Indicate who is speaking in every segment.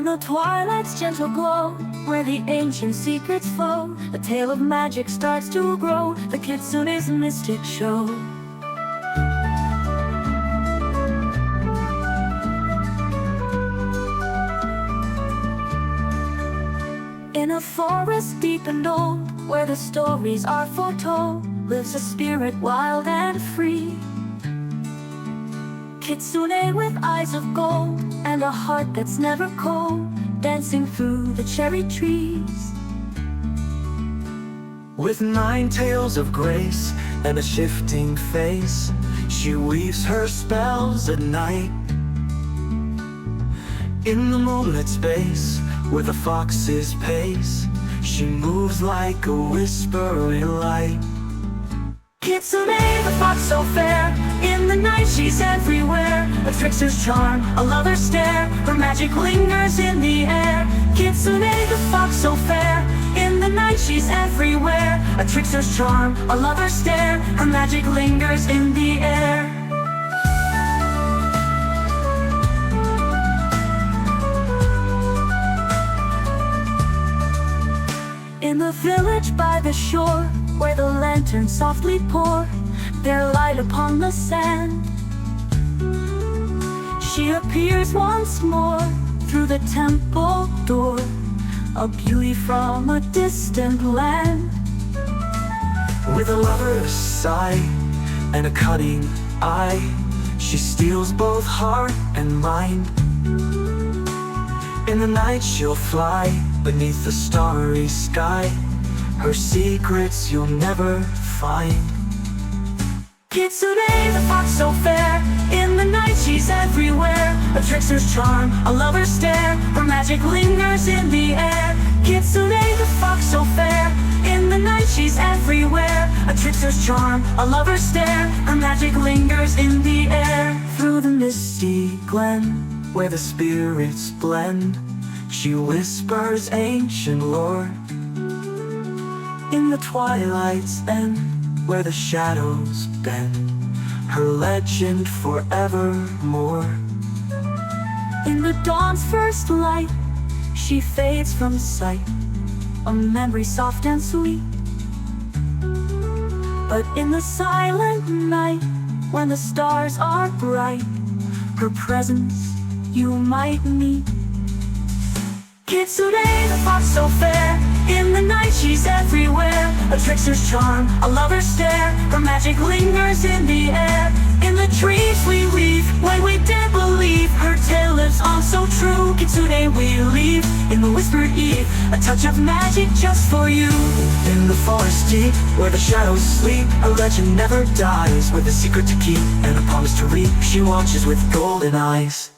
Speaker 1: In the twilight's gentle glow, where the ancient secrets flow, a tale of magic starts to grow, the Kitsune's mystic show. In a forest deep and old, where the stories are foretold, lives a spirit wild and free. Kitsune with eyes of gold, and a heart that's never cold, dancing through the cherry trees.
Speaker 2: With 9 tails of grace and a shifting face, she weaves her spells at night. In the moonlit space, with a fox's pace, she moves like a whisper in light.
Speaker 1: Kitsune, the fox so fair, in the night she's everywhere. A trickster's charm, a lover's stare, her magic lingers in the air. Kitsune, the fox so fair, in the night she's everywhere. A trickster's charm, a lover's stare, her magic lingers in the air. In the village by the shore, where the lanterns softly pour their light upon the sand, she appears once more through the temple door, a beauty from a distant land.
Speaker 2: With a lover's sigh and a cunning eye, she steals both heart and mind. In the night she'll fly beneath the starry sky, her secrets you'll never find.
Speaker 1: Kitsune, the fox so fair, in the night she's everywhere. A trickster's charm, a lover's stare, her magic lingers in the air. Kitsune, the fox so fair, in the night she's everywhere. A trickster's charm, a lover's stare, her magic lingers in the air.
Speaker 2: Through the misty glen, where the spirits blend, she whispers ancient lore. In the twilight's end, where the shadows bend, her legend forevermore.
Speaker 1: In the dawn's first light, she fades from sight, a memory soft and sweet. But in the silent night, when the stars are bright, her presence you might meet. Kitsune, the fox so fair, in the night she's everywhere. A trickster's charm, a lover's stare, her magic lingers in the air. In the trees we weave, when we did believe, her tale lives on so true. Kitsune we leave, in the whispered eve, a touch of magic just for you.
Speaker 2: In the forest deep, where the shadows sleep, a legend never dies, with a secret to keep and a promise to reap. She watches with golden eyes.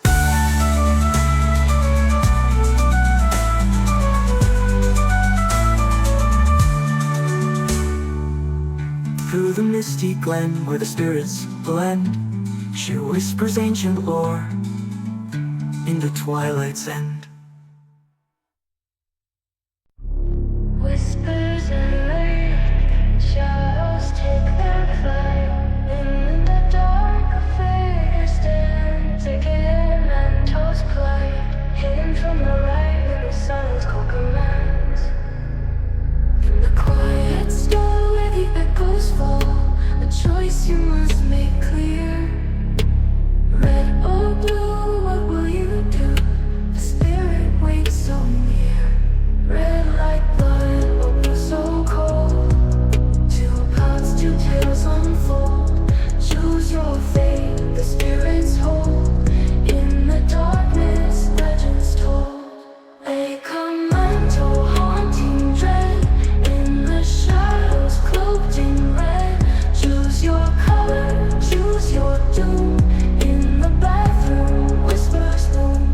Speaker 2: Through the misty glen, where the spirits blend, she whispers ancient lore in the twilight's end.
Speaker 3: Whispers and rain, shadows take their flight. In the dark, a figure stands, Yagyō's plight, hidden from the light when the silence cold commands. From the quiet store where the echoes fall, a choice you must make clear. Red or blue, what will you do? The spirit waits so near. Red like blood, or blue so cold. 2 paths, 2 tales unfold. Choose your fate, the spirits hold. In the darkness, legends told. Aka-manto, haunting dread. In the shadows, cloaked in red. Choose your color, choose your doom. In the bathroom, whispers loom.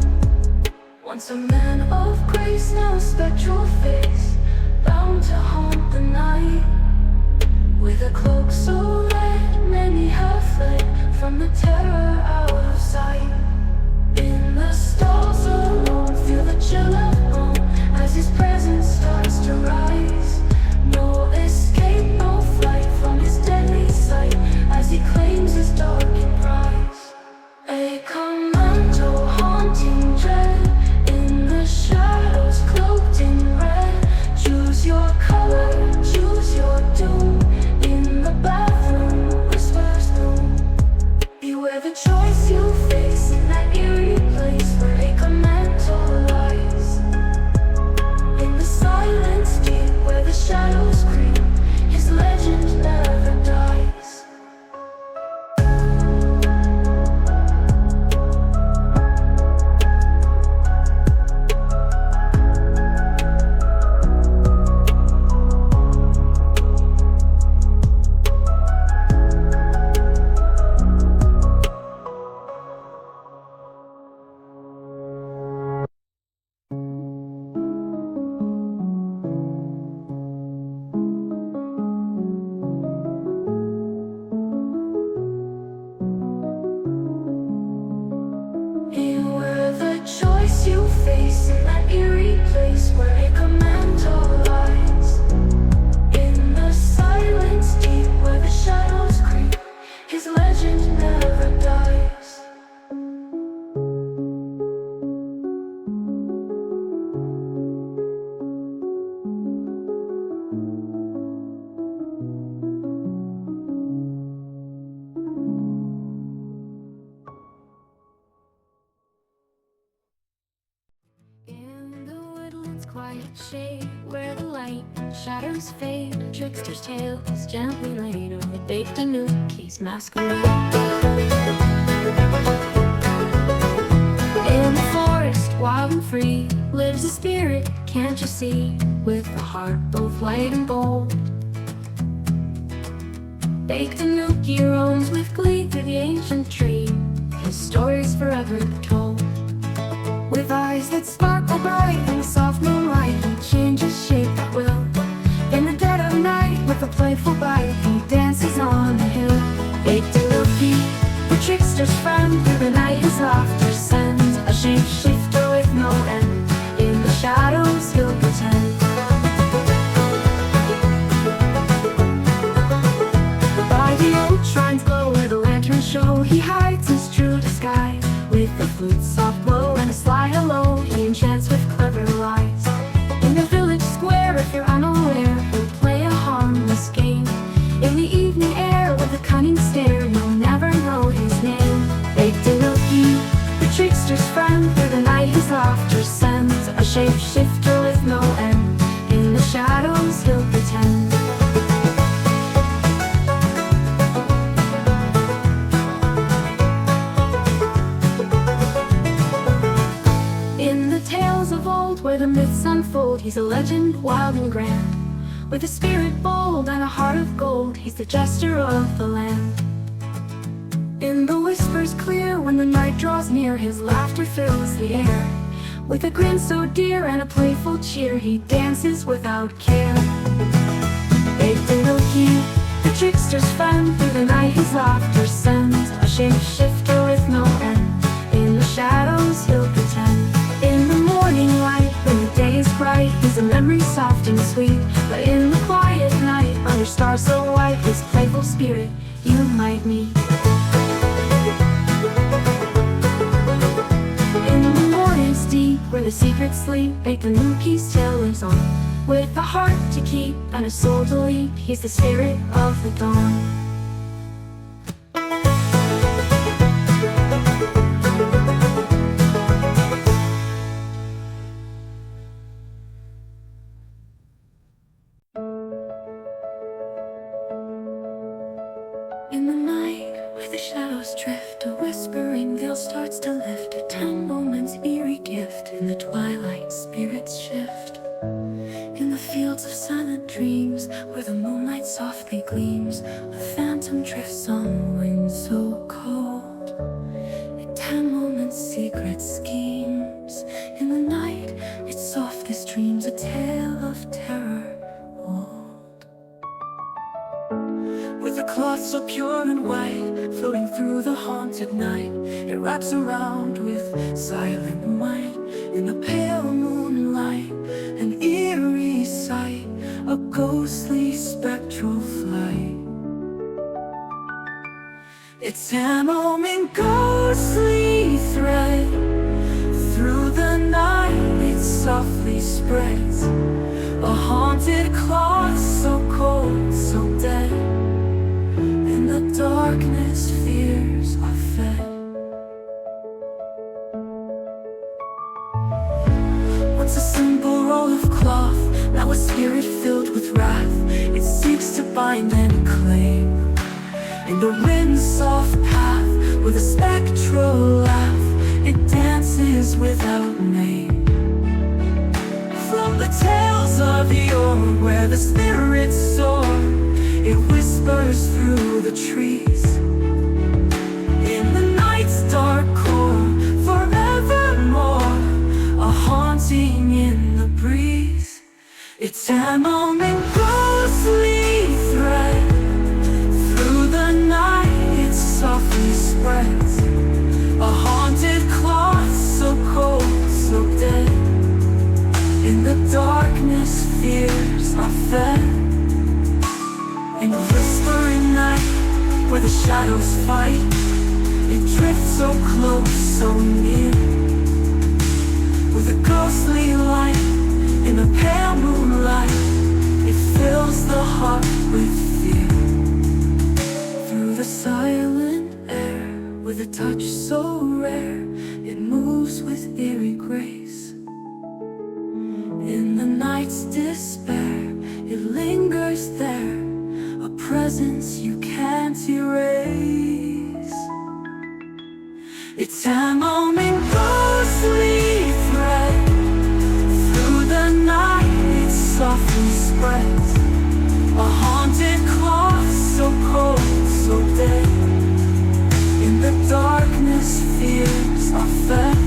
Speaker 3: Once a man of grace, now a spectral face, bound to haunt the night. With a cloak so red, many have fled from the terror out of sight. In the stalls alone, feel the chill of home as his presence starts to rise. No escape, no flight from his deadly sight as he claims his darkened prize. Aka-manto, haunting dread. In the in that eerie place where Aka-manto lies. In the silence deep where the shadows creep, his legend never dies. In the woodland's quiet shade, where the light and shadows fade, trickster's tales gently laid over baked Tanuki's masquerade. In the forest, wild and free, lives a spirit, can't you see, with a heart both light and bold. Baked Tanuki roams with glee through the ancient tree, his story's forever told. With eyes that sparkle bright in the soft moonlight, he changes shape at will. In the dead of night, with a playful bite, he dances on the hill. Baked Tanuki, the trickster's friend, through the night his laughter sends a shapeshifter with no end. In the shadows he'll pretend. By the old shrine's glow where the lanterns show, he hides his true disguise. With a flute's soft blow and a sly hello, he enchants with clever lies. In the village square, if you're unaware, he'll play a harmless game. In the evening air, with a cunning stare, you'll never know his name. Baked Tanuki, the trickster's friend, through the night his laughter sends a shapeshifter with no end. In the shadows he'll pretend. Where the myths unfold, he's a legend wild and grand. With a spirit bold and a heart of gold, he's the jester of the land. In the whispers clear, when the night draws near, his laughter fills the air. With a grin so dear and a playful cheer, he dances without care. Baked Tanuki, the trickster's friend, through the night his laughter sends a shapeshifter with no end. In the shadows he'll pretend. In the morning light, when the day is bright, he's a memory soft and sweet. But in the quiet night, under stars so white, his playful spirit you might meet. In the morning's deep, where the secrets sleep, Baked Tanuki's tale lives on. With a heart to keep and a soul to leap, he's the spirit of the dawn. In the night, where the shadows drift, a whispering veil starts to lift, a 10 moments eerie gift. In the twilight, spirits shift. In the fields of silent dreams, where the moonlight softly gleams, a phantom drifts on wind so cold. In 10 moments, secret schemes. In the night, its softest dreams, a tale of terror old. With a cloth so pure and white, floating through the haunted night, it wraps around with silent might. In the pale moonlight, an eerie sight, a ghostly spectral flight. Its a moment ghostly thread, through the night it softly spreads. A haunted cloth so cold, so dead. In the darkness, fears are fed. Once a simple roll of cloth, now a spirit filled with wrath. It seeks to bind and claim. In the wind's soft path, with a spectral laugh, it dances without name. From the tales of yore, where the spirits soar, it whispers through the trees. In the night's dark core, forevermore, a haunting in the breeze. It's a moment ghostly thread, through the night it softly spreads. A haunted cloth so cold, so dead.
Speaker 2: whispering night where the shadows fight. It drifts so close, so near, with a ghostly light in the pale moonlight. It fills the heart with fear. Through the silent air, with a touch so rare, it moves with eerie grace. In the night's despair, it lingers there, a presence you can't erase. It's a moment ghostly thread. Through the night it softly spreads, a haunted cloth so cold, so dead. In the darkness fears are fed.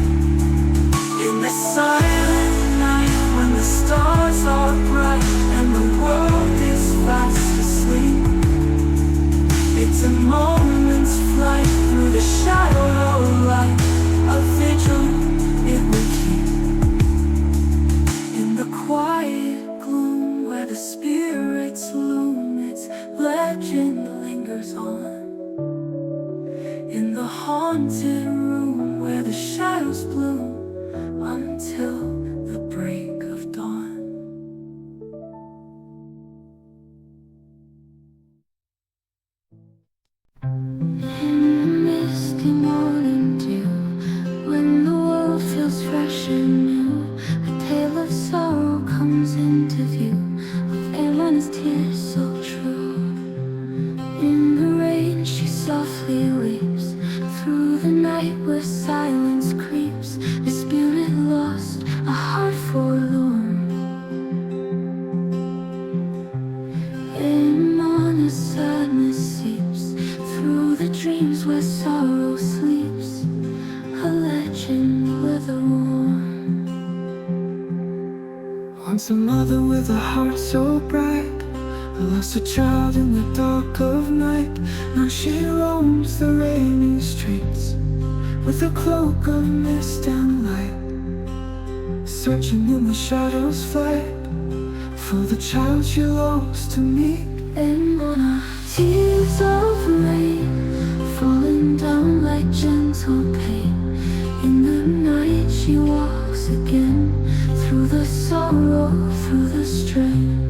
Speaker 2: In the silent night when the stars are bright and the world is fast asleep, it's a moment's flight through the shadow light, a vigil it will keep. In the quiet gloom where the spirits loom, its legend lingers on. In the haunted room where the shadows bloom until the break of dawn.
Speaker 3: In the misty morning dew, when the world feels fresh and new, a tale of sorrow comes into view, of Elan's tears so true. In the rain she softly weeps, through the night where silence creeps, a spirit lost, a heart forlorn. In morning sadness seeps, through the dreams where sorrow sleeps, a legend weather-worn.
Speaker 2: Once a mother with a heart so bright, lost a child in the dark of night. Now she roams the rainy streets with a cloak of mist and light, searching in the shadows flight for the child she longs to meet.
Speaker 3: And on her tears of rain, falling down like gentle pain, in the night she walks again, through the sorrow, through the strain.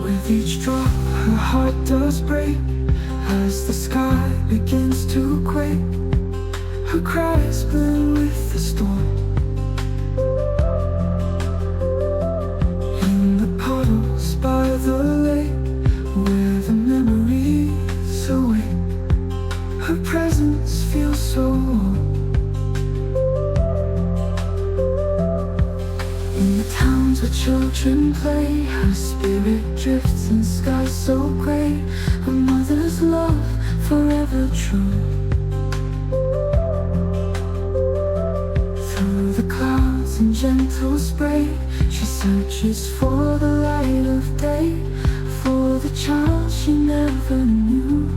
Speaker 2: With each drop her heart does break, as the sky begins to quake. Her cries burn with the storm. In the puddles by the lake, where the memories awake, her presence feels so warm. In the towns where children play, her spirit drifts in skies so gray, a mother's love forever true. Through the clouds in gentle spray, she searches for the light of day, for the child she never knew.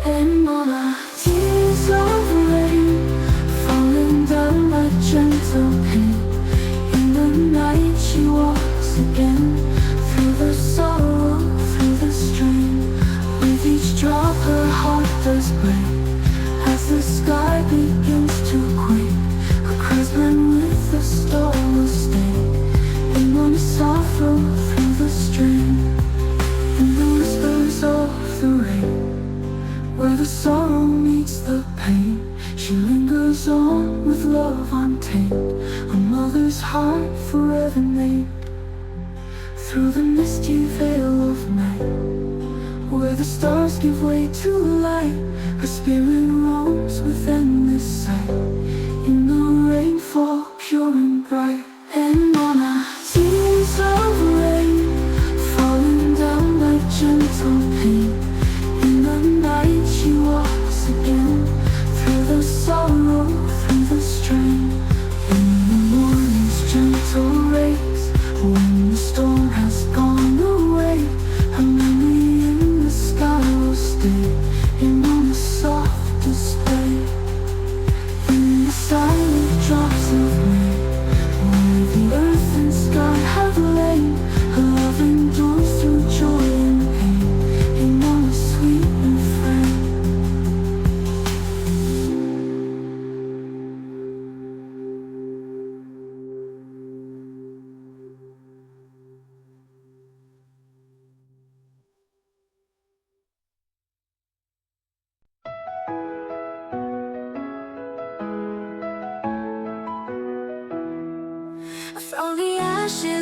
Speaker 2: And on her tears of rain, falling down like gentle pain, in the night she walks again, through the sorrow, through the strain. With each drop her heart does break, as the sky begins to quake. Her cries burn with the starless stain, and on the sorrow through the strain. In the whispers of the rain, where the sorrow meets the pain, she lingers on with love untamed, a mother's heart forever named. Through the misty veil of night, where the stars give way to light, her spirit roams with endless sight, in the rainfall pure and bright. And on her tears of rain, falling down like gentle pain, in the night she walks again, through the sorrow, through the strain. In the morning's gentle rays, when the storm has gone away, her memory in the sky will stay, and on the soft display. In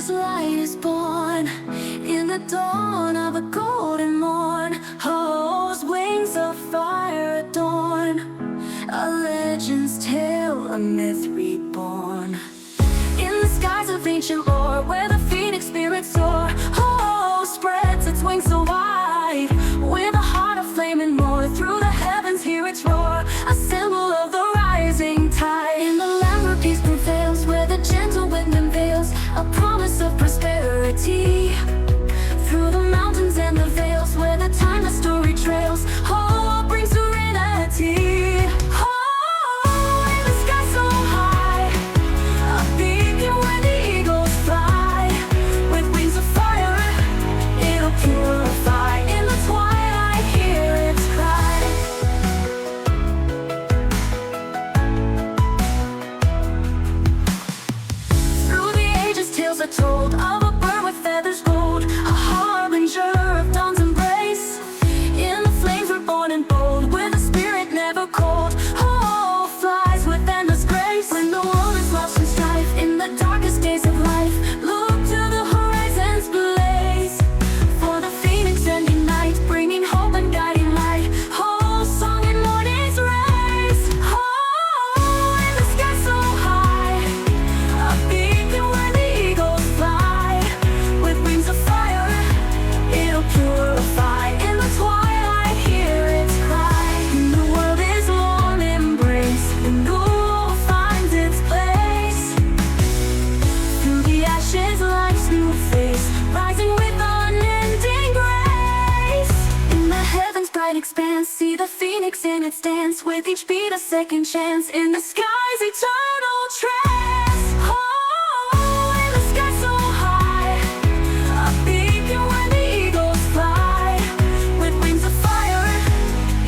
Speaker 2: ashes light is born in the dawn of a golden morn. Whose wings of fire adorn a legend's tale, a myth reborn. In the skies of ancient lore, where the phoenix spirit soar, oh, spreads its wings so wide. With a heart of flame and more, through the heavens hear its roar, a symbol of the rising tide. In the land where peace prevails, where the gentle wind unveils a promise of prosperity. Through the mountains and the vales, where the timeless story trails, hope brings serenity. Oh, in the sky so high, a beacon where the eagles fly. With wings of fire, it'll purify. In the twilight, hear its cry. Through the ages, tales are told of a bird with feathers gold, a harbinger of dawn's embrace. In the flames we're born and bold, with a spirit never cold. Oh, flies with endless grace. When the world is lost in strife, in the darkest days of life, look to the horizon's blaze. For the phoenix ending night, bringing hope and guiding light. Oh, song in morning's rays. Oh, in the sky so high, a beacon where the eagles fly. With wings of fire, it'll purify. In the twilight, hear its cry. The world is warm embrace, and gold finds its place. Through the ashes, life's new face, rising with unending grace. In the heavens' bright expanse, see the phoenix in its dance. With each beat a second chance, in the sky's eternal trance. Oh, in the sky so high, a beacon where the eagles fly. With wings of fire,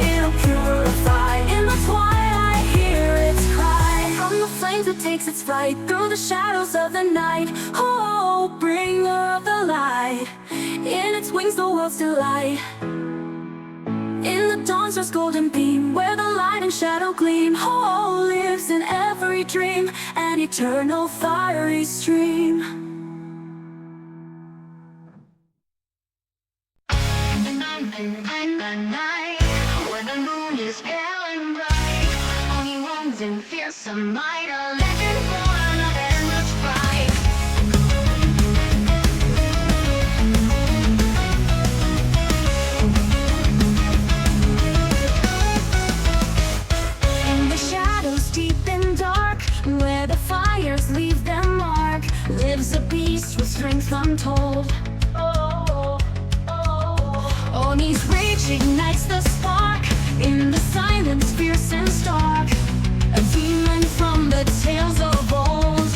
Speaker 2: it'll purify. In the twilight, hear its cry. From the flames it takes its flight, through the shadows of the night. Oh, bringer of the light, in its wings the world's delight. In the dawn's rose golden beam, where the light and shadow gleam. Oh, lives in every dream, an eternal fiery stream.
Speaker 3: In the night, where the moon is pale and bright, only wounds and fearsome might, a legend born of endless fight.
Speaker 2: In the shadows deep and dark, where the fires leave their mark, lives a beast with strength untold. Oni's rage ignites the spark, in the silence fierce and stark, a demon from the tales of old.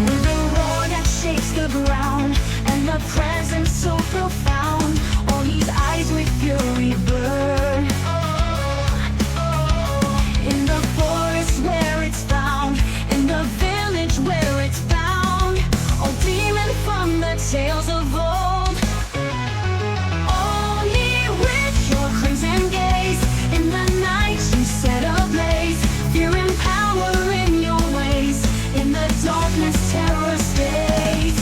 Speaker 2: With a roar that shakes the ground, and a presence so profound, Oni's eyes with fury burn. In the forest where it's found, in the village where it's found, a demon from the tales of old. Oni, with your crimson gaze, in the night you set ablaze, fear and power in your ways, in the darkness terror stays.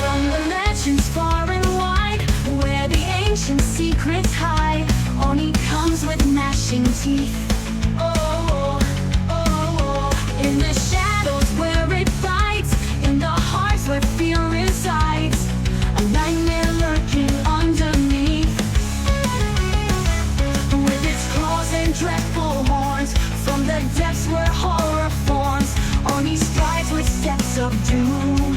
Speaker 2: From the legends far and wide, where the ancient secrets hide, Oni comes with gnashing teeth. Oh, oh, oh. In the shadows where it bites, in the hearts where fear resides, a nightmare lurking underneath. With its claws and dreadful horns, from the depths where horror forms, Oni strides with steps of doom.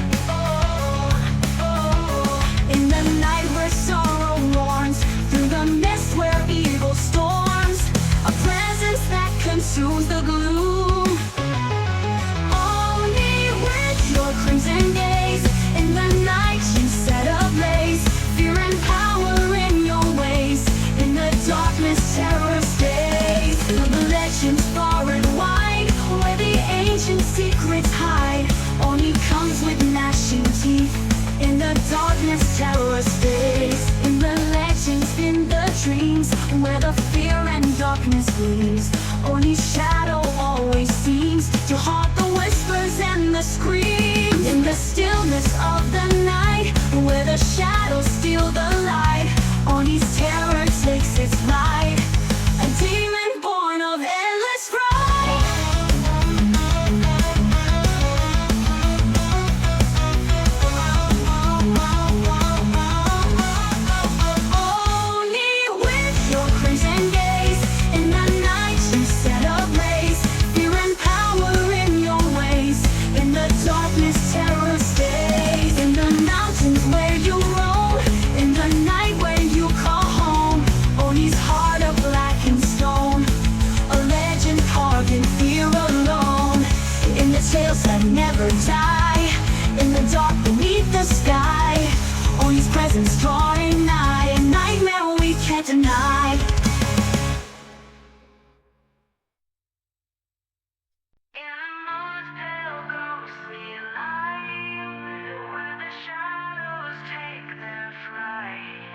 Speaker 2: In the night where sorrow warns, through the mist where evil storms, a presence that consumes the gloom. Oni, with your crimson gaze, in the night you set ablaze, fear and power in your ways, in the darkness terror stays. Through the legends far and wide, where the ancient secrets hide, Oni comes with gnashing teeth. In the darkness terror stays. In the legends, in the dreams, where the fear and darkness gleams, Oni
Speaker 1: His shadow always seems to haunt the whispers and the screams. In the stillness of the night, where the shadows steal the light, Oni's terror takes its flight, a demon born of endless fright. Oni, with your crimson gaze, in the night you set ablaze, fear and power in your ways. In the darkness terror stays, in the mountains where you roam, in the night where you call home. Oni's heart of blackened stone, a legend carved in fear alone. In the tales that never die, in the dark beneath the sky, Oni's presence drawing nigh, a nightmare we can't deny.
Speaker 3: In the moon's pale ghostly light, where the shadows take their flight,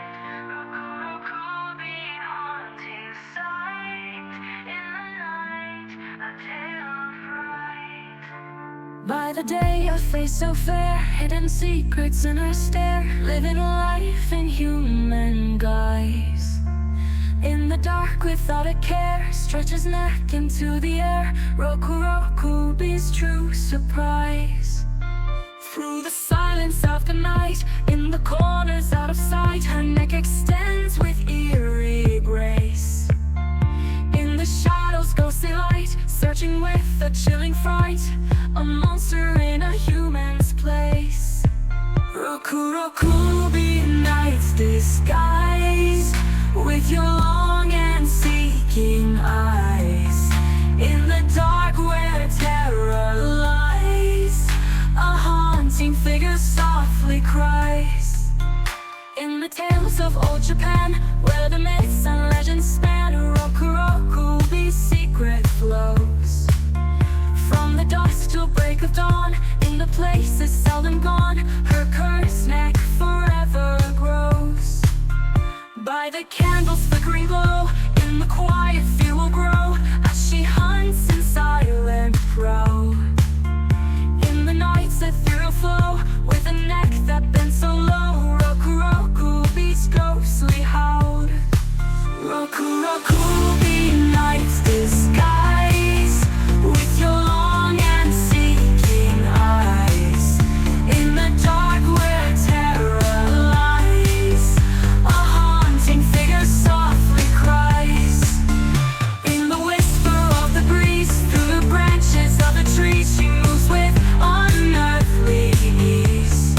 Speaker 3: Rokurokubi haunting sight. In the night, a tale of fright.
Speaker 2: By the day, a face so fair, hidden secrets in her stare, living life in human guise. In the dark without a care, stretches neck into the air, Rokurokubi's true surprise. Through the silence of the night, in the corners out of sight, her neck extends with eerie grace. In the shadows ghostly light, searching with a chilling fright, a monster in a human's place. Rokurokubi night's disguise, with your long and seeking eyes. In the dark where terror lies, a haunting figure softly cries. In the tales of old Japan, where the myths and legends span, Rokurokubi's secret flows. From the dusk till break of dawn, in the places seldom gone, her cursed neck forever grows. By the candle's flickering glow, in the quiet fear will grow, as she hunts in silent prow. In the night's ethereal flow, with a neck that bends so low, Rokurokubi's ghostly howl. Rokurokubi night's disguise, with your long and seeking eyes. In the dark where terror lies, a haunting figure softly cries. In the whisper of the breeze, through the branches of the trees, she moves with unearthly ease.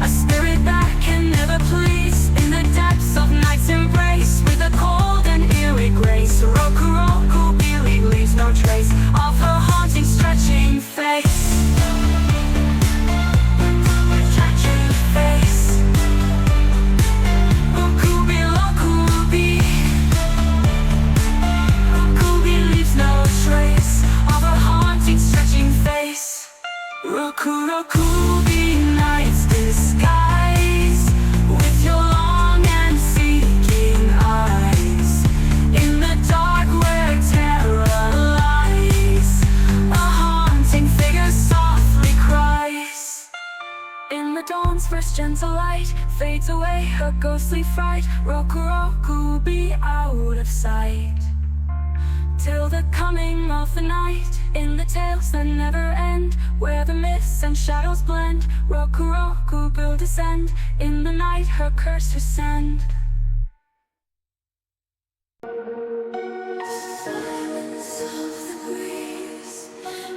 Speaker 2: A spirit that can never please, in the depths of night's embrace, with a cold and eerie grace, Rokurokubi leaves no trace of her haunting, stretching face. Stretching face. Rokubi, Rokubi. Rokubi leaves no trace of her haunting, stretching face. Rokurokubi night's disguise, with your long and seeking eyes. In the dark where terror lies, a haunting figure softly cries. In the dawn's first gentle light, fades away her ghostly fright, Rokurokubi out of sight. Till the coming of the night, in the tales that never end, where the myths and shadows blend, Rokurokubi will descend. In the night her curse to send. Silence of the breeze,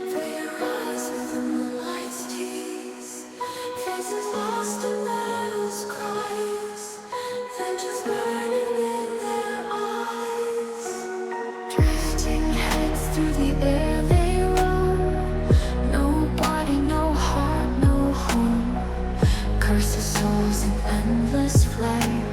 Speaker 2: through your eyes with the moonlight's tease, faces lost in meadows cries, then just burning in their eyes. Drifting heads through the air they roam, no body, no heart, no home. Cursed souls in endless flame,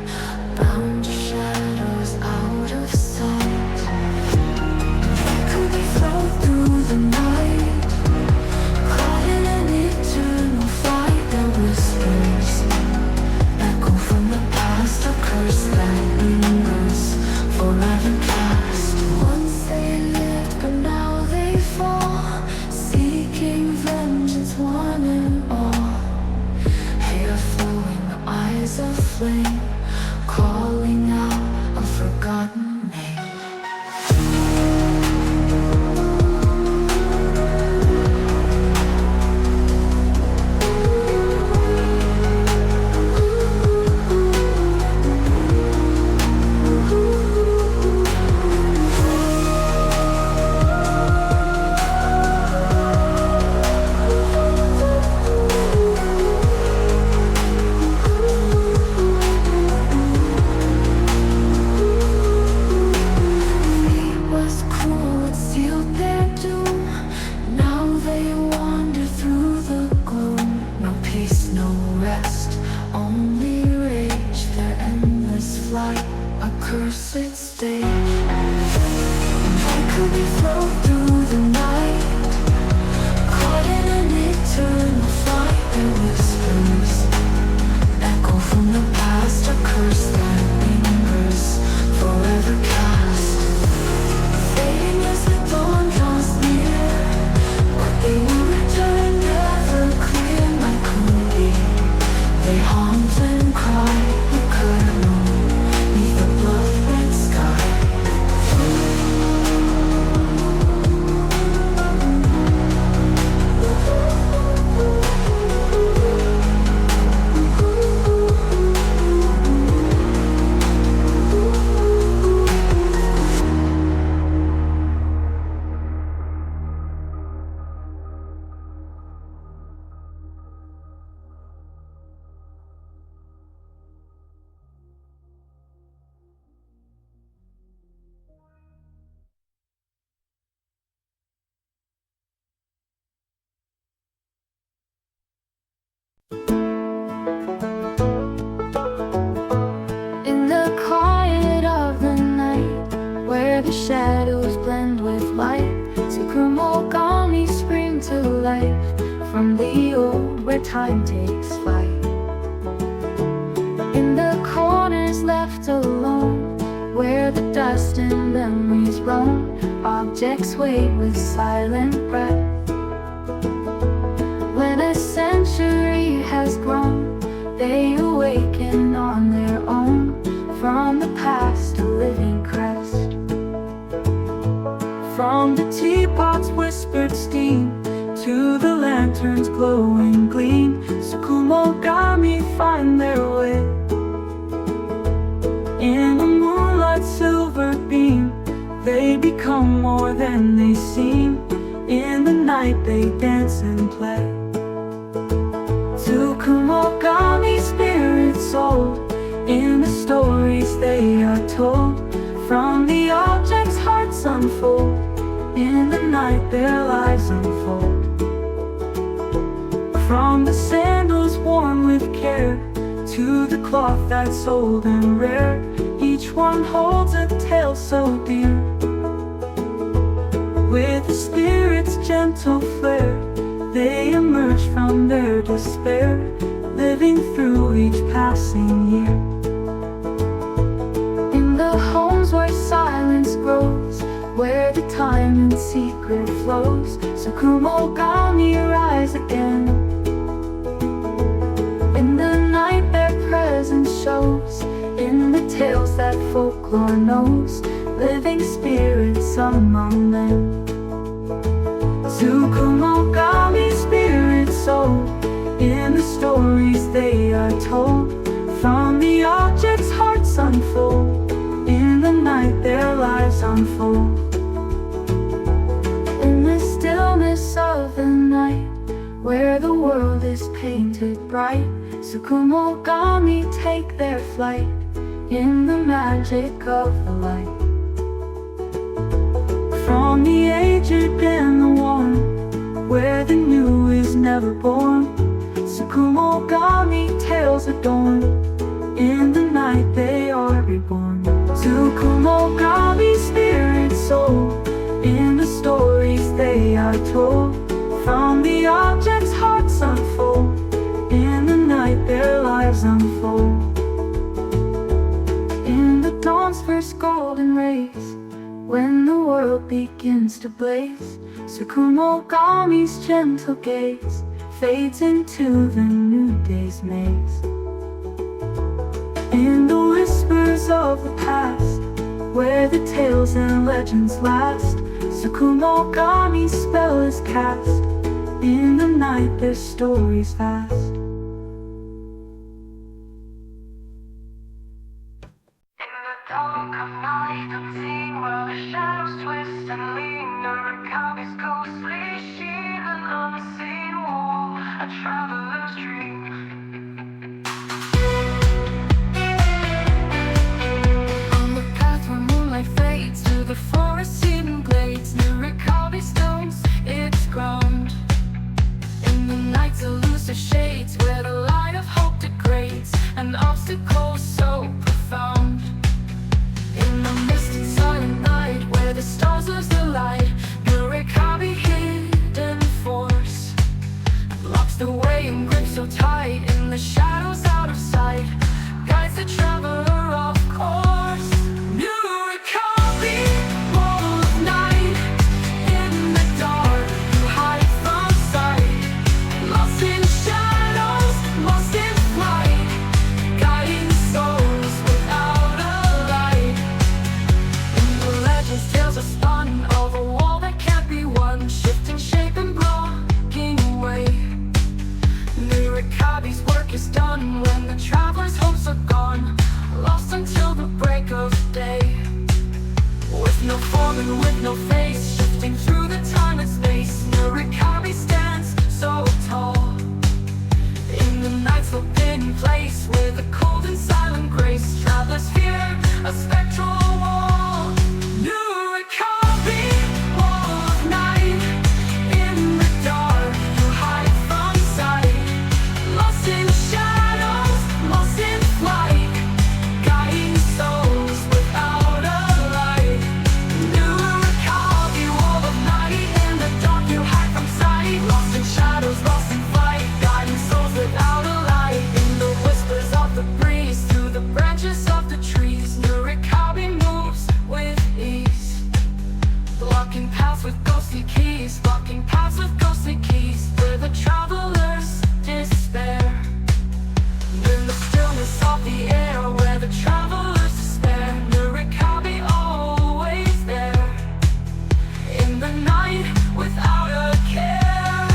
Speaker 2: flame, calling out a forgotten name.
Speaker 3: Shadows blend with light, Tsukumogami spring to life from the old where time takes flight. In the corners left alone, where the dust and memories roam, objects wait with silent breath. When a century has grown, they awaken on their own, from the past a living crest.
Speaker 1: From the teapot's whispered steam to the lantern's glowing gleam, Tsukumogami find their way. In a moonlight silver beam, they become more than they seem. In the night they dance and play. Tsukumogami spirits sold in the stories they are told. From the objects hearts unfold, in the night their lives unfold. From the sandals worn with care to the cloth that's old and rare, each one holds a tale so dear. With the spirit's gentle flair, they emerge from their despair, living through each passing year.
Speaker 3: In the homes where silence grows, where the time in secret flows, Tsukumogami rise again. In the night their presence shows, in the tales that folklore knows, living spirits among them. Tsukumogami spirits sold, in the stories they are told. From the objects hearts unfold, in the night their lives unfold. In the stillness of the night, where the world is painted bright, Tsukumogami take their flight, in the magic of the light.
Speaker 1: From the aged and the worn, where the new is never born, Tsukumogami tales adorn, in the night they are reborn. Tsukumogami spirits sold, in the stories they are told. From the objects hearts unfold, in the night their lives unfold.
Speaker 3: In the dawn's first golden rays, when the world begins to blaze, Tsukumogami's gentle gaze fades into the new day's maze.
Speaker 1: In the whispers of the past, where the tales and legends last, Sakumogami's spell is cast. In the night their stories fast.
Speaker 3: In the dark of night, unseen where the shadows twist and lean, Nurikabe's ghostly sheen, an unseen wall, a traveler's dream. On the path where moonlight fades to the forest hidden glades, Nurikabe stones its ground. In the night's elusive shades, where the light of hope degrades, an obstacle so profound. In the misty silent night, where the stars lose the light, Nurikabe hidden force blocks the way and grips so tight. In the shadows out of sight, guides the traveler off course. Nurikabe, wall of night, in the dark you hide from sight. Lost in shadows, lost in flight, guiding souls without a light. In the legends, tales are spun of a wall that can't be won, shifting shape and blocking way. Nurikabe's work is done when the traveler's hopes are gone, lost until the break of day. With no form and with no face, shifting through the time and space, Nurikabe stands so tall. In the night's forbidden place, with a cold and silent grace, travelers fear a spectral wall. Nurikabe, wall of night, in the dark you hide from sight. Lost in shadows, lost in flight, guiding souls without a light. Nurikabe, wall of night, in the dark you hide from sight. Lost in shadows, lost in flight, guiding souls without a light. In the whispers of the breeze, through the branches of the trees, Nurikabe moves with ease, blocking paths with ghostly keys, blocking paths with ghostly keys, where the travelers despair. In the stillness of the air, where the travelers despair, Nurikabe always there. In the night, without a care,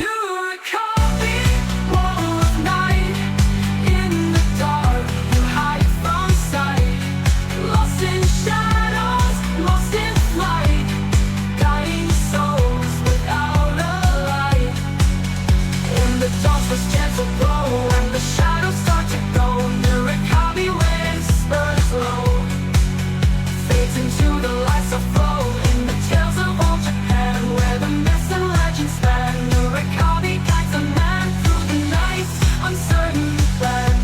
Speaker 3: Nurikabe, wall of night, in the dark you hide from sight. Lost in shadows, lost in flight, guiding souls without a light. In the dark's first gentle glow, when the shadows start to go, Nurikabe whispers low, fades into the lights of flow. In the tales of old Japan, where the myths and legends span, Nurikabe guides a man through the night's uncertain plan.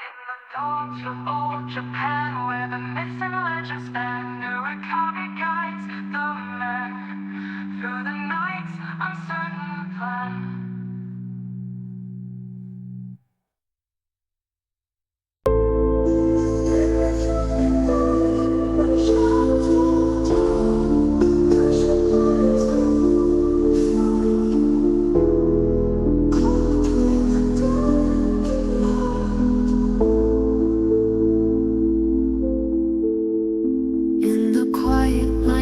Speaker 3: In the dawn of old Japan, where the myths and legends span, Nurikabe guides the man through the night's uncertain plan.
Speaker 2: In the quiet light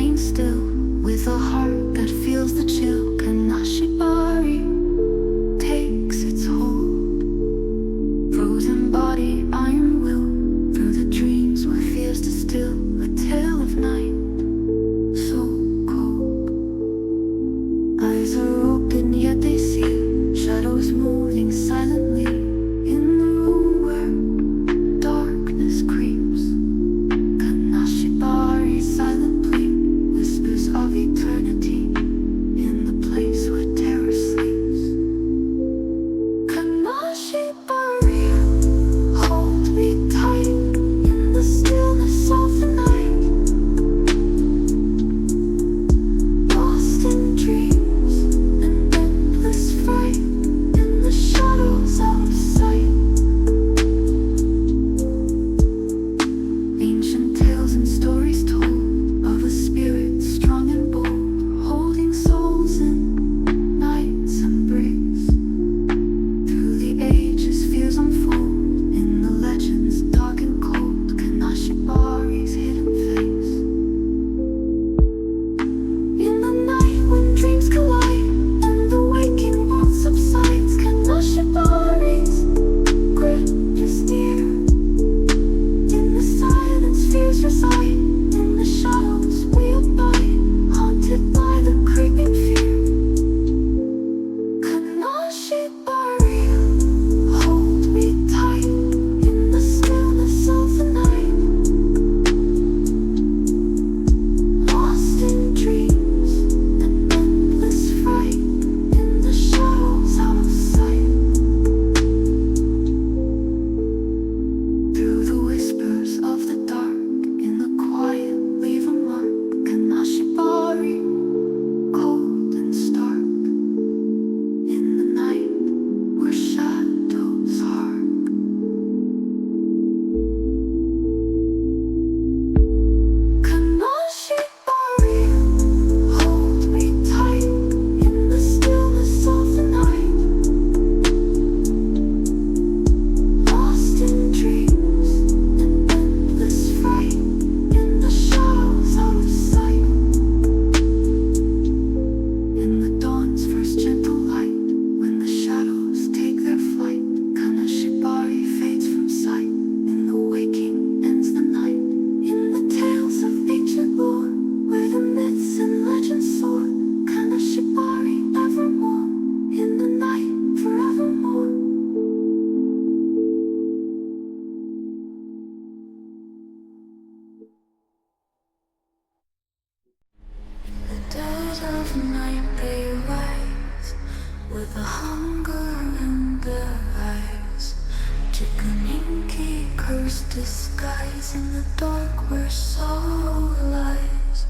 Speaker 2: disguise in the dark where sorrow lies.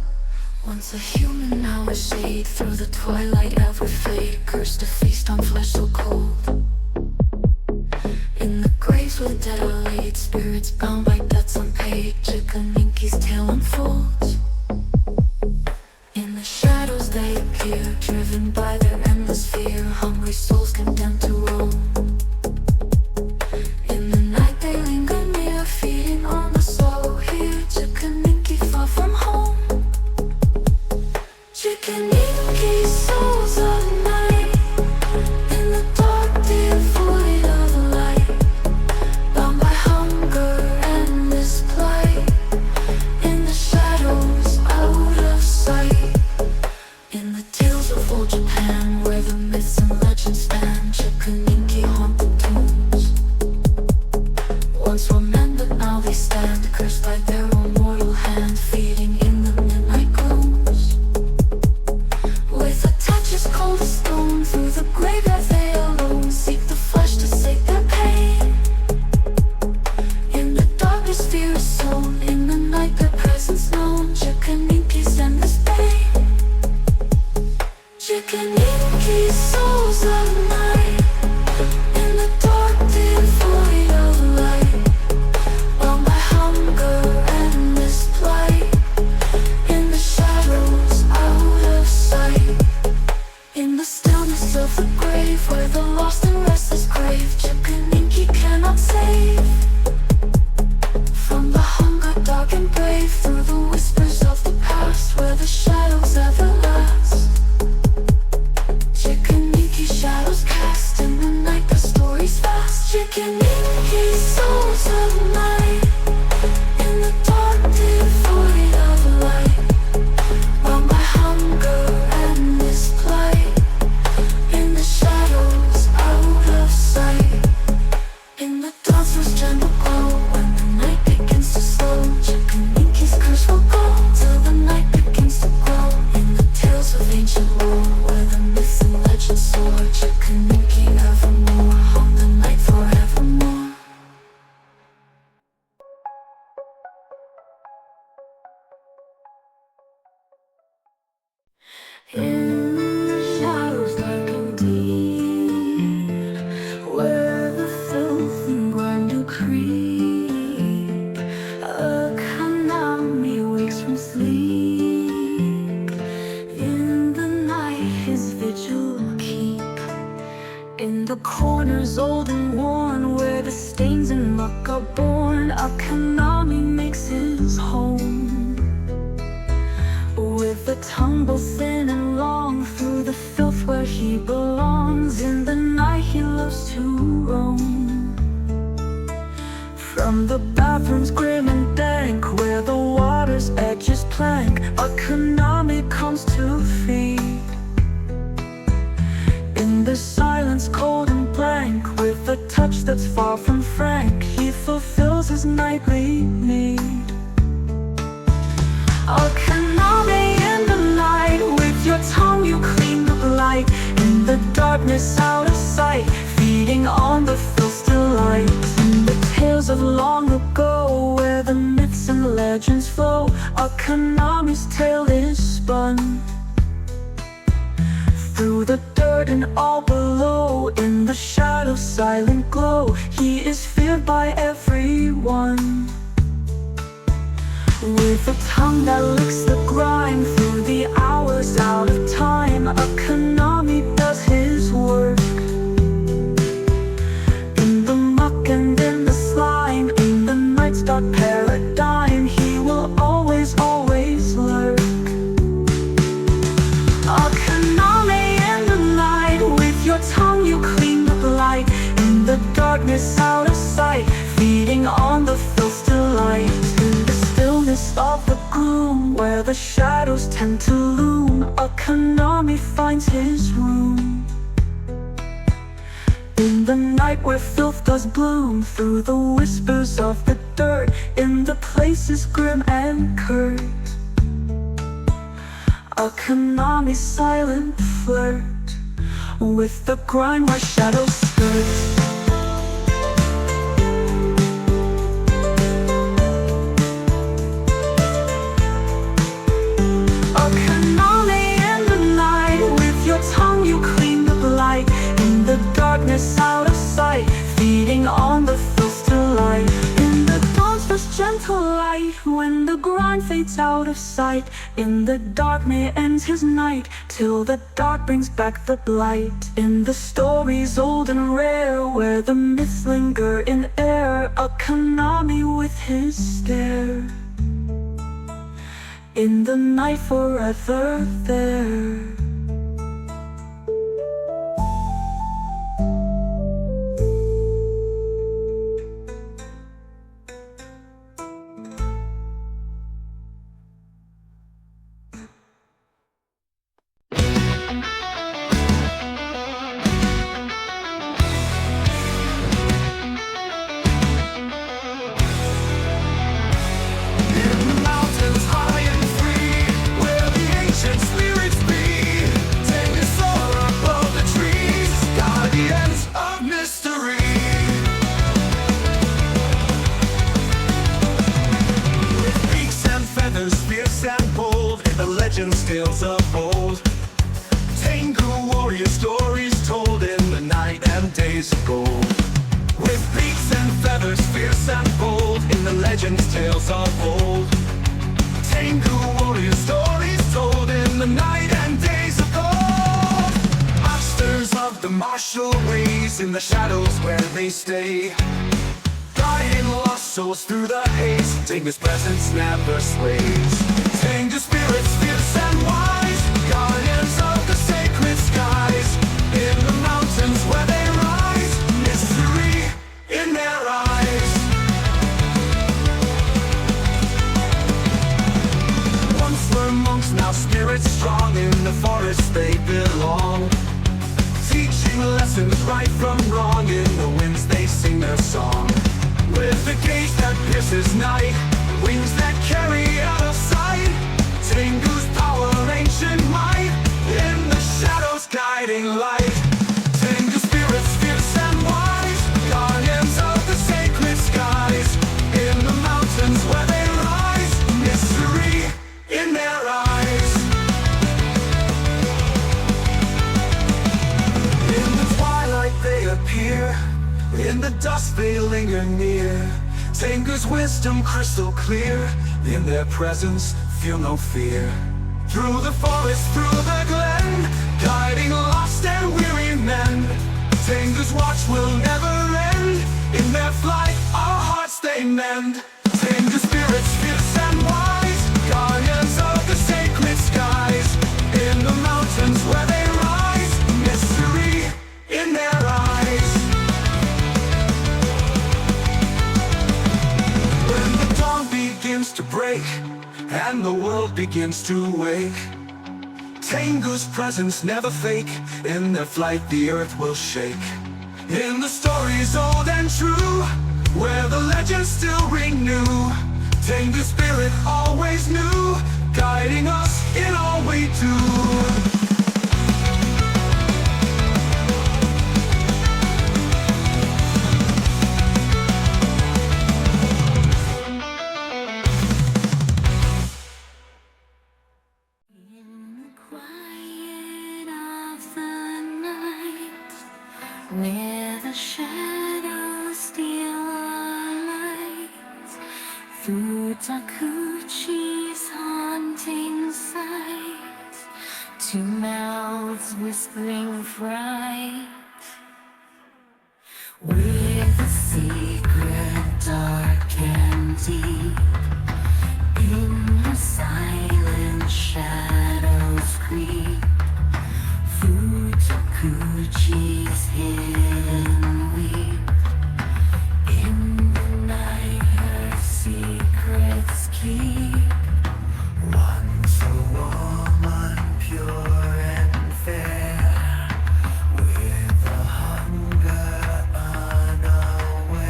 Speaker 2: Once a human, now a shade. Through the twilight ever fade, cursed to feast on flesh so cold. In the graves where the dead are laid, spirits bound by debts unpaid, Jikininki's tale unfolds. In the shadows they appear, driven by their endless fear, hungry souls condemned to roam. In the night they linger near, feeding on the sorrow here, Jikininki far from home. Jikininki, souls of night, in the dark devoid of light, bound by hunger and this plight, in the shadows out of sight. In the tales of old Japan, where the myths and legends span, Jikininki haunt the tombs. Once were men, but now they stand, cursed by their own mortal hand, feeding in the midnight glooms. With a touch as cold as stone, through the graveyard they alone seek the flesh to save their pain. In the darkness fear is sown, in the night their presence known, Jikininki's endless pain. Jikininki, souls of night, in the dark devoid of light, bound by hunger and this plight, in the shadows out of sight. In the stillness of the grave, where the lost and restless crave, Jikininki cannot save. From the hunger dark and brave, through the whispers of the past, where the shadows ever last, Jikininki shadows cast, in the night the story's fast. Jikininki, souls of night, in the dark devoid of light, bound by hunger and this plight, in the shadows out of sight. In the dawn's gentle glow, when the night begins to slow, Jikininki's curse will go, till the night begins to grow. In the tales of ancient lore, where the myths and legends soar, Jikininki evermore, haunt the night forevermore. In the shadows dark and deep, where the filth and grime do creep, Aka-manto wakes from sleep. In the night his vigil keep, in the corners old and worn, where the stains and muck are born, Aka-manto makes his home. With a tumble thin and long, through the filth where he belongs, in the night he loves to roam. From the bathrooms grim and dank, where the water's edge is plank, Aka-manto comes to feed. In the silence cold and blank, with a touch that's far from frank, he fulfills his nightly need. Aka-manto in the night, with your tongue you clean the blight, in the darkness out of sight, feeding on the filth's delight. In the tales of long ago, where the myths and legends flow, Aka-manto's tale is spun. Through the dirt and all below, in the shadow's silent glow, he is feared by everyone. With a tongue that licks the grime, through the hours out of time, Aka-manto does his work. In the muck and in the slime, in the night's dark paradigm, he will always, always lurk. Aka-manto in the night, with your tongue you clean the blight, in the darkness out of sight, feeding on the filth's delight. In the stillness of the gloom, where the shadows tend to loom, Aka-manto finds his room. In the night where filth does bloom, through the whispers of the dirt, in the places grim and curt, Aka-manto's silent flirt, with the grime where shadows skirt.
Speaker 1: offers gentle light when the grind fades out of sight. In the dark may end his night, till the dark brings back the blight. In the stories old and rare, where the myths linger in air, Aka-manto with his stare. In the night forever there.
Speaker 4: Tales of old, Tengu warrior stories told in the night and days of gold. With beaks and feathers fierce and bold, in the legends tales of old. Tengu warrior stories told in the night and days of gold. Masters of the martial ways, in the shadows where they stay, guiding lost souls through the haze. Tengu's presence never sways. Tengu spirits fierce and wise, guardians of the sacred skies. In the mountains where they rise, mystery in their eyes. Once were monks, now spirits strong. In the forest they belong, teaching lessons right from wrong. In the winds they sing their song. With a gaze that pierces night, wings that carry out of sight. Tengu's power, ancient might, in the shadows guiding light. Tengu spirits fierce and wise, guardians of the sacred skies. In the mountains where they rise, mystery in their eyes. In the twilight they appear, in the dust they linger near. Tengu's wisdom crystal clear, in their presence feel no fear. Through the forest, through the glen, guiding lost and weary men. Tengu's watch will never end, in their flight our hearts they mend. Tengu spirits fierce and wise, guardians of the sacred skies. In the mountains where they rise, mystery in their eyes. When the dawn begins to break and the world begins to wake, Tengu's presence never fake. In their flight the earth will shake. In the stories old and true, where the legends still ring new, Tengu's spirit always new, guiding us in all we do.
Speaker 2: Where the shadows steal light through Takuchi's haunting sight, two mouths whispering fright, with a secret dark and deep. In the silent shadows creep, Takuchi's hidden weep. In the night her secrets keep. Once a woman pure and fair, with a hunger unaware,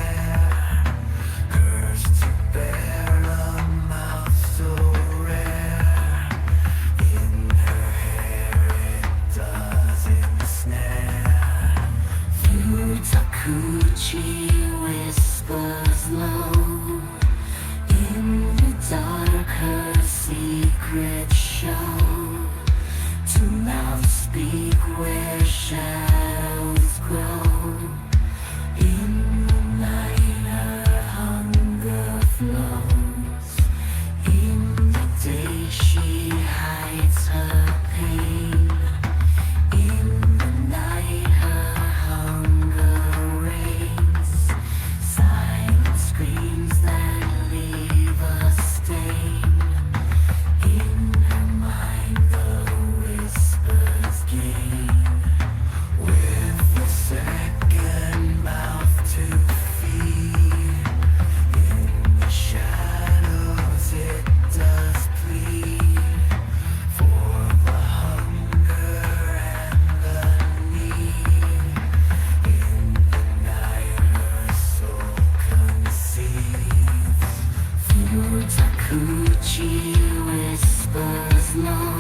Speaker 2: hers to bear a mouth so rare. In her hair it does ensnare. Takakuchi whispers low.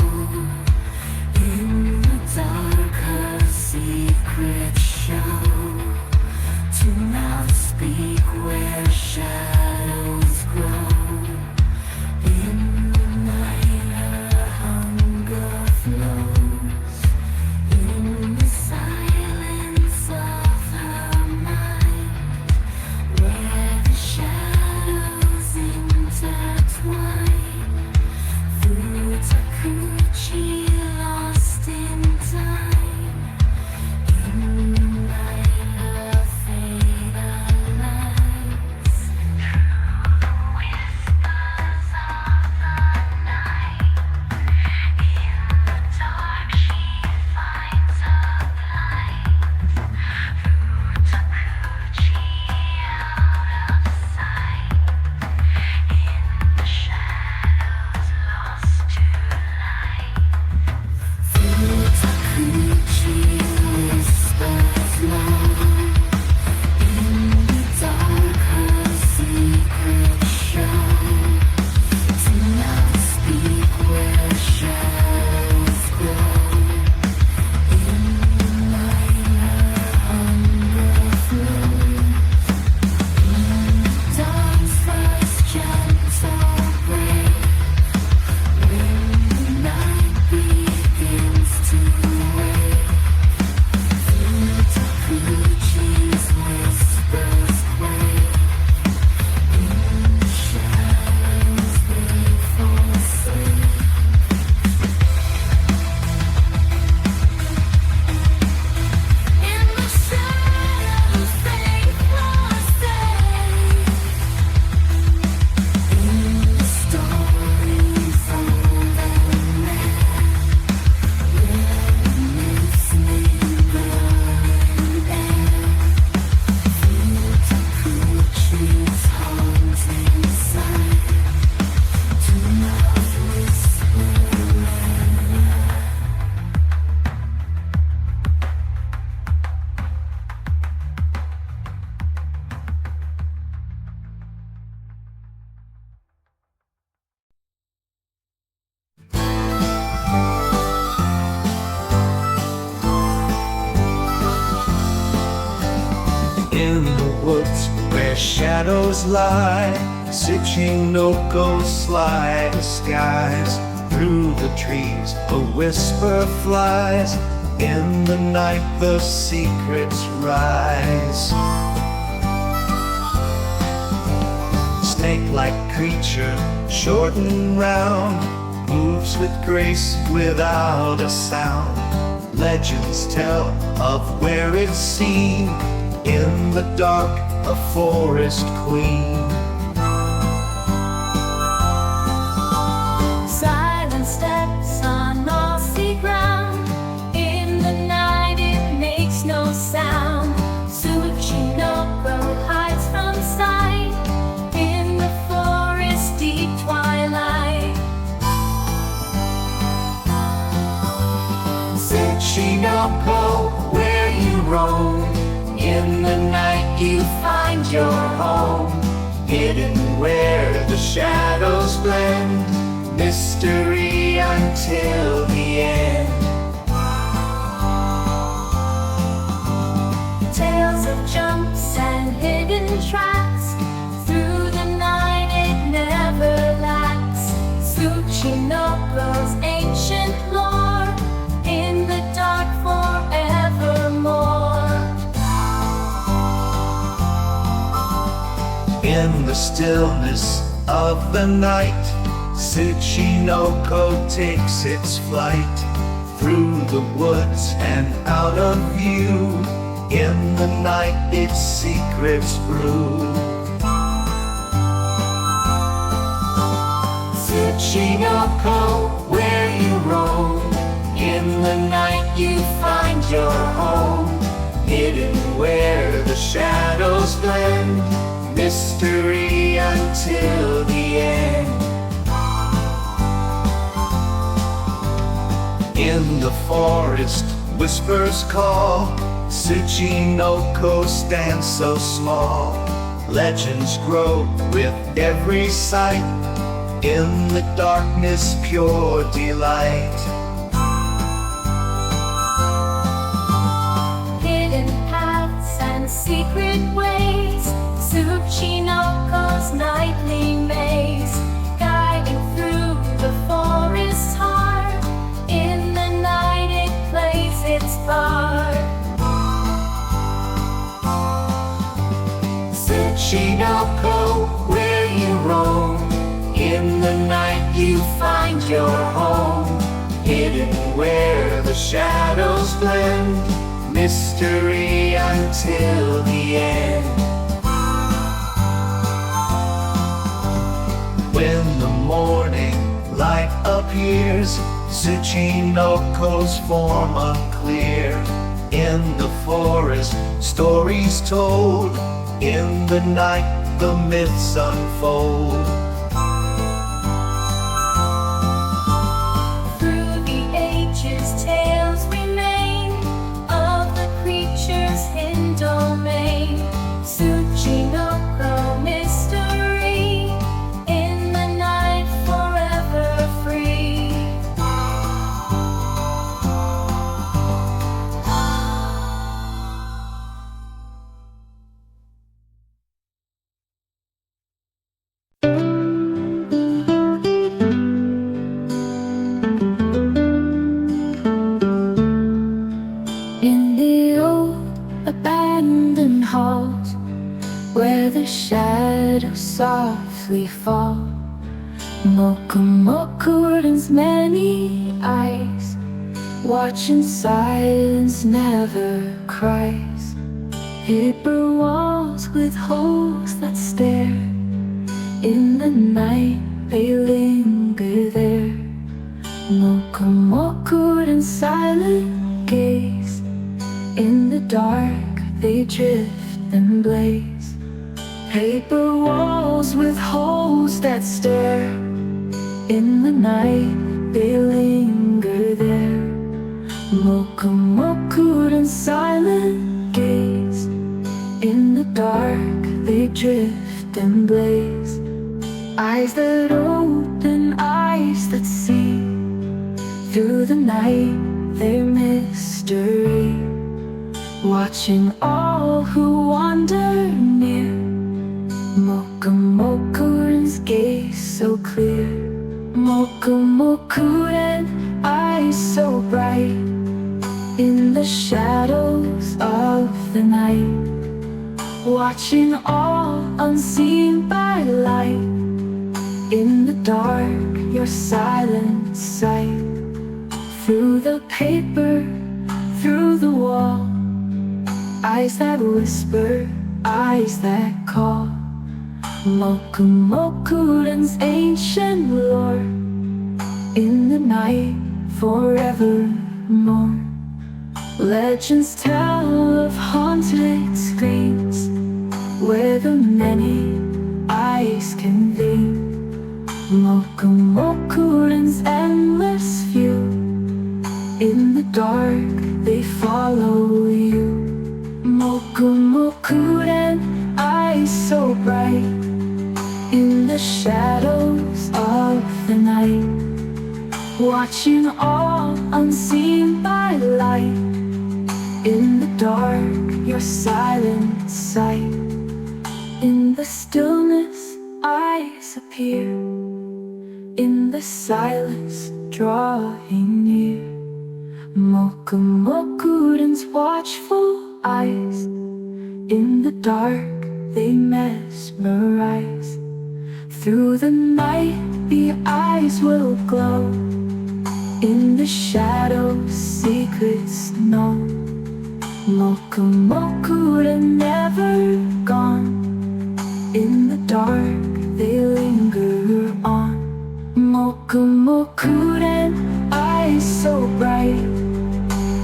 Speaker 2: In the dark her secrets show. To not speak where shadows grow. In the night her hunger flows. In the silence of her mind, where the shadows intertwine. Through Takuchi lost in time. In the night her fate aligns. Through the whispers of the night, in the dark she finds her light. Through Takuchi out of sight. In the shadows lost to light. Through Takuchi whispers low. In the dark her secrets show. To not speak where shadows grow. In the night her hunger flows. In the dawn's first gentle break. When the night begins to wake. Through Takuchi's whispers quake. In the shadows they forsake. In the shadows they forsake. In the stories old and rare, where myths linger in air. Through Takuchi's haunting sight, to not whisper rare.
Speaker 4: In the woods where shadows lie, Jikininki sly disguise. Through the trees a whisper flies. In the night the secrets rise. Snake-like creature, short and round, moves with grace without a sound. Legends tell of where it's seen. In the dark, a forest queen.
Speaker 2: Silent steps on mossy ground. In the night it makes no sound. Tsuchinoko hides from sight. In the forest deep twilight.
Speaker 4: Jikininki, where you roam. In the night you find your home. Hidden where the shadows blend. Mystery until the end.
Speaker 2: Tales of jumps and hidden tracks. Through the night it never lacks. Tsuchinoko's ancient lore. In the dark forevermore.
Speaker 4: In the stillness of the night, Jikininki takes its flight. Through the woods and out of view. In the night its secrets brew. Jikininki, where you roam. In the night you find your home. Hidden where the shadows blend. Mystery until the end. In the forest, whispers call. Jikininki stands so small. Legends grow with every sight. in the darkness pure delight.
Speaker 3: Hidden paths and secret ways, Tsuchinoko's nightly maze, guiding through the forest's heart. In the night it plays its part.
Speaker 4: Tsuchinoko, where you roam, in the night you find your home. Hidden where the shadows blend, mystery until the end. When the morning light appears, Tsuchinoko's form unclear. In the forest, stories told, in the night the myths unfold.
Speaker 3: Through the ages tales remain of the creature's hidden domain. Tsuchinoko mystery, in the night forever free.
Speaker 2: In the old abandoned halls, where the shadows softly fall, Mokumokurin's many eyes watch in silence, never cries. Paper walls with holes that stare, in the night they linger there. Mokumokurin's silent gaze, in the dark they drift and blaze. Paper walls with holes that stare, in the night they linger there. Mokumokurin's silent gaze, in the dark they drift and blaze. Eyes that open, eyes that see, through the night their mystery, watching all who wander near. Mokumokurin's gaze so clear, Mokumokurin eyes so bright, in the shadows of the night, watching all unseen by light. In the dark your silent sight, through the paper, through the wall, eyes that whisper, eyes that call. Mokumokurin's ancient lore, in the night forevermore. Legends tell of haunted screens, where the many eyes can gleam. Mokumokurin's endless view, in the dark they follow you. Mokumokurin eyes so bright, in the shadows of the night, watching all unseen by light. In the dark your silent sight, in the stillness eyes appear, in the silence drawing near. Mokumokurin's watchful eyes, in the dark they mesmerize. Through the night the eyes will glow, in the shadows secrets known. Mokumokurin never gone, in the dark they linger on. Mokumokurin eyes so bright,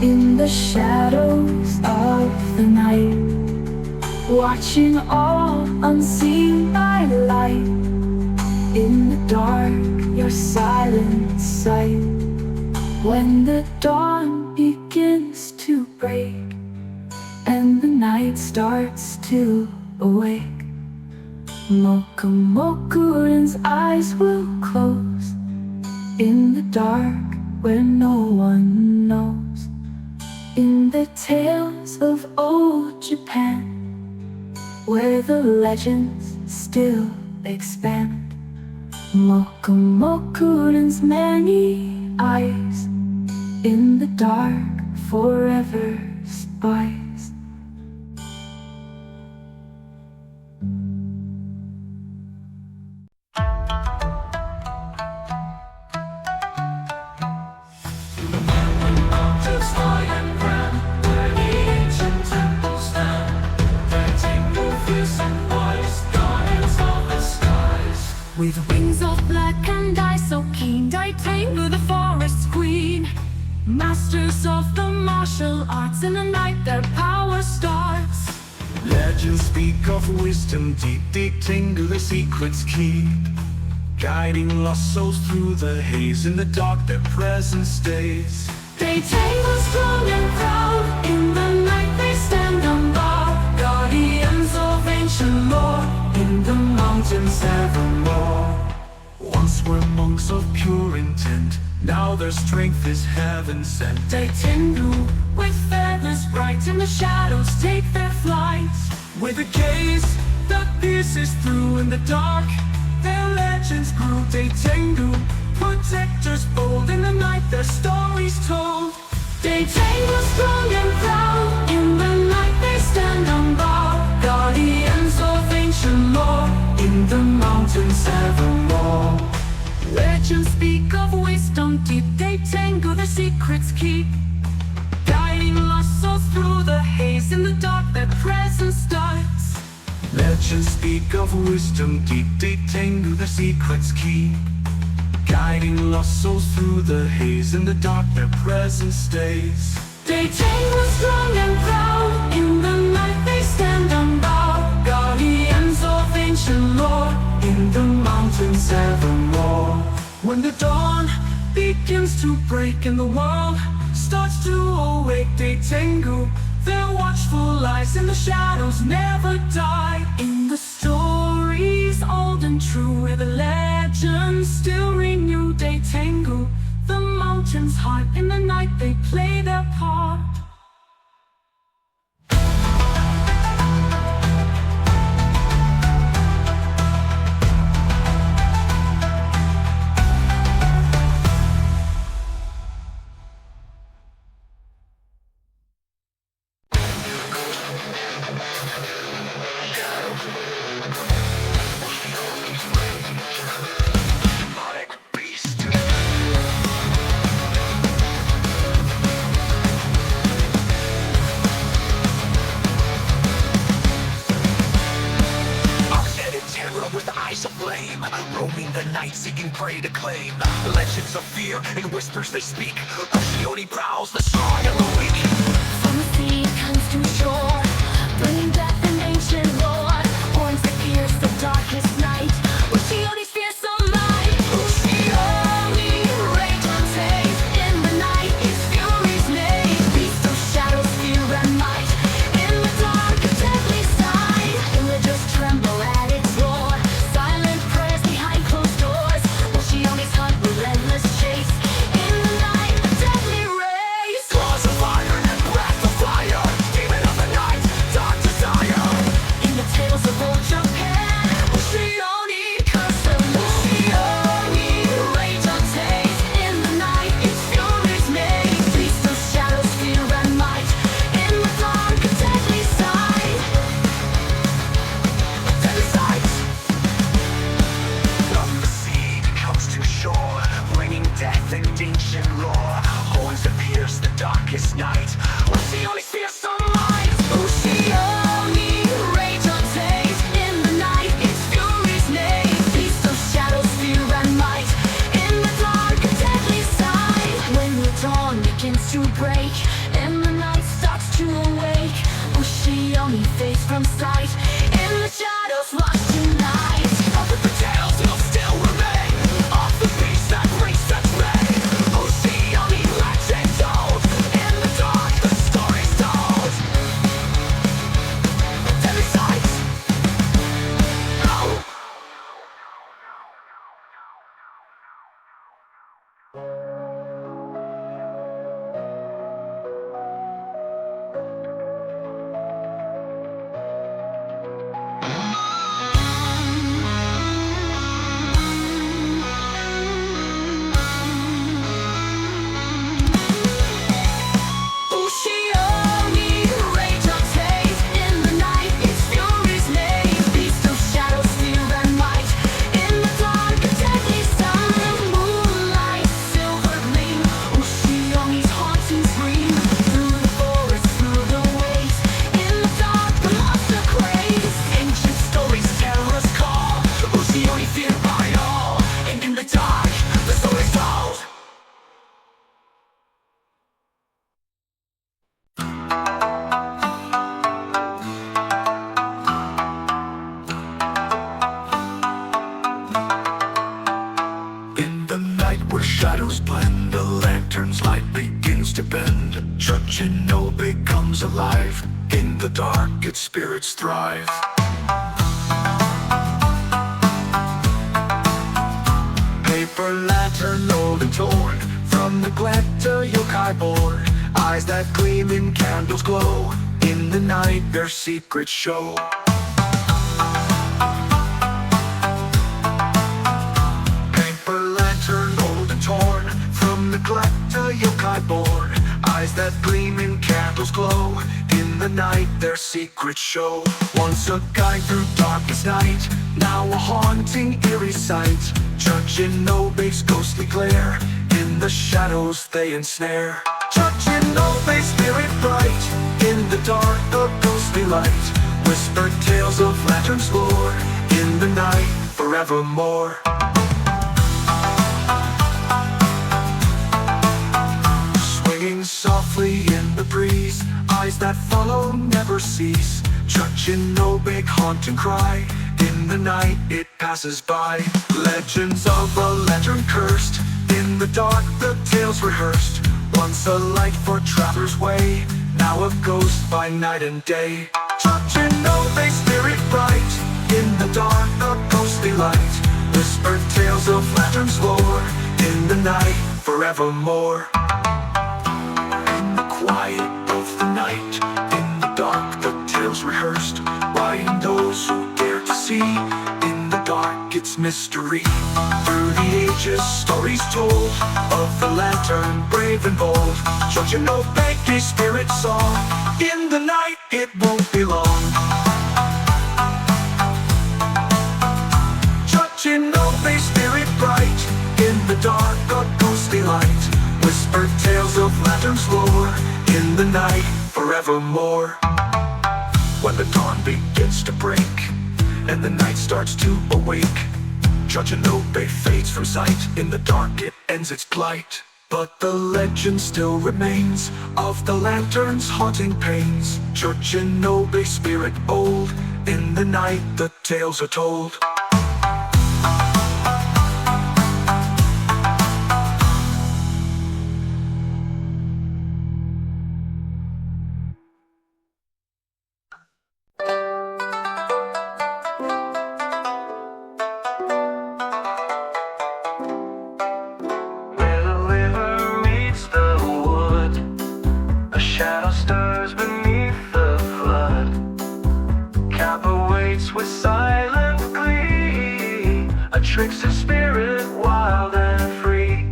Speaker 2: in the shadows of the night, watching all unseen by light. In the dark your silent sight, when the dawn begins to break and the night starts to awake. Mokumokuren's eyes will close in the dark where no one knows. In the tales of old Japan, where the legends still expand. Mokumokuren's many eyes in the dark forever spies. With wings of black and eyes so keen, Daitengu, the forest's queen. Masters of the martial arts, in the night their power starts.
Speaker 4: Legends speak of wisdom deep, Daitengu the secrets keep. Guiding lost souls through the haze, in the dark their presence stays.
Speaker 2: Daitengu strong and proud, in the night they stand unbowed. Guardians of ancient lore, in the mountains evermore.
Speaker 4: Once were monks of pure intent, now their strength is heaven sent.
Speaker 2: Daitengu, with feathers bright, in the shadows take their flight.
Speaker 4: With a gaze that pierces through in the dark, their legends grew. Daitengu, protectors bold, in the night their stories told.
Speaker 2: Daitengu strong and proud, in the night they stand unbowed. Guardians of ancient lore,
Speaker 4: In the mountains evermore.
Speaker 2: legends speak of wisdom deep. Daitengu the secrets keep. Guiding lost souls through the haze, in the dark their presence starts.
Speaker 4: Legends speak of wisdom deep, Daitengu the secrets keep. Guiding lost souls through the haze, in the dark their presence stays.
Speaker 2: Daitengu strong and proud, in the night they stand unbowed. Guardians of ancient lore,
Speaker 4: In the mountains evermore. When the dawn begins to break and the world starts to awake, Daitengu, their watchful eyes in the shadows never die.
Speaker 2: in the stories old and true, where the legends still renew. Daitengu, the mountain's heart, in the night they play their part.
Speaker 4: Roaming the night, seeking prey to claim. Legends of fear and whispers they speak. Oceani prowls the strong and the weak.
Speaker 2: From the sea it comes to shore, bringing death and ancient lore. Horns that pierce the darkest night, Oceani's fearsome might. Oceani, rage untamed, in the night its fury's name. Beast of shadows, fear and might, in the dark a deadly sight. Villagers tremble at its roar, silent prayers behind closed doors. Oceani's hunt, relentless chase, in the night a deadly race.
Speaker 4: Claws of iron and breath of fire. Demon of the night, begins to bend. Jikininki comes alive. In the dark, its spirits thrive. Paper lantern old and torn, from neglect a yokai born. Eyes that gleam in candles glow. In the night their secrets show. Paper lantern old and torn, from neglect a yokai born. Eyes that gleam in candles glow. In the night their secrets show. Once a guide through darkest night, now a haunting eerie sight. Jikininki's ghostly glare, in the shadows they ensnare. Jikininki's spirit bright, in the dark a ghostly light. Whispered tales of lanterns lore, in the night forevermore. Swinging softly in the breeze, eyes that follow never cease. Jikininki haunting cry, in the night it passes by. Legends of a lantern cursed, in the dark the tales rehearsed. Once a light for travelers' way, now a ghost by night and day. Jikininki's spirit bright, in the dark a ghostly light. Whispered tales of lanterns lore, in the night forevermore. In the quiet of the night, in the dark the tales rehearsed. Why those who dare to see, in the dark it's mystery. Through the ages stories told, of the lantern brave and bold. Jikininki's spirit song, in the night it won't be long. Jikininki's spirit bright, in the dark a ghostly light. Whispered tales of lanterns lore, in the night forevermore. When the dawn begins to break, and the night starts to awake, Jikininki fades from sight, in the dark it ends its plight. But the legend still remains, of the lantern's haunting pains. Jikininki's spirit old, in the night the tales are told.
Speaker 3: With silent glee, a trickster spirit wild and free.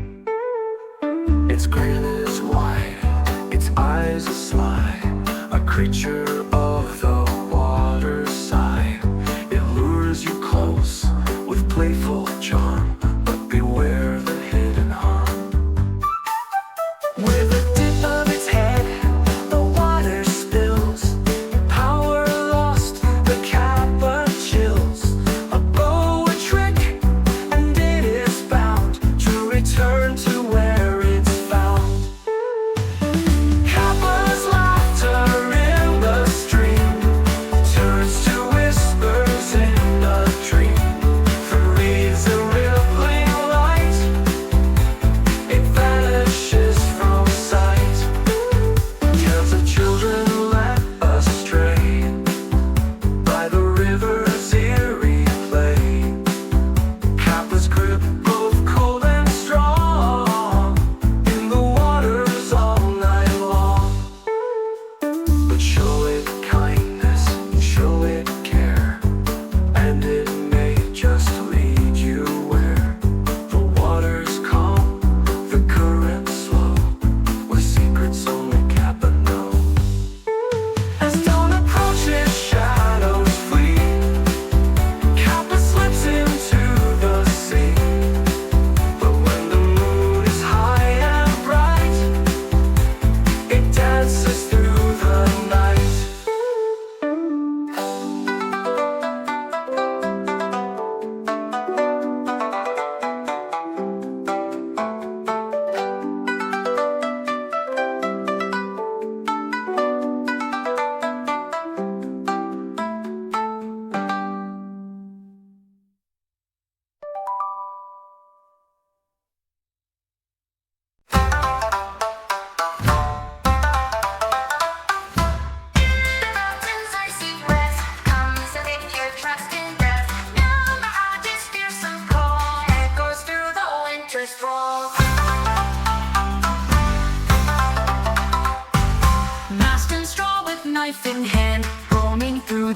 Speaker 4: Its grin is wide, its eyes are sly, a creature of the water's side. It lures you close with playful charm, but beware the hidden harm. With a dip of its head, the water spills. Power lost, the kappa chills. A bow, a trick, and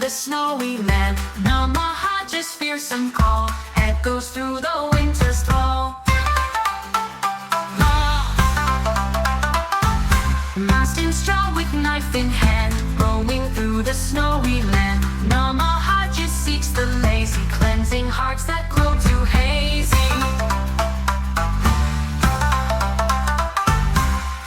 Speaker 1: the snowy land. Namaha's fearsome call echoes through the winter's thrall. Masked in straw with knife in hand, roaming through the snowy land. Namaha seeks the lazy, cleansing hearts that grow too hazy.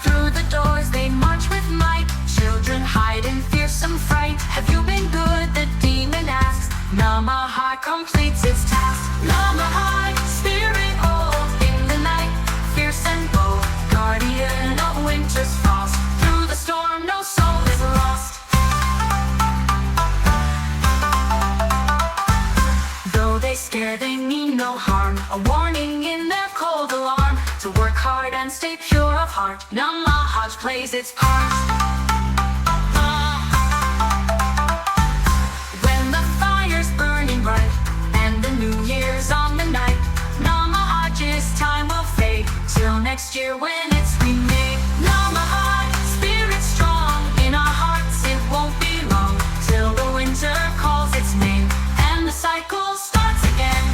Speaker 1: Through the doors they march with might, children hide in fearsome fright. Have you been good? The demon asks. Namaha completes its task. Namaha, spirit old in the night, fierce and bold, guardian of winter's frost. Through the storm no soul is lost. Though they scare, they mean no harm, a warning in their cold alarm, to work hard and stay pure of heart. Namaha plays its part. When the fire's burning bright and the new year's on the night, Namaha's time will fade till next year when it's remade. Namaha, spirit strong in our hearts, it won't be long till the winter calls its name and the cycle starts again.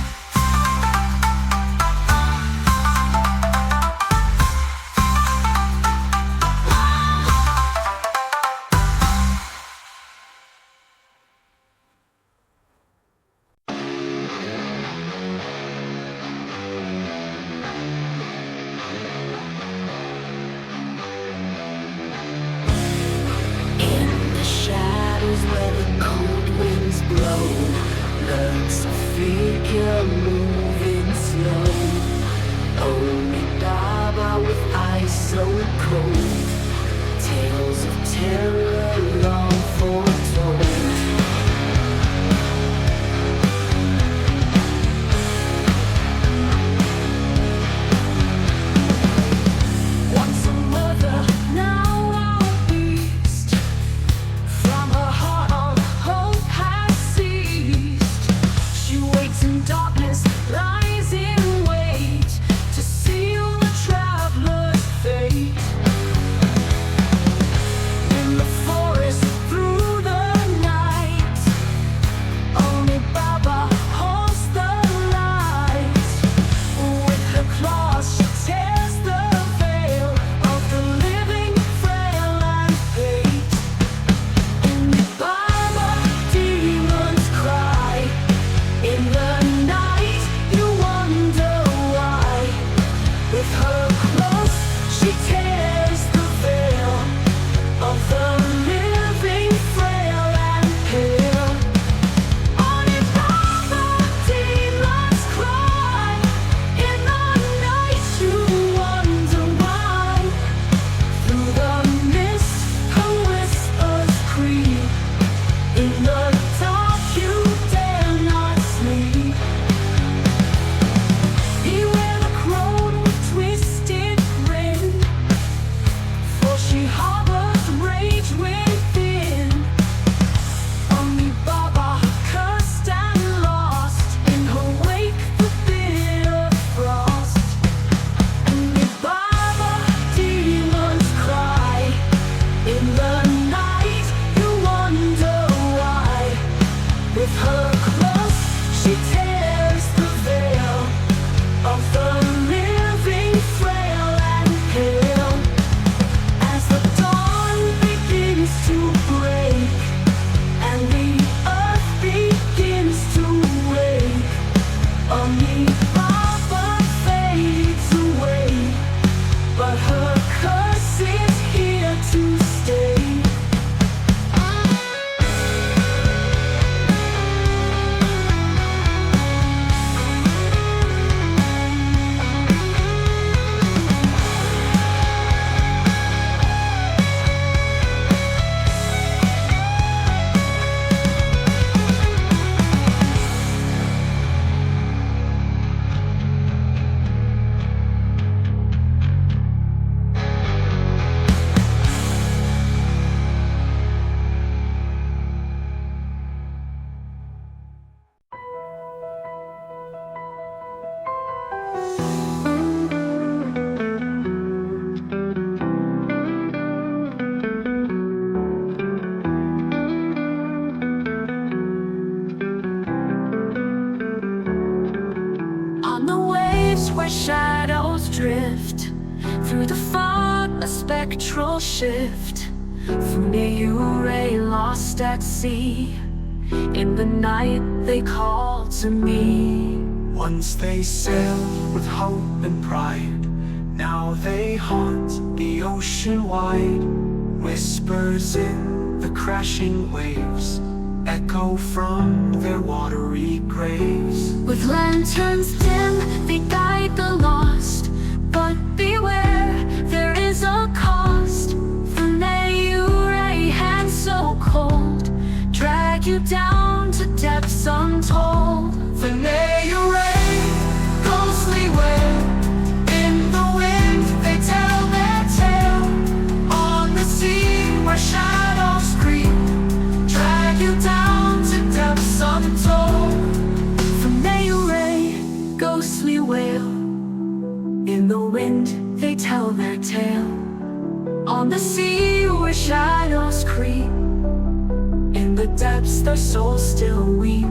Speaker 2: In the shadows where the cold winds blow, lurks a figure moving slow. Onidaba with eyes so cold, tales of terror long foretold. Once a mother, now a beast. From her heart all hope has ceased. She waits in darkness, lies in wait to seal the traveler's fate. In the forest through the night, only Baba holds the light. With her claws she tears the veil of the living, frail and fate. In the Baba demons cry. In the night you wonder why. With her close she tears the veil of the living, frail and pale. On it Baba demons cry. In the night you wonder why. Through the mist her whispers creep. In the dark you dare not sleep. Beware the crone with twisted grin, for she harbors rage within. Only Baba, cursed and lost, in her wake the bitter frost. Only Baba demons cry. In the night you wonder why. With her close she tears the veil of the living, frail and pale. As the dawn begins to break and the earth begins to wake, only Baba fades away, but her curse is here to stay.
Speaker 1: where shadows drift. Through the fog, a spectral shift. Funeure lost at sea. In the night they call to me.
Speaker 4: Once they sailed with hope and pride, now they haunt the ocean wide. Whispers in the crashing waves echo from their watery graves.
Speaker 1: With lanterns dim, they guide the lost. But beware, there is a cost. Funeure, hands so cold, drag you down to depths untold.
Speaker 4: Funeure, ghostly wail. In the wind they tell their tale. On the sea where shadows creep, drag you down to depths untold.
Speaker 1: Funeure, ghostly wail. In the wind they tell their tale. On the sea where shadows creep, in the depths their souls still weep.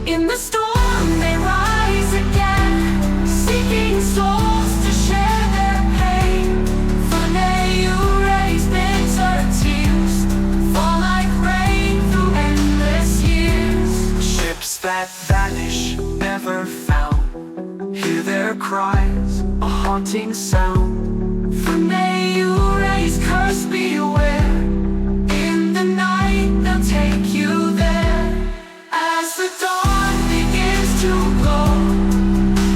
Speaker 1: In the storm they rise again, seeking souls to share their pain. Funeure's bitter tears fall like rain through endless years.
Speaker 4: Ships that vanish, never found, hear their cries, a haunting sound.
Speaker 1: Funeure's curse beware. In the night they'll take you there. As the dawn begins to glow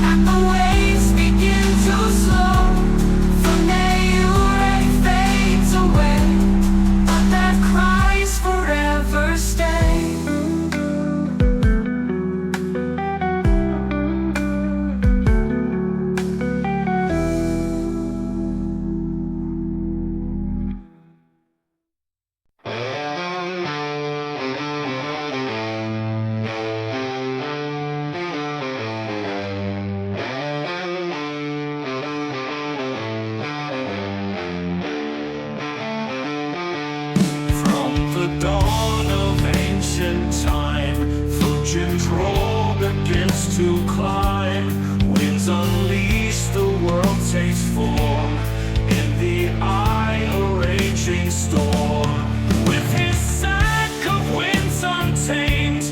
Speaker 1: and the waves begin to slow, Funeure fades away, but their cries forever stay.
Speaker 4: From the dawn of ancient time, Fuji's roll begins to climb. Winds unleash, the world takes form. In the eye, a raging storm. With his sack of winds untamed,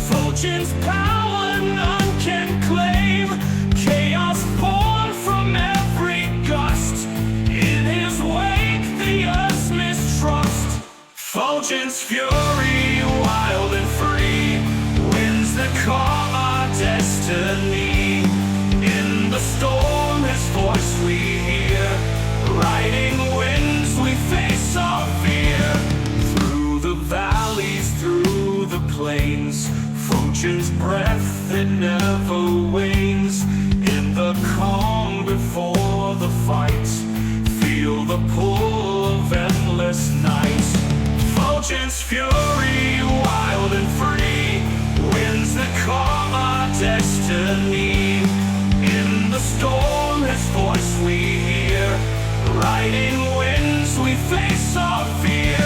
Speaker 4: Fuji's power none can claim. Chaos born from every gust. In his wake, the earth's mistrust. Fulgence fury, wild and free, winds that calm our destiny. In the storm, his voice we hear. Riding winds, we face our fear. Through the valleys, through the plains, Fulgence breath, it never wanes. In the calm before the fight, feel the pull of endless night. Fulgence fury, wild and free, winds that calm our destiny. In the storm, his voice we hear. Riding winds, we face our fear.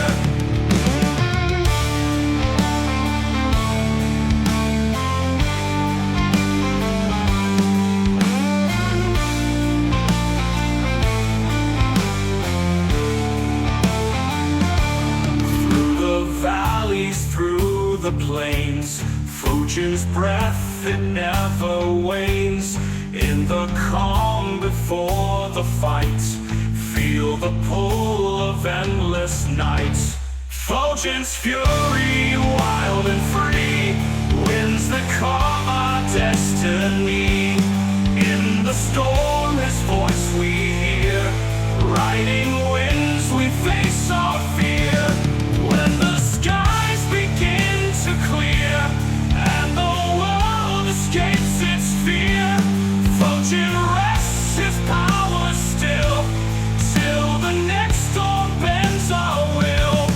Speaker 4: Valleys, through the plains, Fuji's breath, it never wanes. In the calm before the fight, feel the pull of endless night. Fulgence fury, wild and free, winds that calm our destiny. In the storm, his voice we hear. Riding winds, we face our fear. When the skies begin to clear and the world escapes its fear, Fulgence rests his power still, till the next storm bends our will.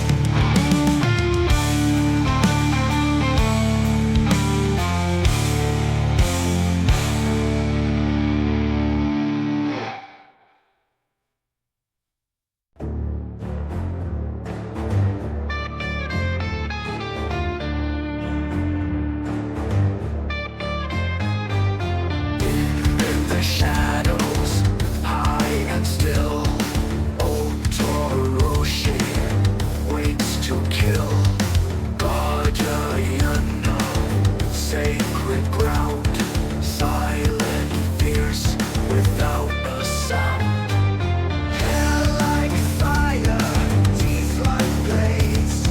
Speaker 4: sacred ground, silent, fierce, without a sound. Hair like fire, teeth like blades.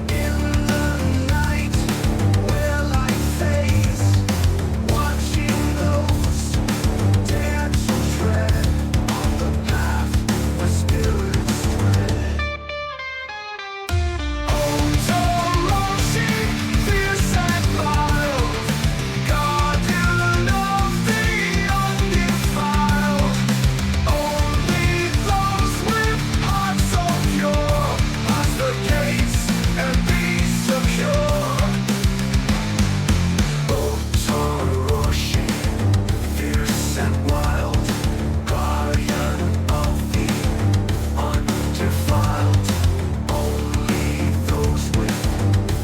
Speaker 4: In the night, where light fades, watching those dare to tread on the path where spirits tread. Oh, Toroshi, fierce and wild, guardian of the undefiled. Only those with hearts so pure pass the gates and be secure. Oh, Toroshi, fierce and wild, guardian of the undefiled. Only those with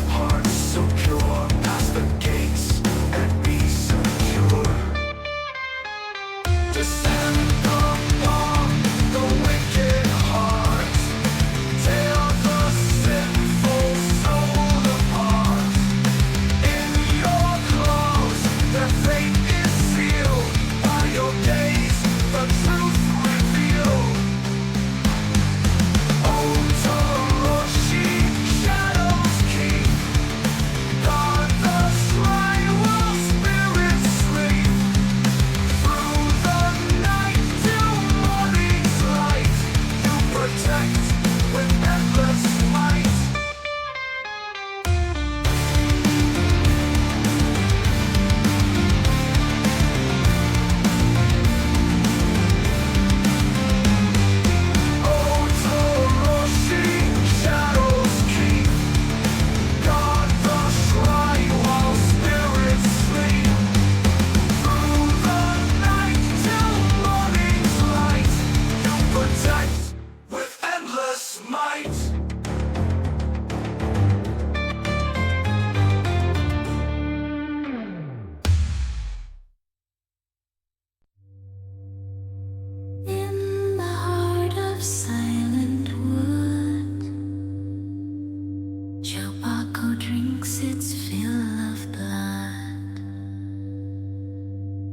Speaker 4: hearts so pure pass the gates and be secure. Descend upon the wicked heart, tear the sinful soul apart. In your claws, their fate is sealed. By your gaze, the truth revealed. Oh, Toroshi, Shadow's king, guard the shrine while spirits sleep. Through the night till morning's light, you protect with endless might. Oh, Toroshi, Shadow's king, guard the shrine while spirits sleep. Through the night till morning's light, you protect with endless might.
Speaker 2: In the heart of silent wood, Jōbako drinks its fill of blood.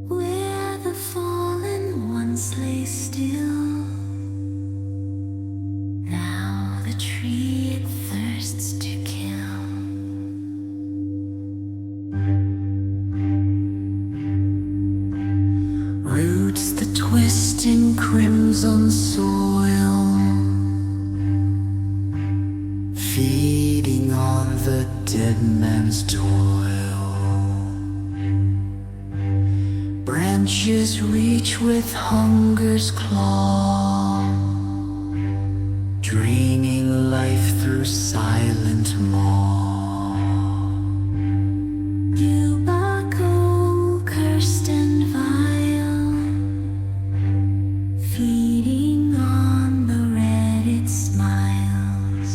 Speaker 2: Where the fallen once lay still, now the tree it thirsts to kill. Roots that twist in crimson soil, feeding on the dead man's toil. Branches reach with hunger's claw, draining life through silent maw. Jōbako, cursed and vile, feeding on the red it smiles.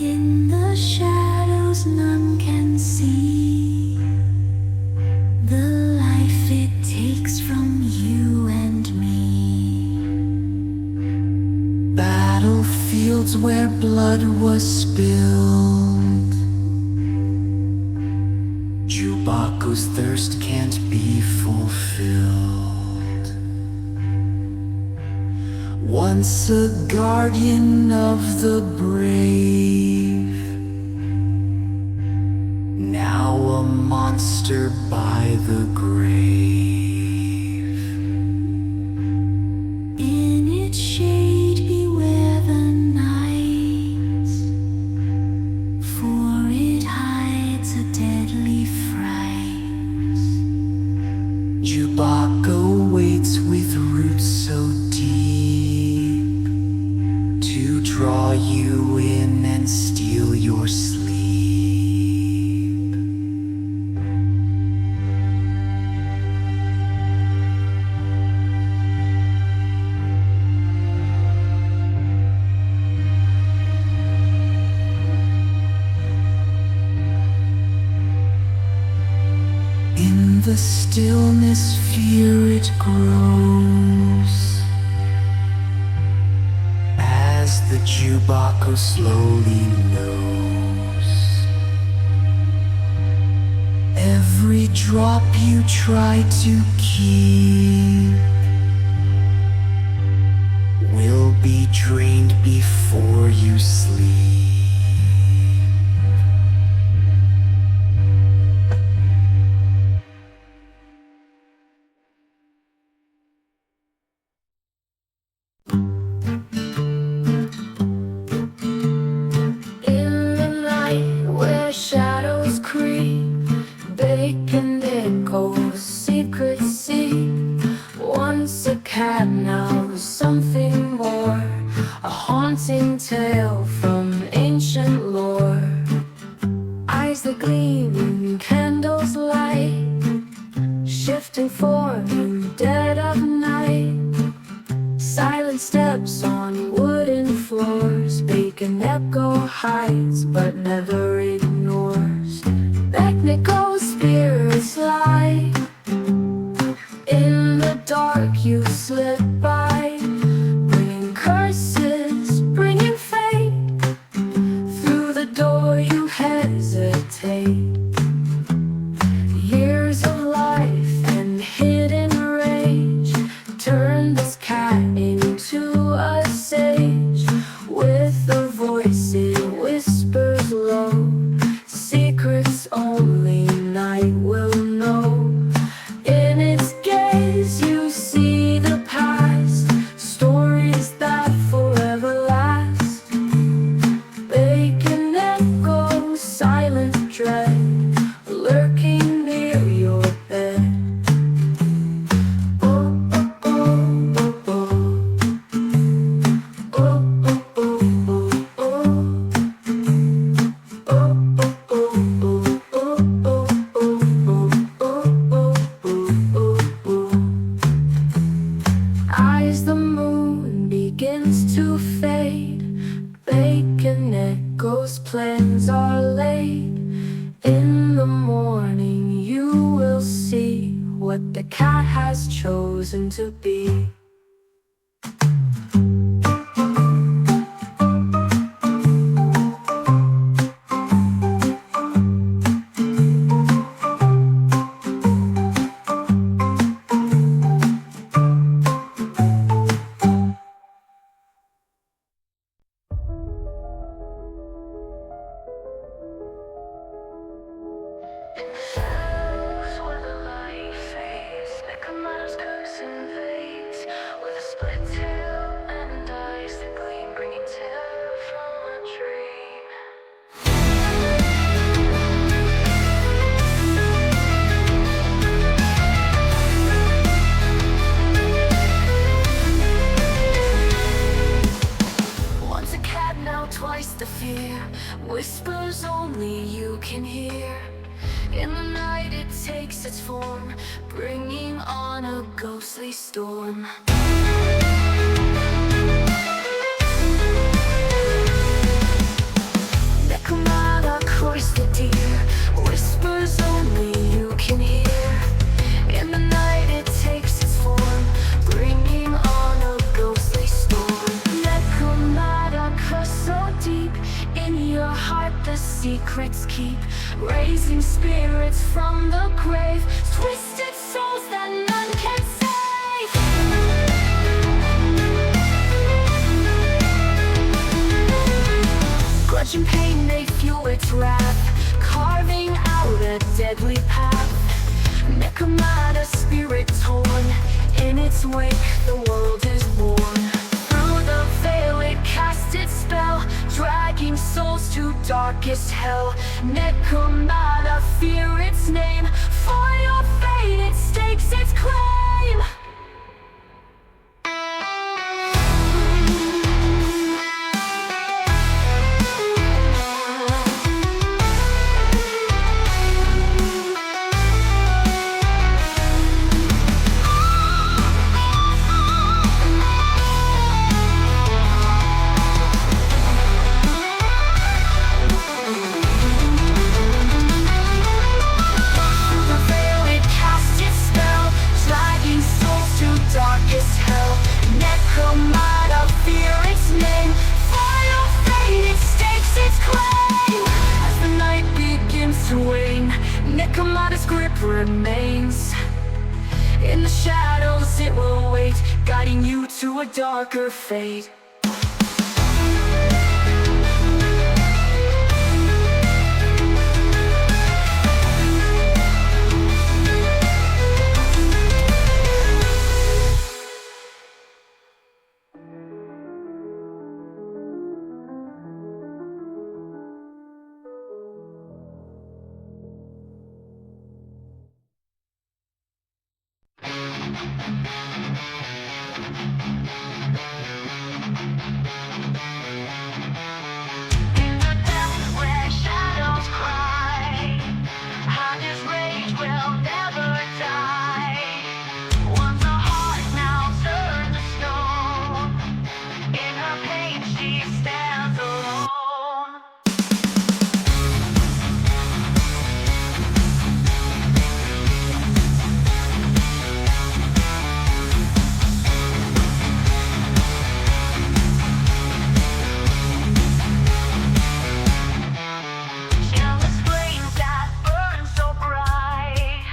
Speaker 2: In the shadows none can see the life it takes from you and me. Battlefields where blood was spilled, Jōbako's thirst can't be fulfilled. Once a guardian of the brave, now a monster by the grave. In its shade beware the night, for it hides a deadly fright. Jōbako waits with roots so deep to draw you in and steal your sleep. In the stillness fear it grows, as the Jōbako slowly knows.
Speaker 1: Every drop you try to keep will be drained before you sleep.
Speaker 2: In the night where shadows creep, vacant echoes, secrets seep. Once a cat, now something more, a haunting tale from ancient lore. Eyes that gleam in candles light, shifting form in dead of night. Silent steps on wooden floors, vacant echo hides but never ignores. Back echo spirits lie. In the dark you slip by, bringing curses, bringing fate. Through the door you hesitate. Years of life and hidden rage turn this cat into a sage. With a voice it whispers low, secrets only night will know. In its gaze you see the past, stories that forever last. Vacant echoes, silent dread, lurking near your bed. Oh, oh, oh, oh, oh. Oh, oh, oh, oh, oh. Oh, oh, oh, oh, oh, as the moon begins to fade, vacant echoes, plans are laid. In the morning you will see what the cat has chosen to be.
Speaker 3: Shadows where the light fades, Aka-manto's curse invades. With a split tail and eyes that gleam, bringing terror from a dream. Once a cat, now twice the fear, whispers only you can hear. In the night it takes its form, bringing on a ghostly storm. Aka-manto course the deer, whispers only you can hear. In the night it takes its form, bringing on a ghostly storm. Aka-manto cuts so deep, in your heart the secrets keep, raising spirits from the grave, twisted souls that none can save. Grudge and pain, they fuel its wrath, carving out a deadly path. Aka-manto spirit torn, in its wake the world is born. Through the veil it casts its spell, dragging souls to darkest hell. Aka-manto fear its name, for your fate it stakes its claim.
Speaker 1: its grip remains. In the shadows it will wait, guiding you to a darker fate.
Speaker 3: In the depths where shadows cry, Hanya's rage will never die. Once a heart, now turned to stone. In her pain she stands alone. Jealous flames that burn so bright,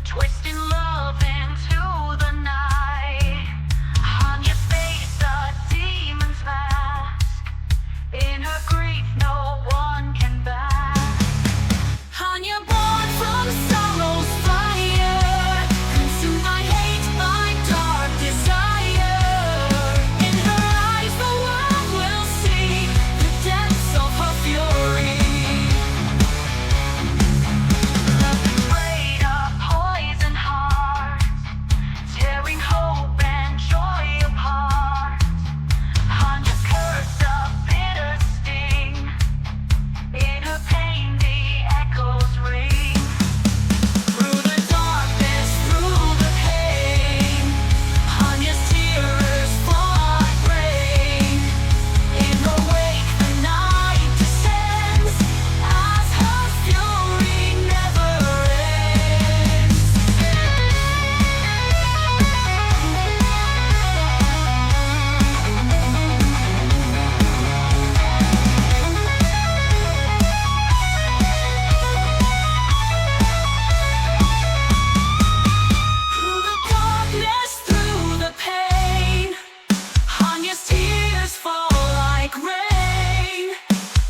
Speaker 3: twisting love into the night. Hanya's face a demon's mask. In her grief no one can back.
Speaker 1: Hanya born from sorrow's fire, consume my hate, my dark desire. In her eyes the world will see the depths of her fury.
Speaker 3: Afraid of poison heart, tearing hope and joy apart. Hanya's curse a bitter sting. In her pain the echoes ring.
Speaker 1: Through the darkness, through the pain, Hanya's tears fall like rain. In her wake the night descends, as her fury never ends. Through the darkness, through the pain, Hanya's tears fall like rain.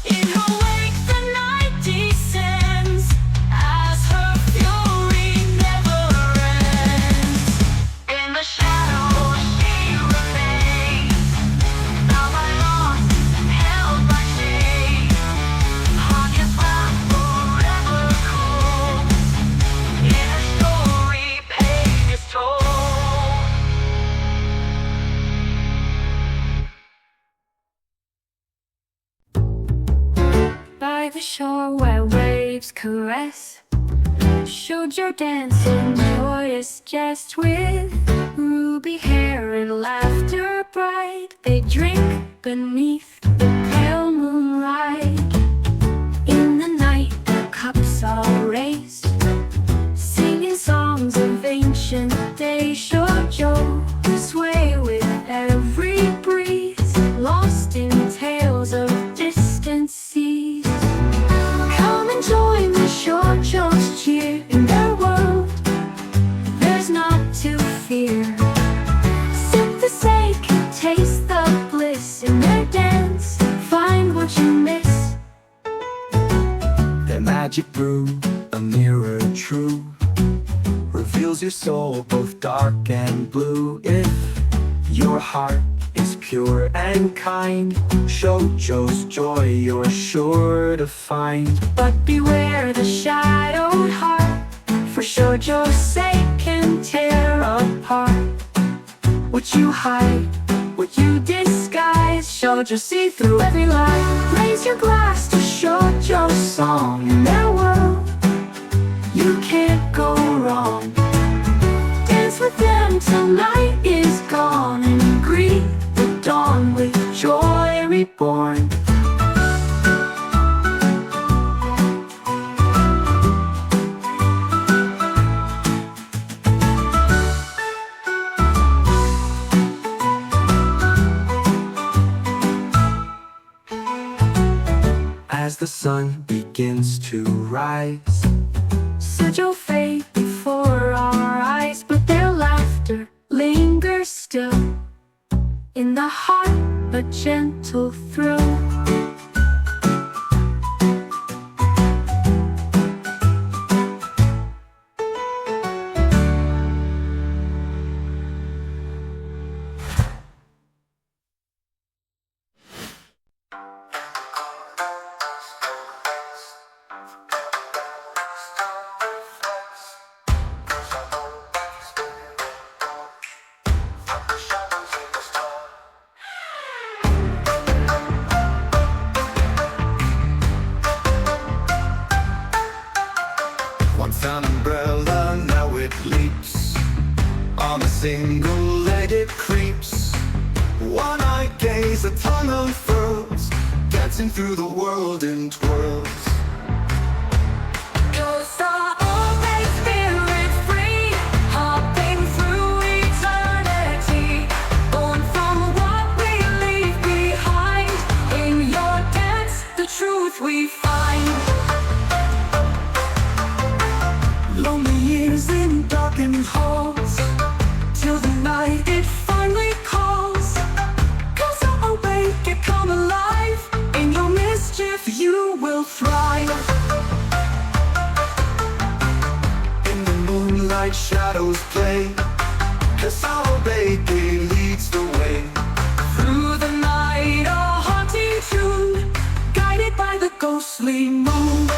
Speaker 1: In her wake the night descends, as her fury never ends.
Speaker 3: In the shadows she remains, now by lost, held by shame. Hanya's wrath forever cold. In her story pain is told.
Speaker 2: By the shore where waves caress, Shoujo dancing joyous jest with ruby hair and laughter bright. They drink beneath the pale moonlight. In the night the cups are raised, singing songs of ancient days. Shoujo sway with every breeze, lost in tales of distant seas. Come and join the shoujo's cheer. In their world there's not to fear. Sip the sake, taste the bliss. In their dance find what you miss.
Speaker 4: Their magic brew, a mirror true, reveals your soul both dark and blue. If your heart is pure and kind, Shoujo's joy you're sure to find.
Speaker 2: But beware the shadowed heart, for Shoujo's sake can tear apart.
Speaker 1: What you hide, what you disguise, Shoujo see through every lie. Raise your glass to Shoujo's song. In their world you can't go wrong. Dance with them till night is gone, and greet the dawn with joy reborn.
Speaker 4: As the sun begins to rise,
Speaker 1: Shoujo face
Speaker 4: umbrella, now it leaps. On a single leg it creeps. One-eyed gaze, a tongue unfurls, dancing through the world in twirls.
Speaker 1: Kasa-obake, spirit free, hopping through eternity, born from what we leave behind. In your dance, the truth we find. Lonely years in darkened halls, till the night it finally calls. Kasa-obake, come alive. In your mischief you will thrive.
Speaker 4: In the moonlight shadows play, Kasa-obake leads the way.
Speaker 1: Through the night a haunting tune, guided by the ghostly moon.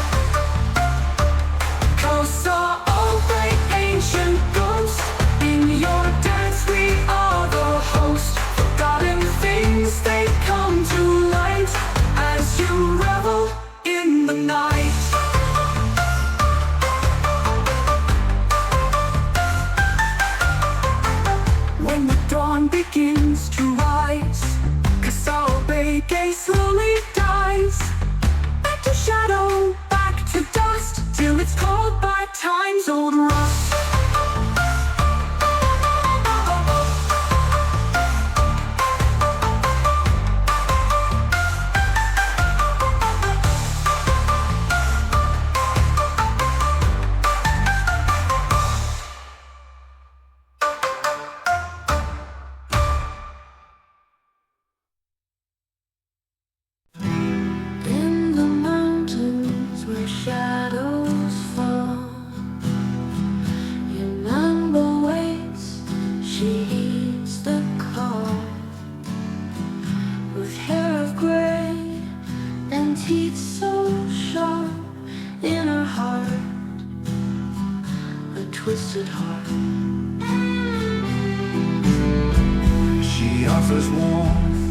Speaker 1: Kasa-obake, ancient ghost, in your dance we are the host. Forgotten things, they come to light as you revel in the night. When the dawn begins to rise, Kasa-obake slowly dies. Back to shadow, back to dust, till it's called by time's old rust.
Speaker 2: In the mountains where shadows fall, your number waits, she heeds the call. With hair of gray and teeth so sharp, in her heart, a twisted heart.
Speaker 4: She offers warmth,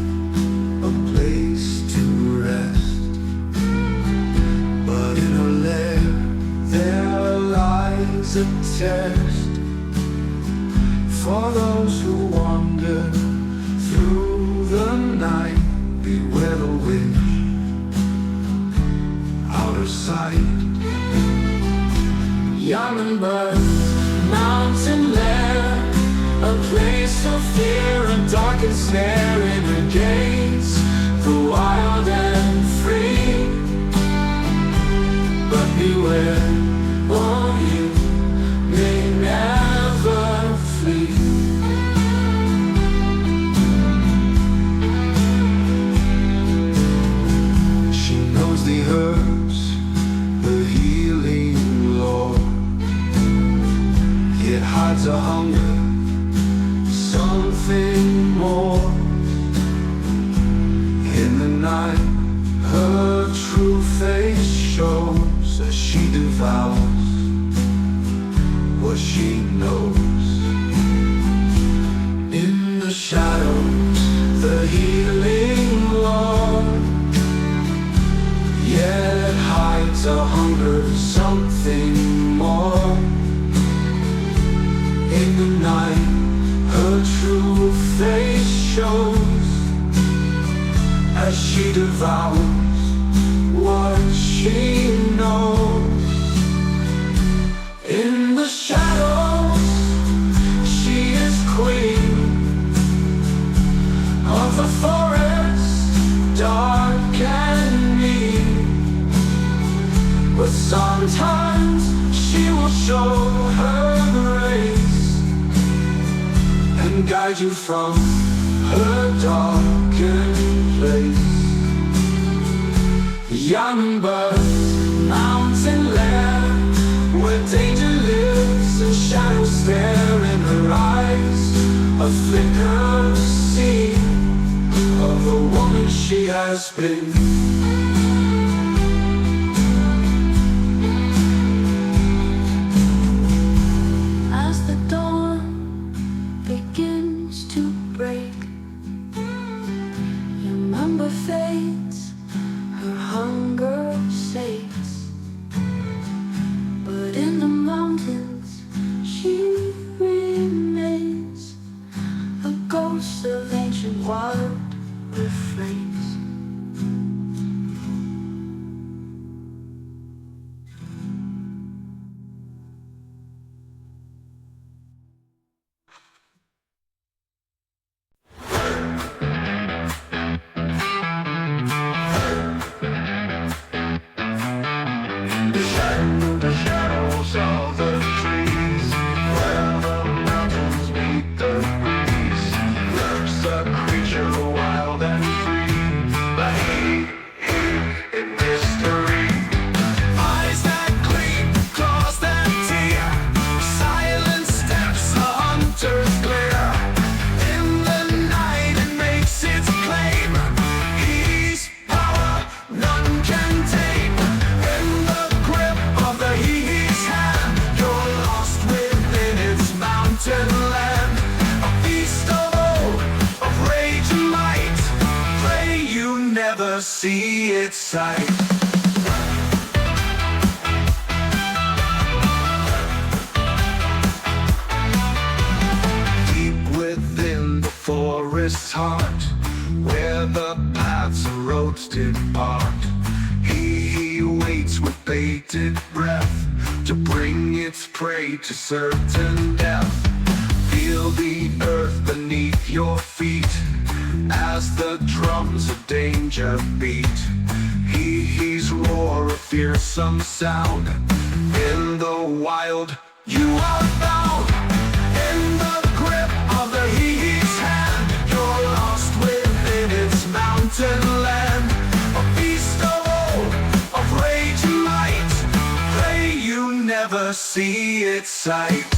Speaker 4: a place to rest, but in her lair there lies a test for those who wander through the night. Beware the witch, out of sight. Yōkai-inspired, mountain lair, a place of fear, a darkened snare in her gaze, the wild and free. But beware, or you may never flee. She knows the herbs, the healing lore, yet hides a hunger, something more. In the night, her true face shows as she devours what she knows. In the shadows, the healing Lord, yet hides a hunger, something more. In the night, her true face shows as she devours what she knows. In the shadows, she is queen of the forest, dark and mean. But sometimes she will show her grace and guide you from her darkened place. Yōkai-inspired, mountain lair, where danger lives and shadows stare. In her eyes, a flicker seen of the woman she has been.
Speaker 2: As the dawn begins to break, your number fades, her hunger sates. But in the mountains
Speaker 4: see its sight. Deep within the forest's heart, where the paths and roads did part, he waits with bated breath to bring its prey to certain death. Feel the earth beneath your feet as the drums of danger beat. He's roar, a fearsome sound. In the wild, you are bound. In the grip of the he's hand, you're lost within its mountain land. A beast of old, of rage and might, prey you never see its sight.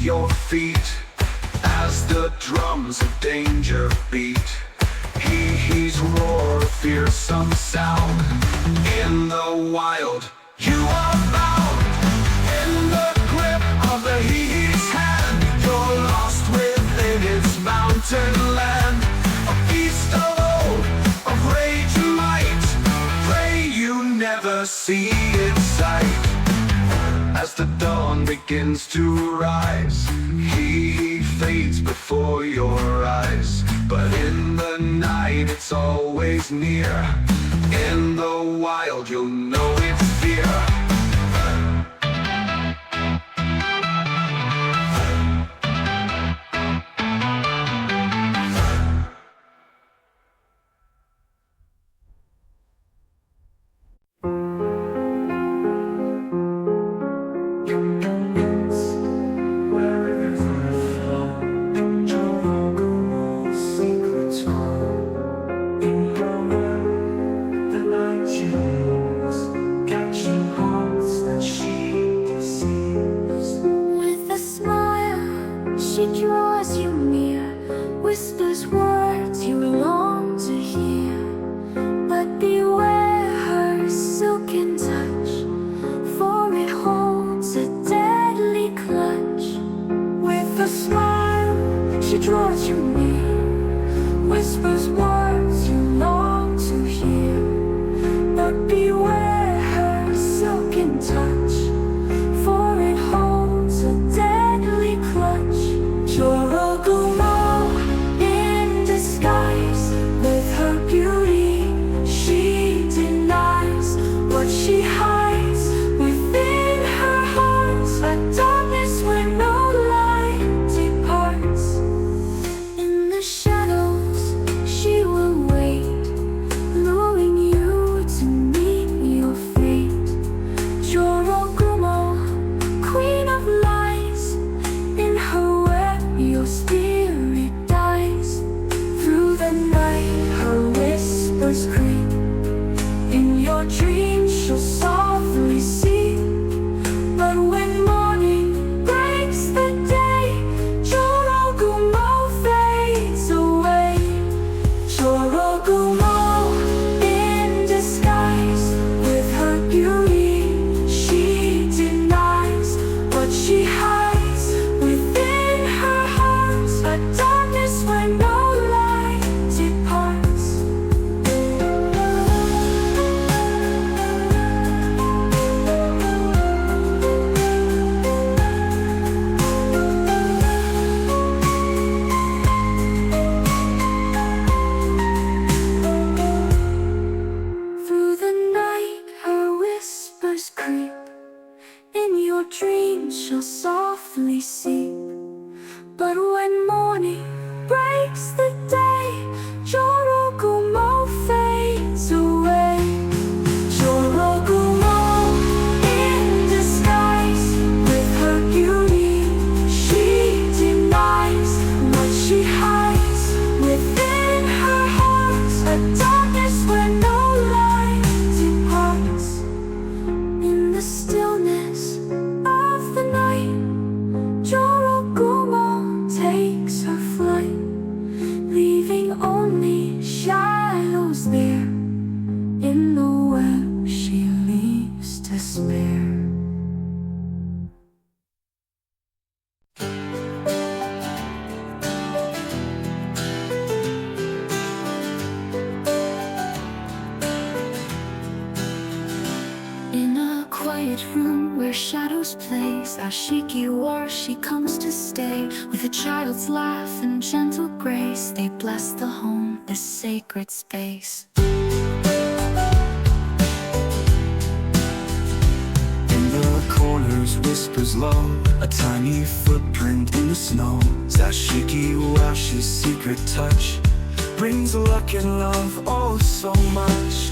Speaker 4: Your feet as the drums of danger beat. He's roar, a fearsome sound. In the wild, you are bound. In the grip of the he's hand, you're lost within its mountain land. A beast of old, of rage and might, prey you never see its sight. As the dawn begins to rise, he fades before your eyes. But in the night it's always near. In the wild you'll know its fear.
Speaker 2: Sashiki war, she comes to stay. With a child's laugh and gentle grace, they bless the home, this sacred space.
Speaker 4: In the corners whispers low, a tiny footprint in the snow. Sashiki Washi's secret touch brings luck and love, oh so much.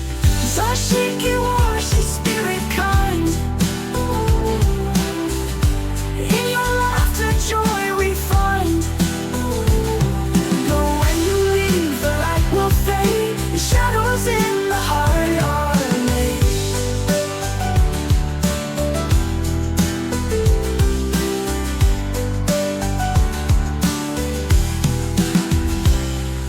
Speaker 1: Sashiki Washi, spirit kind. In your laughter, joy we find. But when you leave, the light will fade. The shadows in the heart are laid.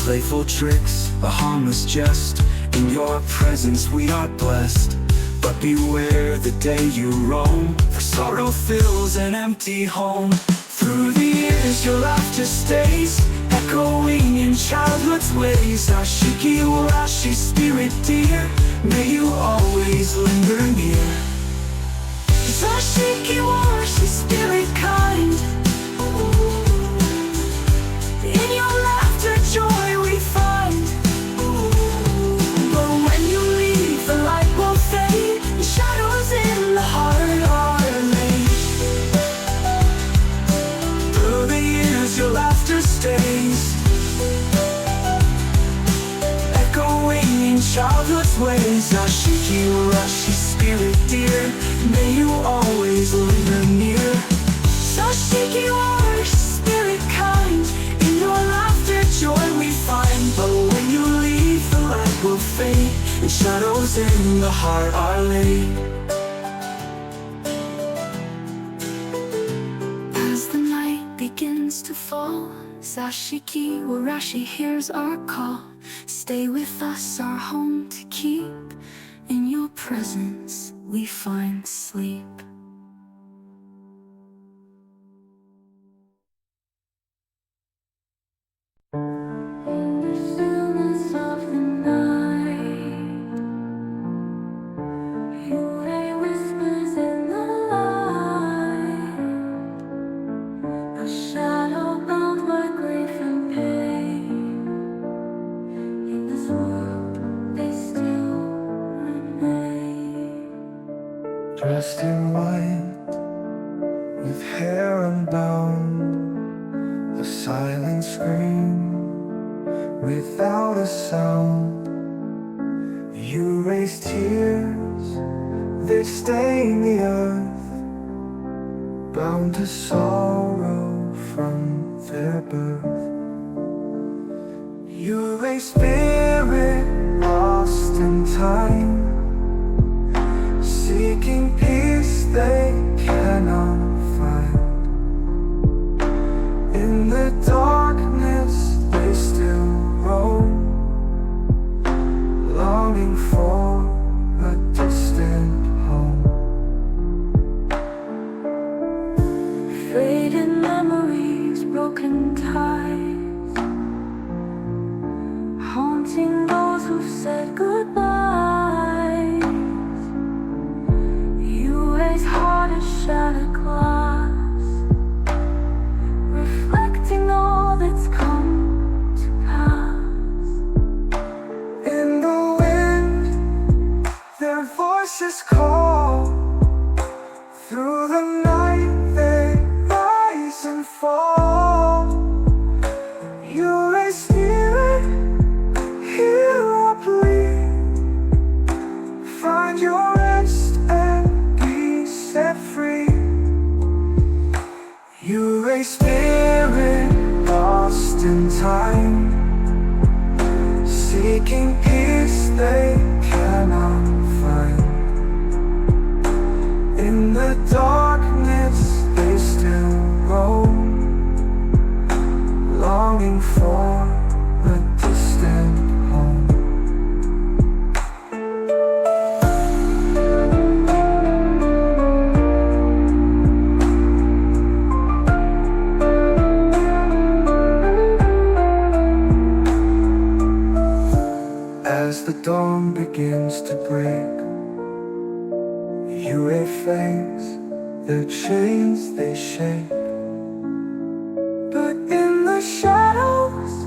Speaker 4: Playful tricks, a harmless jest. In your presence we are blessed. But beware the day you roam, for sorrow fills an empty home. Through the years your laughter stays, echoing in childhood's ways. Sashiki Urashi, spirit dear, may you always linger near.
Speaker 1: Sashiki Washi, spirit kind. In your laughter, joy we find. But when you leave, the light will fade. The shadows in the heart are laid.
Speaker 4: Through the years your laughter stays, echoing in childhood's ways. Sashiki Urashi, spirit dear, may you always linger near.
Speaker 1: Sashiki Washi, spirit kind. In your laughter, joy we find.
Speaker 4: But when you leave, the light will fade, and shadows in the heart are laid.
Speaker 2: As the night begins to fall, Sashiki Warashi hears our call. Stay with us, our home to keep. In your presence we find sleep.
Speaker 3: In the stillness of the night, yōkai whispers in the light. A shadow bound by grief and pain. In this world they still remain.
Speaker 4: Dressed in white, with hair unbound, a silent scream, without a sound. You raise tears, they stain the earth, bound to sorrow from their birth. You raise spirit lost in time, seeking peace they cannot find. In the darkness they still roam, longing for a distant home.
Speaker 3: Faded memories, broken ties, haunting those who've said goodbyes. You raise heart as shattered glass, reflecting all that's come to pass.
Speaker 4: In the wind, their voices call. Through the night they rise and fall. You raise spirit, hear our plea. Find your rest and be set free. You raise spirit lost in time, seeking peace they cannot find. In the darkness they still roam, longing for a distant home. As the dawn begins to break, you wave flames their chains they shake. But in the shadows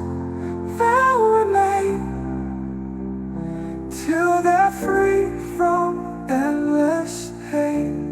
Speaker 4: they'll remain till they're free from endless pain.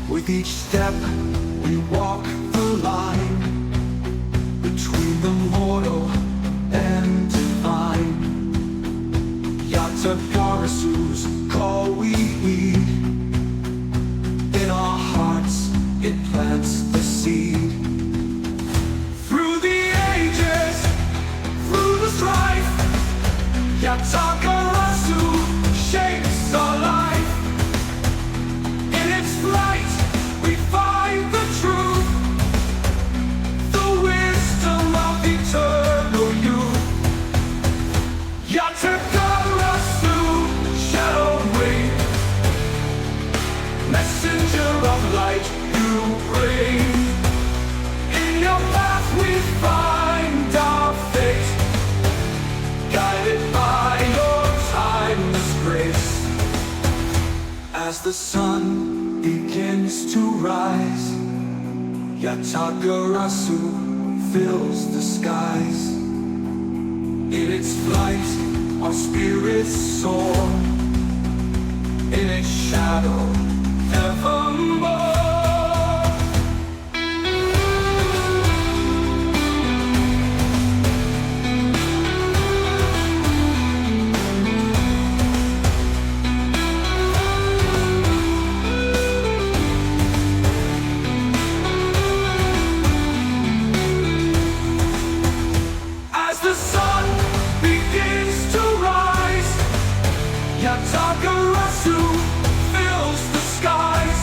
Speaker 4: With each step we walk the line between the mortal and divine. Yatagara's call we heed. In our hearts it plants the seed. Through the ages, through the strife, Yatagarasu shapes our life. In its flight we find the truth, the wisdom of eternal youth. Yatagarasu, shadowed wing, messenger of light you bring. In your path we find our fate, guided by your timeless grace. As the sun begins to rise, Yatagarasu fills the skies. In its flight our spirits soar, in its shadow evermore. The sun begins to rise, Yatagarasu fills the skies.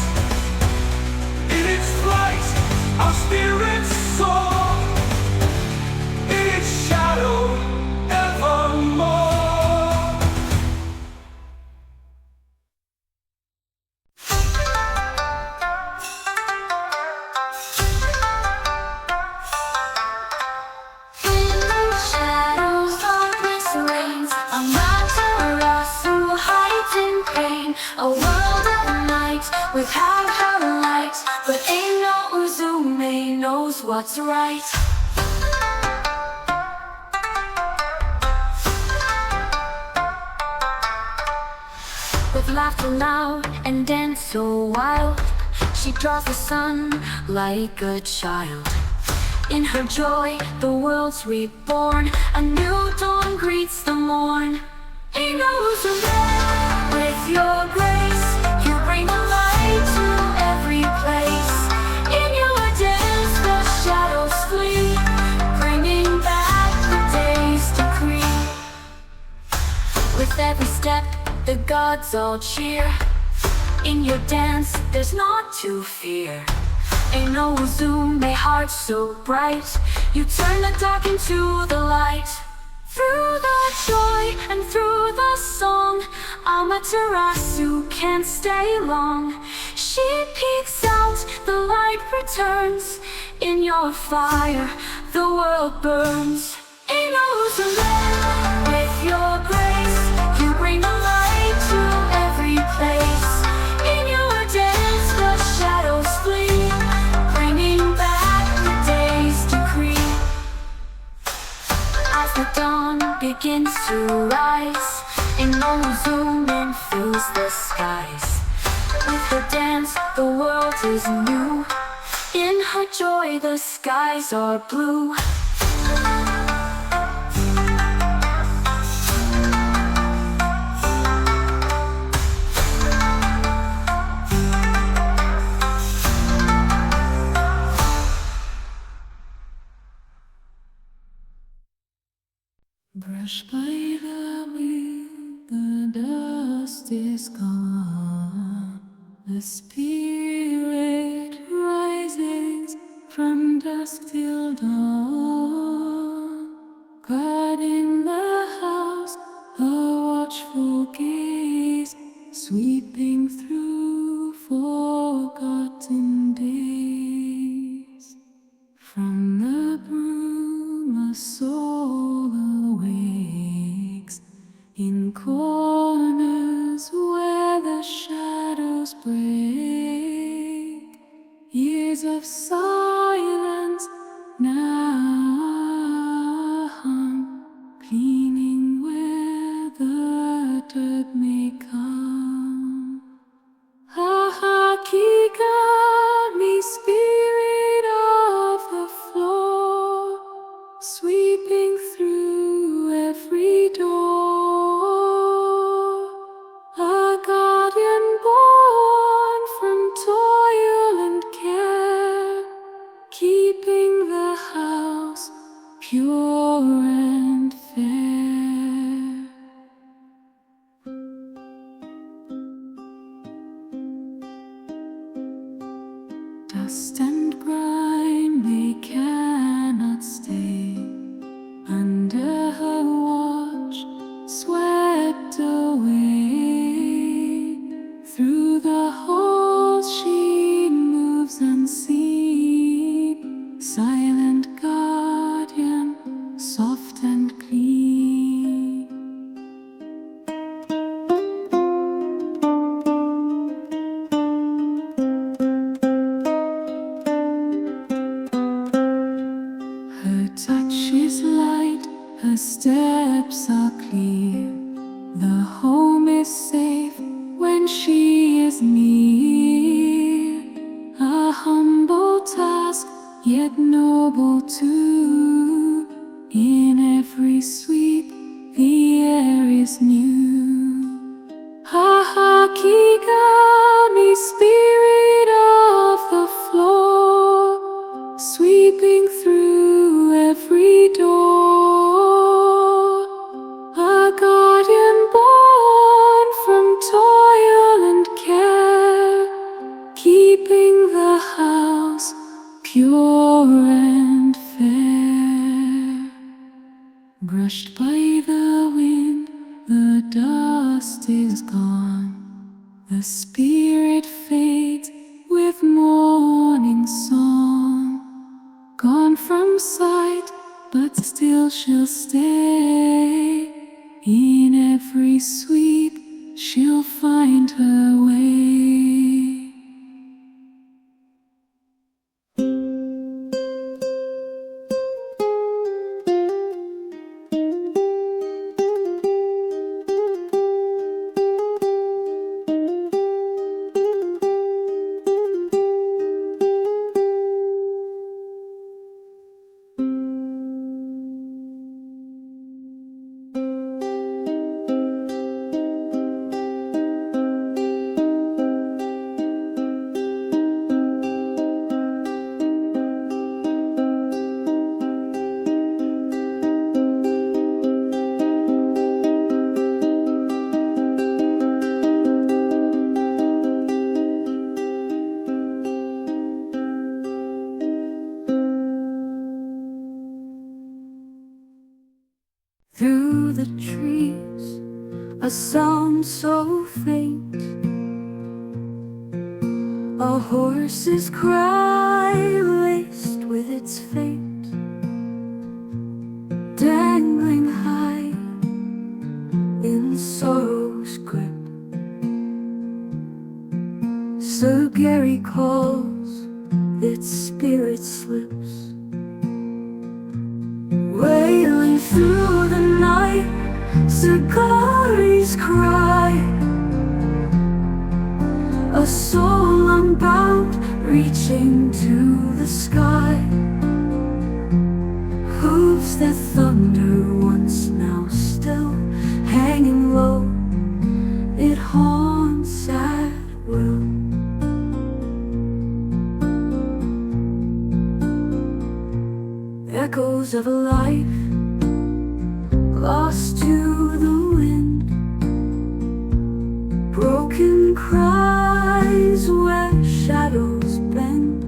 Speaker 4: In its flight our spirits soar, in its shadow evermore.
Speaker 2: A world at night with half her light, but ain't no Uzume knows what's right. With laughter loud and dance so wild, she draws the sun like a child. In her joy the world's reborn, a new dawn greets the morn. Ain't no Uzume, with your grace you bring the light to every place. In your dance the
Speaker 1: every step, the gods all cheer. In your dance, there's naught to fear. Ain't no zoom, a heart so bright. You turn the dark into the light. Through the joy and through the song, Amaterasu can't stay long. She peeks out, the light returns. In your fire, the world burns. Ain't no zoom, with your grace, you bring the light to every place. In your dance, the shadows flee, bringing back the day's decree. As the dawn begins to rise, an zoom-in fills the skies. With her dance, the world is new. In her joy, the skies are blue.
Speaker 2: Brushed by the wind, the dust is gone. The spirit rises from dusk till dawn. Guarding the house, a watchful gaze, sweeping through forgotten days. From the broom a soul awakes, in corners where the shadows break. Years of silence now hung, cleaning where the dirt may come. Hyakki got me, spirit of the floor, sweeping through every door. A guardian born from toil and care, keeping the house pure and fair. Dust and grime, they cannot stay. Under her watch, swept away. Through the halls she moves unseen, silent guardian, soft and clean. Her touch is light, her steps are clear. The home is safe when she is near. A humble task, yet noble too. In every sweep, the air is new. Hyakki got me, spirit of the floor, sweeping through every door. A guardian born from toil and care, keeping the house pure and fair. Brushed by the wind, the dust is gone. The spirit fades with morning song. Gone from sight, but still she'll stay. In every sweep, she'll find her way. sound so faint, a horse's cry laced with its fate, dangling high in sorrow's grip. Sir Gary calls, its spirit slips, wailing through the night. Ikari's cry, a soul unbound, reaching to the sky. Hooves that thunder once, now still hanging low. It haunts at will. Echoes of a life lost to the wind, broken cries where shadows bend,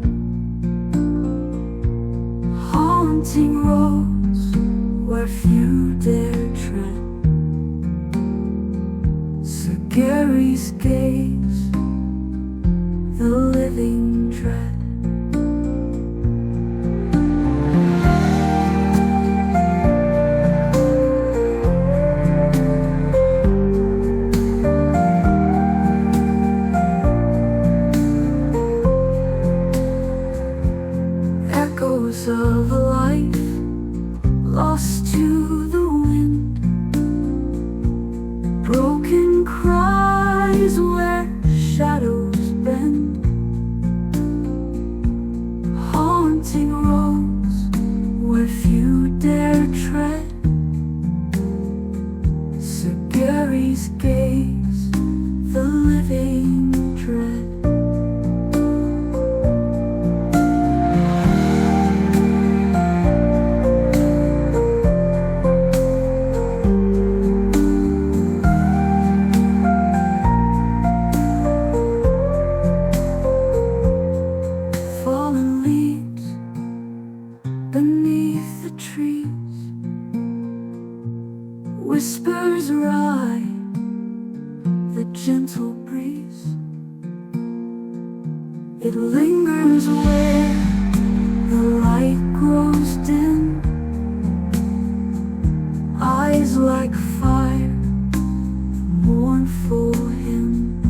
Speaker 2: haunting roads where few dare tread. Sir Gary's gaze, the living dread. Of a life lost to the wind, broken cries where shadows bend, haunting roads where few dare tread. Sir Gary's gaze, the living dread. Whispers ride the gentle breeze. It lingers where the light grows dim. Eyes like fire, mournful hymn,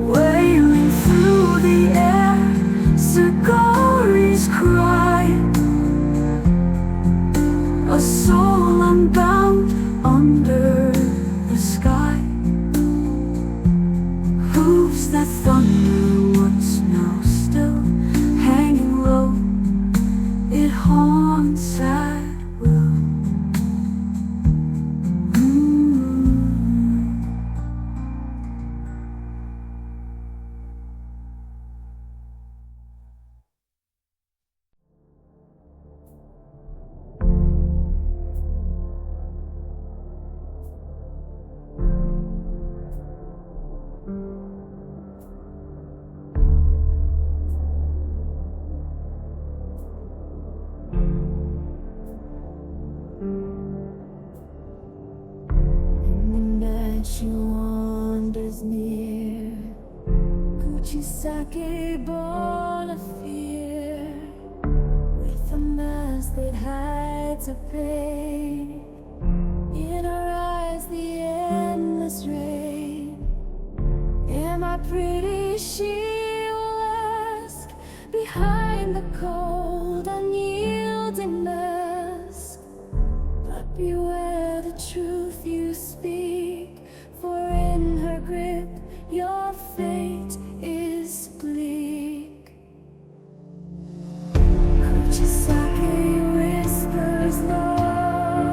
Speaker 2: wailing through the air. Ikari's cry, a soul unbound under the sky. Hooves that thunder once, now still hanging low. It haunts at will.
Speaker 3: She wanders near, Kuchisake born of fear, with a mask that hides her pain. In her eyes the endless rain. Am I pretty, she will ask, behind the cold unyielding mask? But beware the truth you speak, for in her grip your fate is bleak. Kuchisake whispers low,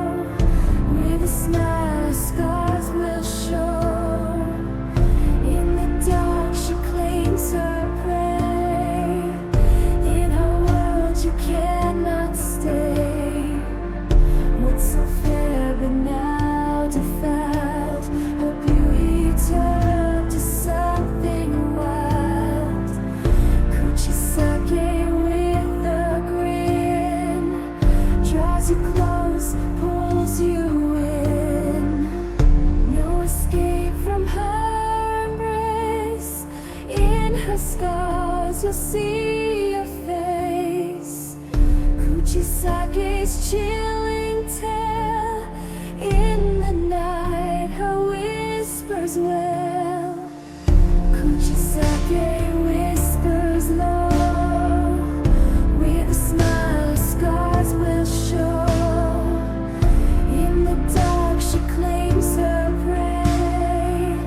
Speaker 2: once you'll see your face. Kuchisake's chilling tale. In the night, her whispers wail. Kuchisake whispers low. With a smile, scars will show. In the dark, she claims her prey.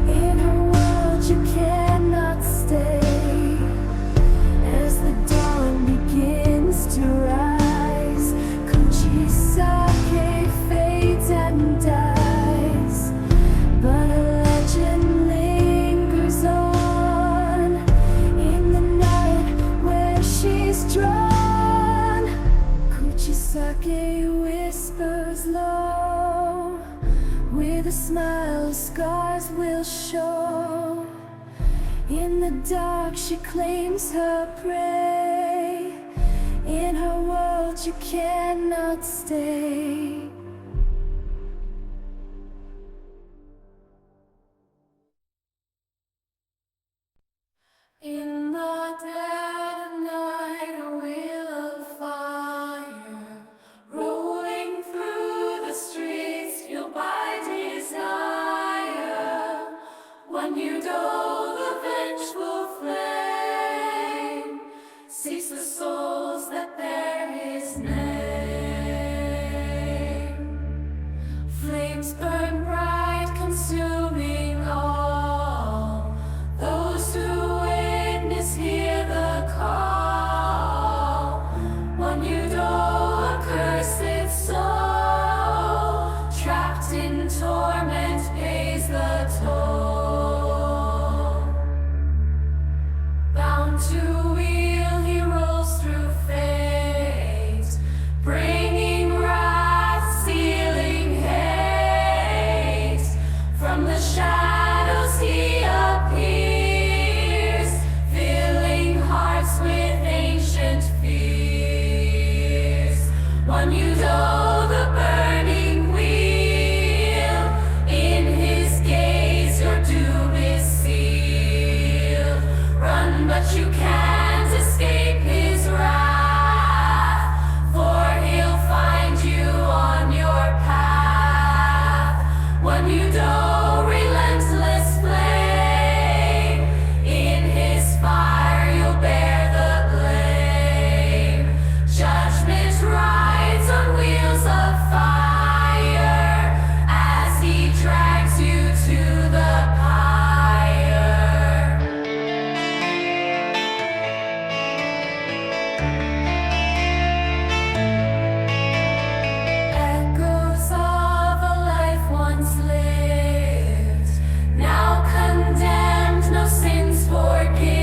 Speaker 2: In her world, you cannot stay. As the dawn begins to rise, Kuchisake fades and dies. But a legend lingers on. In the night where she's drawn, Kuchisake whispers low. With a smile, scars will show. In the dark, she claims her prey. In her world, you cannot stay. In the dead of night, a wheel of fire rolling through the streets, fueled by desire. When you know the vengeful flame seeks the souls that bear his name. Flames burn bright, consuming all. Those who witness hear the call. When you know a cursed soul, trapped in torment, pays the toll. Bound to wheel, he rolls through fate, bringing wrath, sealing hate. From the shadows he appears, filling hearts with ancient fears. When you know the burning wheel, in his gaze your doom is sealed. Run, but you can't escape his wrath, for he'll find you on your path. When you know relentless flame, in his fire you'll bear the blame. Judgment rides on wheels of fire as he drags you to the pyre. Echoes of a life once lived, now condemned, no sins forgives.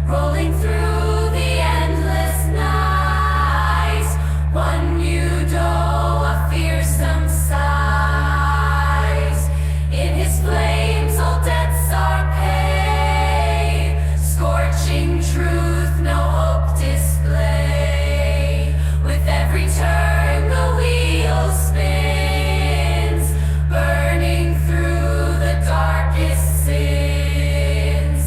Speaker 2: Rolling through the endless night, one you know a fearsome sight. In his flames all debts are paid, scorching truth, no hope display. With every turn the wheel spins, burning through the darkest sins.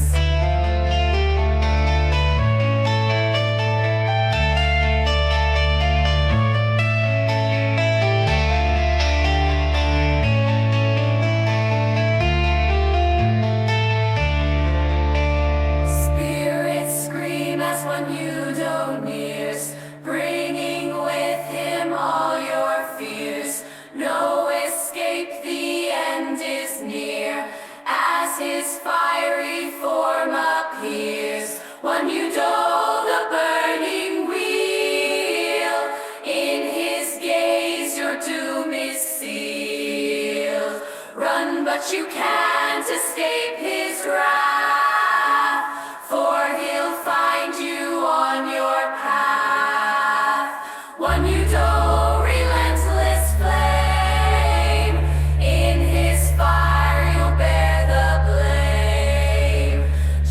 Speaker 2: Spirits scream as one Yudo nears, bringing with him all your fears. No escape, the end is near, as his fiery form appears. When you know the burning wheel, in his gaze your doom is sealed. Run, but you can't escape his wrath, for he'll find you on your path. When you know relentless flame, in his fire you'll bear the blame.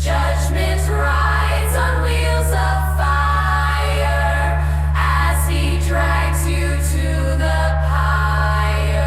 Speaker 2: Judgment rides on wheels of fire as he drags you to the pyre.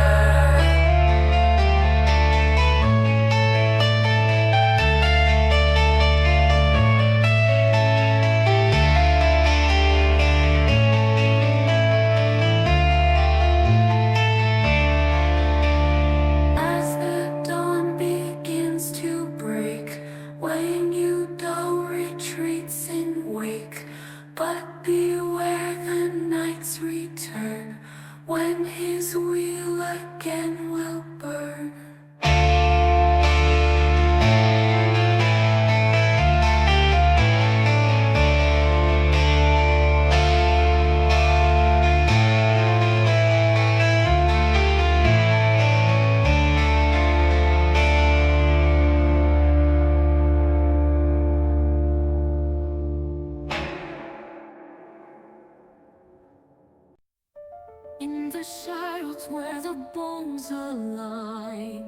Speaker 2: bones align.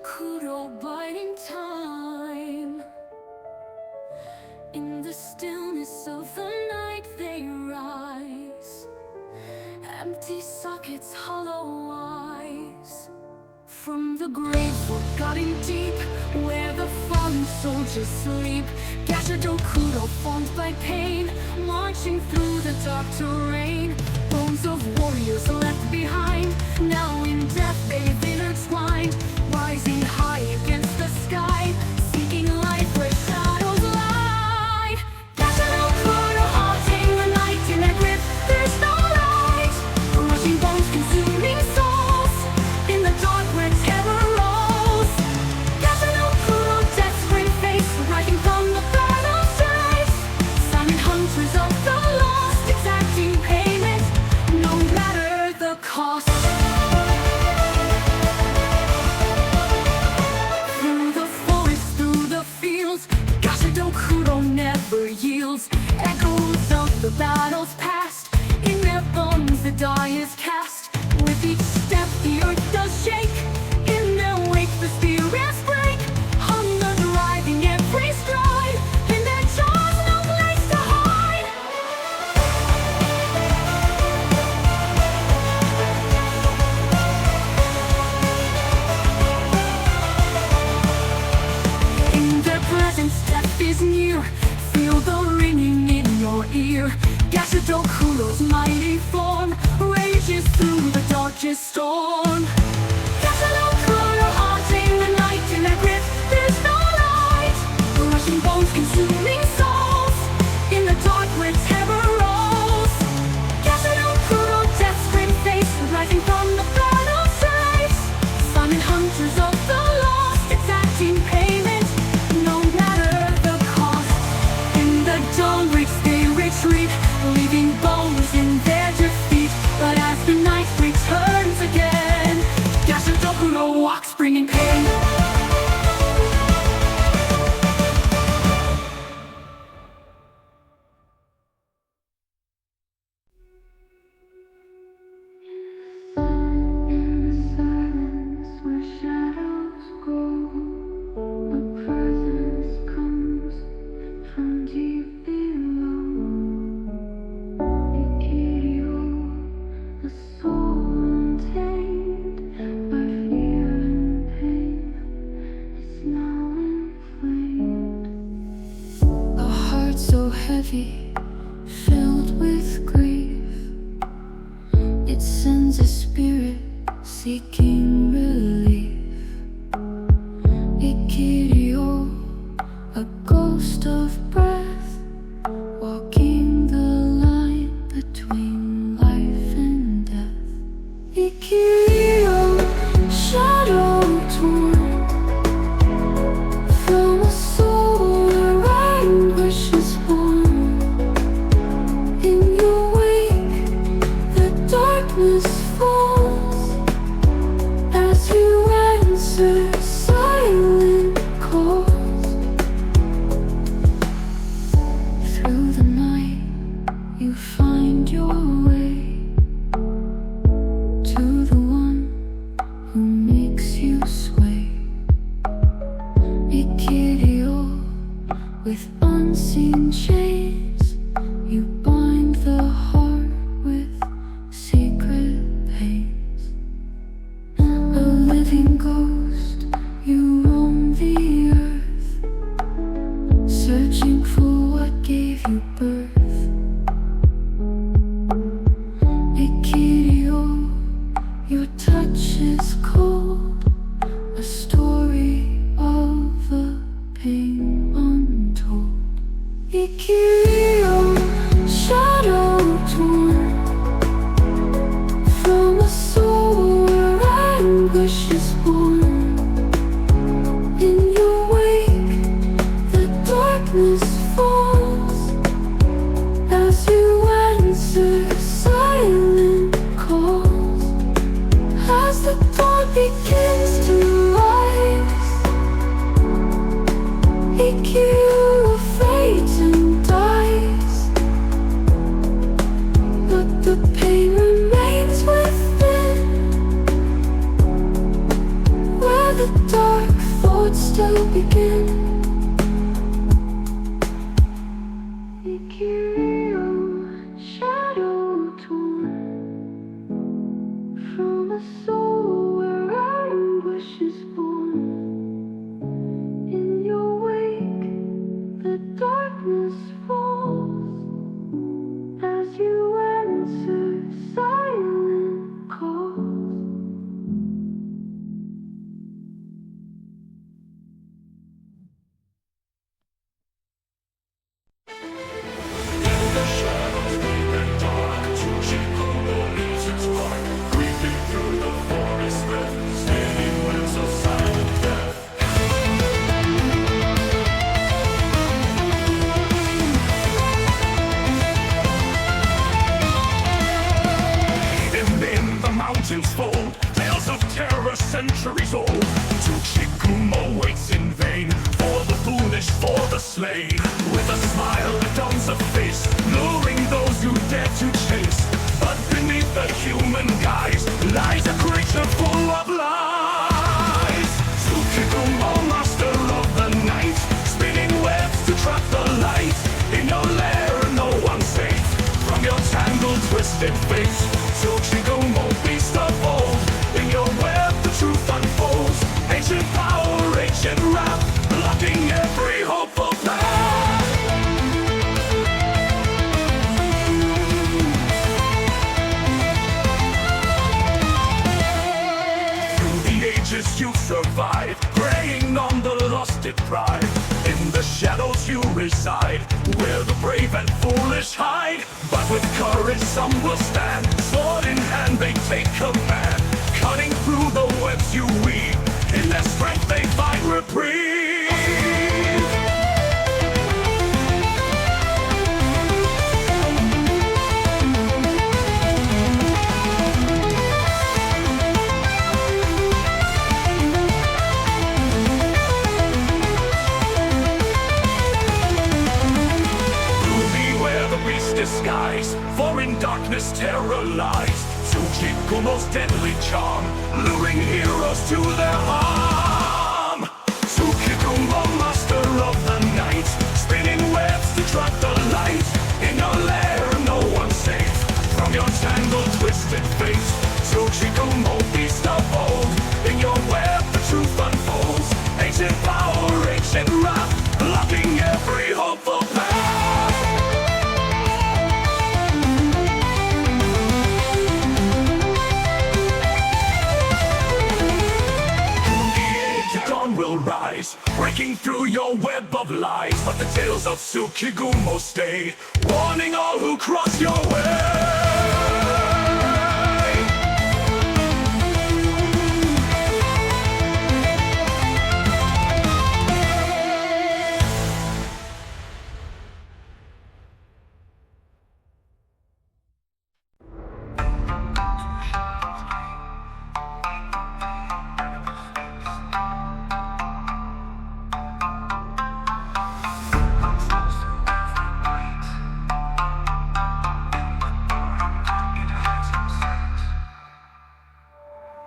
Speaker 2: Kuro biding time. In the stillness of the night they rise, empty sockets, hollow eyes. From the grave forgotten deep, where the fallen soldiers sleep, Kuro formed by pain, marching through the dark terrain. Bones of warriors left behind, now in death they've intertwined, rising high against the sky, seeking light where shadows lie. Kuro haunting the night in a grip, there's no light, rushing bones, consuming souls, in the dark where terror rolls. Kuro, desperate face, rising from the battle strife, silent hunters of the lost, exacting payment, no matter the cost. Through the forest, through the fields, Kuro never yields. Echoes of the battles past, in their bones the die is cast. With each step the earth does shake, in their wake the spirits break. Hunger driving every stride, in their jaws no place to hide. In their presence death is near, feel the ringing in your ear. Kuro's mighty form rages through the darkest storm. Kuro haunting the night in a grip, there's no light, rushing bones, consuming souls, in the dark where terror rolls. Kuro, desperate face, rising from the battle strife, silent hunters of the lost, exacting payment, no matter the cost. In the dawn breaks they retreat, leaving bones in their defeat. But as the night returns again, Kuro walks bringing pain.
Speaker 3: Silence where shadows grow, a presence comes from deep below. Ikari, a soul untamed by fear and pain, is now inflamed. A heart so heavy, filled with grief, it sends a spirit seeking relief. Ikari, a ghost of breath, walking the line between life and death. Ikari, shadow torn from a soul where anguish is born. In your wake, the darkness falls as you answer silent calls. Through the night, you find your way to the one who makes you sway. Ikari, with unseen chains, you bind the heart with secret pains. A living ghost, you roam the earth, searching for what gave you birth. Ikari, your touch is cold, a story of a pain untold. Ikari, shadow torn from a soul where anguish is born. In your wake, the darkness falls as you answer silent calls. As the dawn begins to rise, Ikari fades and dies, but the pain remains within.
Speaker 2: to begin. Ikari, shadow torn from a soul where anguish is born. In your wake, the darkness falls as you answer silent calls.
Speaker 4: Mountains fold, tales of terror centuries old. Tsuchigumo waits in vain for the foolish, for the slain. With a smile that dawns a face, luring those who dare to chase. But beneath the human guise lies a creature full of lies. Tsukigumo, master of the night, spinning webs to trap the light. In your lair, no one's safe from your tangled, twisted fate. Tsukigumo, beast of old, in your web the truth unfolds. Ancient power, ancient wrath, blocking every hopeful path. Through the ages you survive, preying on the lost deprived. In the shadows you reside, where the brave and foolish hide. But with courage some will stand, sword in hand they take command. Cutting through the webs you weave, in their strength they find reprieve. Disguise, for in darkness terror lies. Tsukigumo's deadly charm, luring heroes to their harm. Tsukigumo, master of the night, spinning webs to trap the light. In your lair, no one's safe from your tangled, twisted fate. Tsukigumo, beast of old, in your web the truth unfolds. Ancient power, ancient wrath, blocking every hopeful path. Will rise, breaking through your web of lies. But the tales of Tsukigumo stay, warning all who cross your way.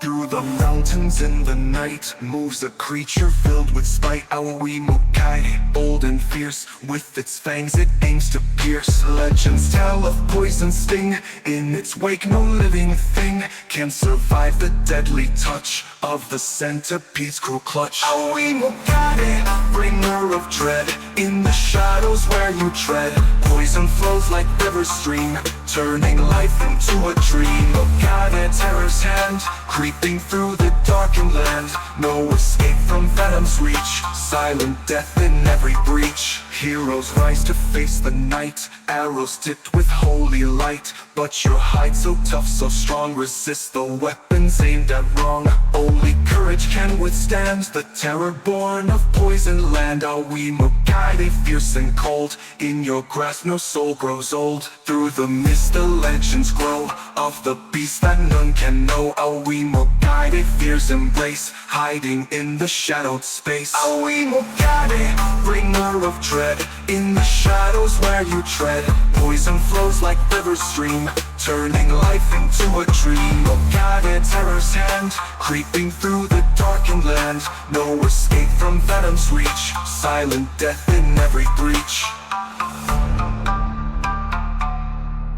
Speaker 4: Through the mountains in the night moves a creature filled with spite. Aoi Mukai, bold and fierce, with its fangs it aims to pierce. Legends tell of poison sting, in its wake no living thing can survive the deadly touch of the centipede's cruel clutch. Aoi Mukai, bringer of dread, in the shadows where you tread. Poison flows like river stream, turning life into a dream. Mukade, terror's hand, creeping through the darkened land. No escape from venom's reach, silent death in every breach. Heroes rise to face the night, arrows tipped with holy light. But your hide so tough, so strong, resist the weapons aimed at wrong. Only courage can withstand the terror born of poison land. Aoi Mukai, fierce and cold, in your grasp no soul grows old. Through the mist the legends grow, of the beast that none can know. Aoi Mukai, fear's embrace, hiding in the shadowed space. Aoi Mukai, bringer of dread, in the shadows where you tread. Poison flows like river stream, turning life into a dream. Guided terror's hand, creeping through the darkened land. No escape from venom's reach, silent death in every breach.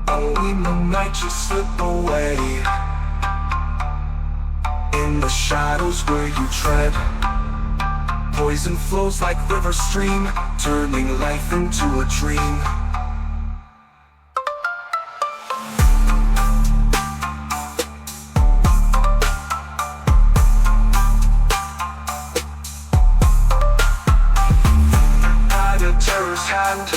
Speaker 4: Only moonlight just slip away in the shadows where you tread. Poison flows like river stream, turning life into a dream. At a terror's hand,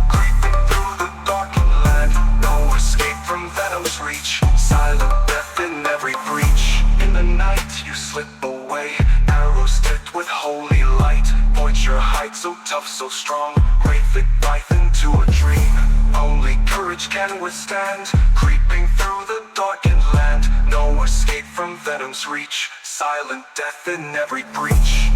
Speaker 4: creeping through the darkened land. No escape from venom's reach, silent death in every breach. In the night you slip away, arrows tipped with holy light. Point your height so tough, so strong, wraith it life into a dream. Only courage can withstand, creeping through the darkened land. No escape from venom's reach, silent death in every breach.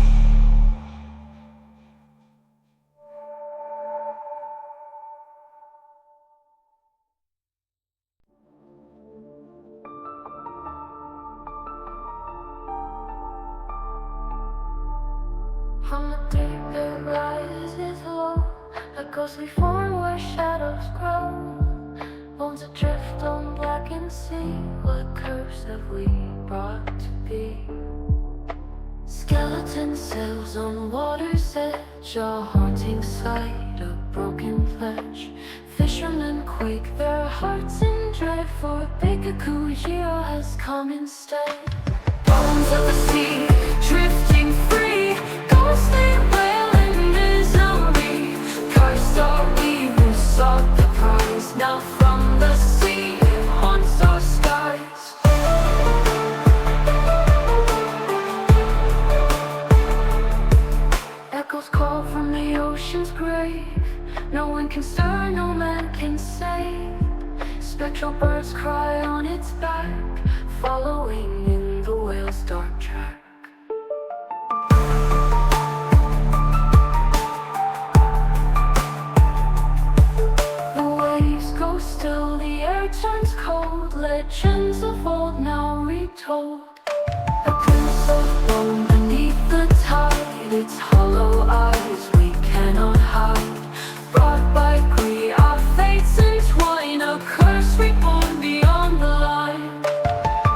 Speaker 3: From the deep it rises low, a ghostly form where shadows grow. Bones adrift on blackened sea, what curse have we brought to be? Skeleton sails on water's edge, a haunting sight of broken flesh. Fishermen quake their hearts in dread, for Aka-manto has come instead. Bones of the sea, drifting free, ghostly wailing misery. Cursed are we who sought the prize, now from the sea it haunts our skies. Echoes call from the ocean's grave, no one can stir, no man can save. Spectral birds cry on its back, following in the whale's dark track. The waves go still, the air turns cold, legends of old now retold. A glimpse of bone beneath the tide, its hollow eyes we cannot hide. Brought by greed, our fates entwine, a curse reborn beyond the line.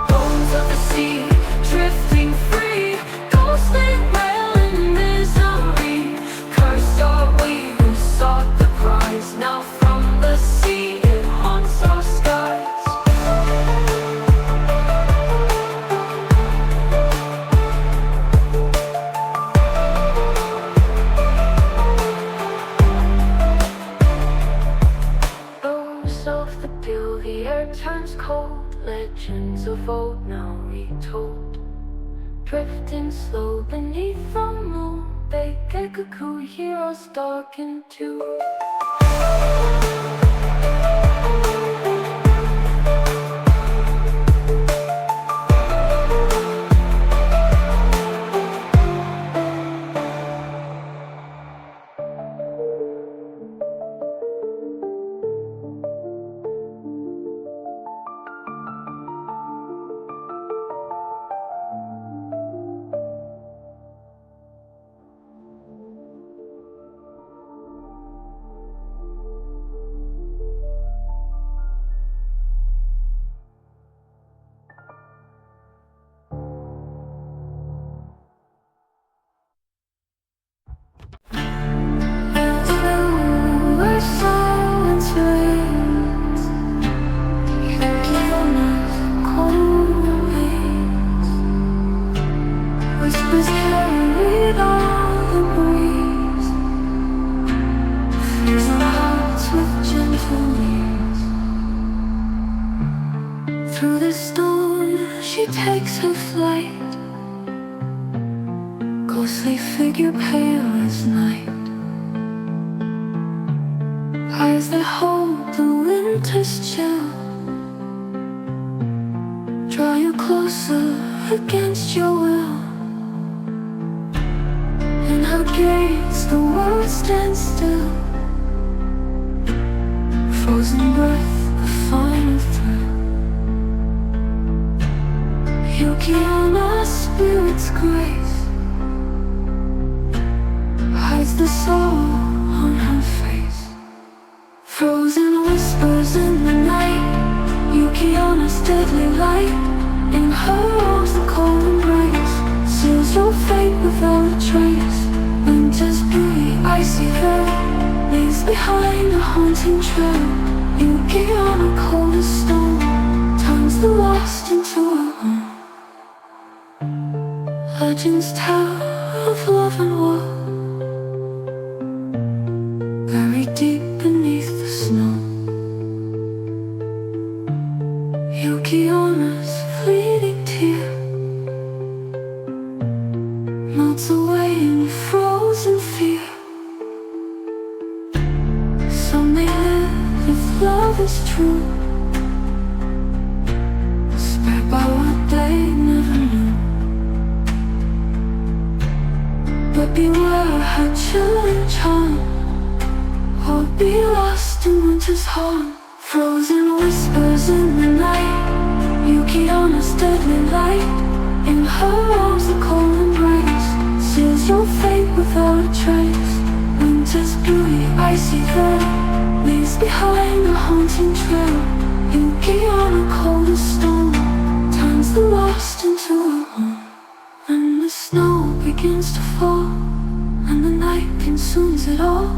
Speaker 3: Bones of the sea, drifting free, ghostly wailing misery. Cursed are we who sought the prize, now from the sea it haunts our skies. Those of the deal, the air turns cold, legends of old now retold. Drifting slow beneath the moon, Aka-manto heroes darkened too. Through the storm, she takes her flight, ghostly figure pale as night. Eyes that hold the winter's chill, draw you closer against your will. In her gaze, the world stands still, frozen breath, a final thrill.
Speaker 2: Yagyō, spirit's grace hides the sorrow on her face. Frozen whispers in the night, Yagyō's deadly light. In her arms the cold embrace seals your fate without a trace. Winter's beauty, icy veil, leaves behind a haunting trail. Yagyō, cold as stone, turns the lost into a home. Legends tell of love and war, buried deep beneath the snow. Yagyō's fleeting tear melts away in frozen fear. Some may live if love is true, spared by what they never knew. But beware her chilling charm, or be lost in winter's harm. Frozen whispers in the night, Yagyō's deadly light. In her arms the cold embrace seals your fate without a trace. Winter's beauty, icy veil, leaves behind a haunting trail. Yagyō, cold as stone, turns the lost into a home. And the snow begins to fall, and the night consumes it all.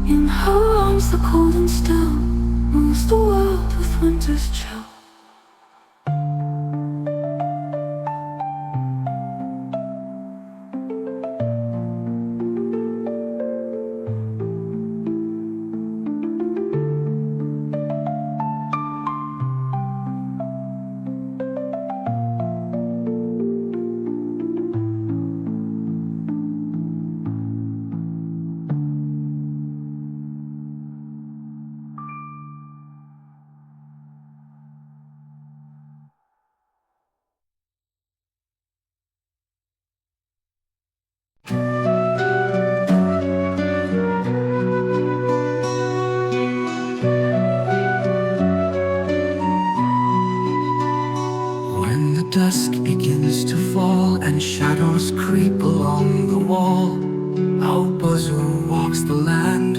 Speaker 2: In her arms the cold and still moves the world with winter's chill.
Speaker 4: Dusk begins to fall and shadows creep along the wall. Aopozu walks the land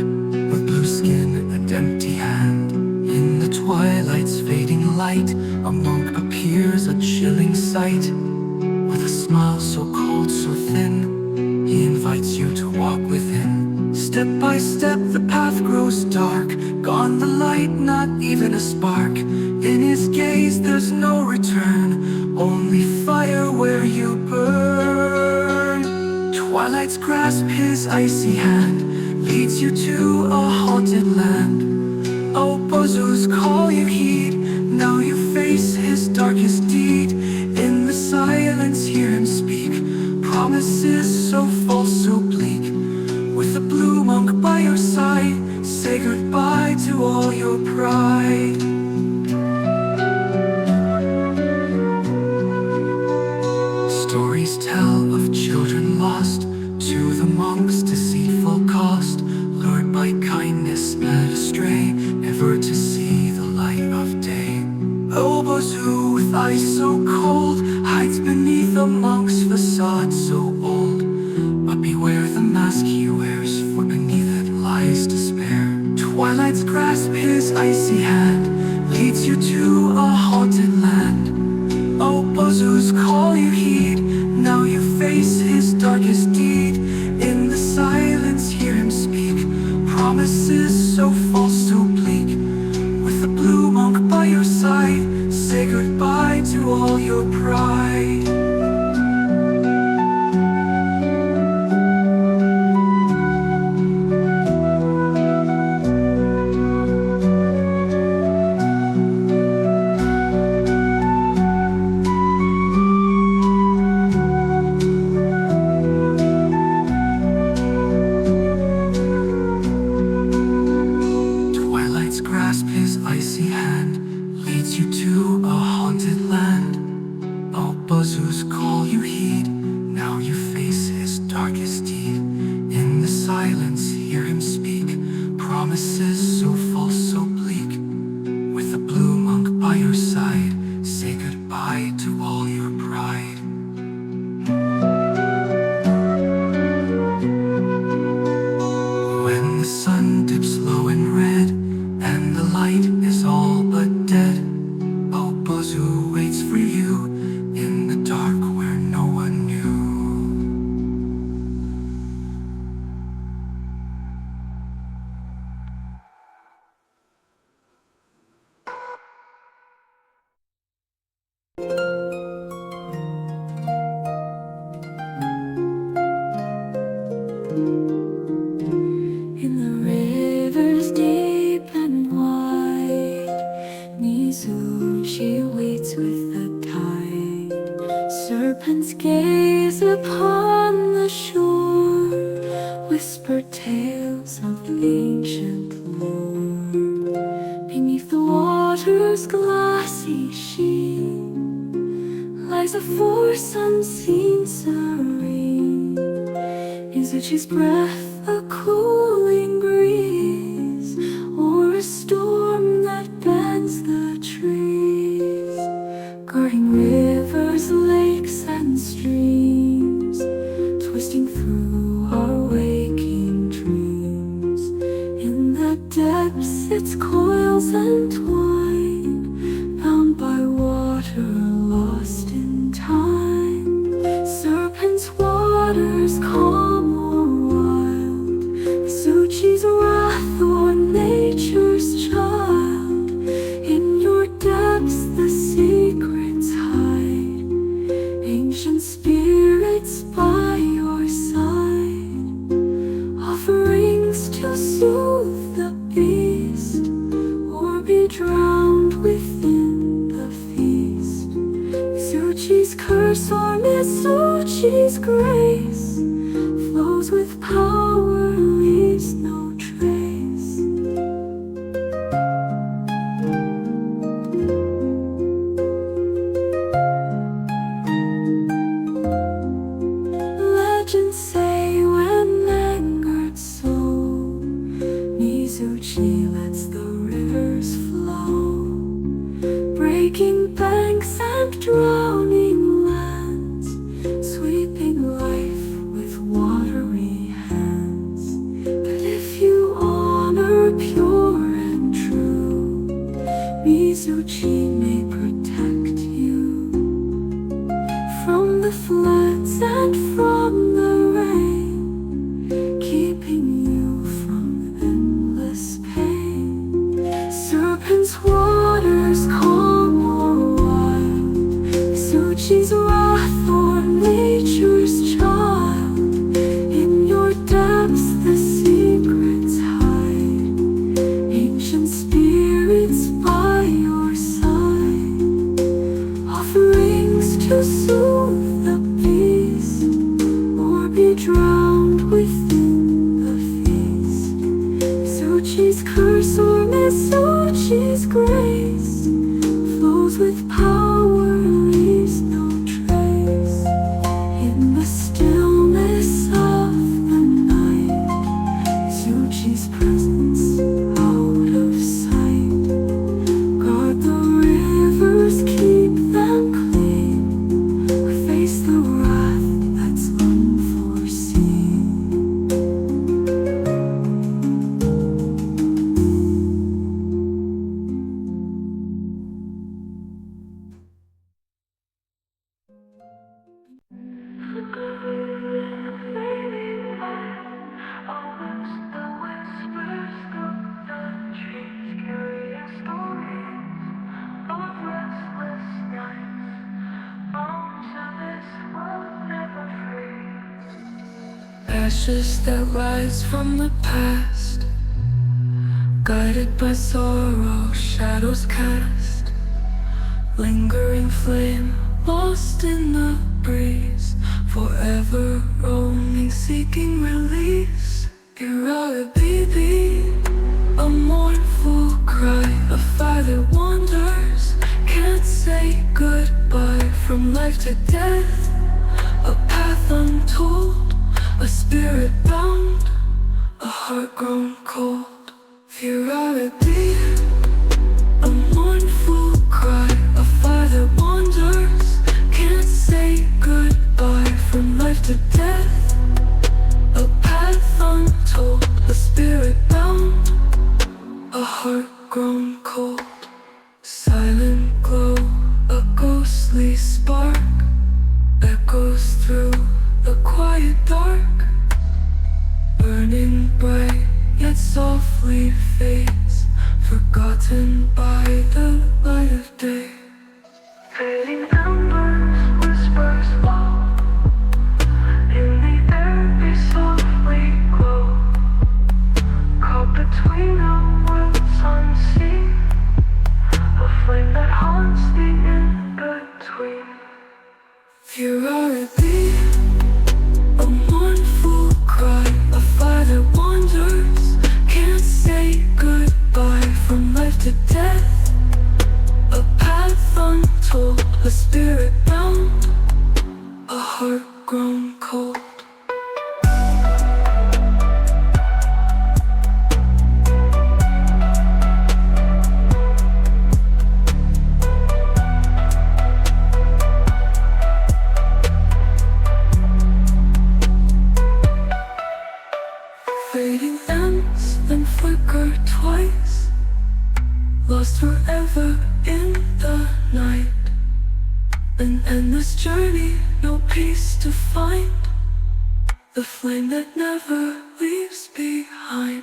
Speaker 4: with blue skin and empty hand. In the twilight's fading light, a monk appears, a chilling sight. With a smile so cold, so thin, he invites you to walk with him. Step by step the path grows dark, gone the light, not even a spark. In his gaze there's no return, only fire where you burn. Twilight's grasp, his icy hand, leads you to a haunted land. Aopozu's call you heed, now you face his darkest deed. In the silence hear him speak, promises so false, so bleak. With the blue monk by your side, say goodbye to all your pride. Stories tell of children lost to the monk's deceitful cost, lured by kindness, led astray, never to see the light of day. Aopozu, with eyes so cold, hides beneath a monk's facade so old. But beware the mask he wears, for beneath it lies despair. Twilight's grasp, his icy hand, leads you to a haunted land. Aopozu's call you heed, now you face his darkest deed. In the silence hear him speak, promises so false, so bleak. With the blue monk by your side, say goodbye to all your pride. Grasp his icy hand, leads you to a haunted land. Aopozu's call you heed, now you face his darkest deed. In the silence hear him speak, promises so false, so bleak. With the blue monk by your side, say goodbye to all your pride.
Speaker 2: gaze upon the shore, whisper tales of ancient lore. Beneath the water's glassy sheen lies a force unseen, serene. Is it his breath, a cooling breeze, or a storm that bends the trees? Guarding rivers, lakes, and streams, twisting through our waking dreams. In the depths its coils entwine, bound by water, lost in time. Serpents, waters, calm or wild, Tsuchi's wrath or nature's child. In your depths the secrets hide, ancient spirits by your side. Offerings to soothe the beast, or be drowned within the feast. Tsuchi's curse or Mitsuchi's grace flows with power, leaves no trace. Legends say when angered so, Mizuchi lets the rivers flow, breaking banks and drowning lands, sweeping life with watery hands. But if you honor pure and true, Mizuchi may protect you from the floods and from the rain, keeping you from endless pain. Serpents, waters, calm or wild, Tsuchi's wrath or nature's child. In your depths the secrets hide, ancient spirits by your side. Offerings to soothe the beast, or be drowned within the feast. Tsuchi's curse or Mitsuchi's grace flows with power, leaves no trace. In the stillness of the night, Tsuchi's presence out of sight. Guard the rivers, keep them clean, or face the wrath that's unforeseen. Ashes that rise from the past, guided by sorrow, shadows cast. Lingering flame, lost in the breeze, forever roaming, seeking release. Irabibi, a mournful cry, a fire that wanders, can't say goodbye. From life to death, a path untold, a spirit bound, a heart grown cold. Irabibi, a mournful cry, a fire that wanders, can't say goodbye. From life to death, a path untold, a spirit bound, a heart grown cold. Silent glow, a ghostly spark, echoes through the quiet dark, burning bright yet soft
Speaker 1: the flame that never leaves behind.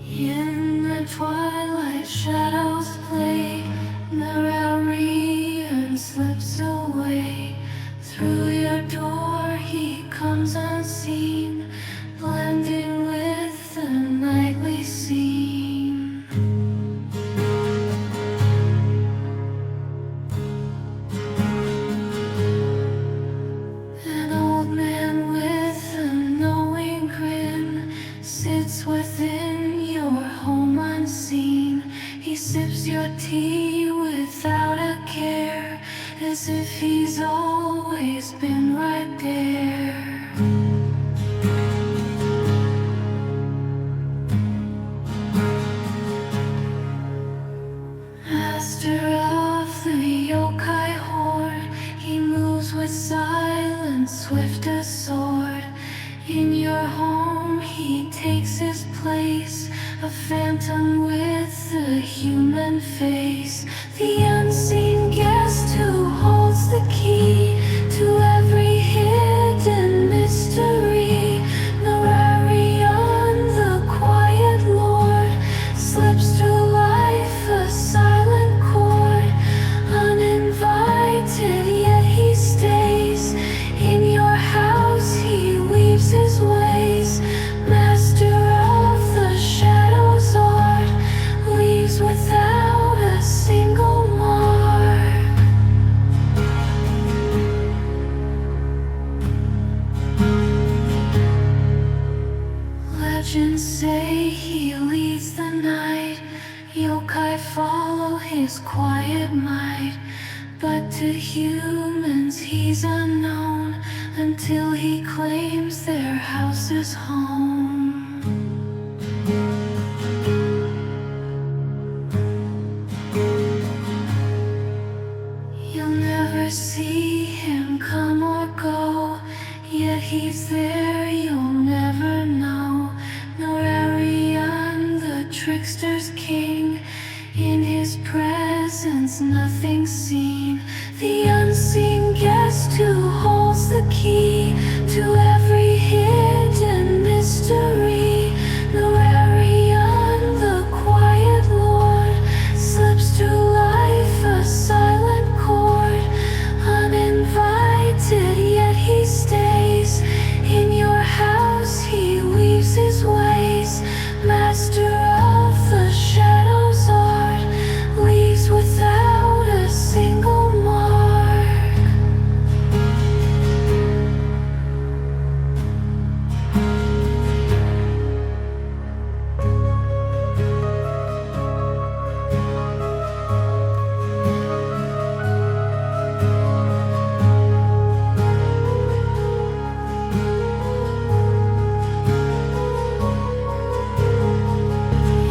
Speaker 2: In the twilight, shadows play. Nurikabe slips away. Through your door, he comes unseen, blending with the nightly scene. An old man with a knowing grin sits within your home unseen. He sips your tea without a care, as if he's always been right there. Master of the yokai horde, he moves with silence, swift as sword. In your home he takes his place, a phantom with a human face. The unseen guest who holds the key to every hidden mystery. Nurikabe, the quiet lord, slips through life a silent chord. Uninvited, yet he stays. In your house he weaves his ways. Master of the shadows art, leaves without a single mark. Legends say he leads the night. Yokai follow his quiet might, but to humans he's unknown until he claims their house as home. You'll never see him come or go, yet he's there, you'll never know. Nurikabe, the trickster's king, in his presence nothing's seen. The unseen guest who holds the key to every hidden mystery. Nurikabe, the quiet lord, slips through life a silent chord. Uninvited, yet he stays. In your house he weaves his ways. Master of the shadows art, leaves without a single mark.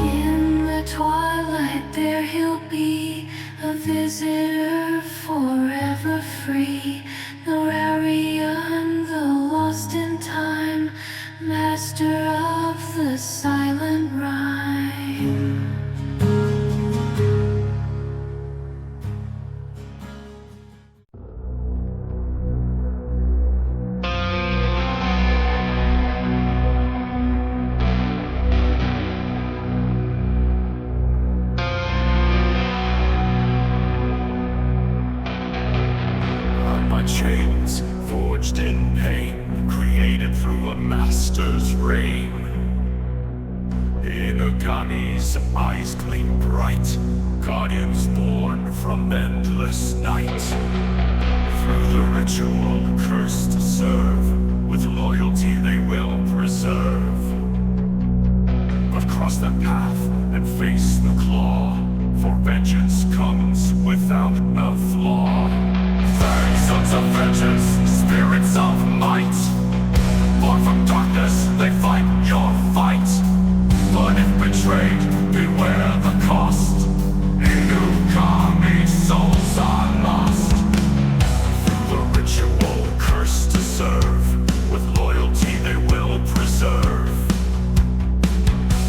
Speaker 2: In the twilight there he'll be, a visitor forever free. Nurikabe, the lost in time, master of the silent rhyme.
Speaker 4: On my chains, forged in pain, created through a master's reign. In Akami's eyes gleam bright, guardians born from endless night. The ritual cursed to serve, with loyalty they will preserve. But cross that path and face the claw, for vengeance comes without a flaw. Fang sons of vengeance, spirits of might, born from darkness, they fight your fight. But if betrayed, beware the cost. Nurikabe souls are lost. Through the ritual cursed to serve, with loyalty they will preserve.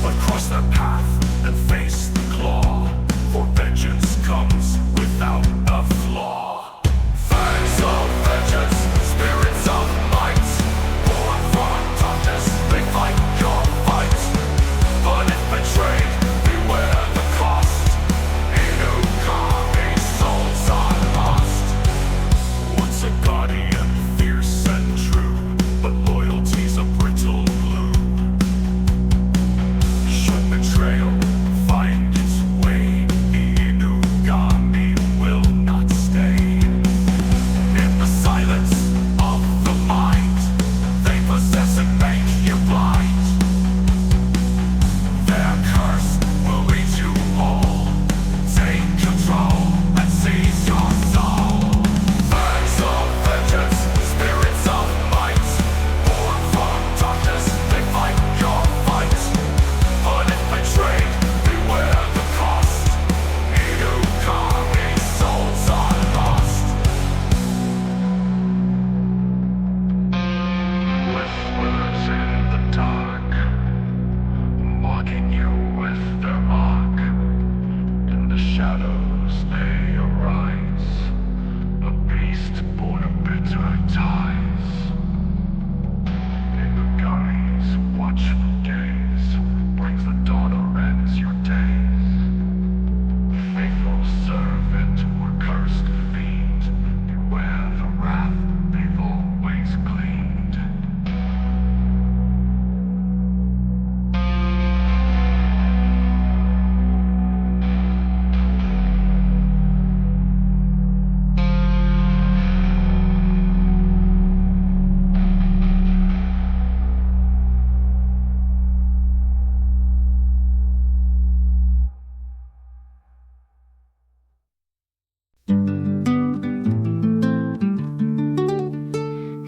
Speaker 4: But cross that path and face the claw, for vengeance comes without a flaw. Fangs of vengeance, spirits of might, born from darkness, they fight your fight. But if betrayed, beware the cost. Nurikabe souls are lost. Once a guardian, fierce and true, but loyalty's a brittle glue. Should betrayal find its way, Nurikabe will not stay. In the silence of the mind, they possess and make you blind. Their curse will lead you all. Take control and seize your soul. Fangs of vengeance, spirits of might, born from darkness, they fight your fight. But if betrayed, beware the cost. Nurikabe souls are lost. Whisperers in the dark, mocking you with their mock. In the shadows they arise, a beast born of bitter ties. In the Ikari's watchful gaze, brings the dawn or ends your days. Faithful servant or cursed fiend, beware the wrath they've always cleaned.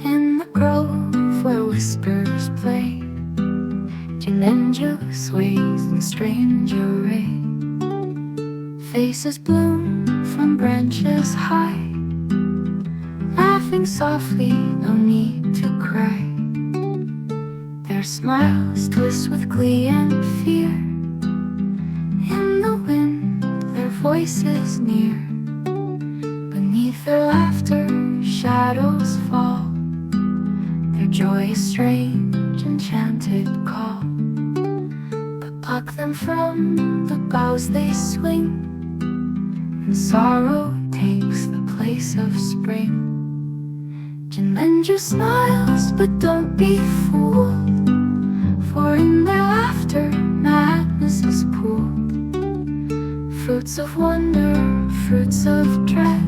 Speaker 2: In the grove where whispers play, Jikininki sways in strange array. Faces bloom from branches high, laughing softly, no need to cry. Their smiles twist with glee and fear. In the wind, their voices near. Beneath their laughter, shadows fall. Their joy is strange, enchanted call. But pluck them from the boughs they swing, and sorrow takes the place of spring. Jikininki smiles, but don't be fooled, for in their laughter madness is pooled. Fruits of wonder, fruits of dread,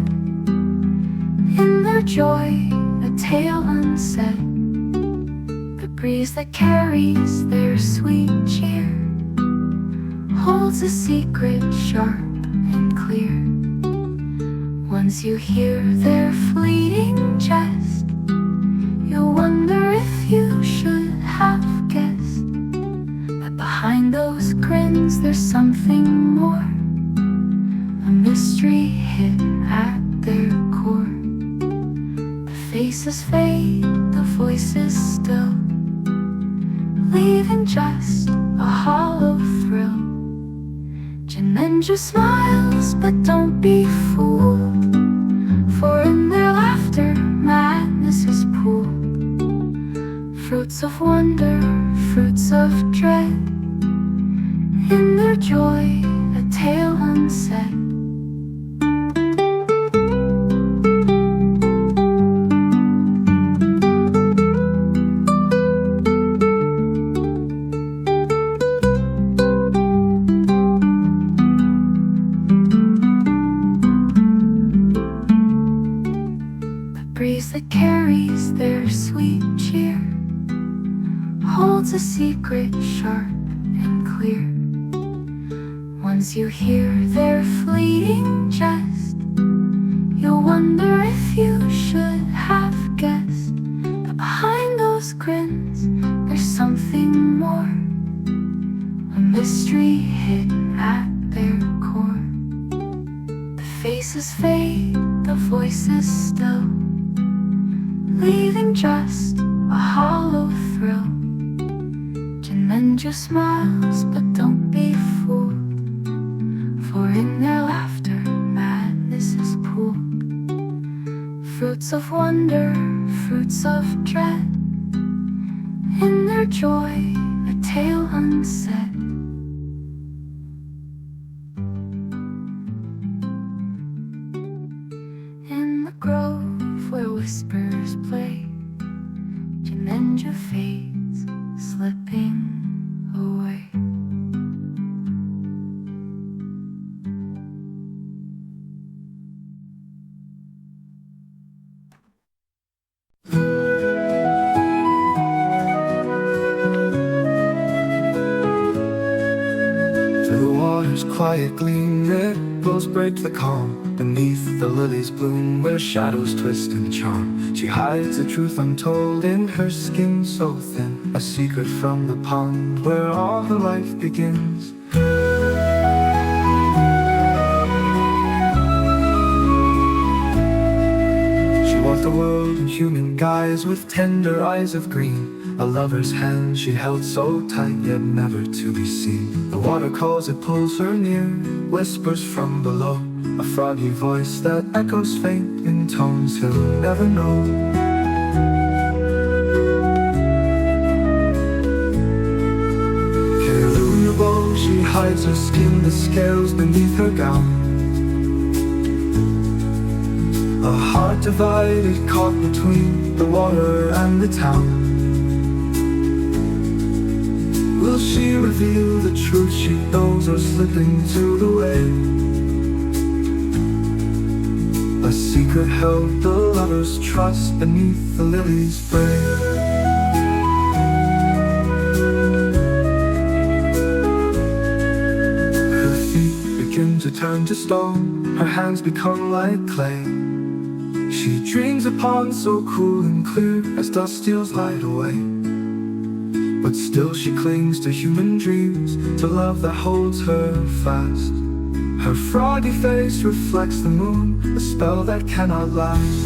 Speaker 2: in their joy a tale unsaid. The breeze that carries their sweet cheer holds a secret sharp and clear. Once you hear their fleeting jest, you'll wonder if you should have guessed that behind those grins there's something more, a mystery hidden at their core. The faces fade, the voices still, leaving just a hollow thrill. Jikininki smiles, but don't be fooled, for in their laughter madness is pooled. Fruits of wonder, fruits of dread, in their joy a tale unsaid. breeze that carries their sweet cheer holds a secret sharp and clear. Once you hear their fleeting jest, you'll wonder if you should have guessed that behind those grins there's something more, a mystery hidden at their core. The faces fade, the voices still, leaving just a hollow thrill. Jikininki smiles, but don't be fooled, for in their laughter madness is pooled. Fruits of wonder, fruits of dread, in their joy a tale unsaid. In the grove where whispers play, Jikininki fades, slipping away.
Speaker 4: Through the water's quiet gleam, ripples break the calm. Beneath the lilies bloom, where shadows twist and charm. She hides a truth untold in her skin so thin, a secret from the pond where all her life begins. She walked the world in human guise with tender eyes of green. A lover's hand she held so tight, yet never to be seen. The water calls, it pulls her near, whispers from below, a froggy voice that echoes faint in tones he'll never know. She hides her skin, the scales beneath her gown. A heart divided, caught between the water and the town. Will she reveal the truth she knows, or slip into the wave? A secret held, the lover's trust beneath the lilies brave. To turn to stone, her hands become like clay. She dreams a pond so cool and clear as dust steals light away. But still she clings to human dreams, to love that holds her fast. Her froggy face reflects the moon, a spell that cannot last.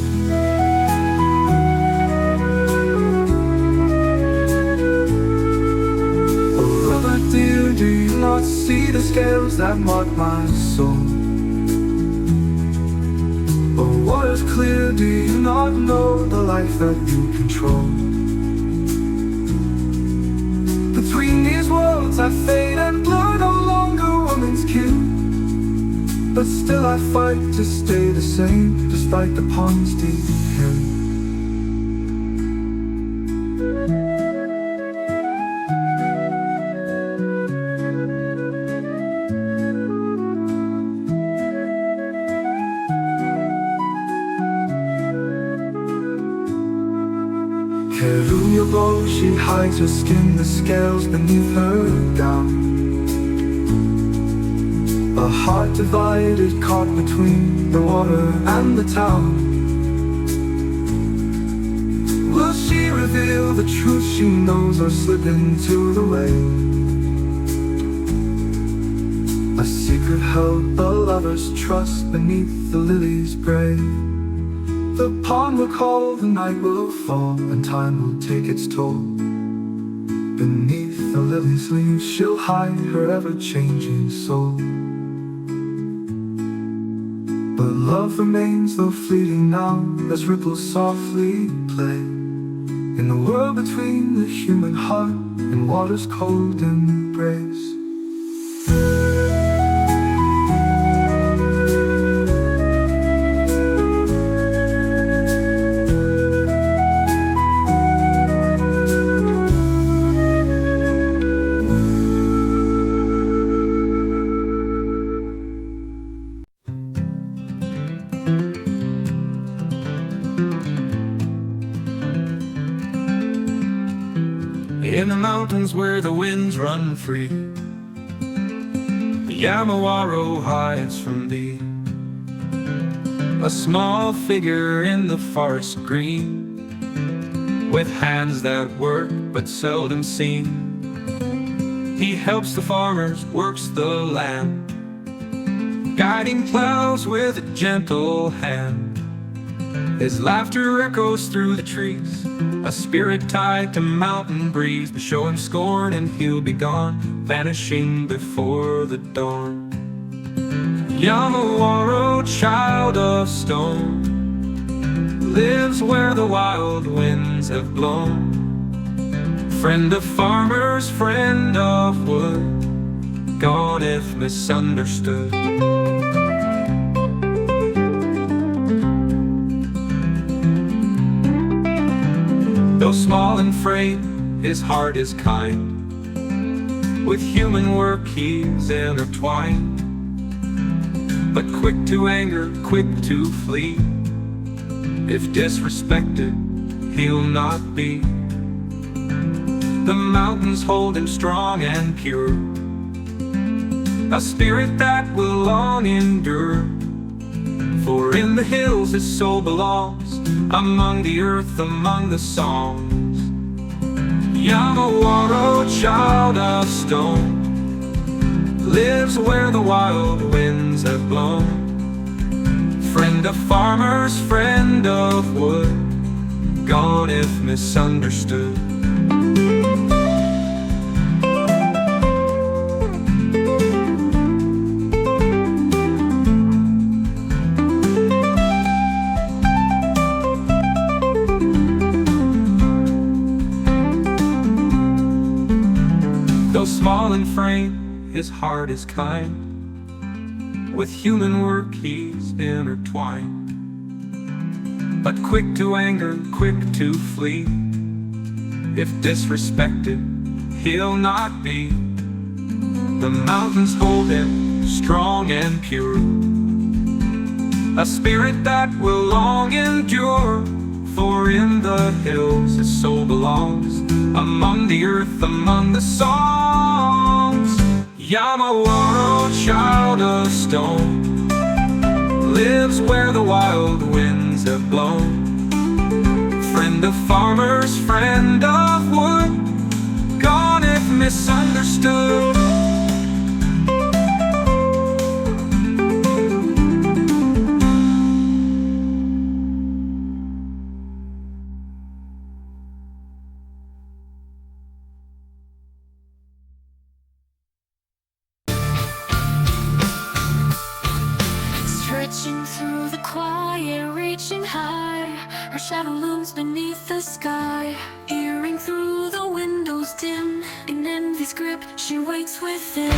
Speaker 4: Dear, do you not see the scales that mark my soul? Oh, water's clear, do you not know the life that you control? Between these worlds I fade and blur, no longer woman's kin. But still I fight to stay the same, despite the pond's deep hymn. She hides her skin, the scales beneath her gown. A heart divided, caught between the water and the town. Will she reveal the truth she knows, or slip into the wave? A secret held, the lover's trust beneath the lilies brave. The pond will call, the night will fall, and time will take its toll. Beneath the lily's leaves she'll hide her ever-changing soul. But love remains, though fleeting now, as ripples softly play in the world between the human heart and water's cold embrace. In the mountains where the winds run free, the Yamawaro hides from thee. A small figure in the forest green, with hands that work but seldom seen. He helps the farmers, works the land, guiding plows with a gentle hand. His laughter echoes through the trees, a spirit tied to mountain breeze. But show him scorn and he'll be gone, vanishing before the dawn. Yamawaro, child of stone, lives where the wild winds have blown. Friend of farmers, friend of wood, gone if misunderstood. Though small and frail, his heart is kind. With human work he's intertwined, but quick to anger, quick to flee. If disrespected, he'll not be. The mountains hold him strong and pure, a spirit that will long endure. For in the hills his soul belongs, among the earth, among the songs. Yamawaro, child of stone, lives where the wild winds have blown. Friend of farmers, friend of wood, gone if misunderstood. Though small and frail, his heart is kind. With human work he's intertwined, but quick to anger, quick to flee. If disrespected, he'll not be. The mountains hold him strong and pure, a spirit that will long endure. For in the hills his soul belongs, among the earth, among the songs. Yamawaro, child of stone, lives where the wild winds have blown. Friend of farmers, friend of wood, gone if misunderstood.
Speaker 2: Stretching through the quiet, reaching high, her shadow looms beneath the sky. Peering through the windows dim, in envy's grip she waits within.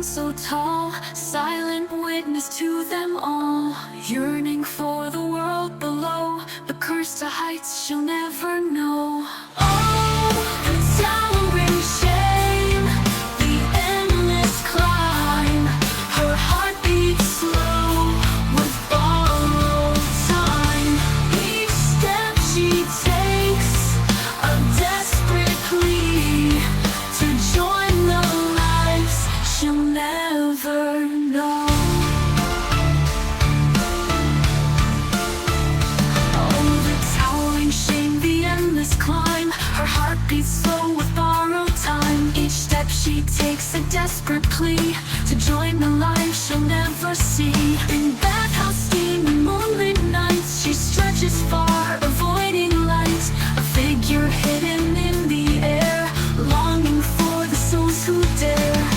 Speaker 2: So tall, silent witness to them all, yearning for the world below, the curse to heights she'll never know. Oh, the towering shame, the endless climb, her heart beats slow with borrowed time. Each step she takes, a desperate plea to join the lives she'll never know. Oh, the towering shame, the endless climb, her heart beats slow with borrowed time. Each step she takes, a desperate plea to join the life she'll never see. In bathhouse steam and moonlit nights, she stretches far, avoiding light, a figure hidden in the air, longing for the souls who dare.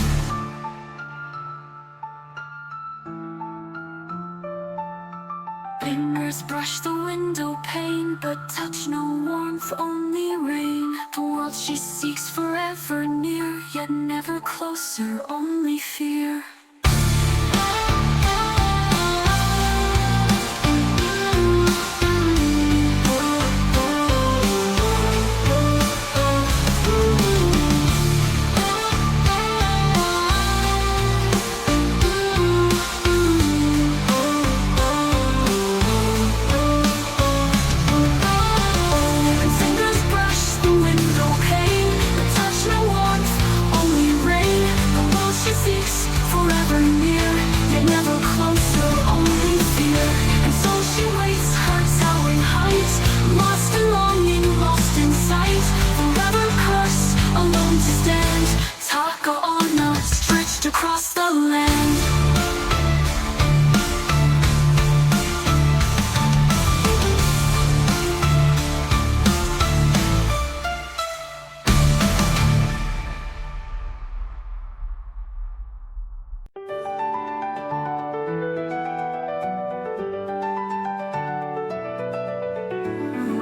Speaker 2: Fingers brush the window pane, but touch no warmth, only rain. The world she seeks forever near, yet never closer, only fear.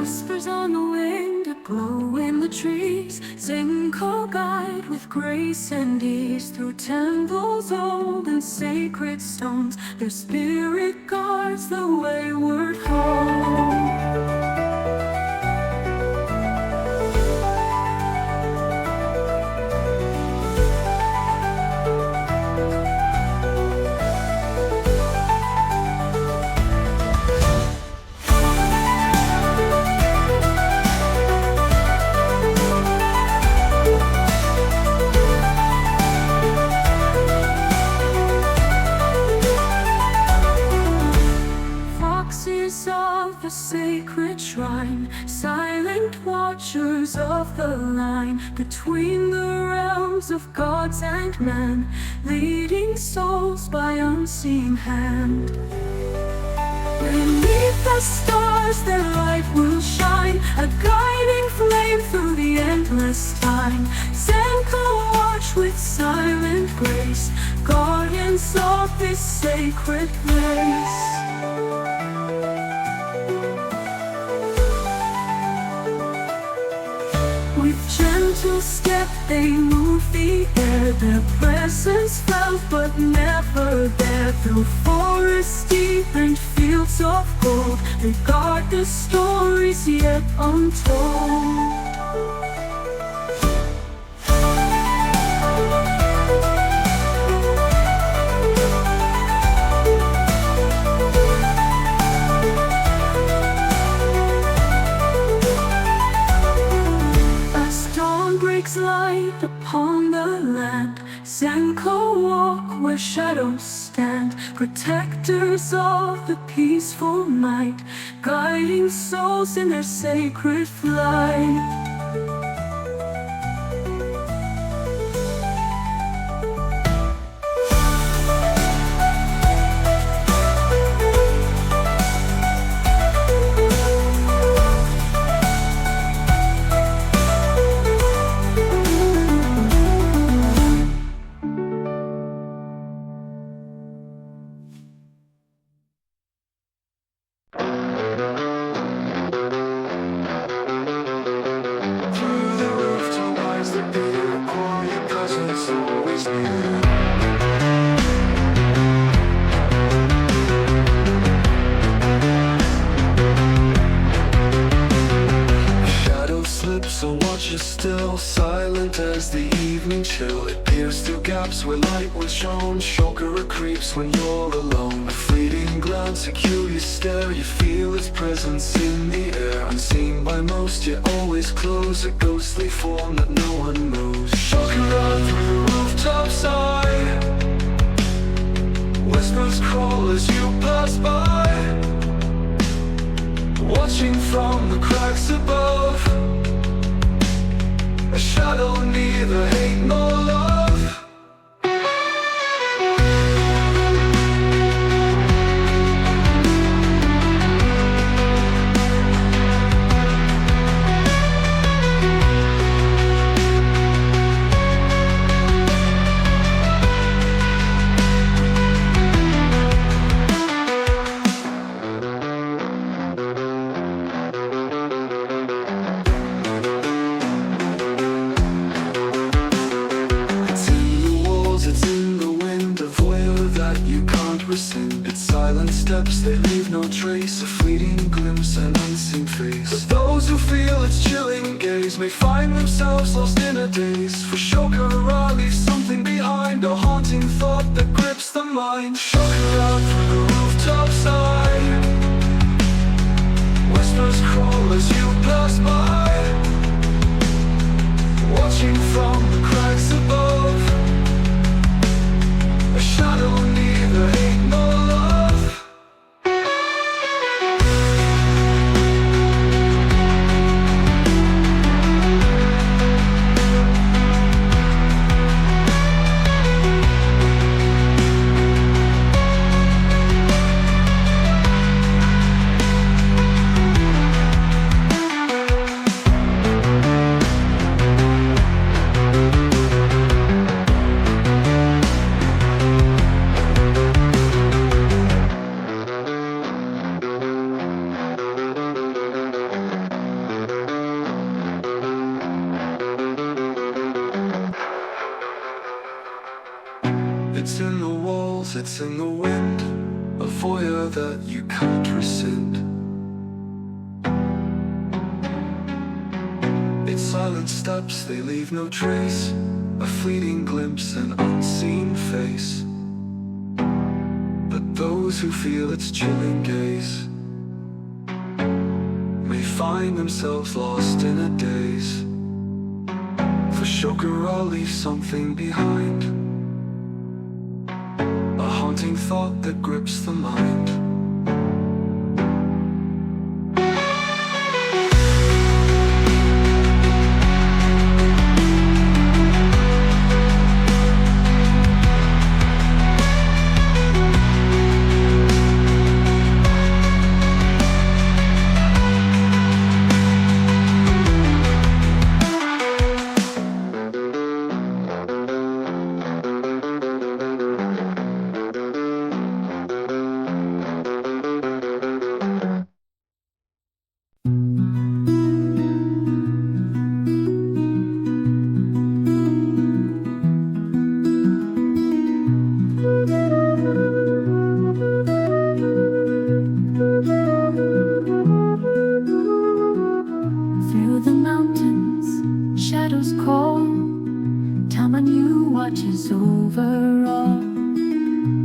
Speaker 2: Whispers on the wind that blow in the trees, Zenko guide with grace and ease through temples old and sacred stones. Their spirit guards the wayward home. Of the sacred shrine, silent watchers of the line between the realms of gods and man, leading souls by unseen hand. Beneath the stars their light will shine, a guiding flame through the endless time. Zenko watch with silent grace, guardians of this sacred place. With gentle step they move the air, their presence felt but never there. Through forests deep and fields of gold, they guard the stories yet untold. Light upon the land, Zenko walk where shadows stand, protectors of the peaceful night, guiding souls in their sacred flight.
Speaker 4: So watch it still, silent as the evening chill. It peers through gaps where light was shown. Shokara creeps when you're alone. A fleeting glance, a curious stare. You feel its presence in the air. Unseen by most, yet always close. A ghostly form that no one knows. Shokara through the rooftop side. Whispers crawl as you pass by, watching from the cracks above. A shadow, neither hate nor love. It's silent steps, they leave no trace. A fleeting glimpse, an unseen face. But those who feel its chilling gaze may find themselves lost in a daze. For Shokara leaves something behind, a haunting thought that grips the mind. Shokara through the rooftop side. Whispers crawl as you pass by, watching from the cracks above. A shadow, neither hate nor love. in the wind, a voyeur that you can't rescind. Its silent steps, they leave no trace, a fleeting glimpse, an unseen face. But those who feel its chilling gaze may find themselves lost in a daze. For Shokura leaves something behind, a haunting thought that grips the mind.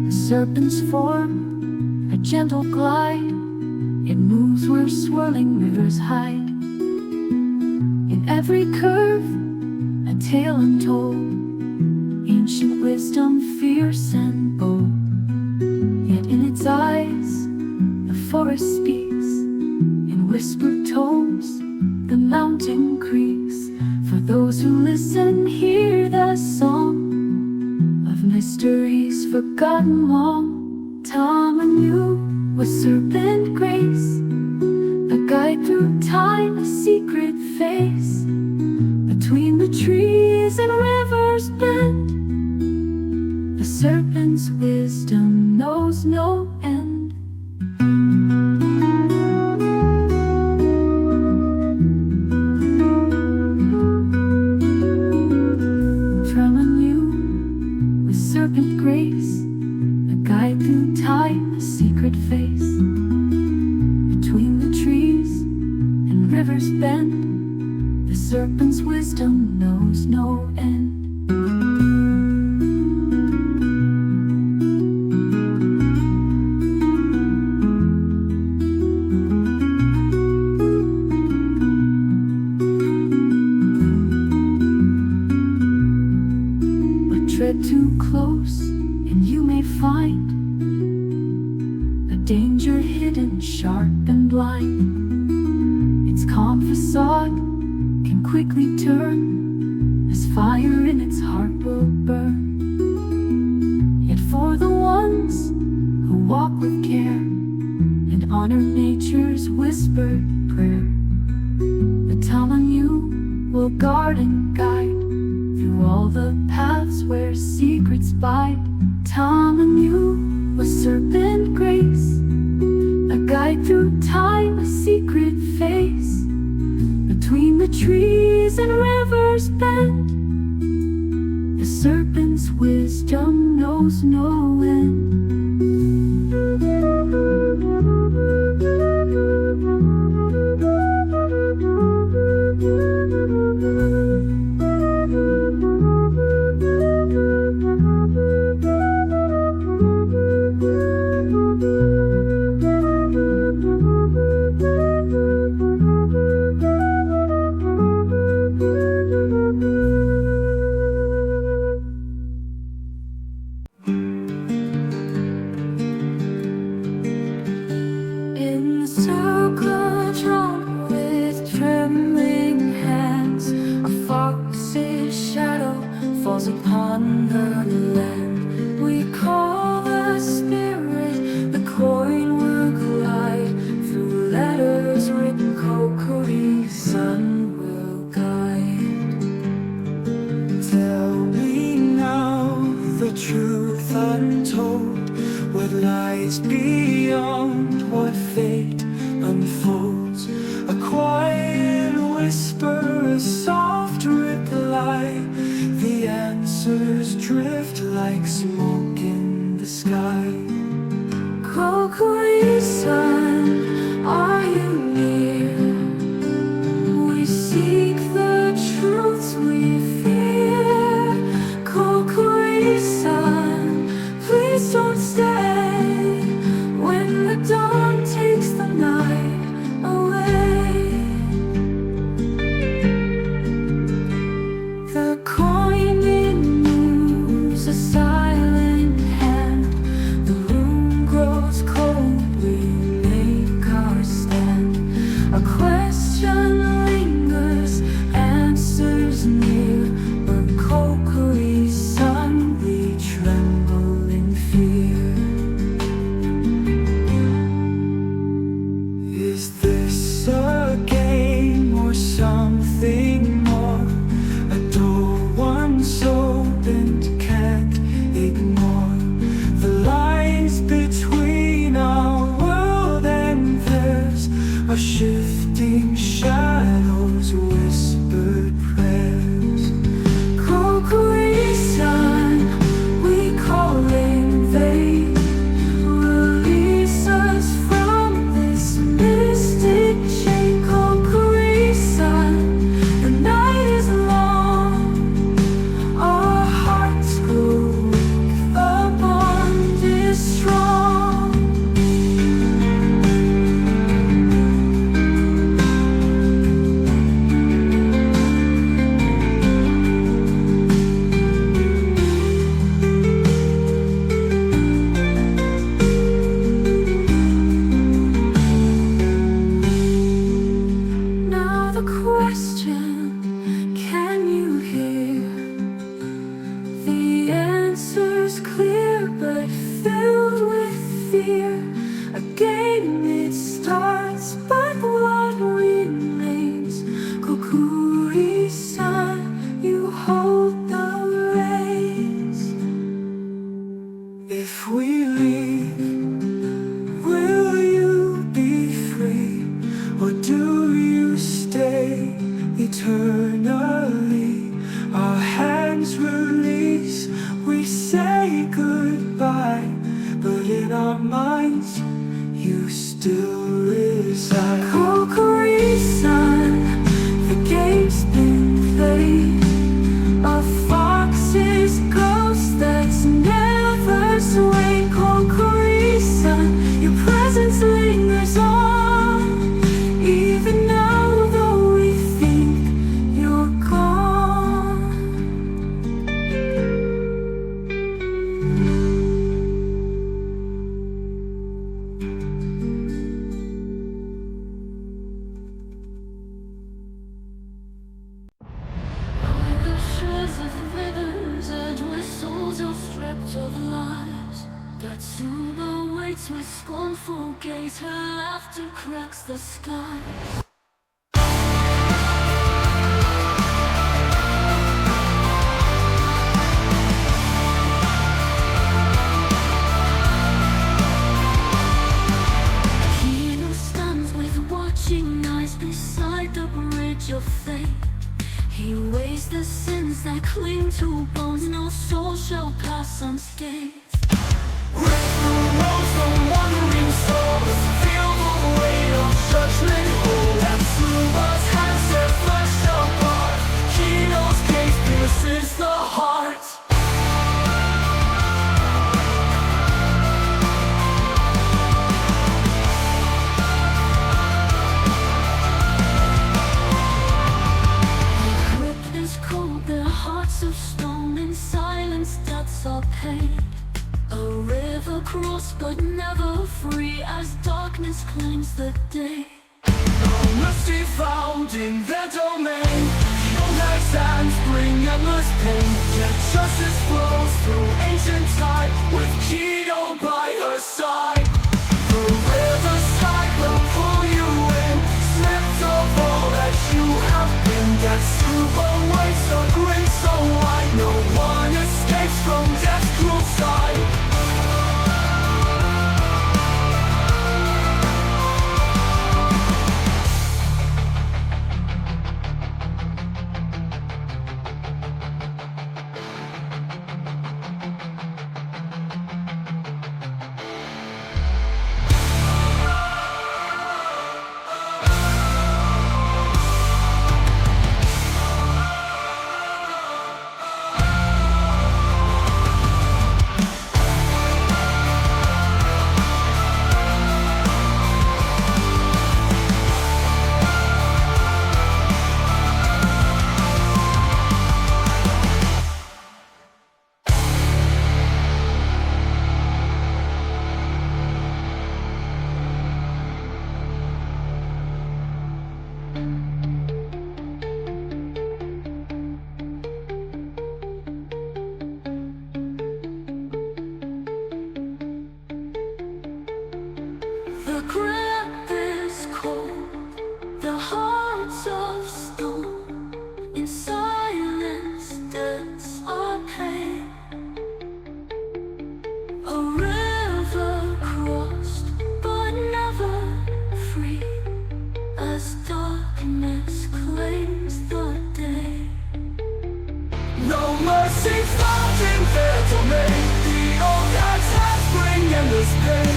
Speaker 2: Serpent's form, a gentle glide. It moves where swirling rivers hide. In every curve, a tale untold, ancient wisdom, fierce and bold. Yet in its eyes, the forest speaks. In whispered tones, the mountain creaks. For those who listen, hear the song of mysteries forgotten long. Tamanu with serpent grace, a guide through time, a secret face. Between the trees and rivers bend, the serpent's wisdom knows no end. Tamanu with serpent grace, a guide through time, a secret face. Between the trees and rivers bend, the serpent's wisdom knows no end. But tread too close and you may find a danger hidden, sharp and blind. Its calm facade can quickly turn as fire in its heart will burn. Yet for the ones who walk with care and honor nature's whispered prayer, the Tamanu will guard and guide through all the paths where secrets bide. Tamanu with serpent grace, a guide through time, a secret face. Between the trees and rivers bend, the serpent's wisdom knows no end. In the circle drawn with trembling hands, a fox's shadow falls upon the land. We call the spirit, the coin will glide through letters written, Kokori, sun will guide.
Speaker 4: Tell me now the truth untold, what lies beyond, what fate unfolds. A quiet whisper, a soft reply. The answers drift like smoke in the sky.
Speaker 2: Kokuri-san, are you near? We seek the truths we fear. Kokuri-san, please don't stay when the dawn takes the night away. The coin it moves, a silent hand. The room grows cold, we make our stand. A question lingers, answers near. But Kokuri-san, we tremble in fear. Is this a game or something more? A door once opened, can't ignore. The lines between our world and theirs are shifting shadows, whispered prayers. Kokuri-san, we call in vain. Release us from this mystic chain. Kokuri-san, the night is long, our hearts grow weak, the bond is strong. Now the question, can you hear? The answer's clear but filled with fear. A game it starts, but what remains? Kokuri-san, you hold the reins. If we leave, will you be free? Or do you stay eternally? Our hands release, we say goodbye. But in our minds, you still reside. Kokuri-san, the game's been played. A fox's ghost that's never swayed. Kokuri-san, your presence lingers on. Even now, though we think you're gone. With the shreds of rivers and whistles are stripped of lies, Tatsuma waits with scornful gaze. Her laughter cracks the sky. Hino stands with watching eyes beside the bridge of fate. He weighs the sins that cling to bones. No soul shall pass unscathed.
Speaker 4: With the rose of wandering souls, feel the weight of judgment hold. Tatsuma's hands set flesh apart. Kino's gaze pierces the heart.
Speaker 2: The grip is cold, their hearts of stone. In silence, deaths are paid. A river crossed but never free, as darkness claims the day.
Speaker 4: No mercy found in their domain. Your knife's hands bring endless pain. Yet justice flows through ancient time, with Kido by her side. The river side will pull you in, stripped of all that you have been. That super waves a grin so wide, no one escapes from death's cruel side.
Speaker 2: The grip is cold, the hearts of stone. In silence, debts are paid. A river crossed, but never free, as darkness claims the day.
Speaker 4: No mercy found in their domain. The old gods have bring endless pain.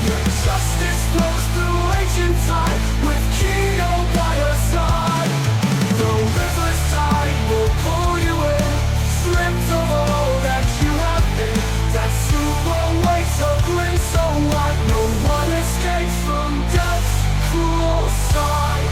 Speaker 4: Yet justice flows through ancient time, with Kyo by her side. The river's tide will pull you in, stripped of all that you have been. That true awaits a grace so wide, no one escapes from death's cruel side.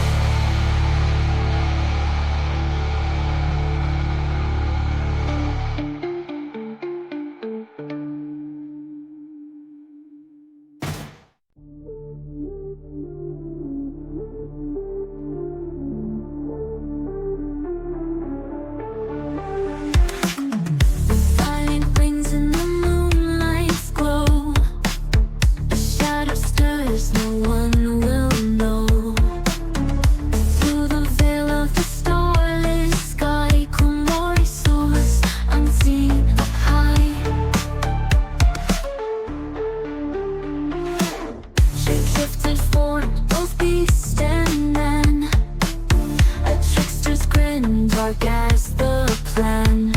Speaker 2: Violet rings in the moonlight's glow. A shadow stirs, no one will know. Through the veil of the starless sky, Komori soars unseen up high. Shape-shifted form, both beast and man. A trickster's grin, dark as the plan.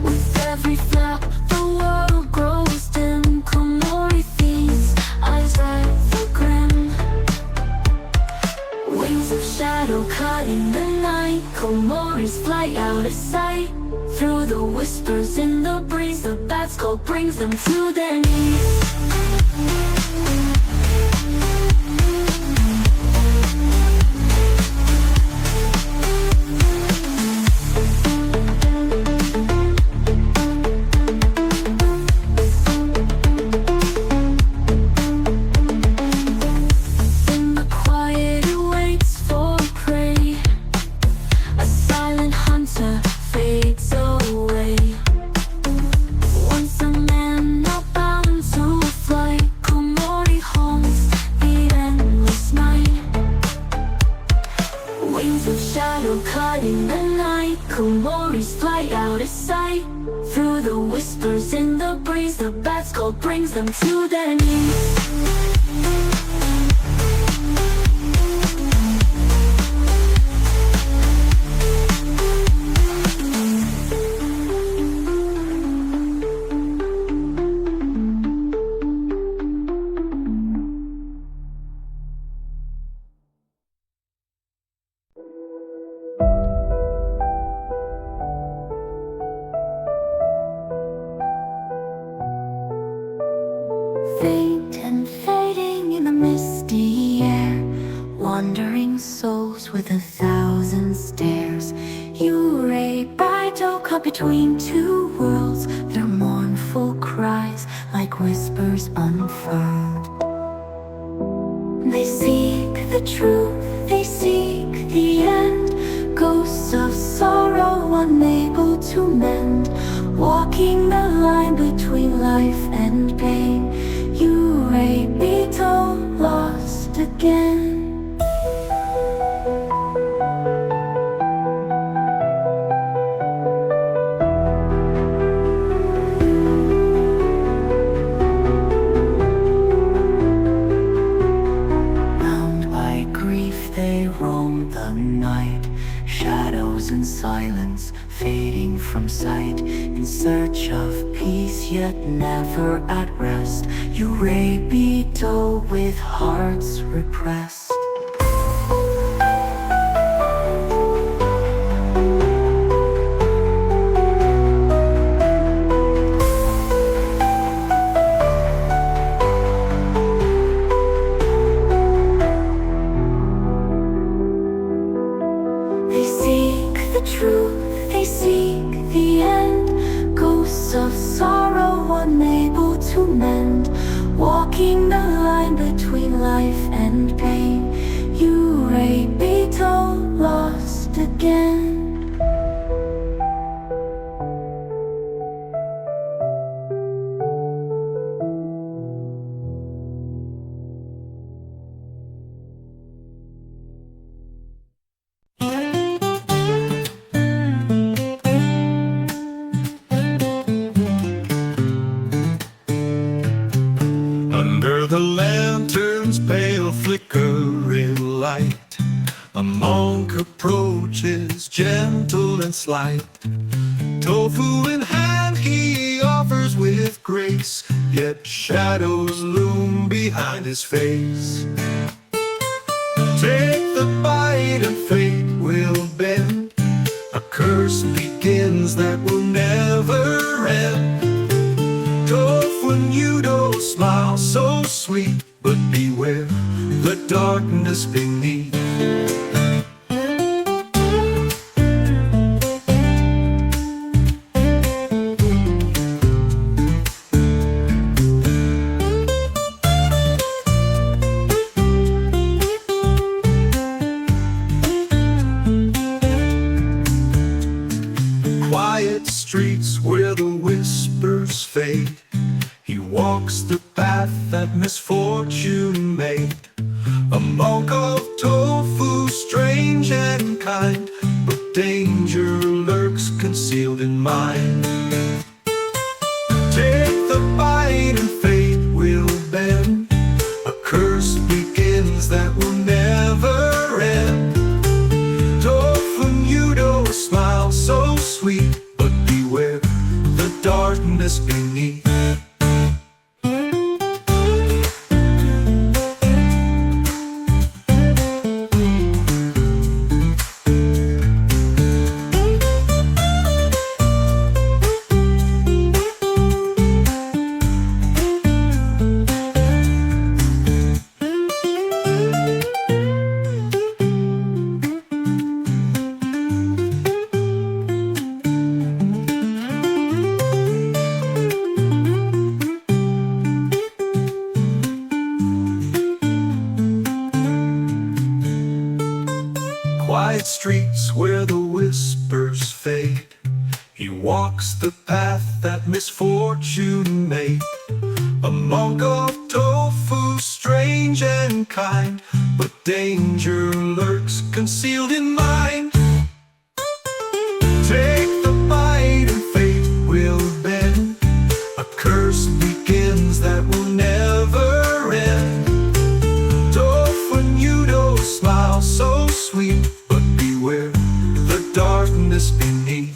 Speaker 2: With every flap, the world grows dim. Komori feeds, eyes at the grim. Wings of shadow cutting the night. Komori's fly out of sight. Through the whispers in the breeze, the bat skull brings them to their knees. In the quiet, it waits for prey. A silent hunter fades away. Once a man, now bound to flight, Komori haunts the endless night. Wings of shadow cutting the night. Komori's fly out of sight. Through the whispers in the breeze, the bat skull brings them to their knees. Faint and fading in the misty air, wandering souls with 1,000 stares. Yōkai-inspired caught between two worlds, their mournful cries like whispers unfurled. They seek the truth, they seek the end. Ghosts of sorrow unable to mend, walking the line between life and pain. Yōkai-inspired, lost again. Bound by grief, they roam the night. Shadows and silence fading from sight, in search of peace yet never at rest. Yōkai-inspired with hearts repressed. They seek the truth, they seek the end. Ghosts of sorrow unable to mend, walking the line between life and pain. Yōkai-inspired, lost again.
Speaker 4: flickering light. A monk approaches, gentle and slight. Tofu in hand he offers with grace, yet shadows loom behind his face. Take the bite and fate will bend. A curse begins that will never end. Tofu and Yudo smile so sweet, but beware the darkness beneath. Quiet streets where the whispers fade. He walks the path that misfortune made. A monk of tofu, strange and kind, but danger lurks concealed in mind. Take the bite and fate will bend. A curse begins that will never end. Tofu and Yudo smile so sweet, but beware the darkness beneath. Quiet streets where the whispers fade. He walks the path that misfortune made. A monk of tofu, strange and kind, but danger lurks concealed in mind. Take the bite and fate will bend. A curse begins that will never end. Tofu and Yudo smile so sweet, but beware the darkness beneath.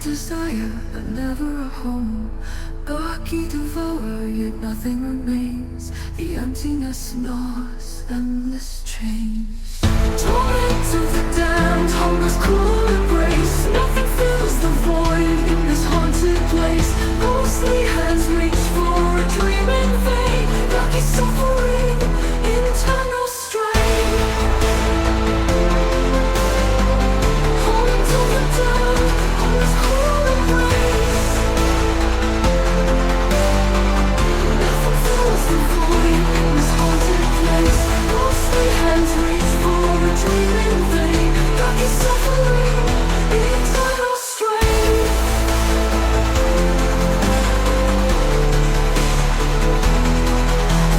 Speaker 2: Desire, but never a home. Gaki devour, yet nothing remains. The emptiness gnaws, endless chains. Torment of the damned, hunger's cruel embrace. Nothing fills the void in this haunted place. Ghostly hands reach for a dream in vain. Gaki suffering, internal strain. Torment of the damned, hunger's cruel embrace. Nothing fills the void in this haunted place. Ghostly hands reach for a dream in vain. Gaki suffering, eternal strain.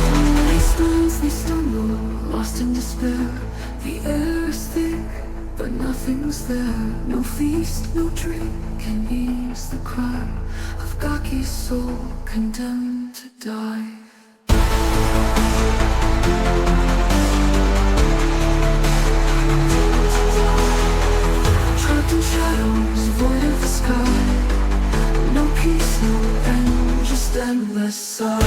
Speaker 2: From wastelands they stumble, lost in despair. The air is thick, but nothing's there. No feast, no drink can ease the cry of Gaki's soul condemned to die.
Speaker 1: sun.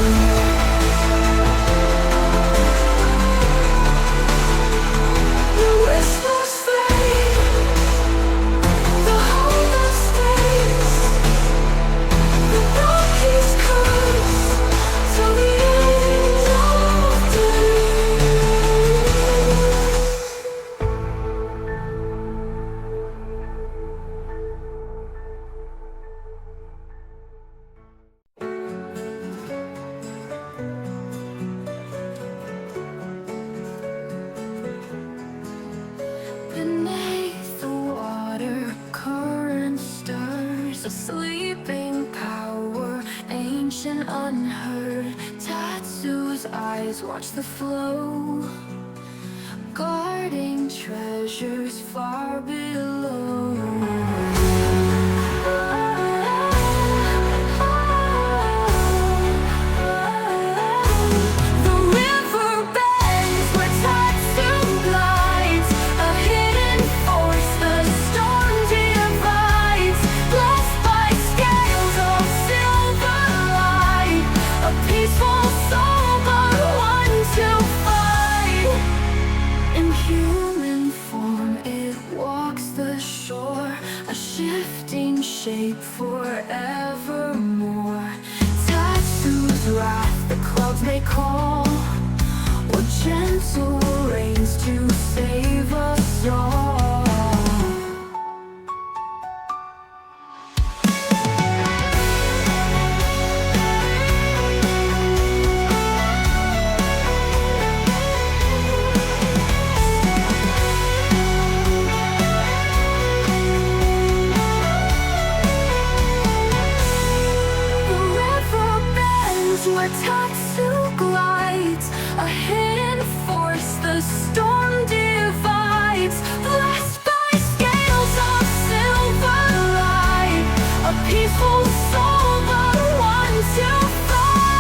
Speaker 2: Beneath the water, current stirs a sleeping power, ancient, unheard. Tatsu's eyes watch the flow, guarding treasures far below. Shape forevermore. Tatsu's wrath the clouds may call, or gentle rains to save us all. Tatsu glides, a hidden force the storm divides. Blessed by scales of silver light, a peaceful soul, but one to fight.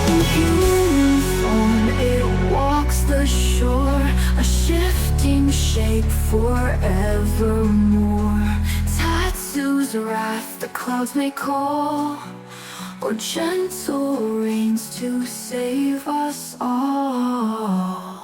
Speaker 2: In human form it walks the shore, a shifting shape forevermore. Tatsu's wrath the clouds may call, or gentle rains to save us all.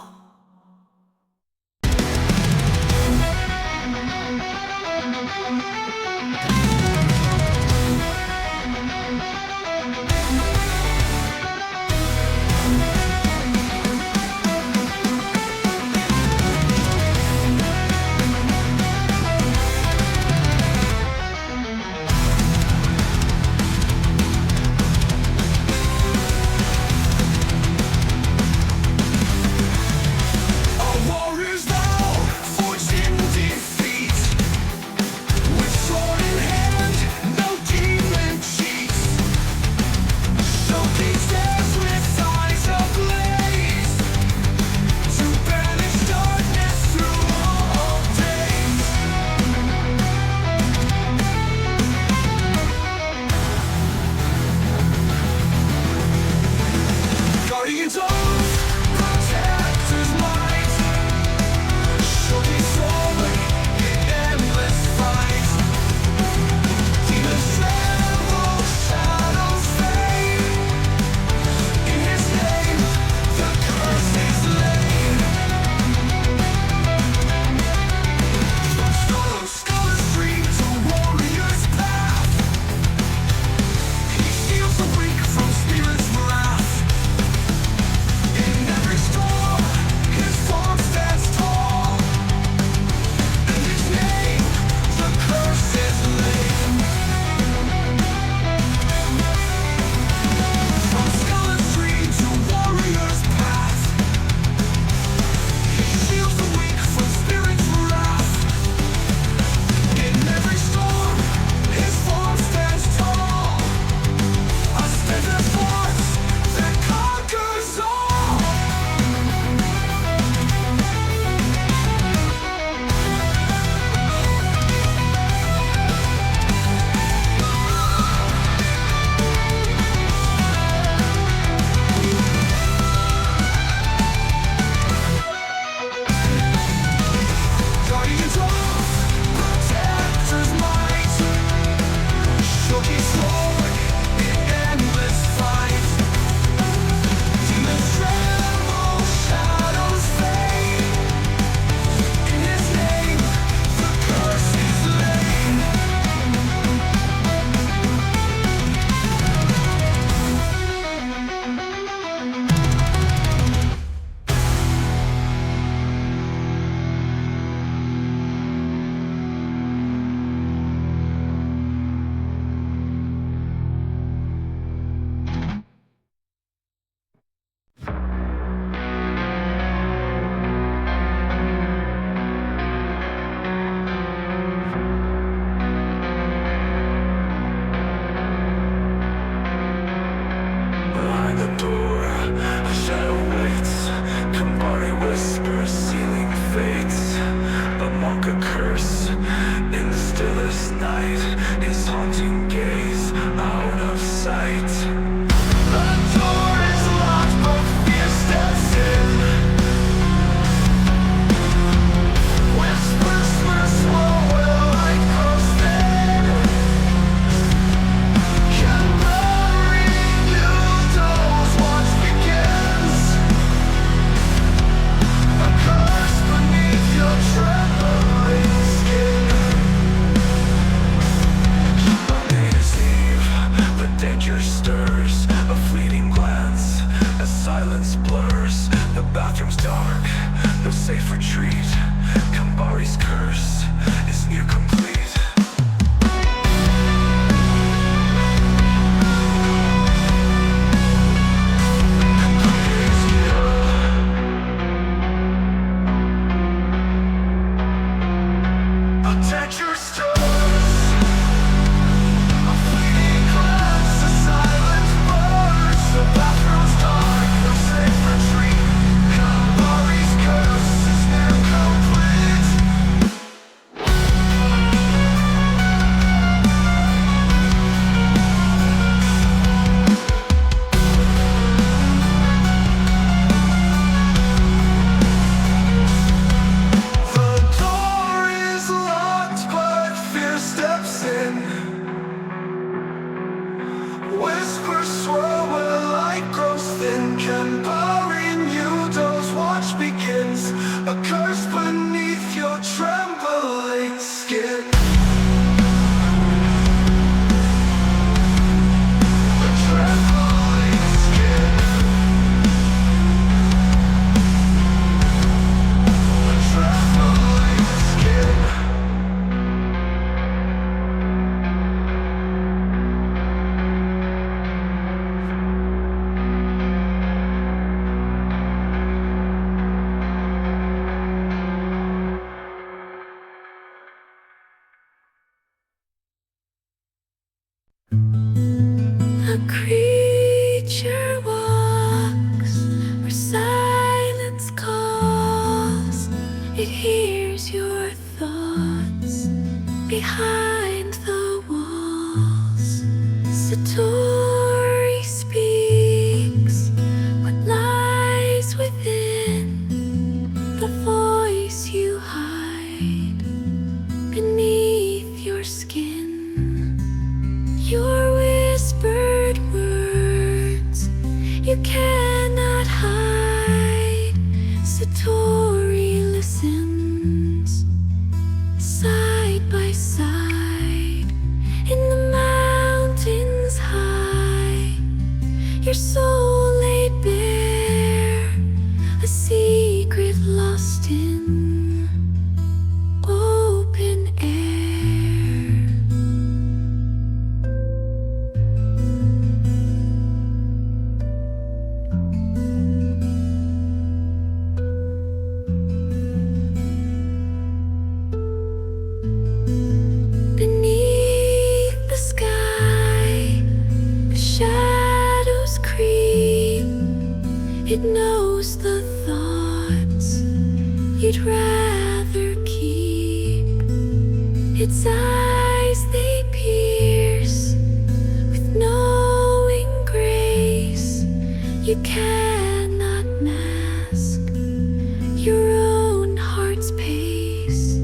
Speaker 4: light, his haunting gaze out of sight. The door is locked, but fear steps in. Whispers slow where light grows thin. Shimmering noodles, watch begins. A curse beneath your trembling skin. Monday is Eve, but danger stirs. A fleeting glance as silence blurs. The bathroom's dark, no safe retreat. Kambari's curse is near complete. A danger stirs. A fleeting glance as silence blurs. The bathroom's dark, no safe retreat. Kambari's curse is near complete. The door is locked, but fear steps in. Whispers swirl where light grows thin. Kambari noodles, watch begins. A curse beneath your trembling skin. A trembling skin. A trembling skin.
Speaker 2: A creature walks where silence calls. It hears your thoughts behind the walls. Satori speaks what lies within the voice you hide beneath your skin. Your whispered words you cannot hide. Satori listens side by side in the mountains high. Your soul laid bare, a secret lost in open air. Beneath the sky, the shadows creep. It knows the thoughts you'd rather keep. Its eyes they pierce with knowing grace. You cannot mask your own heart's pace.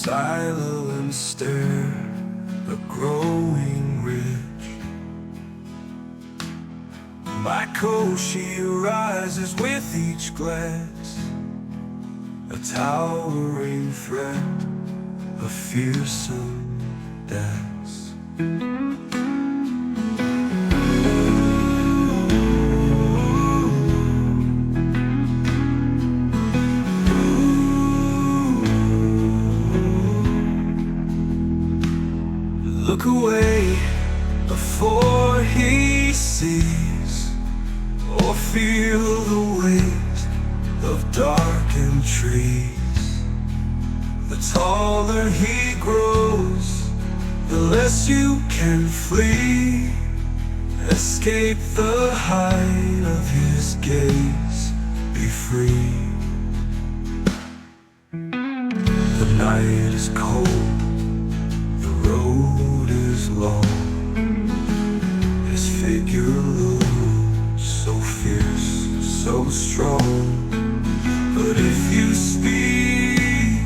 Speaker 4: silent stare, a growing ridge. My Koshi rises with each glance, a towering threat, a fearsome dance. Look away before he sees, or feel the weight of darkened trees. The taller he grows, the less you can flee. Escape the height of his gaze, be free. The night is cold, the road is long. His figure looms so fierce, so strong. But if you speak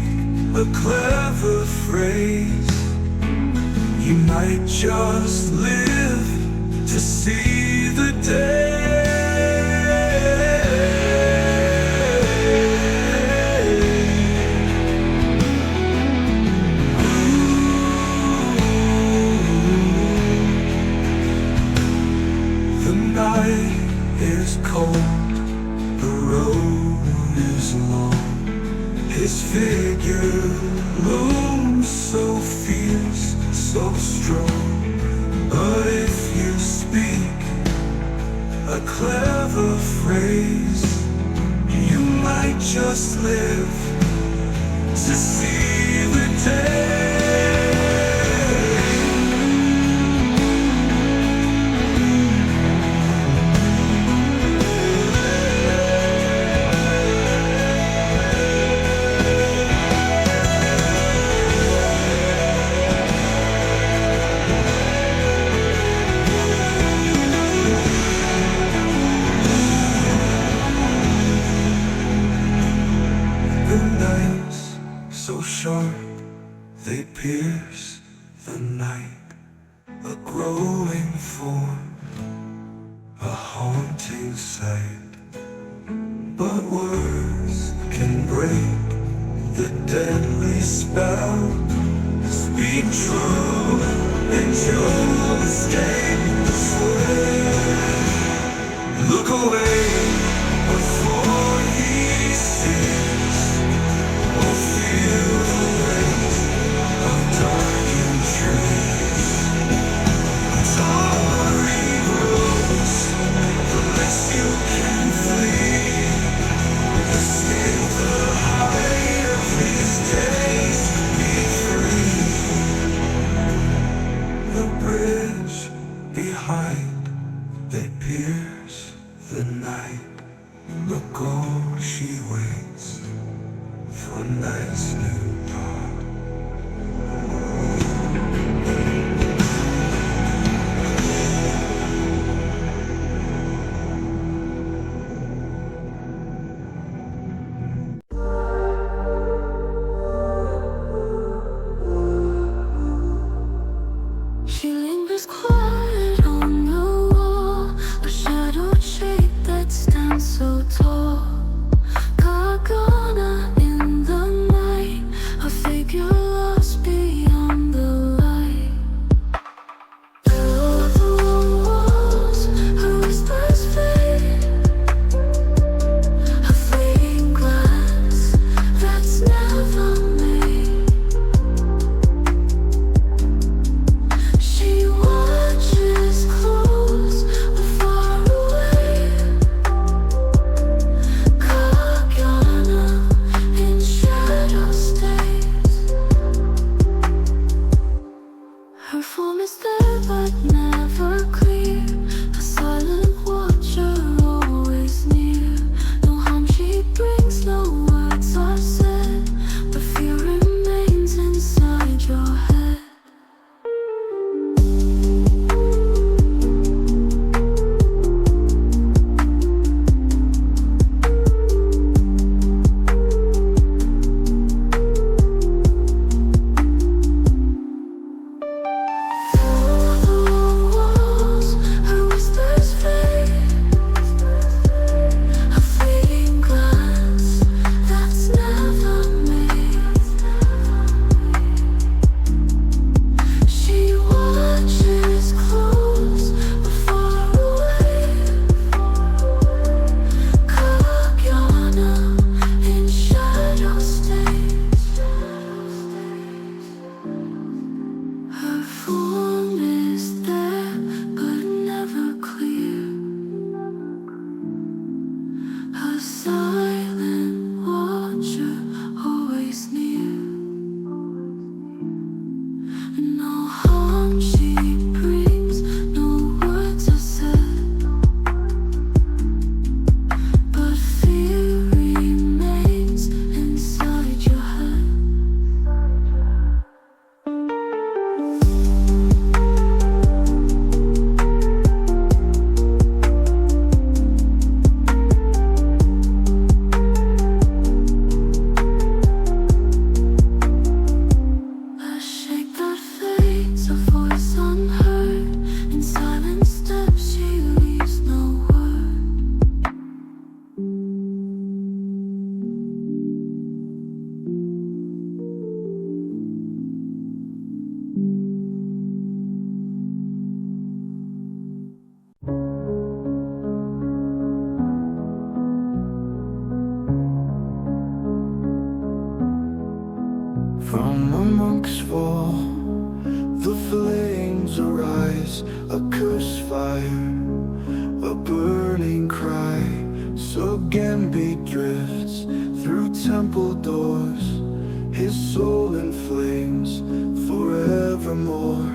Speaker 4: a clever phrase, you might just live to see the day. The night is cold, the road is long. His figure looms so fierce, so strong. But if you speak a clever phrase, you might just live to see the day. So sharp, they pierce the night, a growing form, a haunting sight. But words can break the deadly spell. Speak true and you'll escape the sway. Look away before he sees, or feel the weight of darkened trees. The taller he grows, the less you can flee. Escape the height of his days, be free. The bridge From amongst fall, the flames arise, a cursed fire, a burning cry. So Genbi drifts through temple doors, his soul in flames forevermore.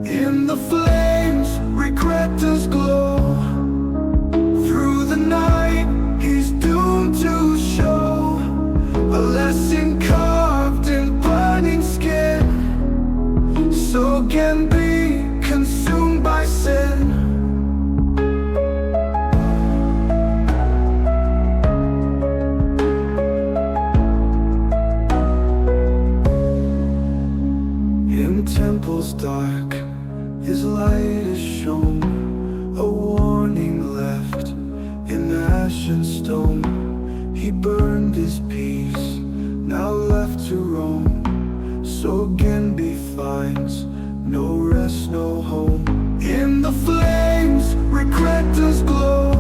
Speaker 4: In the flames, regret does glow. Through the night, he's doomed to show a lesson carved in burning skin. So Genbi consumed by sin. Temple's dark, his light is shown, a warning left in ash and stone. He burned his peace, now left to roam. So Genbi finds no rest, no home. In the flames, regret does glow.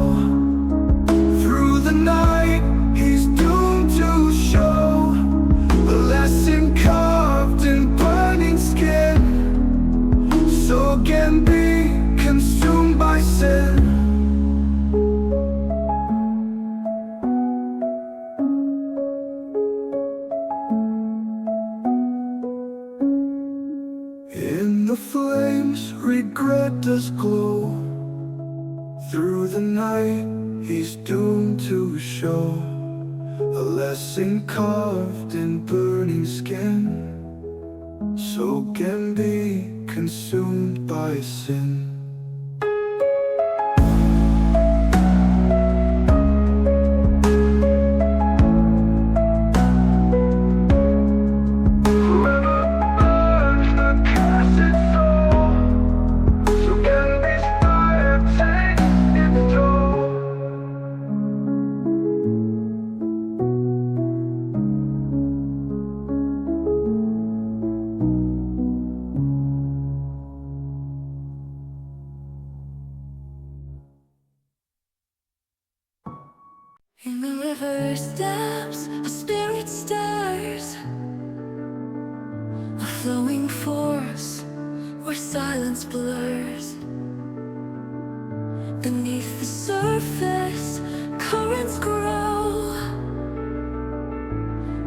Speaker 4: Through the night, he's doomed to show a lesson carved in burning skin. So Genbi consumed by sin. In the flames, regret does glow. Through the night, he's doomed to show a lesson carved in burning skin. So Genbi consumed by sin.
Speaker 2: In the river steps, a spirit stirs, a flowing force where silence blurs. Beneath the surface, currents grow.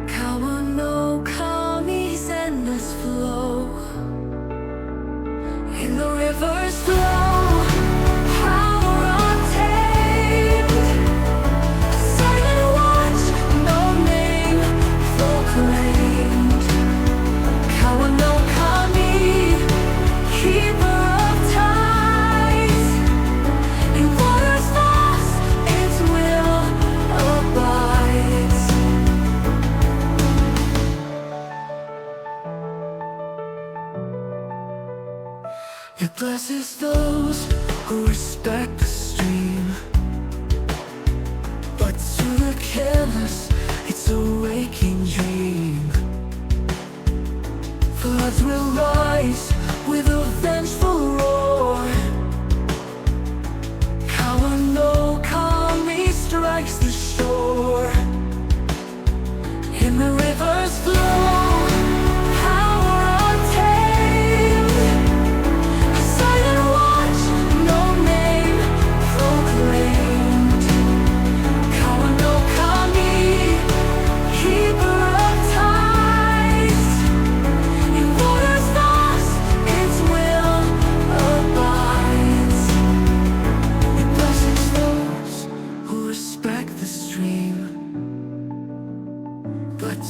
Speaker 2: Kawa no Kami's endless flow. In the river's flow, it blesses those who respect the stream, but to the careless, it's a waking dream. Floods will rise with a vengeful roar. Kawa no Kami strikes the shore. In the river's flow,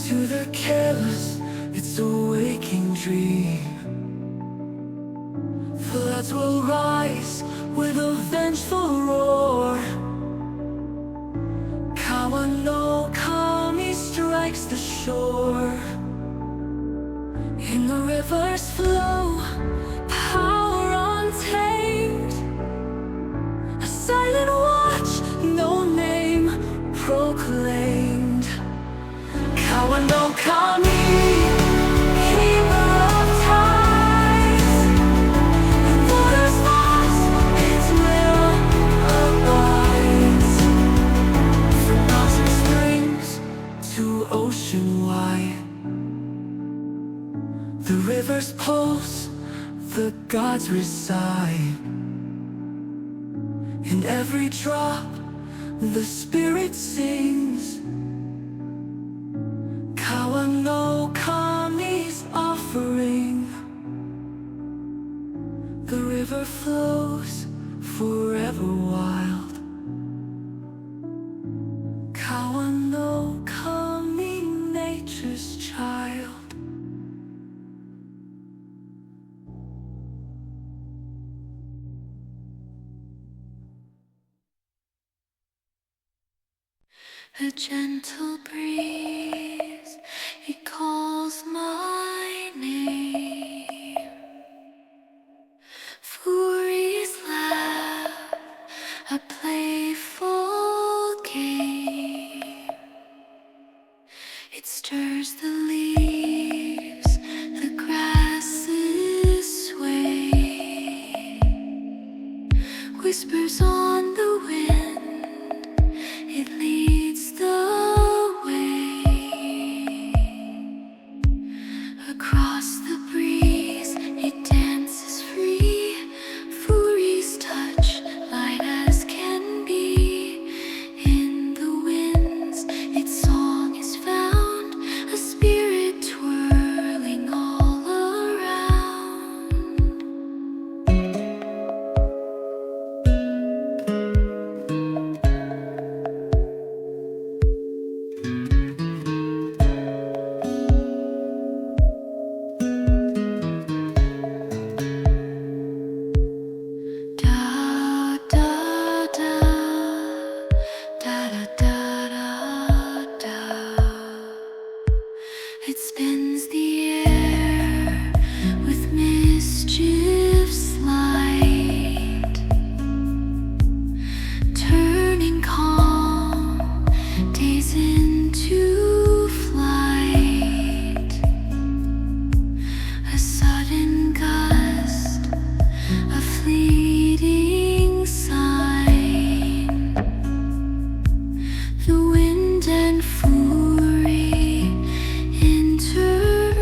Speaker 2: to the careless, it's a waking dream. Floods will rise with a vengeful roar. Kawa no Kami strikes the shore. In the river's flow, power untamed, a silent watch, no name proclaimed. Kawa no Kami, keeper of tides, and waters lost, its will abides. From mountain springs to ocean wide,
Speaker 1: The river's pulse, the gods reside. In every drop, the spirit sings. Kawa no Kami's offering. The river flows forever wild. Kawa no Kami, nature's child.
Speaker 2: A gentle breeze, it calls my name. Furies laugh, a playful game. It stirs the leaves, the grasses sway. Whispers on the wind, it leads the way. Across the breeze, it dances free. Furies touch, light as can be. In the winds, its song is found, a spirit twirling all around. Da da da da da da da da. It spins the air with mischief's light, turning calm days into flight. A sudden gust, a fleeting sign. The wind and fury intertwine.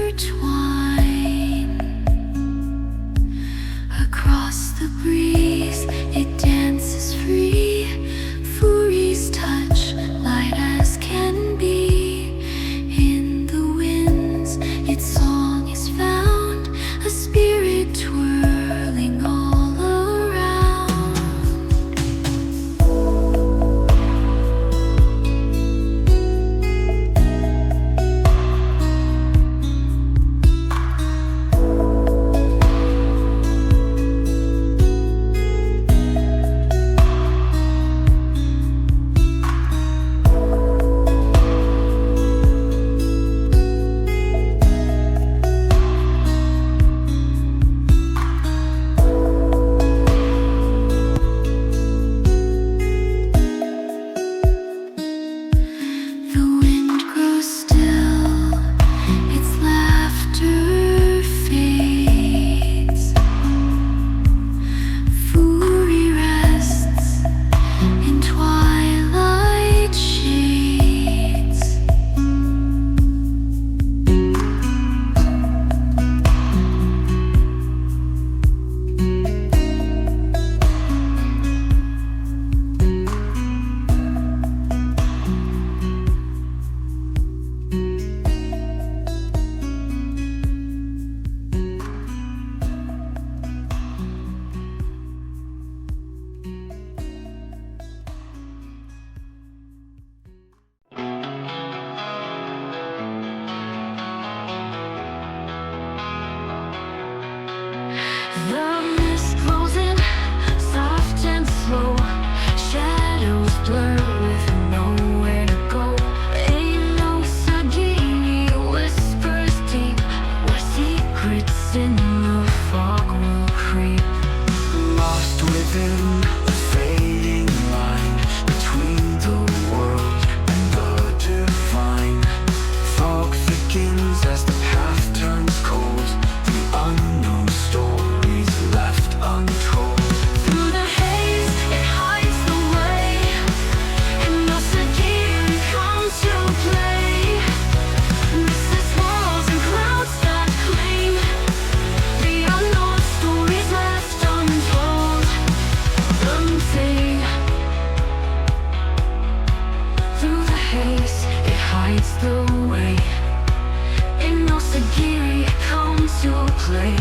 Speaker 2: clay.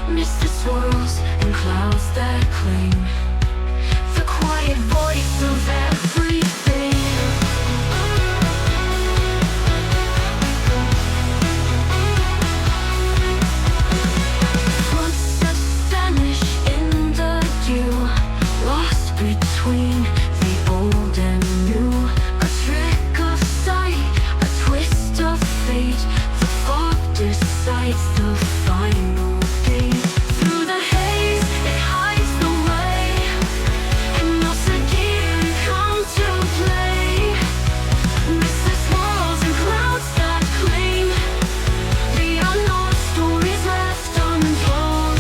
Speaker 2: Misty swirls and clouds that cling. The quiet voice of everything. Footsteps vanish in the dew, lost between the old and new. A trick of sight, a twist of fate. The fog decides the final fate. Through the haze, it hides the way, and no again come to play. Misty swirls and clouds that cling. The unknown stories left untold.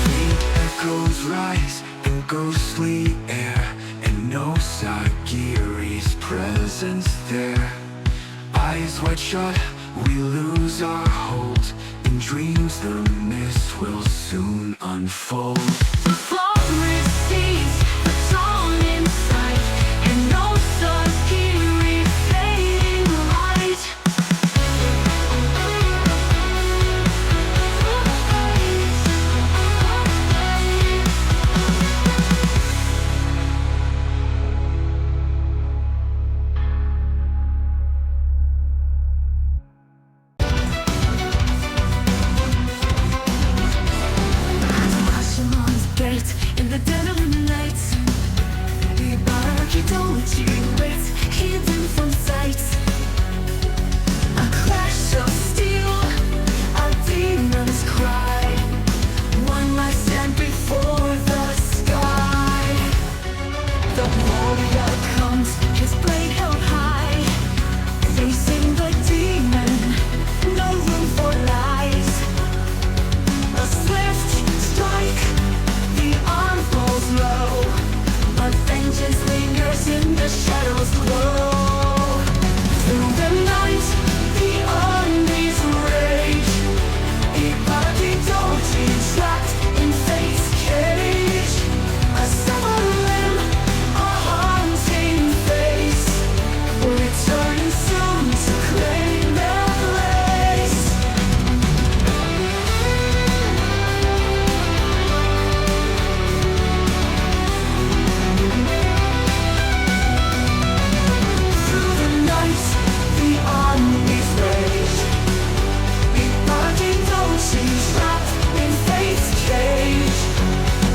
Speaker 4: Faint echoes rise in ghostly air, and no Sagiri's presence there. Eyes wide shut, we lose our hold. In dreams the mist will soon unfold.
Speaker 2: The fog recedes, the dawn in sight, and no Sagiri fading light. Hashimon's gate in the dead of the night. Yagyō waits, hidden from sight. A clash of steel, a demon's cry. One last stand before the sky. The warrior comes, his blade held high, facing the demon, no room for lies. A swift strike, the arm falls low, but vengeance lingers in the shadows below. Through the night, the armies rage. Ikari trapped in fate's cage. A severed limb, a haunting face, returning soon to claim their place. Through the night, the armies rage. Ikari trapped in fate's cage.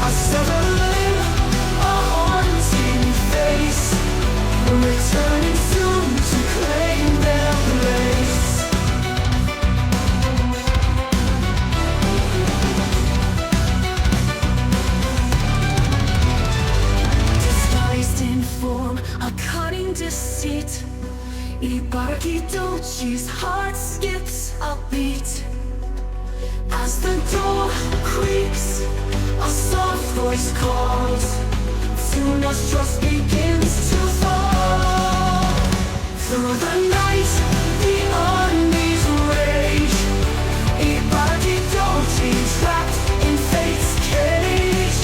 Speaker 2: A severed limb, a haunting face, returning soon to claim their place. Disguised in form, a cunning deceit. Ikari's heart skips a beat. As the door creaks, a soft voice calls. Soon as trust begins to fall. Through the night, the armies rage. Ikari trapped in fate's cage.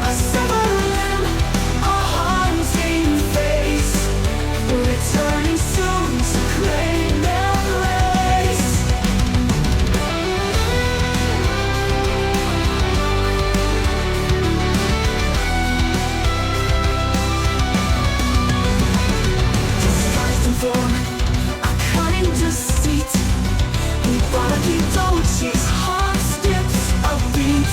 Speaker 2: A severed limb, a haunting face, returning soon to claim their place. Disguised in form, a cunning deceit. Ikari's heart skips a beat.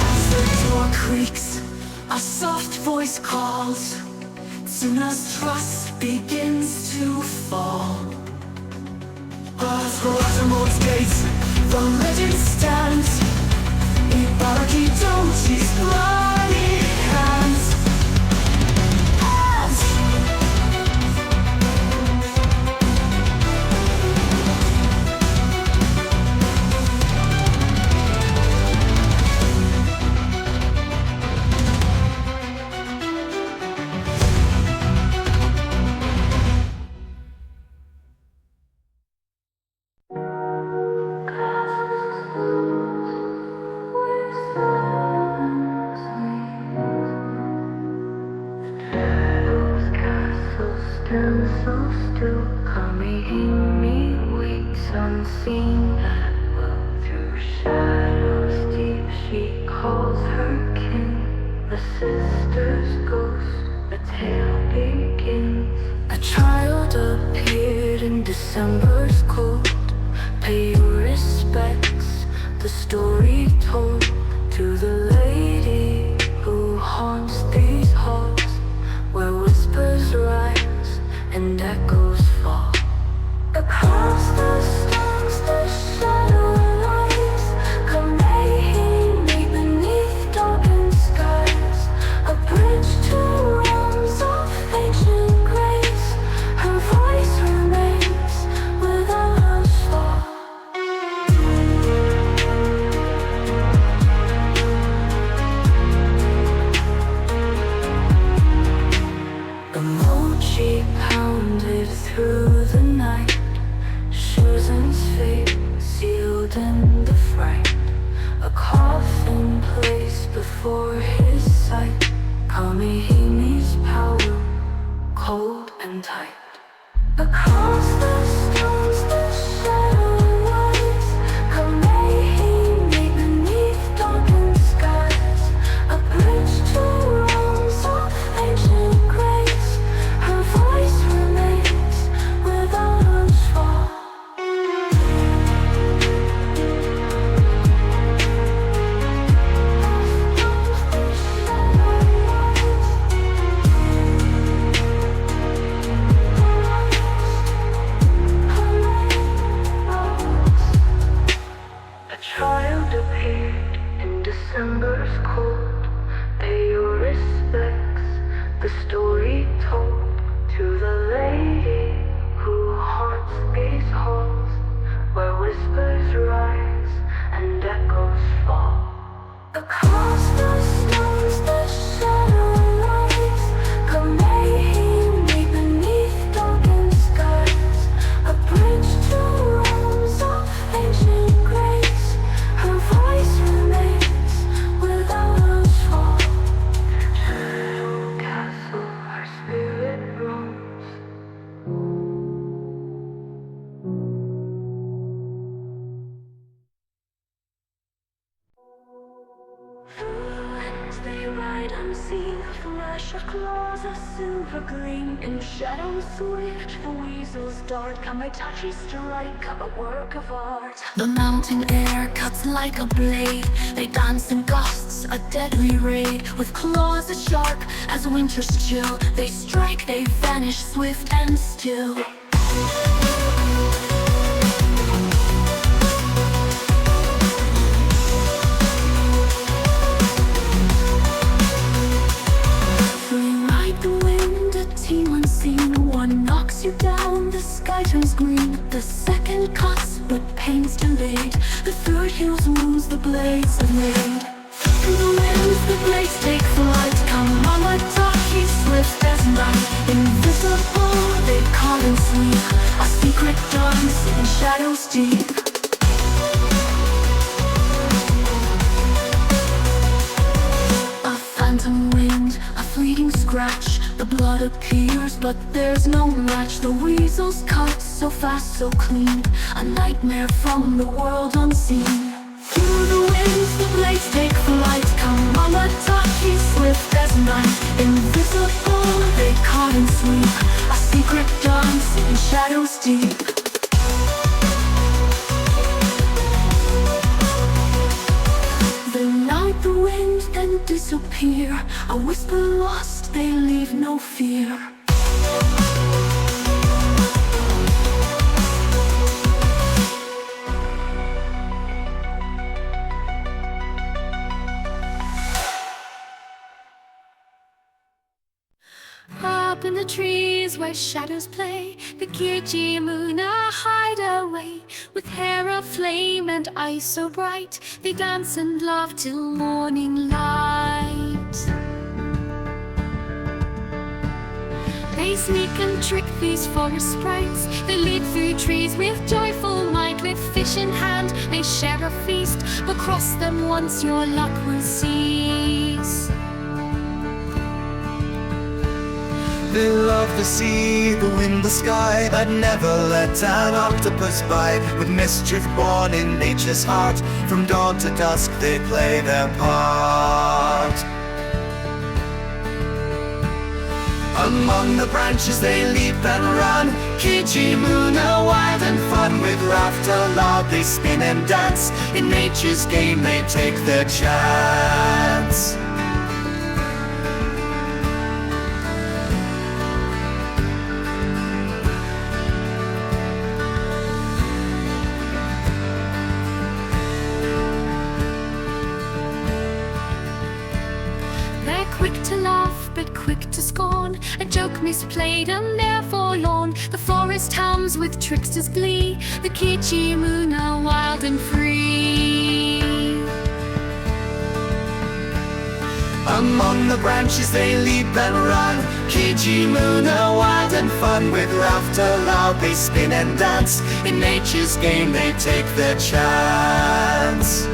Speaker 2: As the door creaks, a soft voice calls. Soon as trust begins to fall. As Hashimon's gates, the legend stands. Ikari's bloody hands.
Speaker 3: With still. Kamihimi waits unseen at will. Through shadows deep she calls her kin. The sister's ghost, the tale begins. A child appeared in December's cold. Pay your respects, the story told to the lady who haunts these halls, where whispers rise and echoes fall. Across the storms the shadow lies, Kamehime beneath darkened skies. A bridge to realms of ancient grace, her voice remains without a flaw. The mochi pounded through the night, Shuzen's fate sealed in the fright. A coffin placed before his sight, Kamihime's power, cold and tight. Across the stones the shadow lies, Kamehime beneath darkened skies. A bridge to realms of ancient grace, her voice remains without a flaw. A child appeared in December's cold. Pay your respects, the story told to the lady who haunts these halls, where whispers rise and echoes fall. Across the stones the shadow lies, Kamehime beneath darkened skies. A bridge to realms of ancient grace, her voice remains without a flaw. Shadow castle, her spirit roams. As they ride unseen, a flash of claws, a silver gleam. In shadows swift, the weasels dart. Kamitachi strike, a work of art. The mountain air cuts like a blade. They dance in gusts, a deadly raid. With claws as sharp as winter's chill, they strike, they vanish swift and still. Fling like the wind, a teen unseen. One knocks you down, the sky turns green. The second cuts, but pain's delayed. The third heals wounds the blades have made. Through the winds, the blades take flight. Come Mamataki, swift as night. Invisible, they call and sweep. A secret dance in shadows deep. A phantom wind, a fleeting scratch. The blood appears, but there's no match. The weasels cut so fast, so clean. A nightmare from the world unseen. Through the winds, the blades take flight. Come Mamataki, swift as night. Invisible, they caught and sweep. A secret dance in shadows deep. They night the wind, then disappear. A whisper lost, they leave no fear.
Speaker 2: Up in the trees where shadows play, the Kirjimuna hide away. With hair aflame and eyes so bright, they dance and laugh till morning light. They sneak and trick these forest sprites. They leap through trees with joyful might. With fish in hand, they share a feast, but cross them once your luck will cease.
Speaker 4: They love the sea, the wind, the sky, but never let an octopus bite. With mischief born in nature's heart, from dawn to dusk they play their part. Among the branches they leap and run, Kijimuna, wild and fun. With laughter loud they spin and dance, in nature's game they take their chance.
Speaker 2: Quick to laugh, but quick to scorn, a joke misplayed and therefore forlorn. The forest hums with trickster's glee, the Kijimuna wild and free.
Speaker 4: Among the branches they leap and run, Kijimuna wild and fun. With laughter loud they spin and dance, in nature's game they take their chance.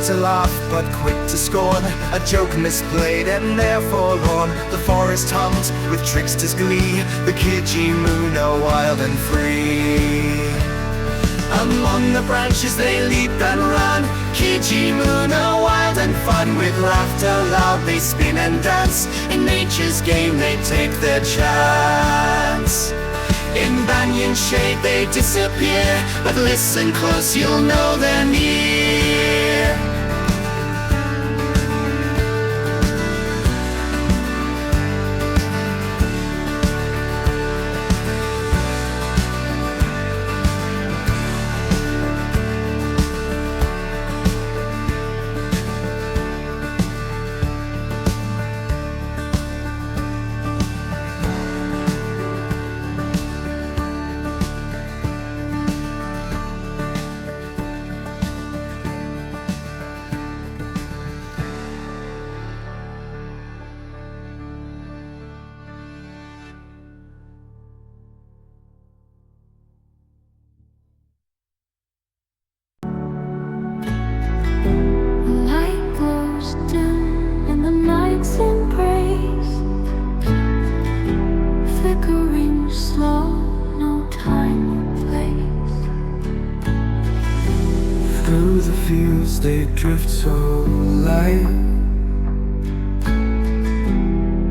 Speaker 4: To laugh, but quick to scorn, a joke misplayed and therefore forlorn. The forest hums with trickster's glee, the Kijimuna wild and free. Among the branches they leap and run, Kijimuna wild and fun. With laughter loud they spin and dance, in nature's game they take their chance. In banyan shade they disappear, but listen close, you'll know they're near. They drift so light,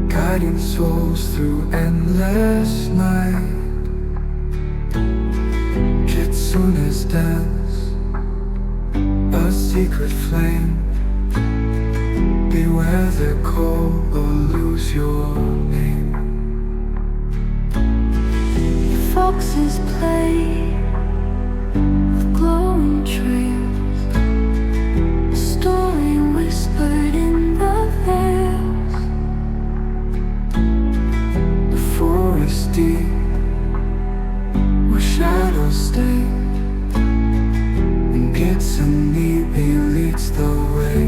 Speaker 4: guiding souls through endless night. Kitsune's dance, a secret flame. Beware the call or lose your name.
Speaker 2: Foxes play with glowing trails, story whispered in the vales.
Speaker 4: The forest deep, where shadows stay, and Kitsune leads the way.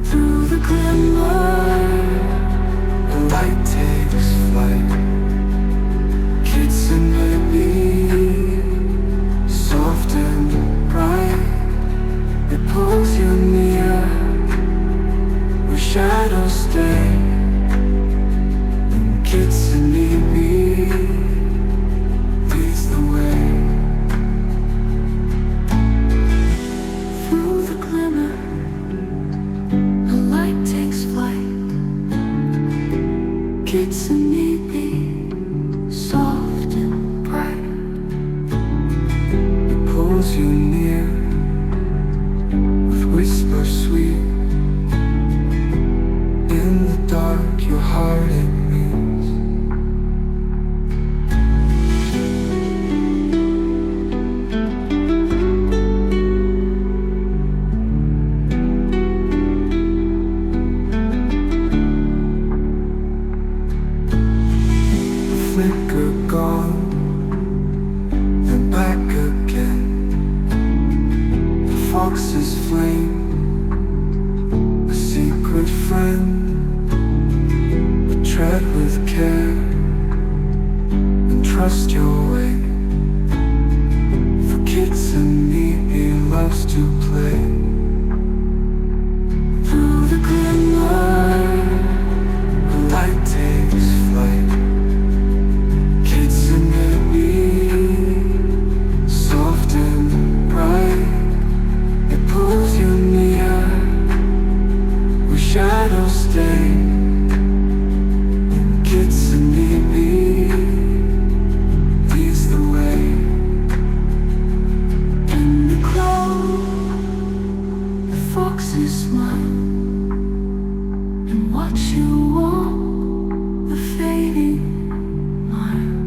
Speaker 2: Through the glimmer,
Speaker 4: the light takes flight. Kitsune be softer
Speaker 2: fox's flame, a secret friend. But tread with care and trust your way. For Kitsune, he loves to play. Through the glimmer, the light takes flight. Kitsune, soft and bright, it pulls you near where shadows stay. And Kitsune leads the way. In the cloud, the foxes smile and watch you walk the fading mile.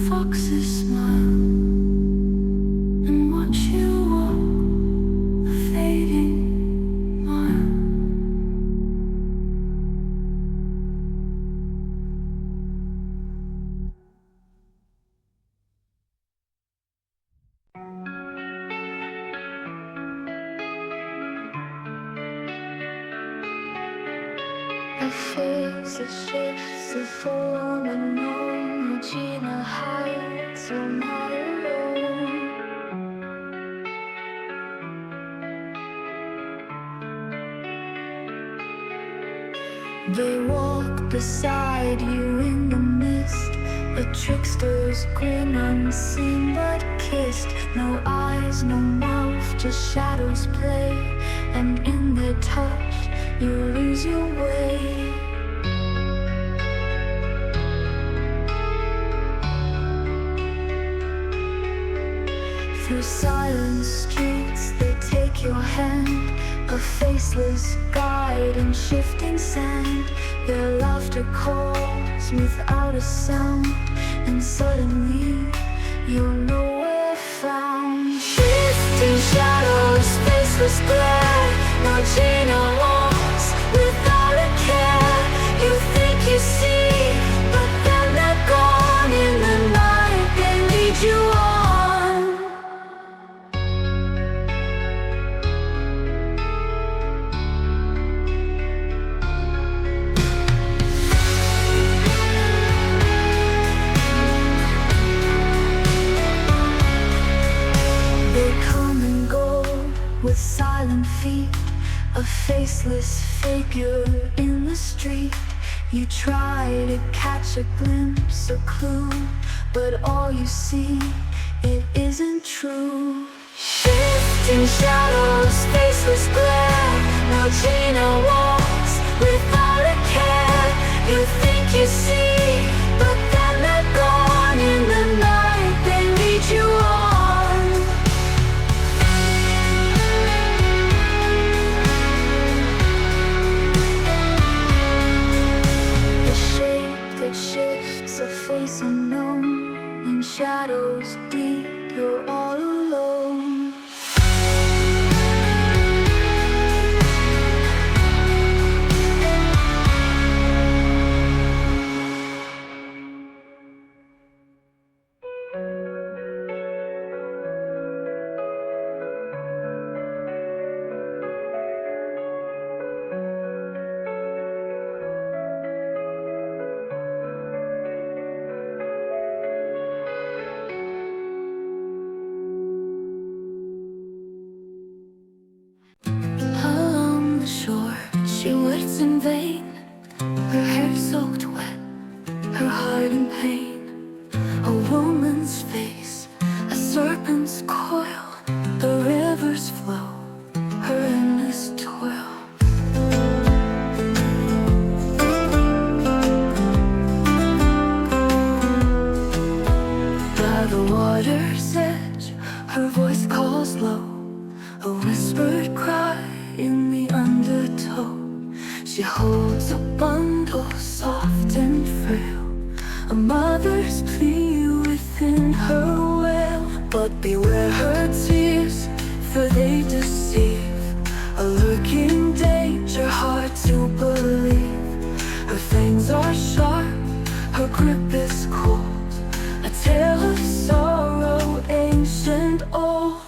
Speaker 2: Foxes smile and watch you walk the fading mile.
Speaker 3: A face that shifts, the form unknown. Regina hides, you're not alone. They walk beside you in the mist, a trickster's grin unseen but kissed. No eyes, no mouth, just shadows play, and in their touch you lose your way. Through silent streets they take your hand, a faceless guide in shifting sand. Their laughter calls without a sound, and suddenly you're nowhere found. Shifting shadows, faceless glare, no Gina walks without a care. You think you see, but then they're gone. In the night they lead you on. With silent feet, a faceless figure in the street. You try to catch a glimpse, a clue, but all you see, it isn't true. Shifting shadows, faceless glare, no Gina walks without a care. You think you see, but then they're gone. In the night they lead you on. Shifts, a face unknown, in shadows deep, you're all alone. She waits in vain, her hair soaked wet, her heart in pain. A woman's face, a serpent's coil, the rivers flow, her endless toil. By the water's edge, her voice calls low, a whispered cry in the undertow. She holds a bundle soft and frail, a mother's plea within her wail. But
Speaker 2: Beware her tears, for they deceive. A lurking danger, hard to believe. Her fangs are sharp, her grip is cold. A tale of sorrow, ancient old.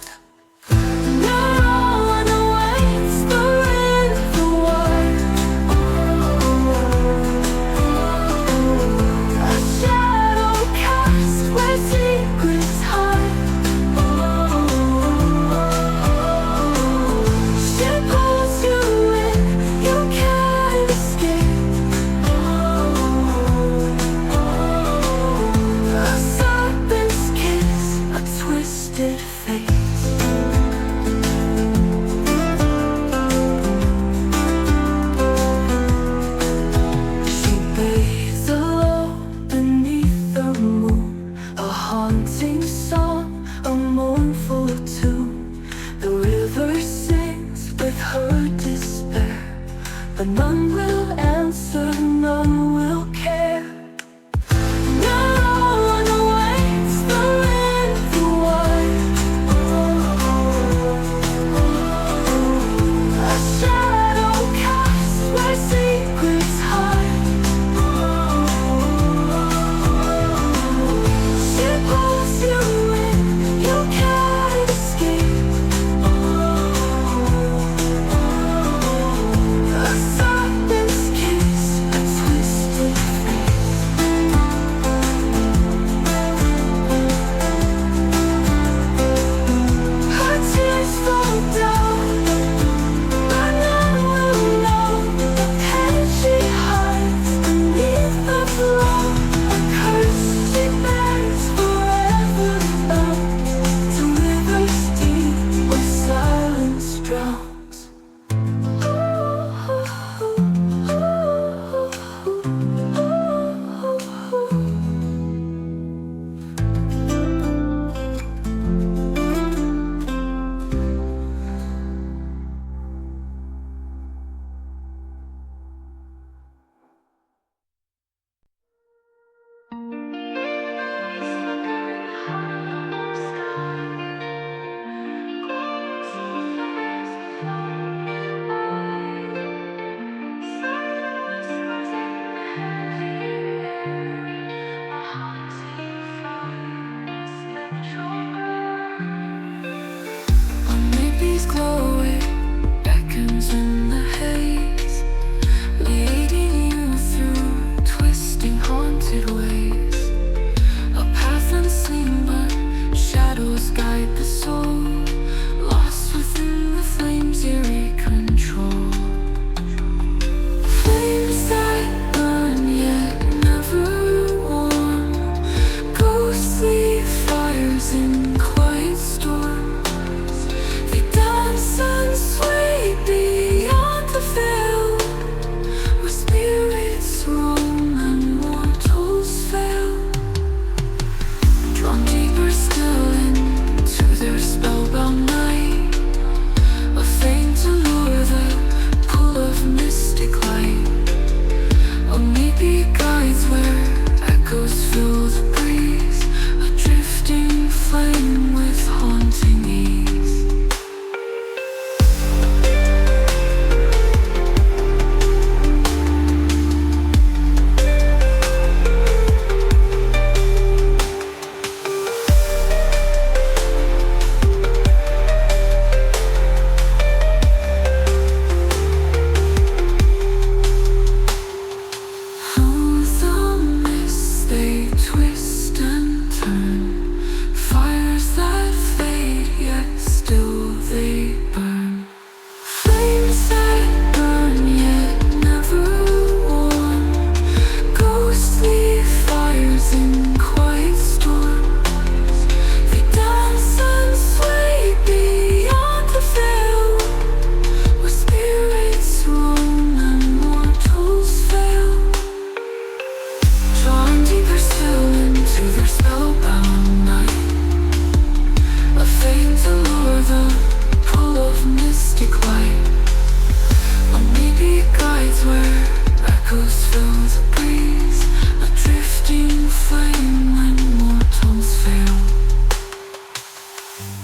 Speaker 2: But none will answer, none will care. Now one awaits the wind, the wire. A shadow cast where secrets hide. She pulls you in, you can't escape.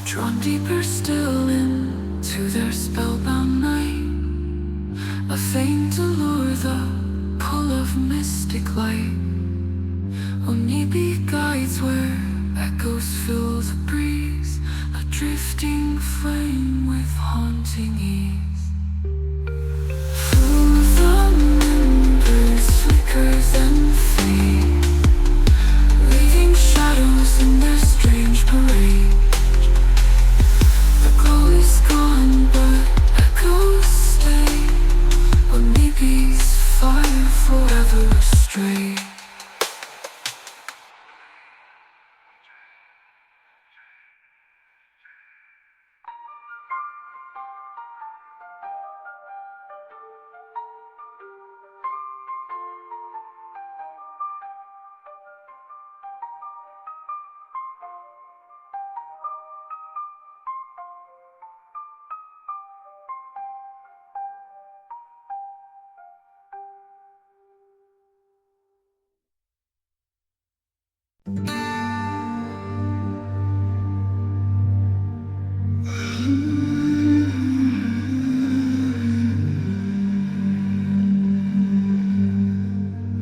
Speaker 2: drawn deeper still into their spellbound night. A faint allure, the pull of mystic light. Onibi guides where echoes fill the breeze, a drifting flame with haunting ease. Through the members flickers and fade, leaving shadows in their strange parade. The glow is gone, but echoes stay. Onibi's fire forever astray.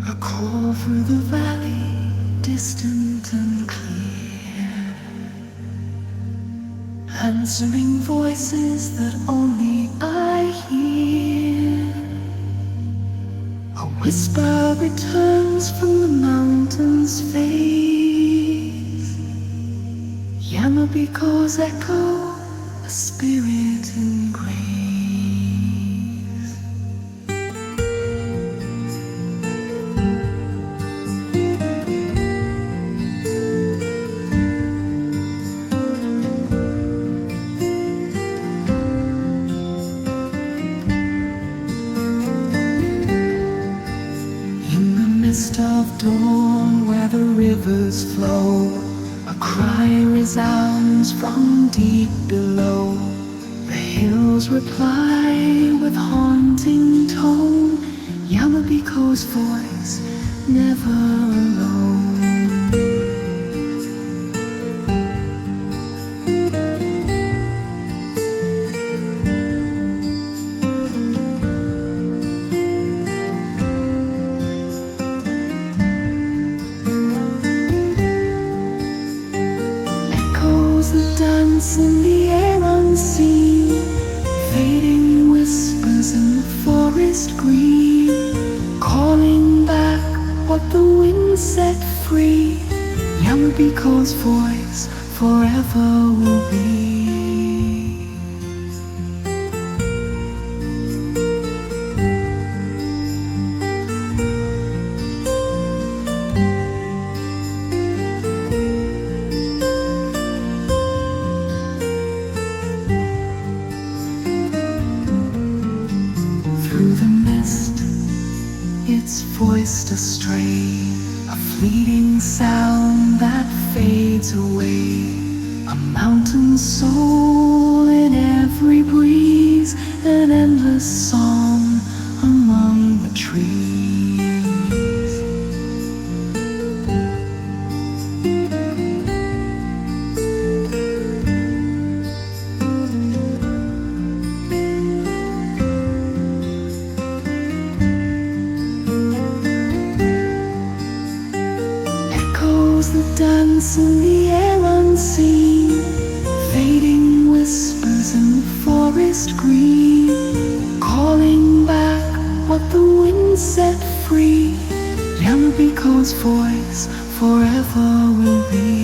Speaker 1: A call through the valley, distant and clear, answering voices that only I hear. A whisper returns from the mountain's face. Yamabiko's echo, a spirit in grace. Of dawn where the rivers flow, a cry resounds from deep below. The hills reply with haunting tone, Yamabiko's voice, never alone. In the air unseen, fading whispers in the forest green, calling back what the wind set free. Yamabiko's voice forever will be. Voiced astray, a fleeting sound that fades away, a mountain soul in every breeze, an endless song among the trees. Dance in the air unseen, fading whispers in the forest green, calling back what the wind set free. Yamabiko's voice forever will be.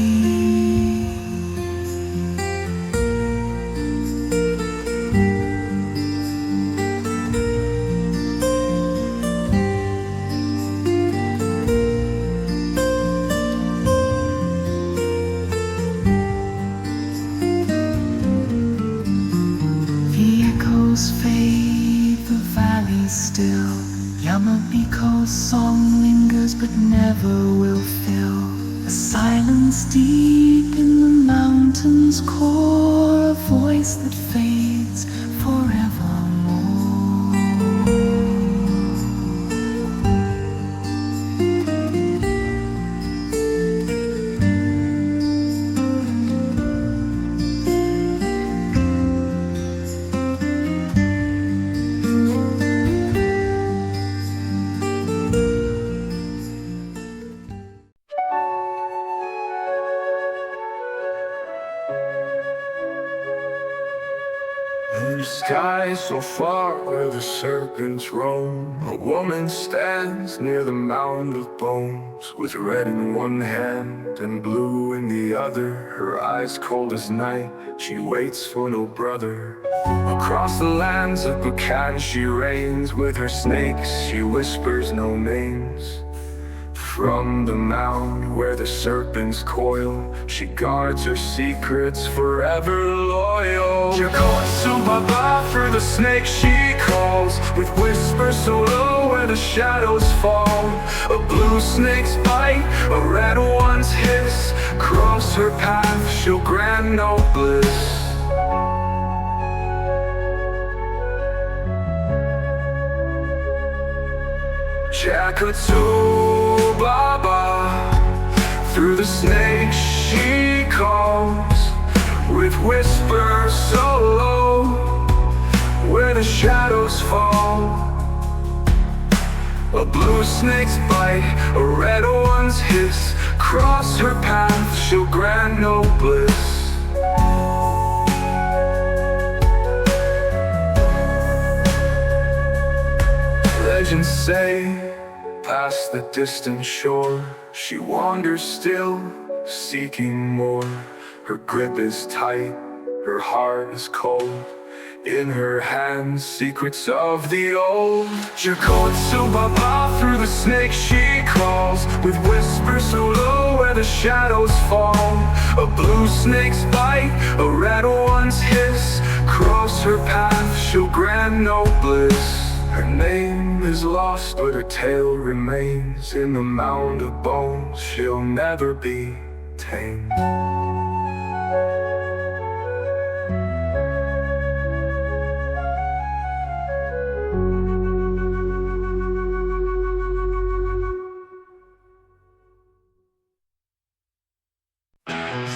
Speaker 1: Fade, the valley still. Yamabiko's song lingers but never will fill. A silence deep in the mountain's core, a voice that fades forevermore.
Speaker 4: blue sky so far where the serpents roam. A woman stands near the mound of bones, with red in one hand and blue in the other. Her eyes cold as night, she waits for no brother. Across the lands of Bukan she reigns, with her snakes she whispers no names. From the mound where the serpents coil, she guards her secrets, forever loyal. Yagyō, for the snake she calls, with whispers so low where the shadows fall. A blue snake's bite, a red one's hiss, cross her path, she'll grant no bliss. Aka-manto, through the snake she calls, with whispers so low where the shadows fall. A blue snake's bite, a red one's hiss, cross her path, she'll grant no bliss. Legends say, past the distant shore, she wanders still, seeking more. Her grip is tight, her heart is cold. In her hands, secrets of the old. Yagyō, through the snake she crawls, with whispers so low where the shadows fall. A blue snake's bite, a red one's hiss, cross her path, she'll grant no bliss. Her name is lost, but her tale remains in the mound of bones. She'll never be tamed.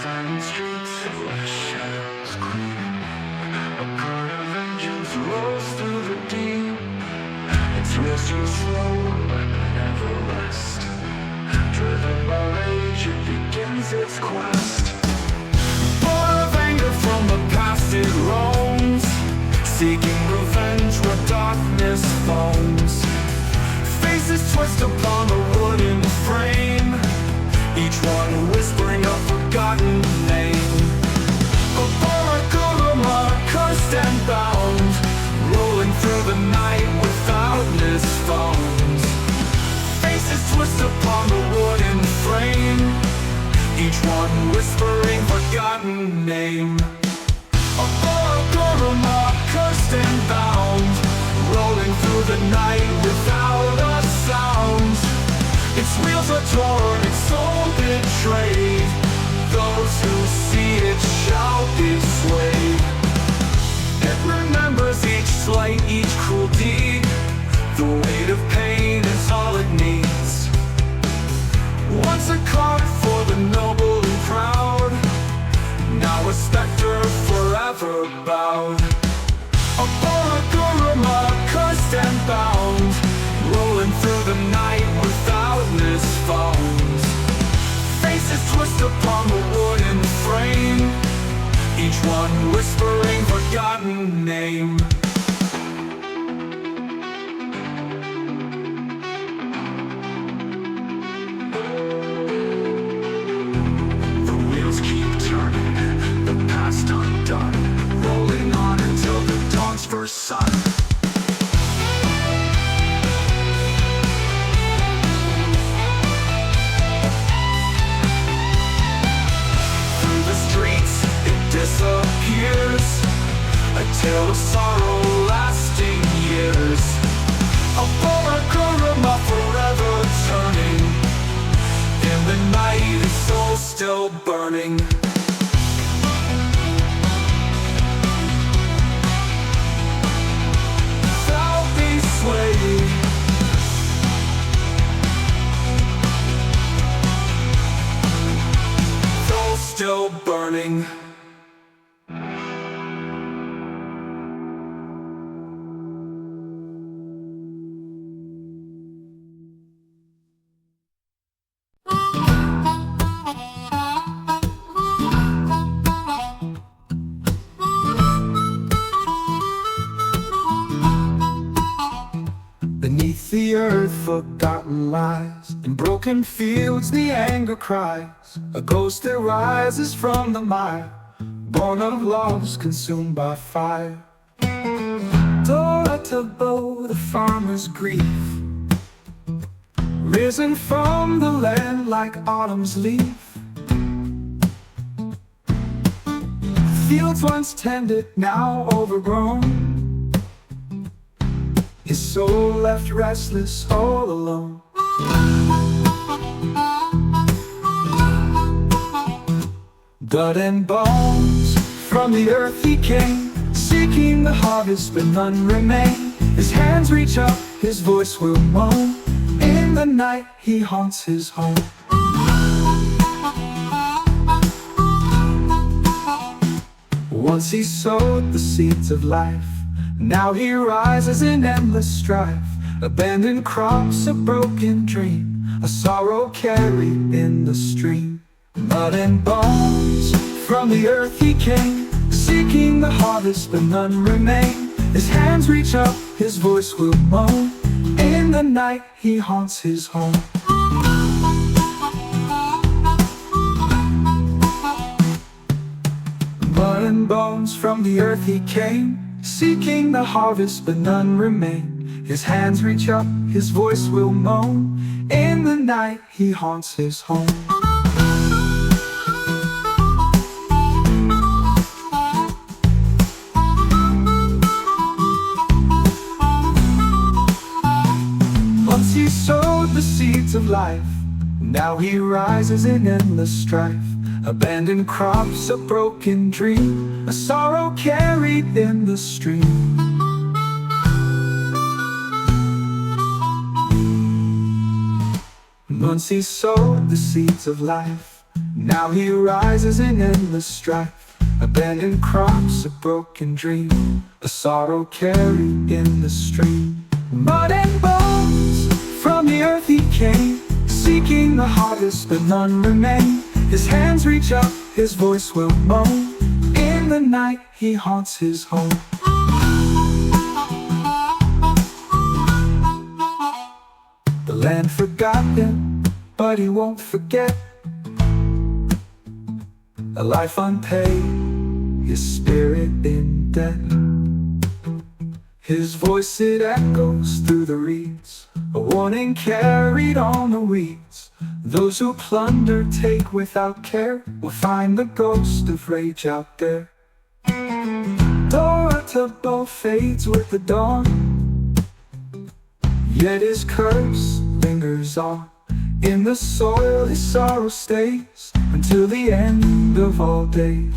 Speaker 4: Silent streets where shadows creep, a current of vengeance rolls through the deep. Its wheels too slow but never rest. Driven by rage, it begins its quest. Born of anger from the past it roams, seeking revenge where darkness foams. Faces twist upon the wooden frame, each one whispering a forgotten name. A Volpe, cursed and bound, rolling through the night without this phones. Faces twist upon the wooden frame, each one whispering forgotten name. A Volpe, cursed and bound, rolling through the night without a sound. Its wheels are torn, its soul betrayed. Those who see it shall be swayed. It remembers each slight, each cruel deed. The weight of pain is all it needs. Once a card for the noble and proud, now a specter forever bowed. A Volpe, cursed and bound, rolling through the night without this phones. Faces twist upon the wooden frame, each one whispering forgotten name. The wheels keep turning, the past undone, rolling on until the dawn's first sun. Disappears, a tale of sorrow lasting years. A Volpe, forever turning, in the night his soul still burning. Thou be swayed, soul still burning. the earth forgotten lies. In broken fields the anger cries. A ghost that rises from the mire, born of loves consumed by fire. Nurikabe, the farmer's grief, risen from the land like autumn's leaf. Fields once tended, now overgrown, his soul left restless all alone. Blood and bones, from the earth he came, seeking the harvest but none remain. His hands reach up, his voice will moan. In the night he haunts his home. Once he sowed the seeds of life, now he rises in endless strife. Abandoned crops, a broken dream, a sorrow carried in the stream. Blood and bones, from the earth he came, seeking the harvest but none remain. His hands reach up, his voice will moan. In the night he haunts his home. Blood and bones, from the earth he came, seeking the harvest but none remain. His hands reach up, his voice will moan. In the night he haunts his home. Once he sowed the seeds of life, now he rises in endless strife. Abandoned crops, a broken dream, a sorrow carried in the stream. Once he sowed the seeds of life, now he rises in endless strife. Abandoned crops, a broken dream, a sorrow carried in the stream. Mud and bones, from the earth he came, seeking the harvest but none remain. His hands reach up, his voice will moan. In the night he haunts his home. The land forgot him, but he won't forget. A life unpaid, his spirit in debt. His voice it echoes through the reeds, a warning carried on the weeds. Those who plunder take without care will find the ghost of rage out there. Nurikabe fades with the dawn, yet his curse lingers on. In the soil his sorrow stays until the end of all days.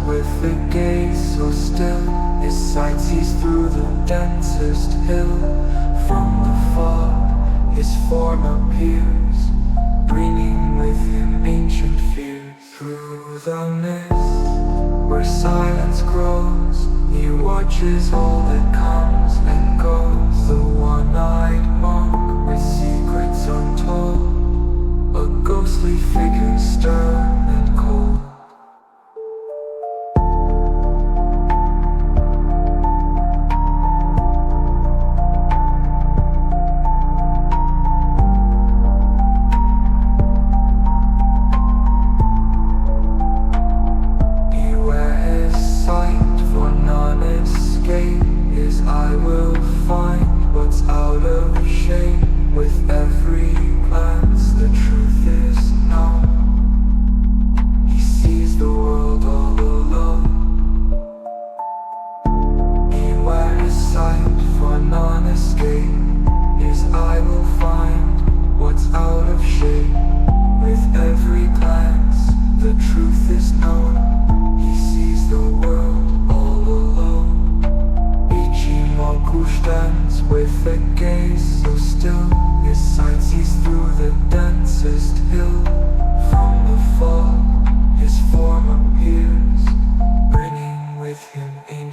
Speaker 2: With the gaze so still, his sight sees through the densest hill. From the fog, his form appears, bringing with him ancient fears. Through the mist, where silence grows, he watches all that comes and goes. The one-eyed monk with secrets untold, a ghostly figure stern and cold. Beware his sight, for none escape.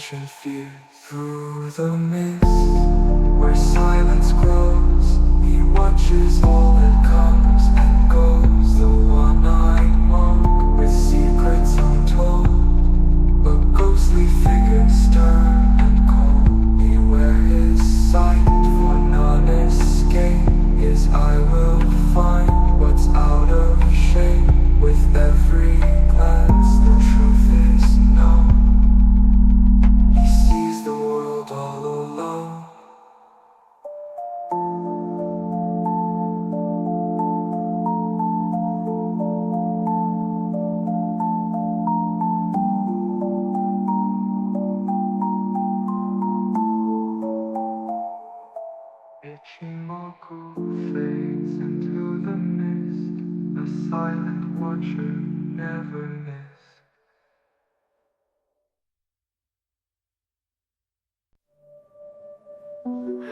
Speaker 1: ancient fear. Through the mist, where silence grows, he watches all that comes and goes. The one-eyed monk with secrets untold, a ghostly figure stern and cold. Beware his sight, for none escape. His eye will find what's out of shape. With every glance, the truth is known. He sees the world all alone. Ichimoku fades into the mist, a silent watcher never missed.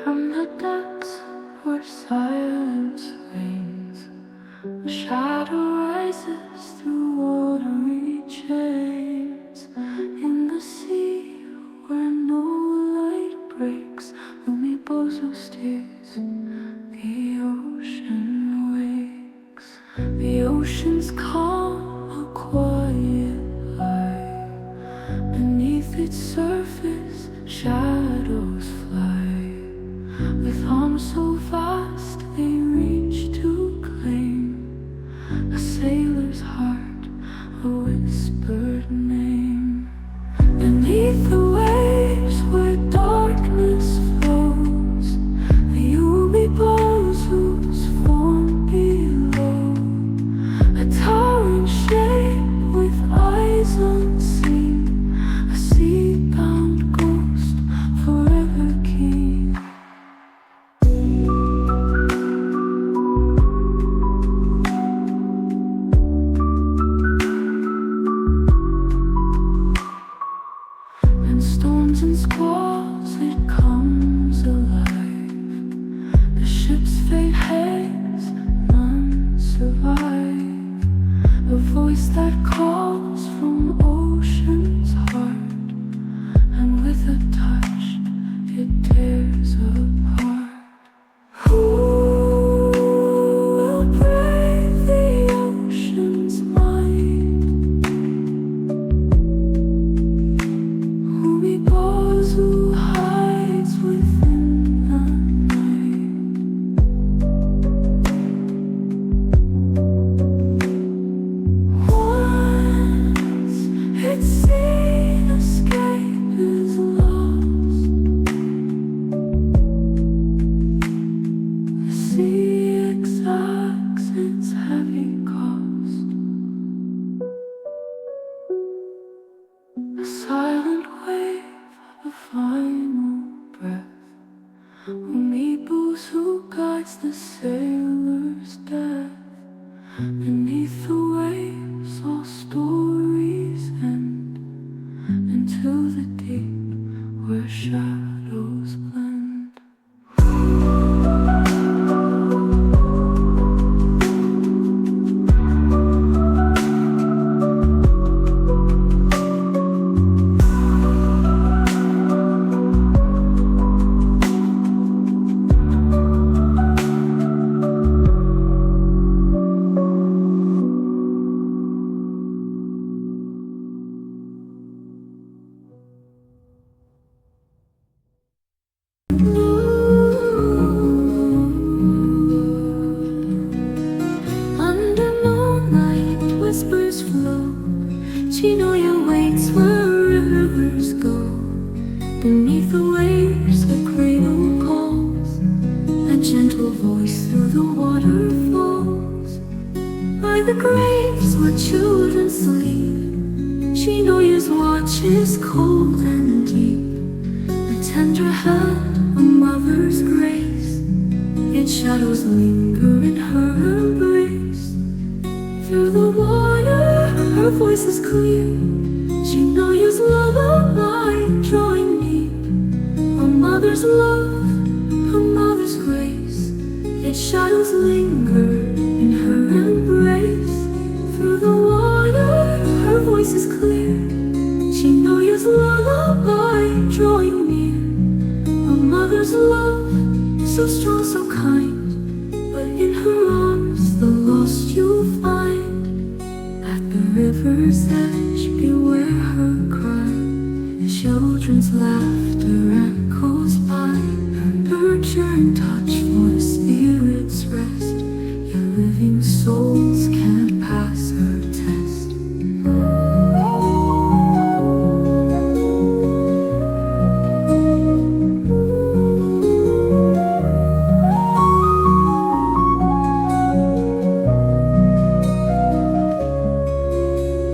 Speaker 2: From the depths where silence reigns, a shadow rises through watery chains. In the sea where no light breaks, Umibozu steers, the ocean wakes. The ocean's calm, a quiet life. Beneath its surface, shadows fly. With arms so vast they reach to claim a sailor's heart, a whispered name. Beneath the waves where darkness flows, the Umibozu's form below. A towering shape with eyes unseen, a sea-bound ghost forever keen. And squalls, it comes alive. The ship's fate hangs, none survive. A voice that calls from ocean's heart, and with a touch it tears apart. Who will brave the ocean's mind? Umibozu hides within the night. Once it's seen, escape is lost. The sea exacts its heavy cost. A silent wave, a final breath. Umibozu guides the sailor's death. Beneath the waves, all stories end. Into the deep, where shadows blend. Under moonlight, whispers flow. Chinoya waits where rivers go. Beneath the waves, the cradle calls. A gentle voice through the waterfalls. By the graves where children sleep, Chinoya's watch is cold and deep. A tender hand, a mother's grace. Its shadows linger in her embrace. Through the water, her voice is clear. Chinoya's lullaby drawing near. A mother's love, her mother's grace. Its shadows linger in her embrace. Through the water, her voice is clear. Chinoya Shinoya's lullaby drawing near. A mother's love, so strong, so kind. But in her arms the lost you'll find. At the river's edge, beware her cry. Children's laughter echoes by. Her nurturing touch for the spirit's rest. Your living souls can't pass her test.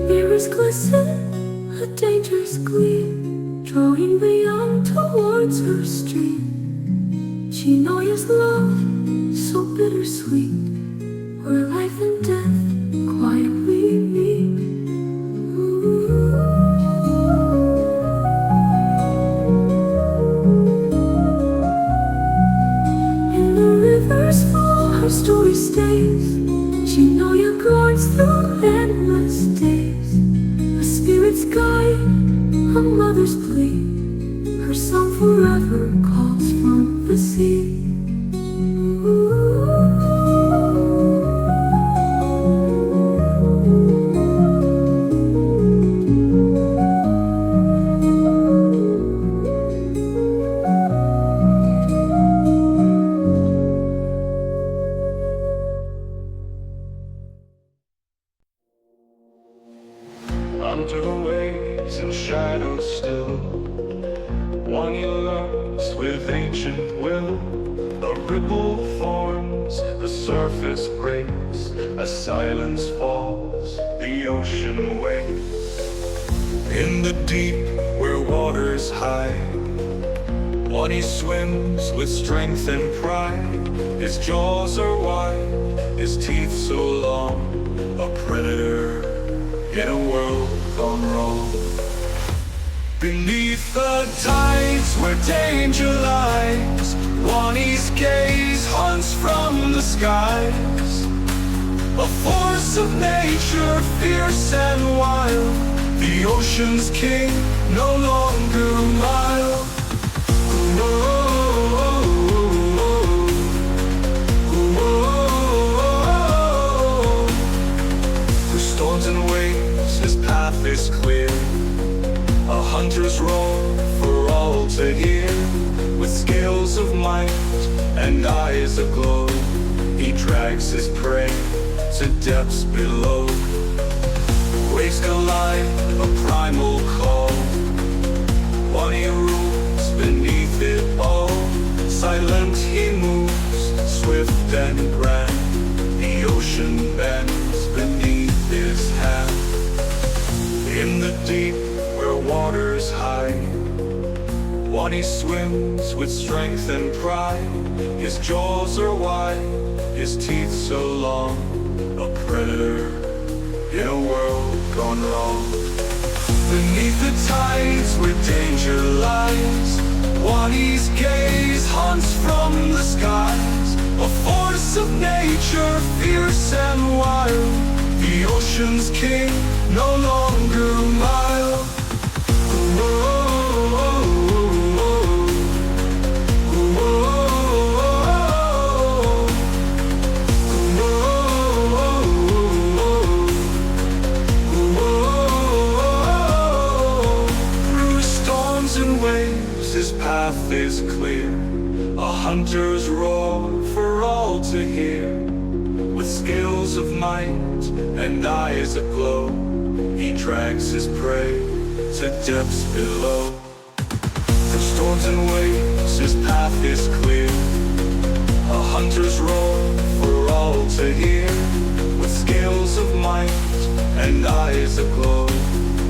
Speaker 2: Mirrors glisten, a dangerous gleam, drawing the young towards her stream. Shinoya's love, so bittersweet, where life and death quietly meet. In the river's flow, her story stays. Shinoya guards through endless days. A spirit's guide, a mother's plea. Her song forever calls from the sea.
Speaker 4: Under the waves and shadows still, one he loves with ancient will. A ripple forms, the surface breaks, a silence falls, the ocean wakes. In the deep where waters hide, one he swims with strength and pride. His jaws are wide, his teeth so long, a predator in a world gone wrong. Beneath the tides where danger lies, Wani's gaze hunts from the skies. A force of nature, fierce and wild, the ocean's king, no longer mild. Through storms and waves, his path is clear. A hunter's roar for all to hear. With scales of might and eyes aglow, he drags his prey to depths below. Waves collide, a primal call. One he rules beneath it all. Silent he moves, swift and grand. The ocean bends beneath his hand. In the deep where waters hide, one he swims with strength and pride. His jaws are wide, his teeth so long, a predator in a world gone wrong. Beneath the tides where danger lies, Wani's gaze hunts from the skies. A force of nature, fierce and wild, the ocean's king, no longer mild. His path is clear, a hunter's roar for all to hear. With scales of might and eyes aglow, he drags his prey to depths below. Through storms and waves, his path is clear, a hunter's roar for all to hear. With scales of might and eyes aglow,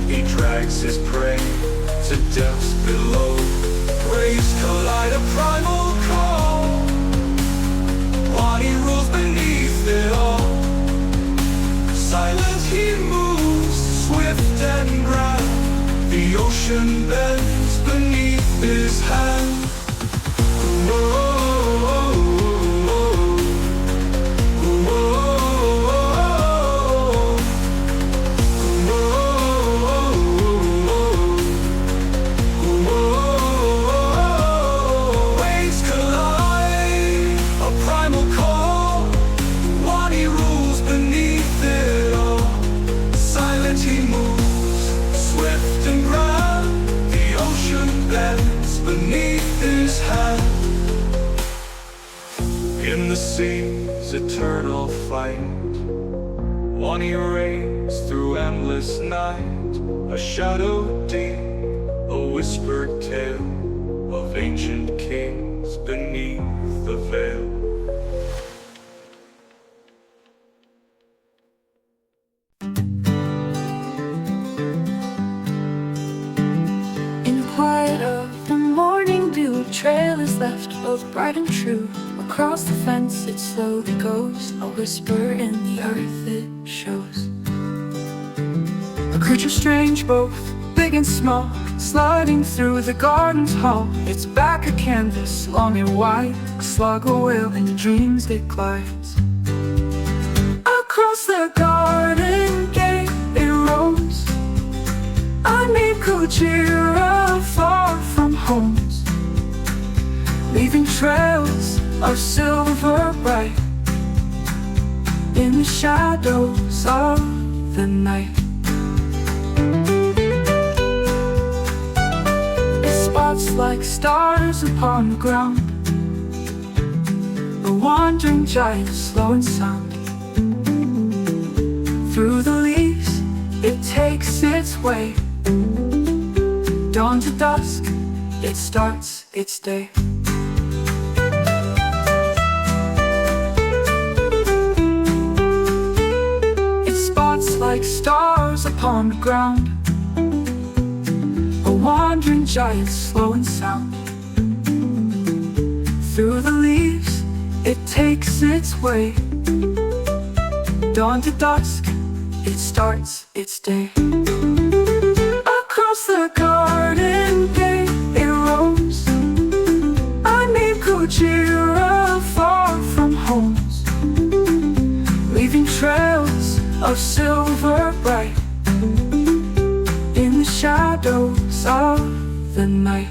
Speaker 4: he drags his prey to depths below. Waves collide, a primal call. Wani rules beneath it all. Silent he moves, swift and grand. The ocean bends beneath his hand. sea's eternal fight. One erase through endless night, a shadow deep, a whispered tale of ancient kings beneath the veil.
Speaker 2: In the quiet of the morning dew, a trail is left both bright and true. Across the fence it slowly goes, a whisper in the earth it shows. A creature strange, both big and small, sliding through the garden's hall. Its back a canvas, long and wide, a slug a whale in dreams it glides. Across the garden gate it roams, a neat Kujira far from homes, leaving trails of silver bright in the shadows of the night. It spots like stars upon the ground, a wandering giant slow in sound. Through the leaves it takes its way, dawn to dusk it starts its day. Like stars upon the ground, a wandering giant slow in sound. Through the leaves it takes its way, dawn to dusk it starts its day. Across the garden gate it roams, a neat Kujira far from homes, leaving trails of silver bright in the shadows of the night.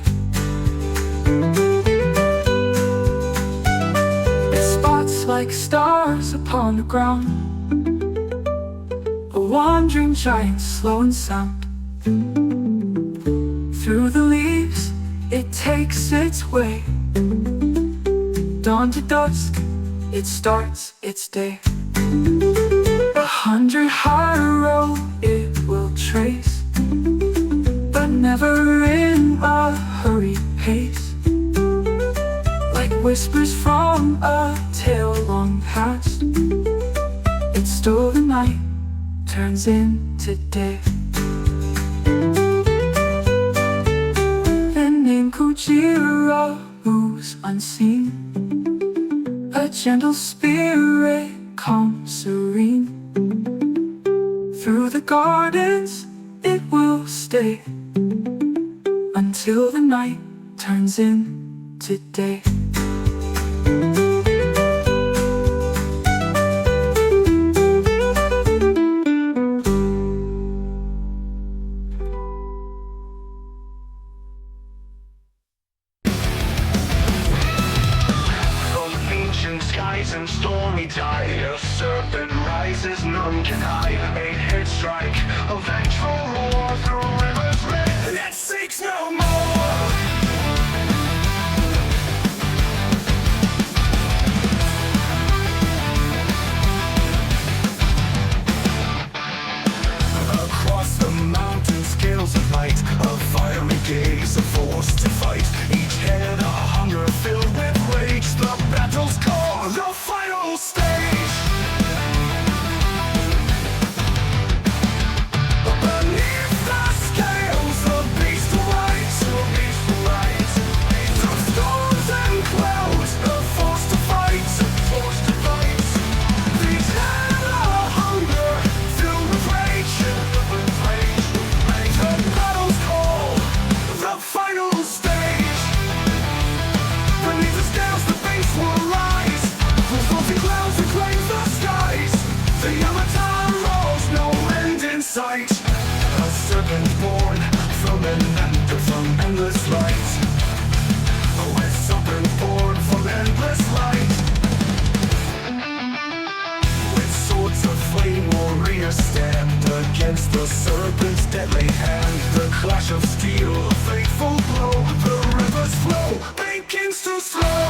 Speaker 2: It spots like stars upon the ground, a wandering giant slow in sound. Through the leaves it takes its way, dawn to dusk it starts its day. 100 high road it will trace, but never in a hurried pace. Like whispers from a tale long past, it stole the night, turns into day. Then in Kujira moves unseen, a gentle spirit calm serene. Through the gardens it will stay, until the night turns into day.
Speaker 4: From ancient skies and stormy tide, a serpent rises, none can hide. Eight head strike, a vengeful roar through rivers red that seeks no more. Across the mountain scales of light, a fiery gaze, a force to fight. Each head a hunger filled with rage, the battle's call, the final stage. Beneath the scales, the beast rides, through storms and clouds, a force to fight, These head a hunger filled with rage, the battle's call, the final stage. Beneath the scales, the beast will rise, the fluffy clouds reclaim the skies. The Yamato rolls, no end in sight. A serpent born from an ender, from endless light. A serpent born from endless light. With swords of flame, warriors stand against the serpent's deadly hand. The clash of steel, a fateful blow. The rivers flow, begins to slow.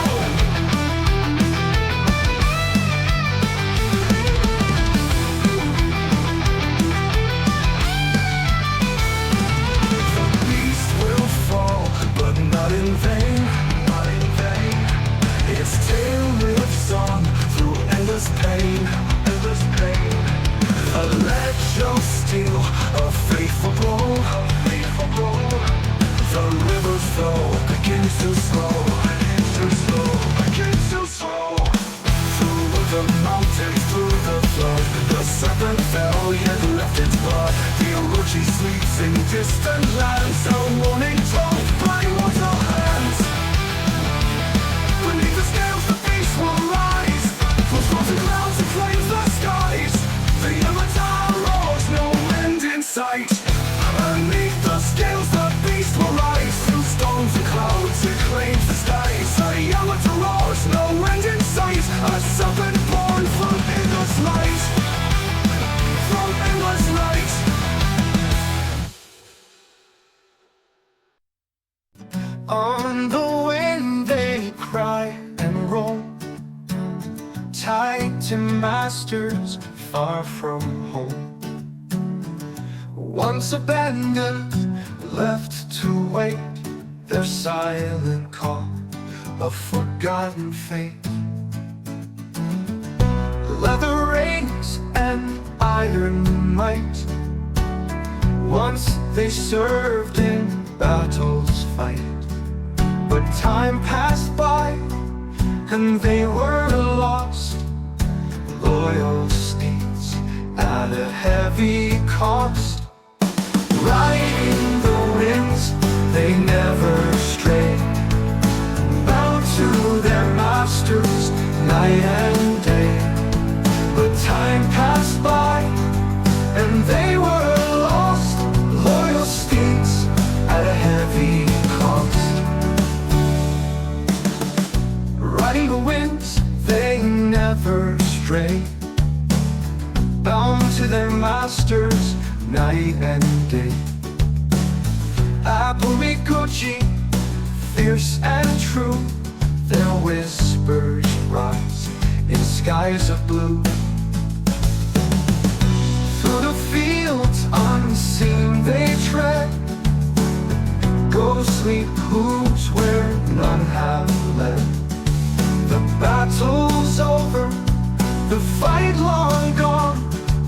Speaker 4: pain, endless pain. A ledge of steel, a faithful blow, a faithful blow. The river's flow begins to slow, begins to slow. Through the mountains, through the flood, the serpent fell, yet left its blood. The Orochi sleeps in distant lands, a warning told by mortal hands. Beneath the scales, the beast will rise, from frozen clouds and flames the skies. The Yamato roars, no end in sight. Beneath the scales, the beast will rise, through storms and clouds it claims the skies. The Yamato roars, no end in sight. A serpent born from endless light, from endless light. On the wind they cry and roll, tied to masters far from home. Once abandoned, left to wait their silent call of forgotten fate. Leather rings and iron might, once they served in battle's fight. But time passed by and they were lost, loyal steeds at a heavy cost. Riding the winds, they never strayed, bound to their masters night and day. But time passed by and they were lost, loyal steeds at a heavy cost. Riding the winds, they never stray, bound to their masters night and day. Apurikochi, fierce and true, their whispers rise in skies of blue. Through the fields unseen they tread, ghostly hooves where none have led. The battle's over, the fight long gone,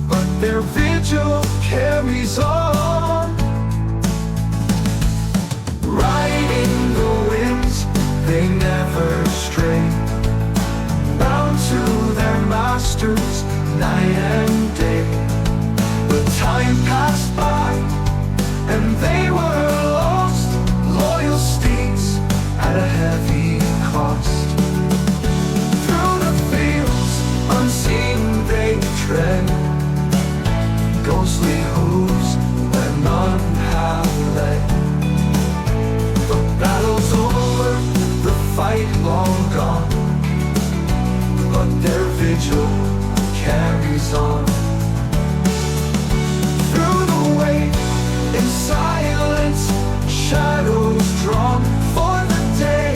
Speaker 4: but their vigil carries on. Riding the winds, they never stray, bound to their masters night and day. But time passed by and they were lost, loyal steeds at a heavy cost. Through the fields unseen they tread, ghostly hooves where none have led. The battle's over, the fight long gone, but their vigil carries on. Through the weight, in silence, shadows drawn for the day.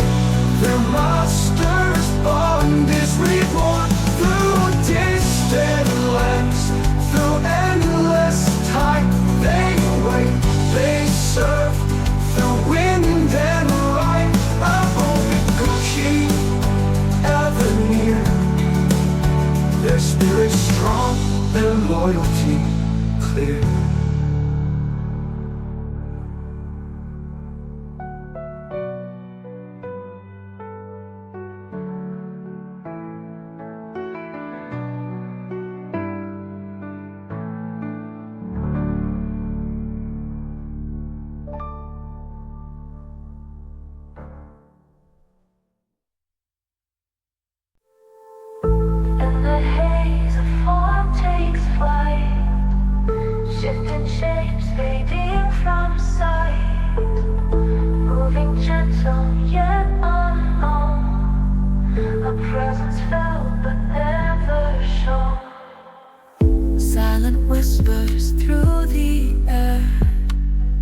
Speaker 4: Their master's bond is reborn. Through distant lands, through endless time, they wait, they serve, through wind and light. Apurikochi, ever near, their spirit strong, their loyalty clear.
Speaker 3: And the haze of form takes flight, shifting shapes fading from sight, moving gentle yet unknown, a presence felt but never shown.
Speaker 1: Silent whispers through the air,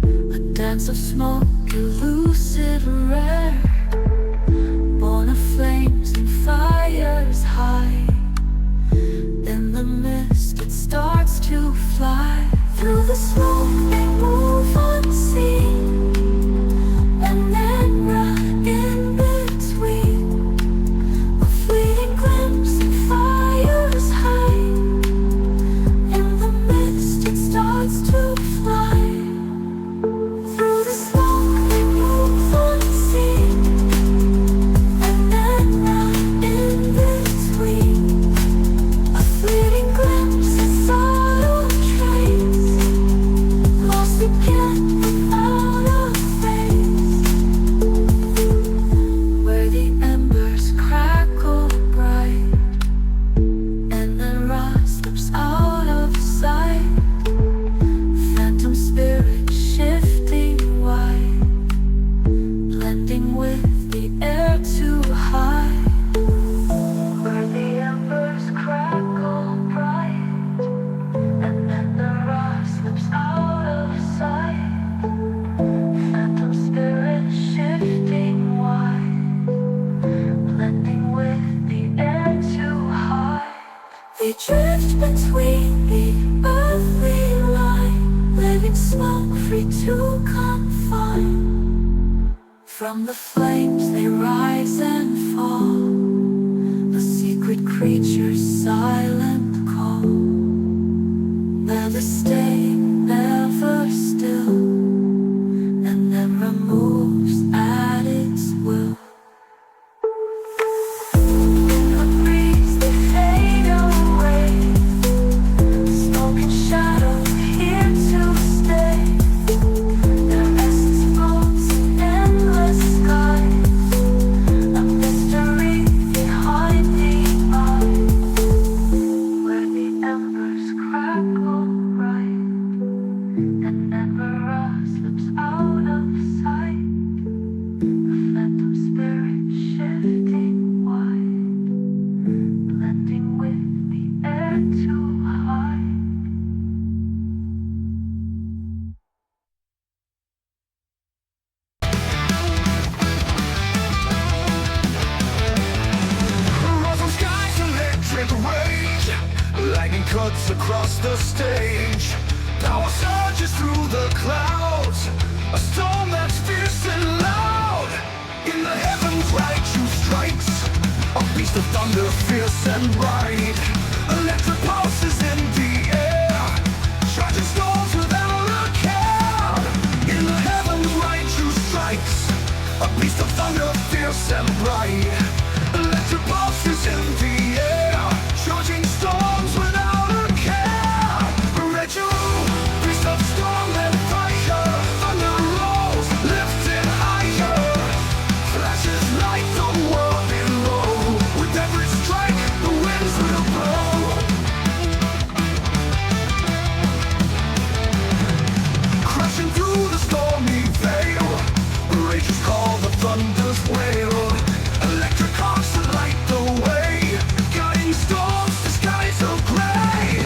Speaker 1: a dance of smoke, elusive rare, born of flames and fires high. In the mist it starts to fly. Through the smoke they move unseen, and then run in between. A fleeting glimpse of fires high.
Speaker 2: free to confine. From the flames they rise and fall, the secret creature's silent call. Never stay, never still, and never moves at its will. In the breeze they fade away, smoke and shadow here to stay. Their essence floats in endless sky, a mystery behind the eye, where the embers crackle bright and never slips out of sight. A phantom spirit shifting wide, blending with the air too high.
Speaker 4: Muzzle skies, electric rage. Lightning cuts across the stage. Power surges through the clouds. A storm that's fierce and loud. In the heavens, Raichu strikes. A beast of thunder, fierce and bright. Electric pulses in the air, charging storms without a care. In the heavens, Raichu strikes. A beast of thunder, fierce and bright. Electric pulses in the air, charging storms without a care. Raichu, beast of storm and fire. Thunder rolls, lifted higher. Flashes light the world below. With every strike, the winds will blow. Crashing through the stormy veil, Rages call the thunder's wail. Electric arcs that light the way, guiding storms to skies of gray.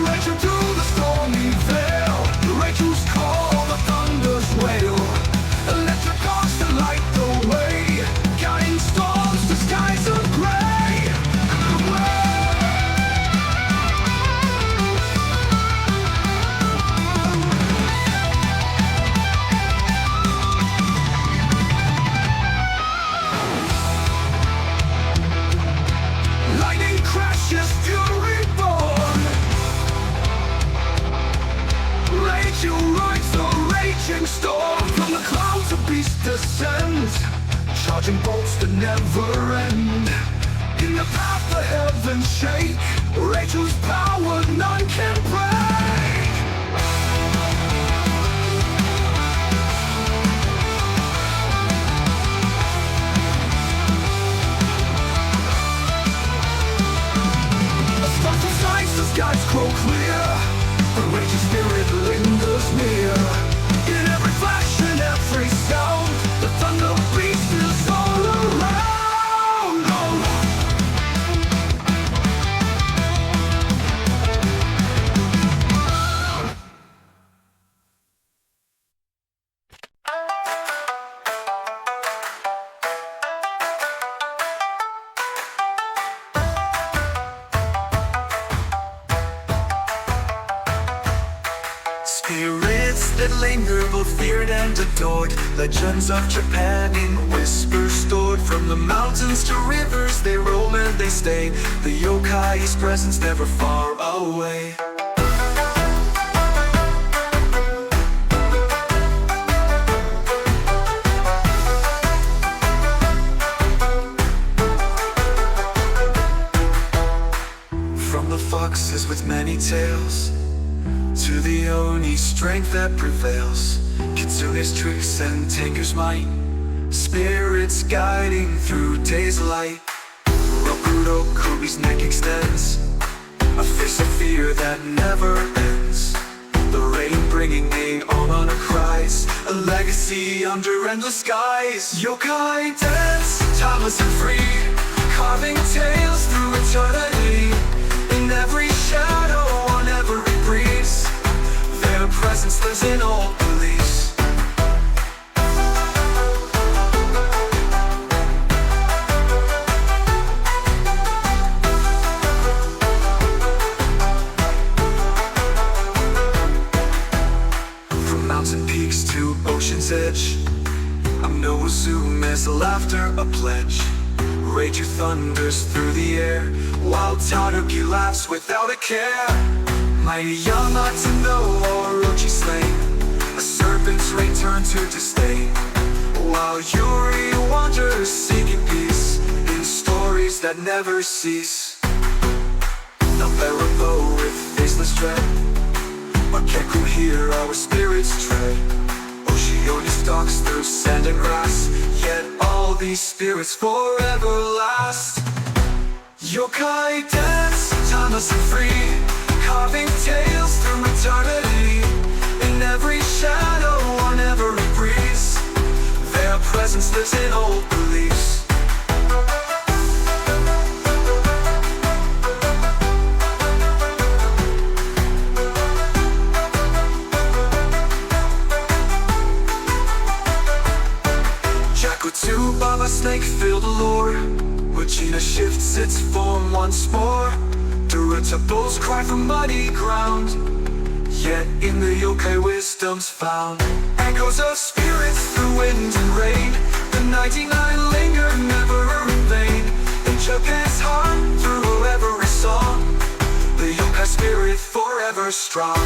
Speaker 4: Raging through the stormy veil, Rages call the thunder's wail. Electric arcs that light the way, guiding storms to skies of gray. Lightning crashes, fury born. Raichu rides the raging storm. From the clouds a beast descends, charging bolts that never end. In the path the heavens shake, Raichu's power none can break. A sparkle sights, the skies grow clear. The Raichu's spirit lingers near. In every flash and every sound, the thunder beast is all around. Oh. Spirits that linger, both feared and adored. Legends of Japan in whispers stored. From the mountains to rivers, they roam and they stay. The yōkai's presence never far away. From the foxes with many tails to the Oni's strength that prevails, Kitsune's tricks and Tengu's might, spirits guiding through day's light. Rokudo Kubi's neck extends, a fist of fear that never ends. The rain bringing Aomana cries, a legacy under endless skies. Yokai dance, timeless and free, carving tales through eternity. In every shadow, on every breeze, their presence lives in all beliefs. Reiju thunders through the air, while Tanuki laughs without a care. Mighty Yamato no Orochi slain, a serpent's return to disdain, while Yuri wanders seeking peace in stories that never cease. Now Barabo with faceless dread, Makeku hear our spirits tread. Oshioni stalks through sand and grass, yet all these spirits forever last. Yokai dance, timeless and free, carving tales through eternity. In every shadow, on every breeze, their presence lives in old beliefs. To Baba snake-filled lore, Regina shifts its form once more. Duratables cry from muddy ground, yet in the yokai wisdom's found. Echoes of spirits through wind and rain, the 99 linger never in vain. In Japan's heart through every song, the yokai spirit forever strong.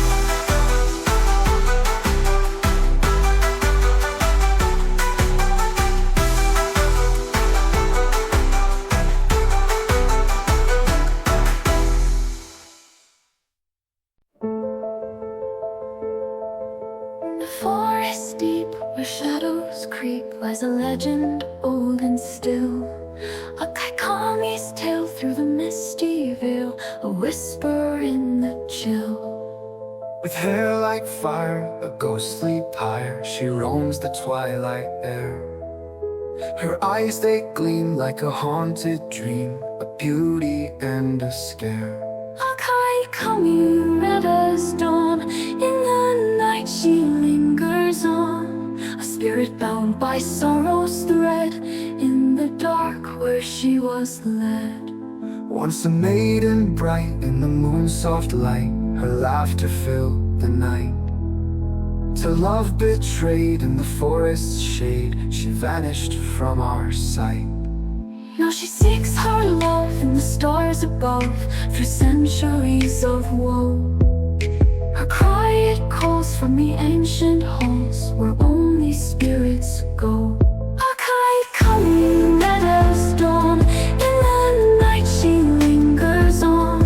Speaker 2: Forest deep, where shadows creep, lies a legend old and still. A Kaikami's tale through the misty veil, a whisper in the chill.
Speaker 5: With hair like fire, a ghostly pyre, she roams the twilight air. Her eyes they gleam like a haunted dream, a beauty and a scare.
Speaker 2: Aka-manto, red as dawn, in the night she lingers on, a spirit bound by sorrow's thread, in the dark where she was led.
Speaker 5: Once a maiden bright in the moon's soft light, her laughter filled the night. To love betrayed in the forest's shade, she vanished from our sight.
Speaker 2: Now she seeks her love in the stars above, through centuries of woe. Her cry it calls from the ancient halls, where only spirits go. Aka-manto, red as dawn, in the night she lingers on,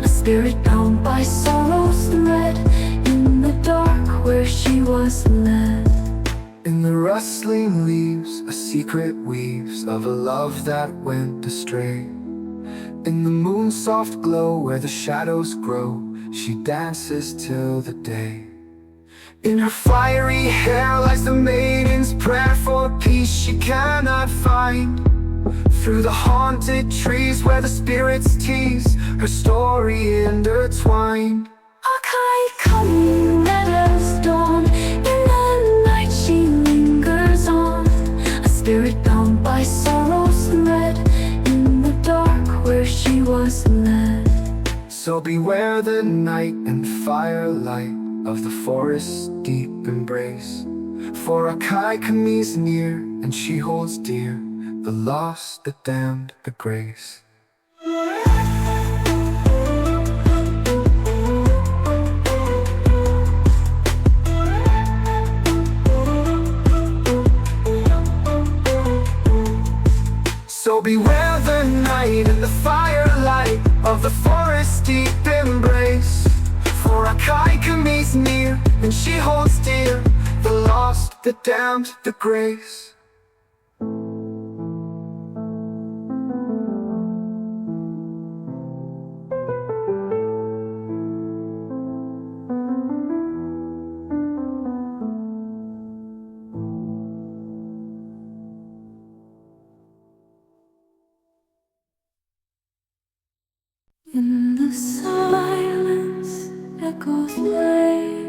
Speaker 2: a spirit bound by sorrow's thread, in the dark where she was led.
Speaker 5: In the rustling leaves, a secret weaves of a love that went astray. In the moon's soft glow, where the shadows grow, she dances till the day. In her fiery hair lies the maiden's prayer for peace she cannot find. Through the haunted trees where the spirits tease, her story intertwined.
Speaker 2: Aka-manto, red as dawn, in the night she lingers on, a spirit bound by sorrow's thread, in the dark where she was led.
Speaker 5: So beware the night and firelight of the forest's deep embrace, for Aka-manto's near, and she holds dear the lost, the damned, the grace. So beware the night and the firelight of the forest's deep embrace, for Aka-manto's near, and she holds dear the lost, the damned, the grace.
Speaker 2: In the silence, echoes play,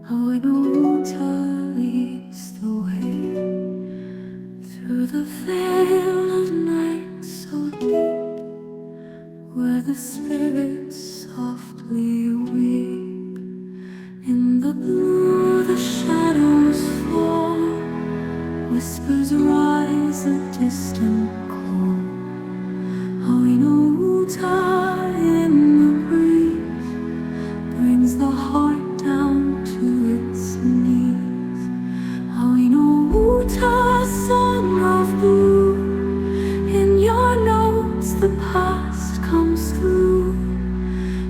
Speaker 2: how an altar leads the way, through the veil of night so deep, where the spirits softly weep. In the blue the shadows fall, whispers rise a distant call. the past comes through.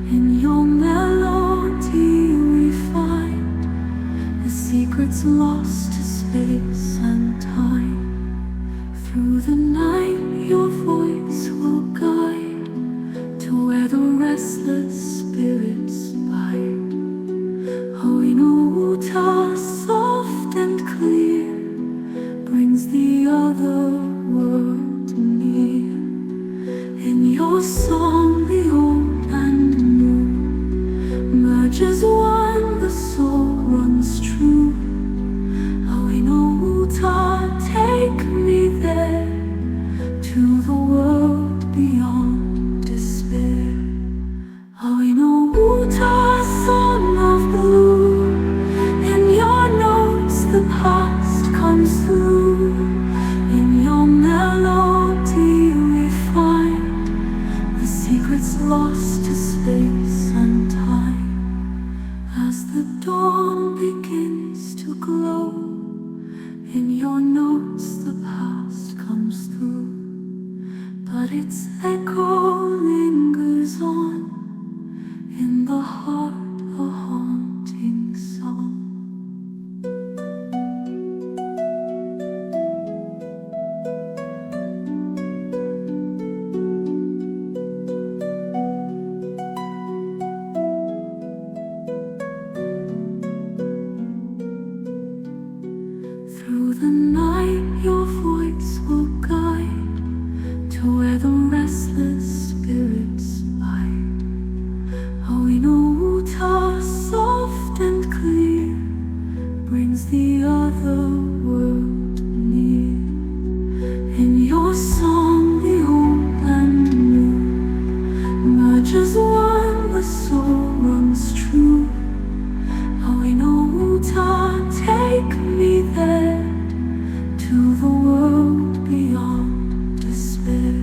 Speaker 2: In your melody we find the secrets lost to space and time. Through the night your voice will guide to where the restless spirits bide. Uta, soft and clear, brings the other world near. In your song the old and new merges one, the soul runs true. Uta, take me there to the world beyond despair. Uta, song of blue, in your notes the past comes through. In your melody we find the secrets lost to space and time. As the dawn begins to glow, in your notes the past comes through, but its echo lingers on in the heart, a haunting song. Through the night your voice will guide to where the restless spirits bide. Uta, soft and clear, brings the other world near. In your song the old and new merges one, the soul runs true. Uta, take me there to the world beyond despair.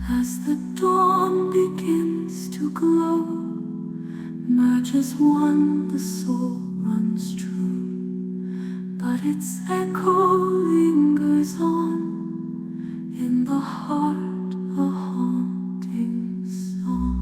Speaker 2: As the dawn begins to glow, merges one, the soul runs true, but its echo lingers on in the heart, a haunting song.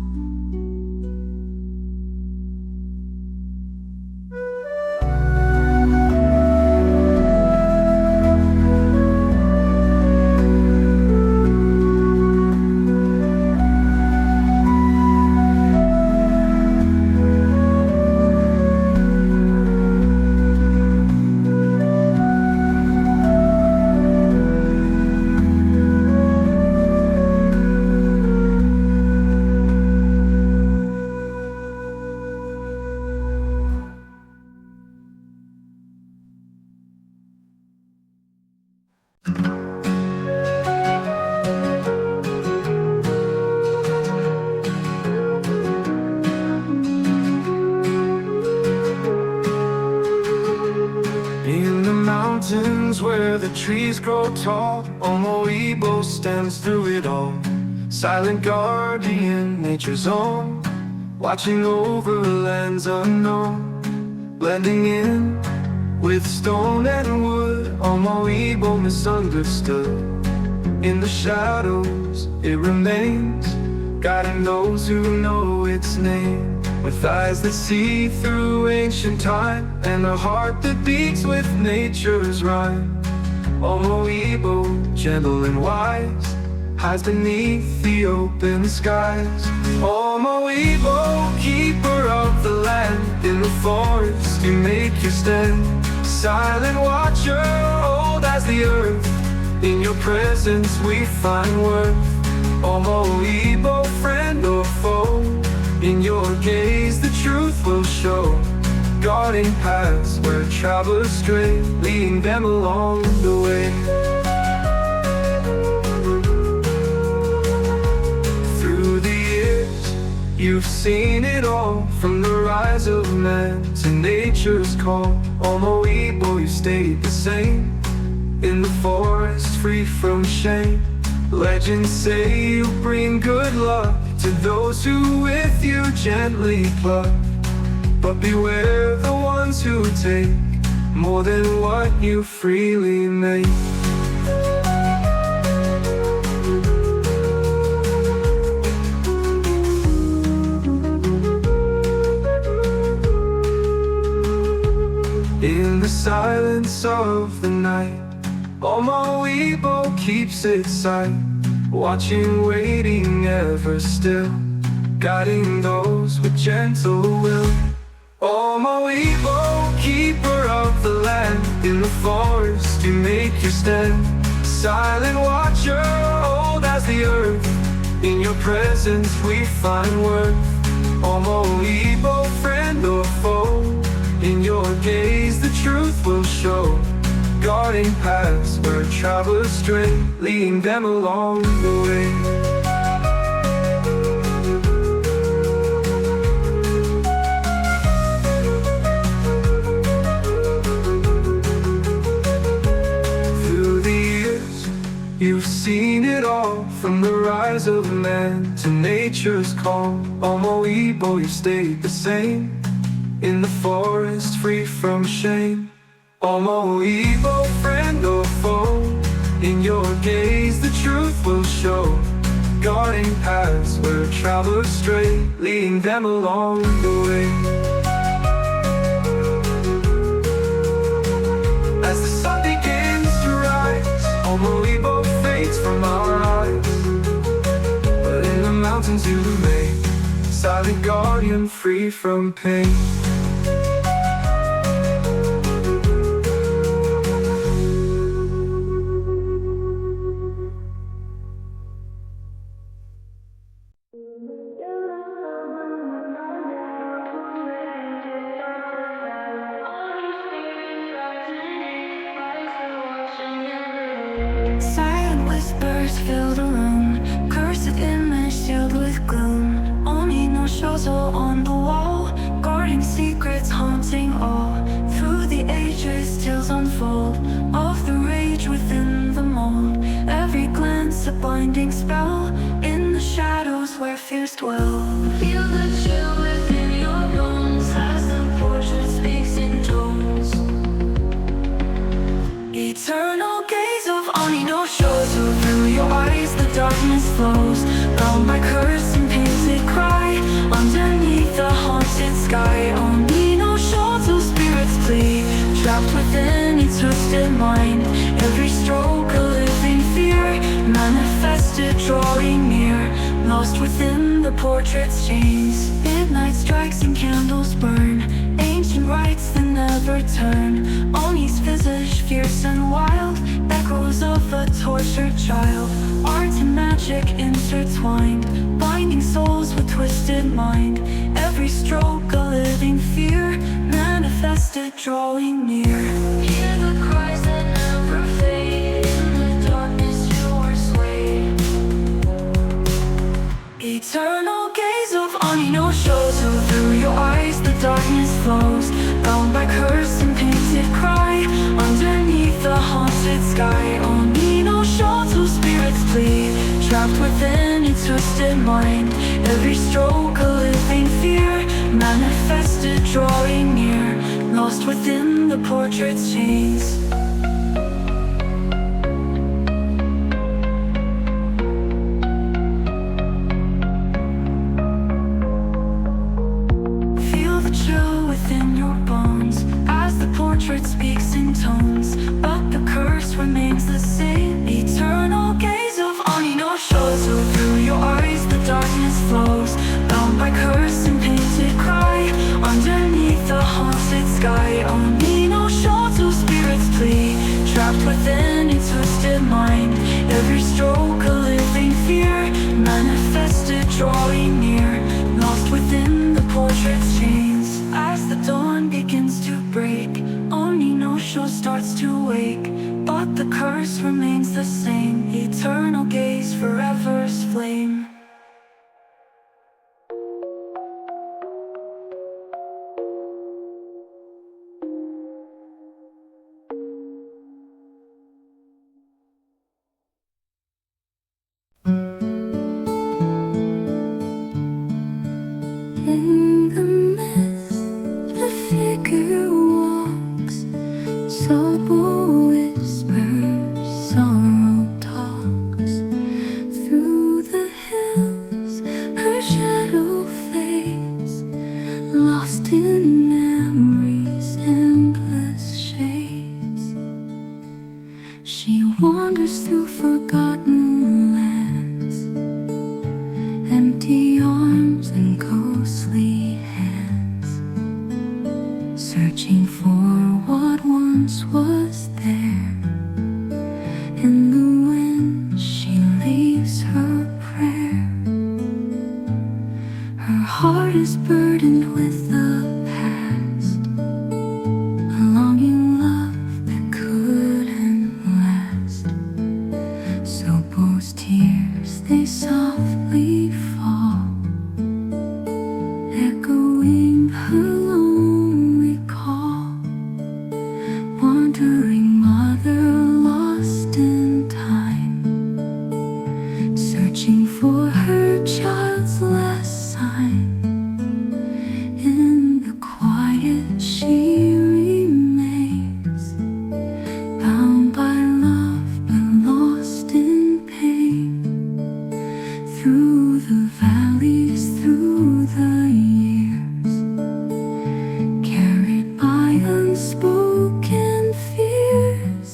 Speaker 4: Where the trees grow tall, Omoibo stands through it all. Silent guardian, nature's own, watching over lands unknown. Blending in with stone and wood, Omoibo misunderstood. In the shadows it remains, guiding those who know its name. With eyes that see through ancient time, and a heart that beats with nature's rhyme. Omoibo, gentle and wise, hides beneath the open skies. Omoibo, keeper of the land, in the forest you make your stand. Silent watcher, old as the earth, in your presence we find worth. Omoibo, friend or foe, in your gaze the truth will show. Guarding paths where travelers stray, leading them along the way. Through the years, you've seen it all, from the rise of man to nature's call. Omoibo, you stayed the same, in the forest free from shame. Legends say you bring good luck to those who with you gently pluck. But beware the ones who take more than what you freely make.
Speaker 5: silence of the night. Omoibo keeps its sight, watching, waiting ever still, guiding those with gentle will. Omoibo, keeper of the land, in the forest you make your stand. Silent watcher, old as the earth, in your presence we find worth. Omoibo, friend or foe, in your gaze the truth will show. Guarding paths where travelers stray, leading them along the way. You've seen it all, from the rise of man to nature's call. Omoibo, you stayed the same, in the forest free from shame. Omoibo, friend or foe, in your gaze the truth will show. Guarding paths where travelers stray, leading them along the way. As the sun begins to rise, Omoibo fades from our eyes, but in the mountains you remain, silent guardian free from pain.
Speaker 2: Silent whispers fill the room, cursed image sealed with gloom. Only no shozo on the wall, guarding secrets, haunting all. Through the ages tales unfold, of the rage within the mold. Every glance a binding spell, in the shadows where fears dwell. Feel the chill within your bones, as the portrait speaks in tones. Eternal gaze of Ani no Shozo, through your eyes the darkness flows. Bound by curse and painted cry, underneath the haunted sky. Oni no Shozo, spirits plead, trapped within a twisted mind. Every stroke a living fear, manifested drawing near. Lost within the portrait's chains, midnight strikes and candles burn. Ancient rites that never turn. Oni's visage fierce and wild, echoes of a tortured child. Art and magic intertwined, binding souls with twisted mind. Every stroke a living fear, manifested drawing near. Hear the cries that never fade, in the darkness you are swayed. Eternal gaze of Ani no Shozo, through your eyes the darkness flows. Bound by curse and painted cry, underneath the haunted sky. Oni no Shozo, spirits plead, trapped within a twisted mind. Every stroke a living fear, manifested drawing near. Lost within the portrait's chains. Within your bones, as the portrait speaks in tones, but the curse remains the same. Eternal gaze of Ani no Shozo, through your eyes the darkness flows. Bound by curse and painted cry, underneath the haunted sky. Oni no Shozo, spirits plead, trapped within a twisted mind. Every stroke a living fear, manifested drawing near. Lost within the portrait's chains. As the dawn begins to break, Oni no Sho starts to wake, but the curse remains the same. Eternal gaze, forever's flame. In the mist, a figure walks, soul whispers, sorrow talks. is her prayer. Her heart is burdened with the past, a longing love that couldn't last. So both tears they softly fall, echoing her lonely call. Wandering mother lost in time, searching for her child's last sign. In the quiet she remains, bound by love but lost in pain. Through the valleys, through the years, carried by unspoken fears.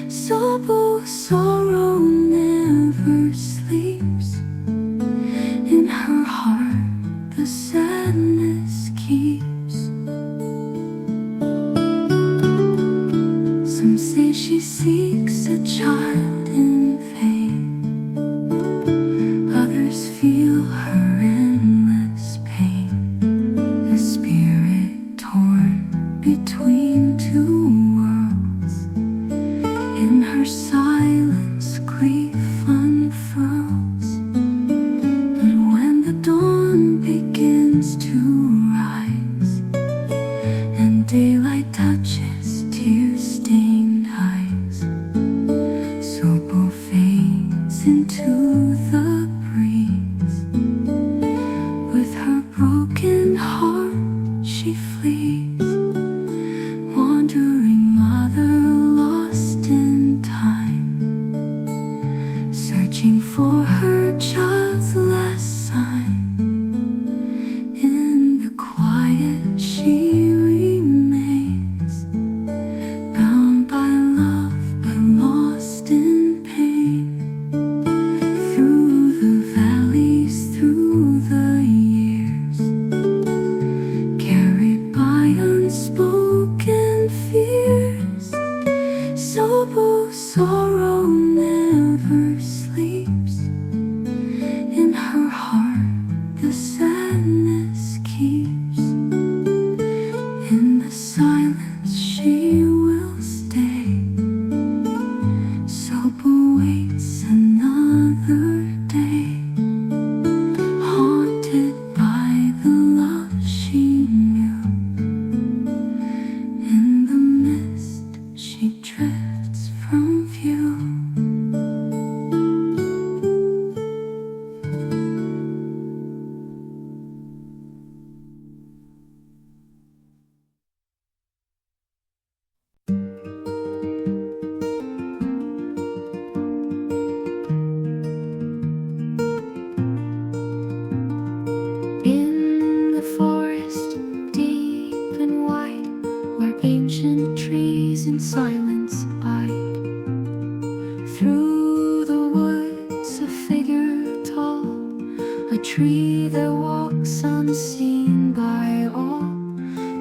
Speaker 2: So both sorrow never sleeps. In her heart the sadness keeps. Some say she seeks a child in vain, others feel her endless pain. A spirit torn between two worlds. In her silence grief unfurls. But when the dawn begins to rise, and daylight touches tear-stained eyes, so both fades into the breeze. With her broken heart she flees, wandering mother lost in time, searching for her child's last sign. In the quiet she remains, bound by love but lost in pain. Through the valleys, through the years, carried by unspoken fears. So both sorrow never sleeps. In her heart the sadness keeps. In the silence she will stay. So waits another day, haunted by the love she knew. In the mist she drifts from view. In the forest, deep and wide, where ancient trees in silence bide. Through the woods a figure tall, a tree that walks unseen by all.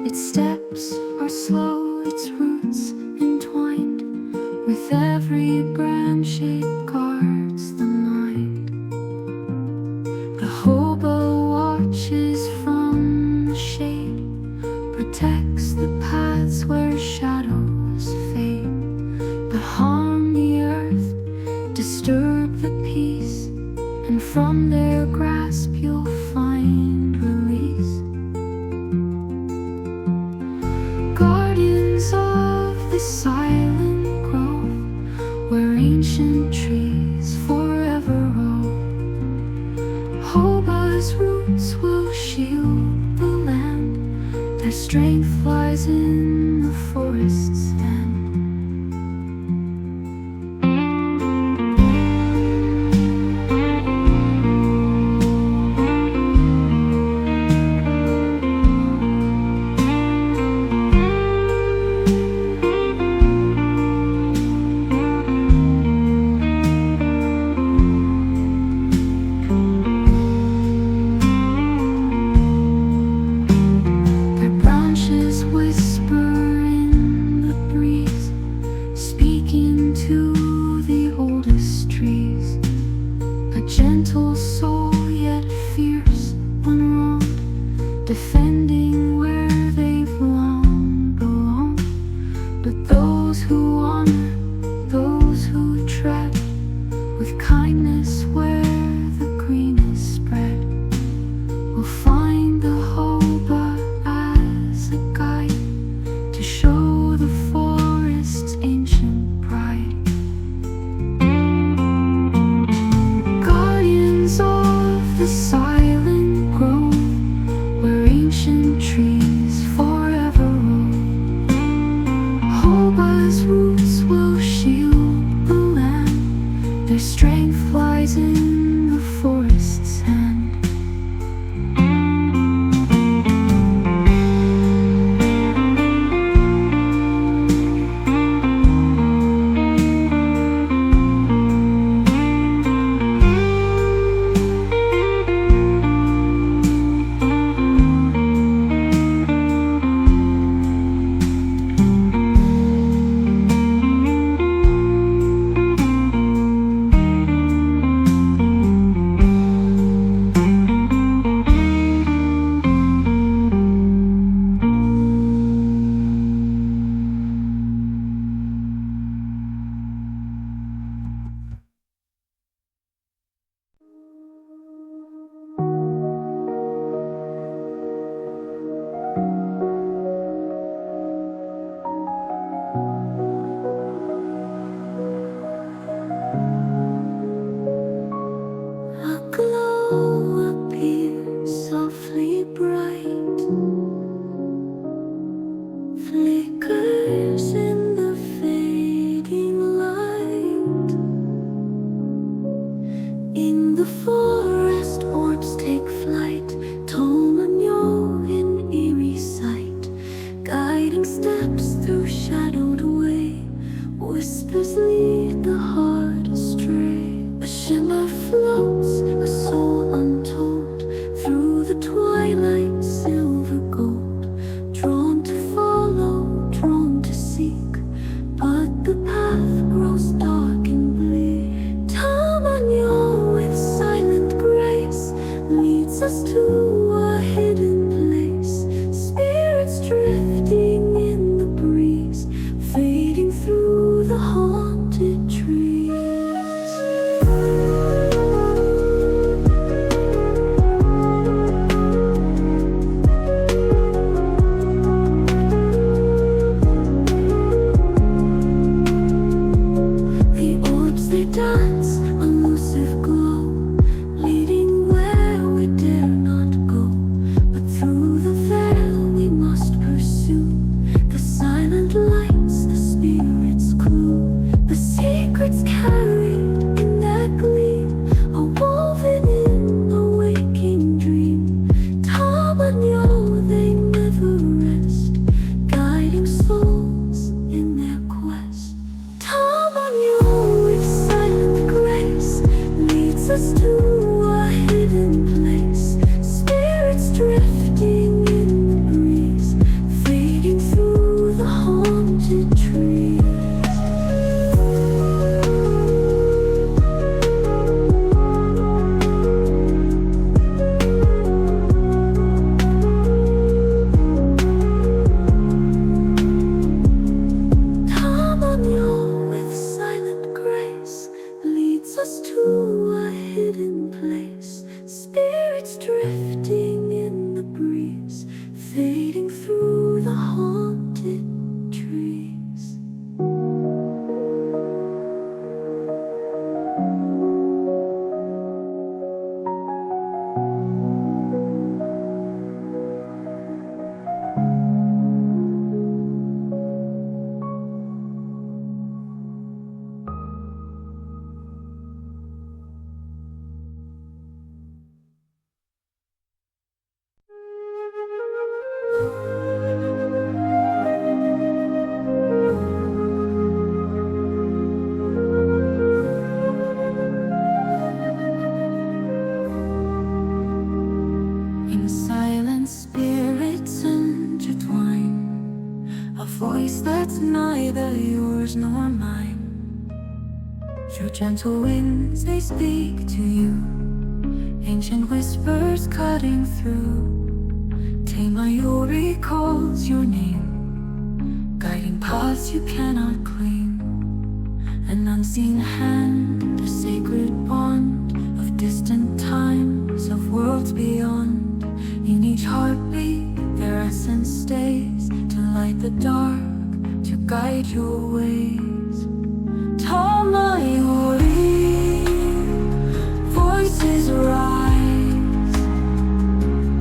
Speaker 2: Its steps are slow, its roots entwined. With every branch it guards the mind. The hobo watches from the shade, protects the paths where shadows fade. But harm the earth, disturb the peace, and from their grasp you'll find release. Guardians of the silent grove, where ancient trees forever roam. Hoba's roots will shield the land, their strength lies in the forest's stand. Their branches whisper in the breeze. gentle soul yet fierce when wrong, defending where they've long belonged. But those who honor, those who tread with kindness where the green is spread, will find the Hoba as a guide to show the forest's ancient pride. Guardians of the silent grove, where ancient trees forever roam, Hoba's roots will shield the land. Their strength lies in the forest's hand. A glow appears softly bright, flickers in the fading light. In the forest, orbs take flight, Tomanyo in eerie sight, guiding steps through shadowed way. Whispers lead the heart astray. A shimmer floats, a soul untold, through the twilight, silver gold. Drawn to follow, drawn to seek, but the path grows dark and bleak. Tamanyo with silent grace leads us to a hidden place. Spirits drifting in the breeze, fading through the haunted trees. The orbs they dance, elusive glow, leading where we dare not go. But through the veil we must pursue the silent lights, the spirit's clue. The secrets carried in that gleam are woven in a waking dream. Tamanyo, they never rest, guiding souls in their quest. Tamanyo with silent grace leads us to a hidden place. Spirits drifting in the breeze, fading through the haunted trees. Tamanyo with silent grace leads us to a hidden place. Spirits drifting in the breeze, fading through the haunted trees. In silence, spirits intertwine, a voice that's neither yours nor mine. Through gentle winds they speak to you, ancient whispers cutting through. Tamayori calls your name, guiding paths you cannot claim. An unseen hand, a sacred bond of distant times, of worlds beyond. In each heartbeat, their essence stays to light the dark, to guide your ways. Tamayori, voices rise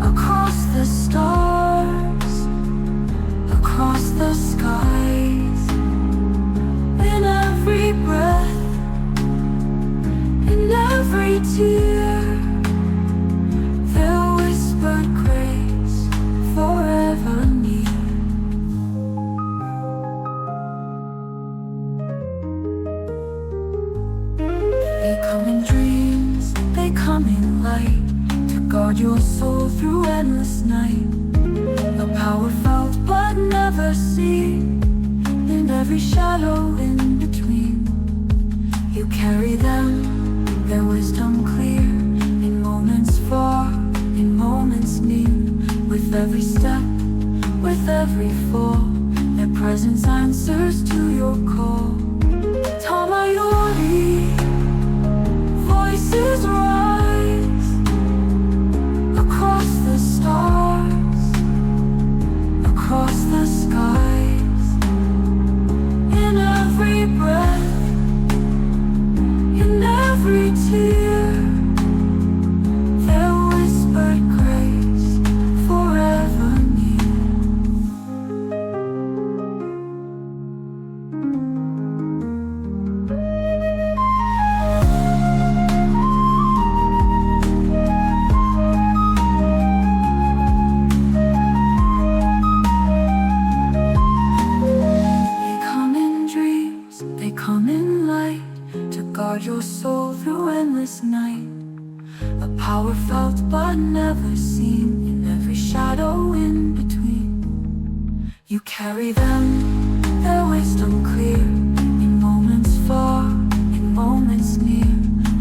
Speaker 2: across the stars, across the skies. In every breath, in every tear, their whispered grace forever near. They come in dreams, they come in light, to guard your soul through endless night. A power felt but never seen, in every shadow in between. You carry them, their wisdom clear, in moments far, in moments near. With every step, with every fall, their presence answers to your call. Tamayori, voices rise across the stars, across the skies. In every breath, in every tear, their whispered grace forever near. They come in dreams, they come in light, to guard your soul through endless night. A power felt but never seen, in every shadow in between. You carry them, their wisdom clear, in moments far, in moments near.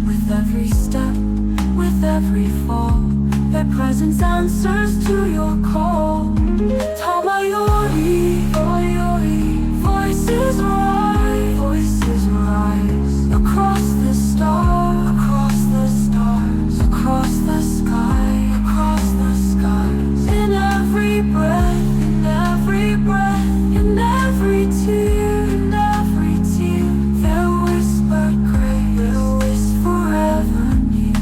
Speaker 2: With every step, with every fall, their presence answers to your call. Tamayori, voices rise across the stars, across the sky, across the skies. In every breath, in every breath, in every tear, their whispered grace forever near.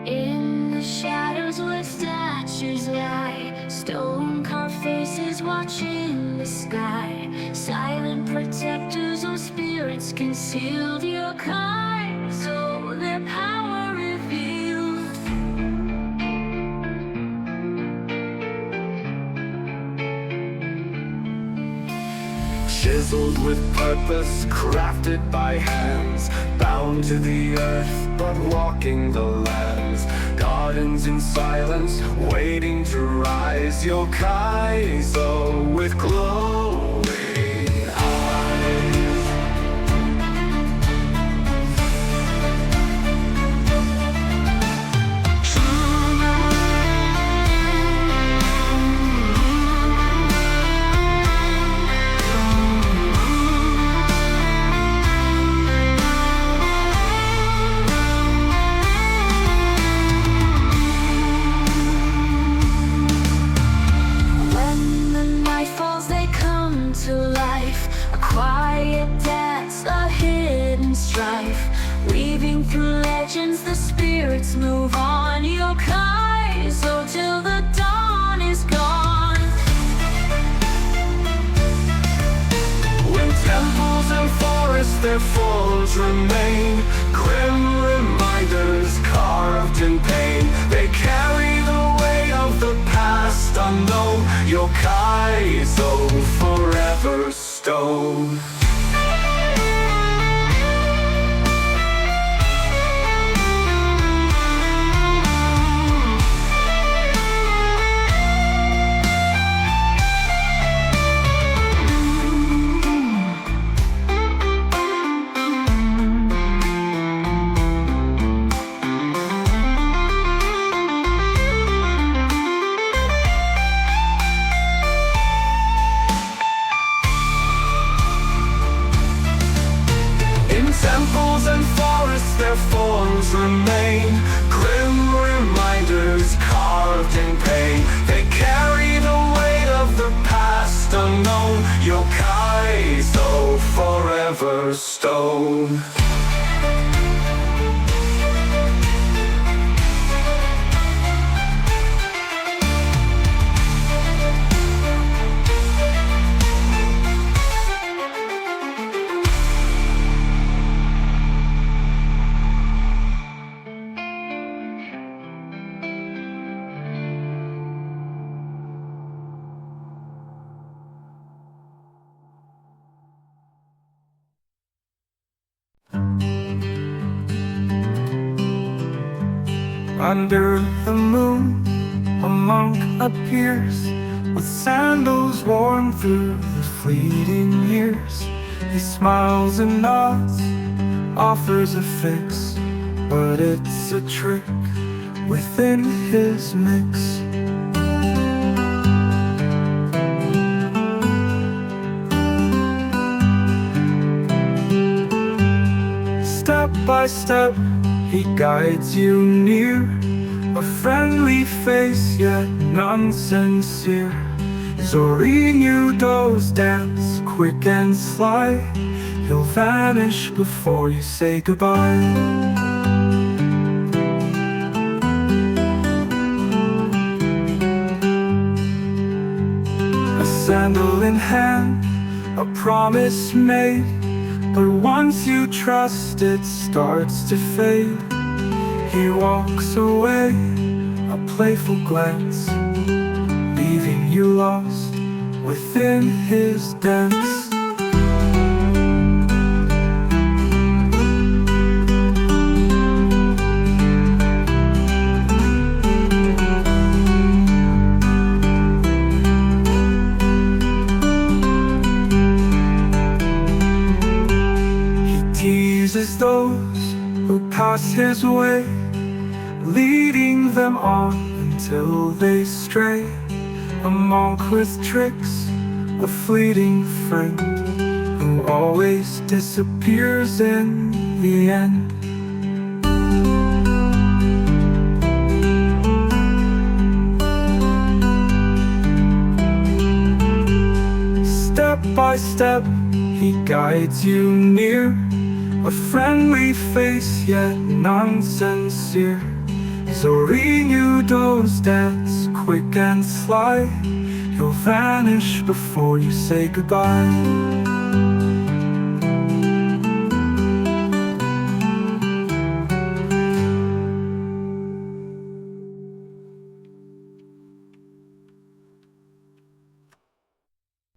Speaker 3: In the shadows where statues lie, stone-carved faces watching the sky. Silent protectors or spirits concealed, yōkai, so their power revealed.
Speaker 4: Chiseled with purpose, crafted by hands, bound to the earth, but walking the lands. Gardens in silence, waiting to rise. Yokai, so with glowing eyes.
Speaker 3: When the night falls, they come to life. A quiet dance, a hidden strife. Weaving through legends, the spirits move on. Yokai, so till the dawn is gone.
Speaker 4: When temples and forests their folds remain, grim reminders carved in pain. They carry the weight of the past unknown. Yokai, so forever stone. a stone.
Speaker 5: Under the moon, a monk appears with sandals worn through the fleeting years. He smiles and nods, offers a fix, but it's a trick within his mix. Step by step, he guides you near, a friendly face yet none sincere. Yagyō's dance, quick and sly, he'll vanish before you say goodbye. A sandal in hand, a promise made, but once you trust it starts to fade. He walks away, a playful glance, leaving you lost within his dance. He teases those who pass his way, leading them on until they stray. A monk with tricks, a fleeting friend, who always disappears in the end. Step by step, he guides you near, a friendly face yet none sincere. Yagyō's dance, quick and sly, he'll vanish before you say goodbye.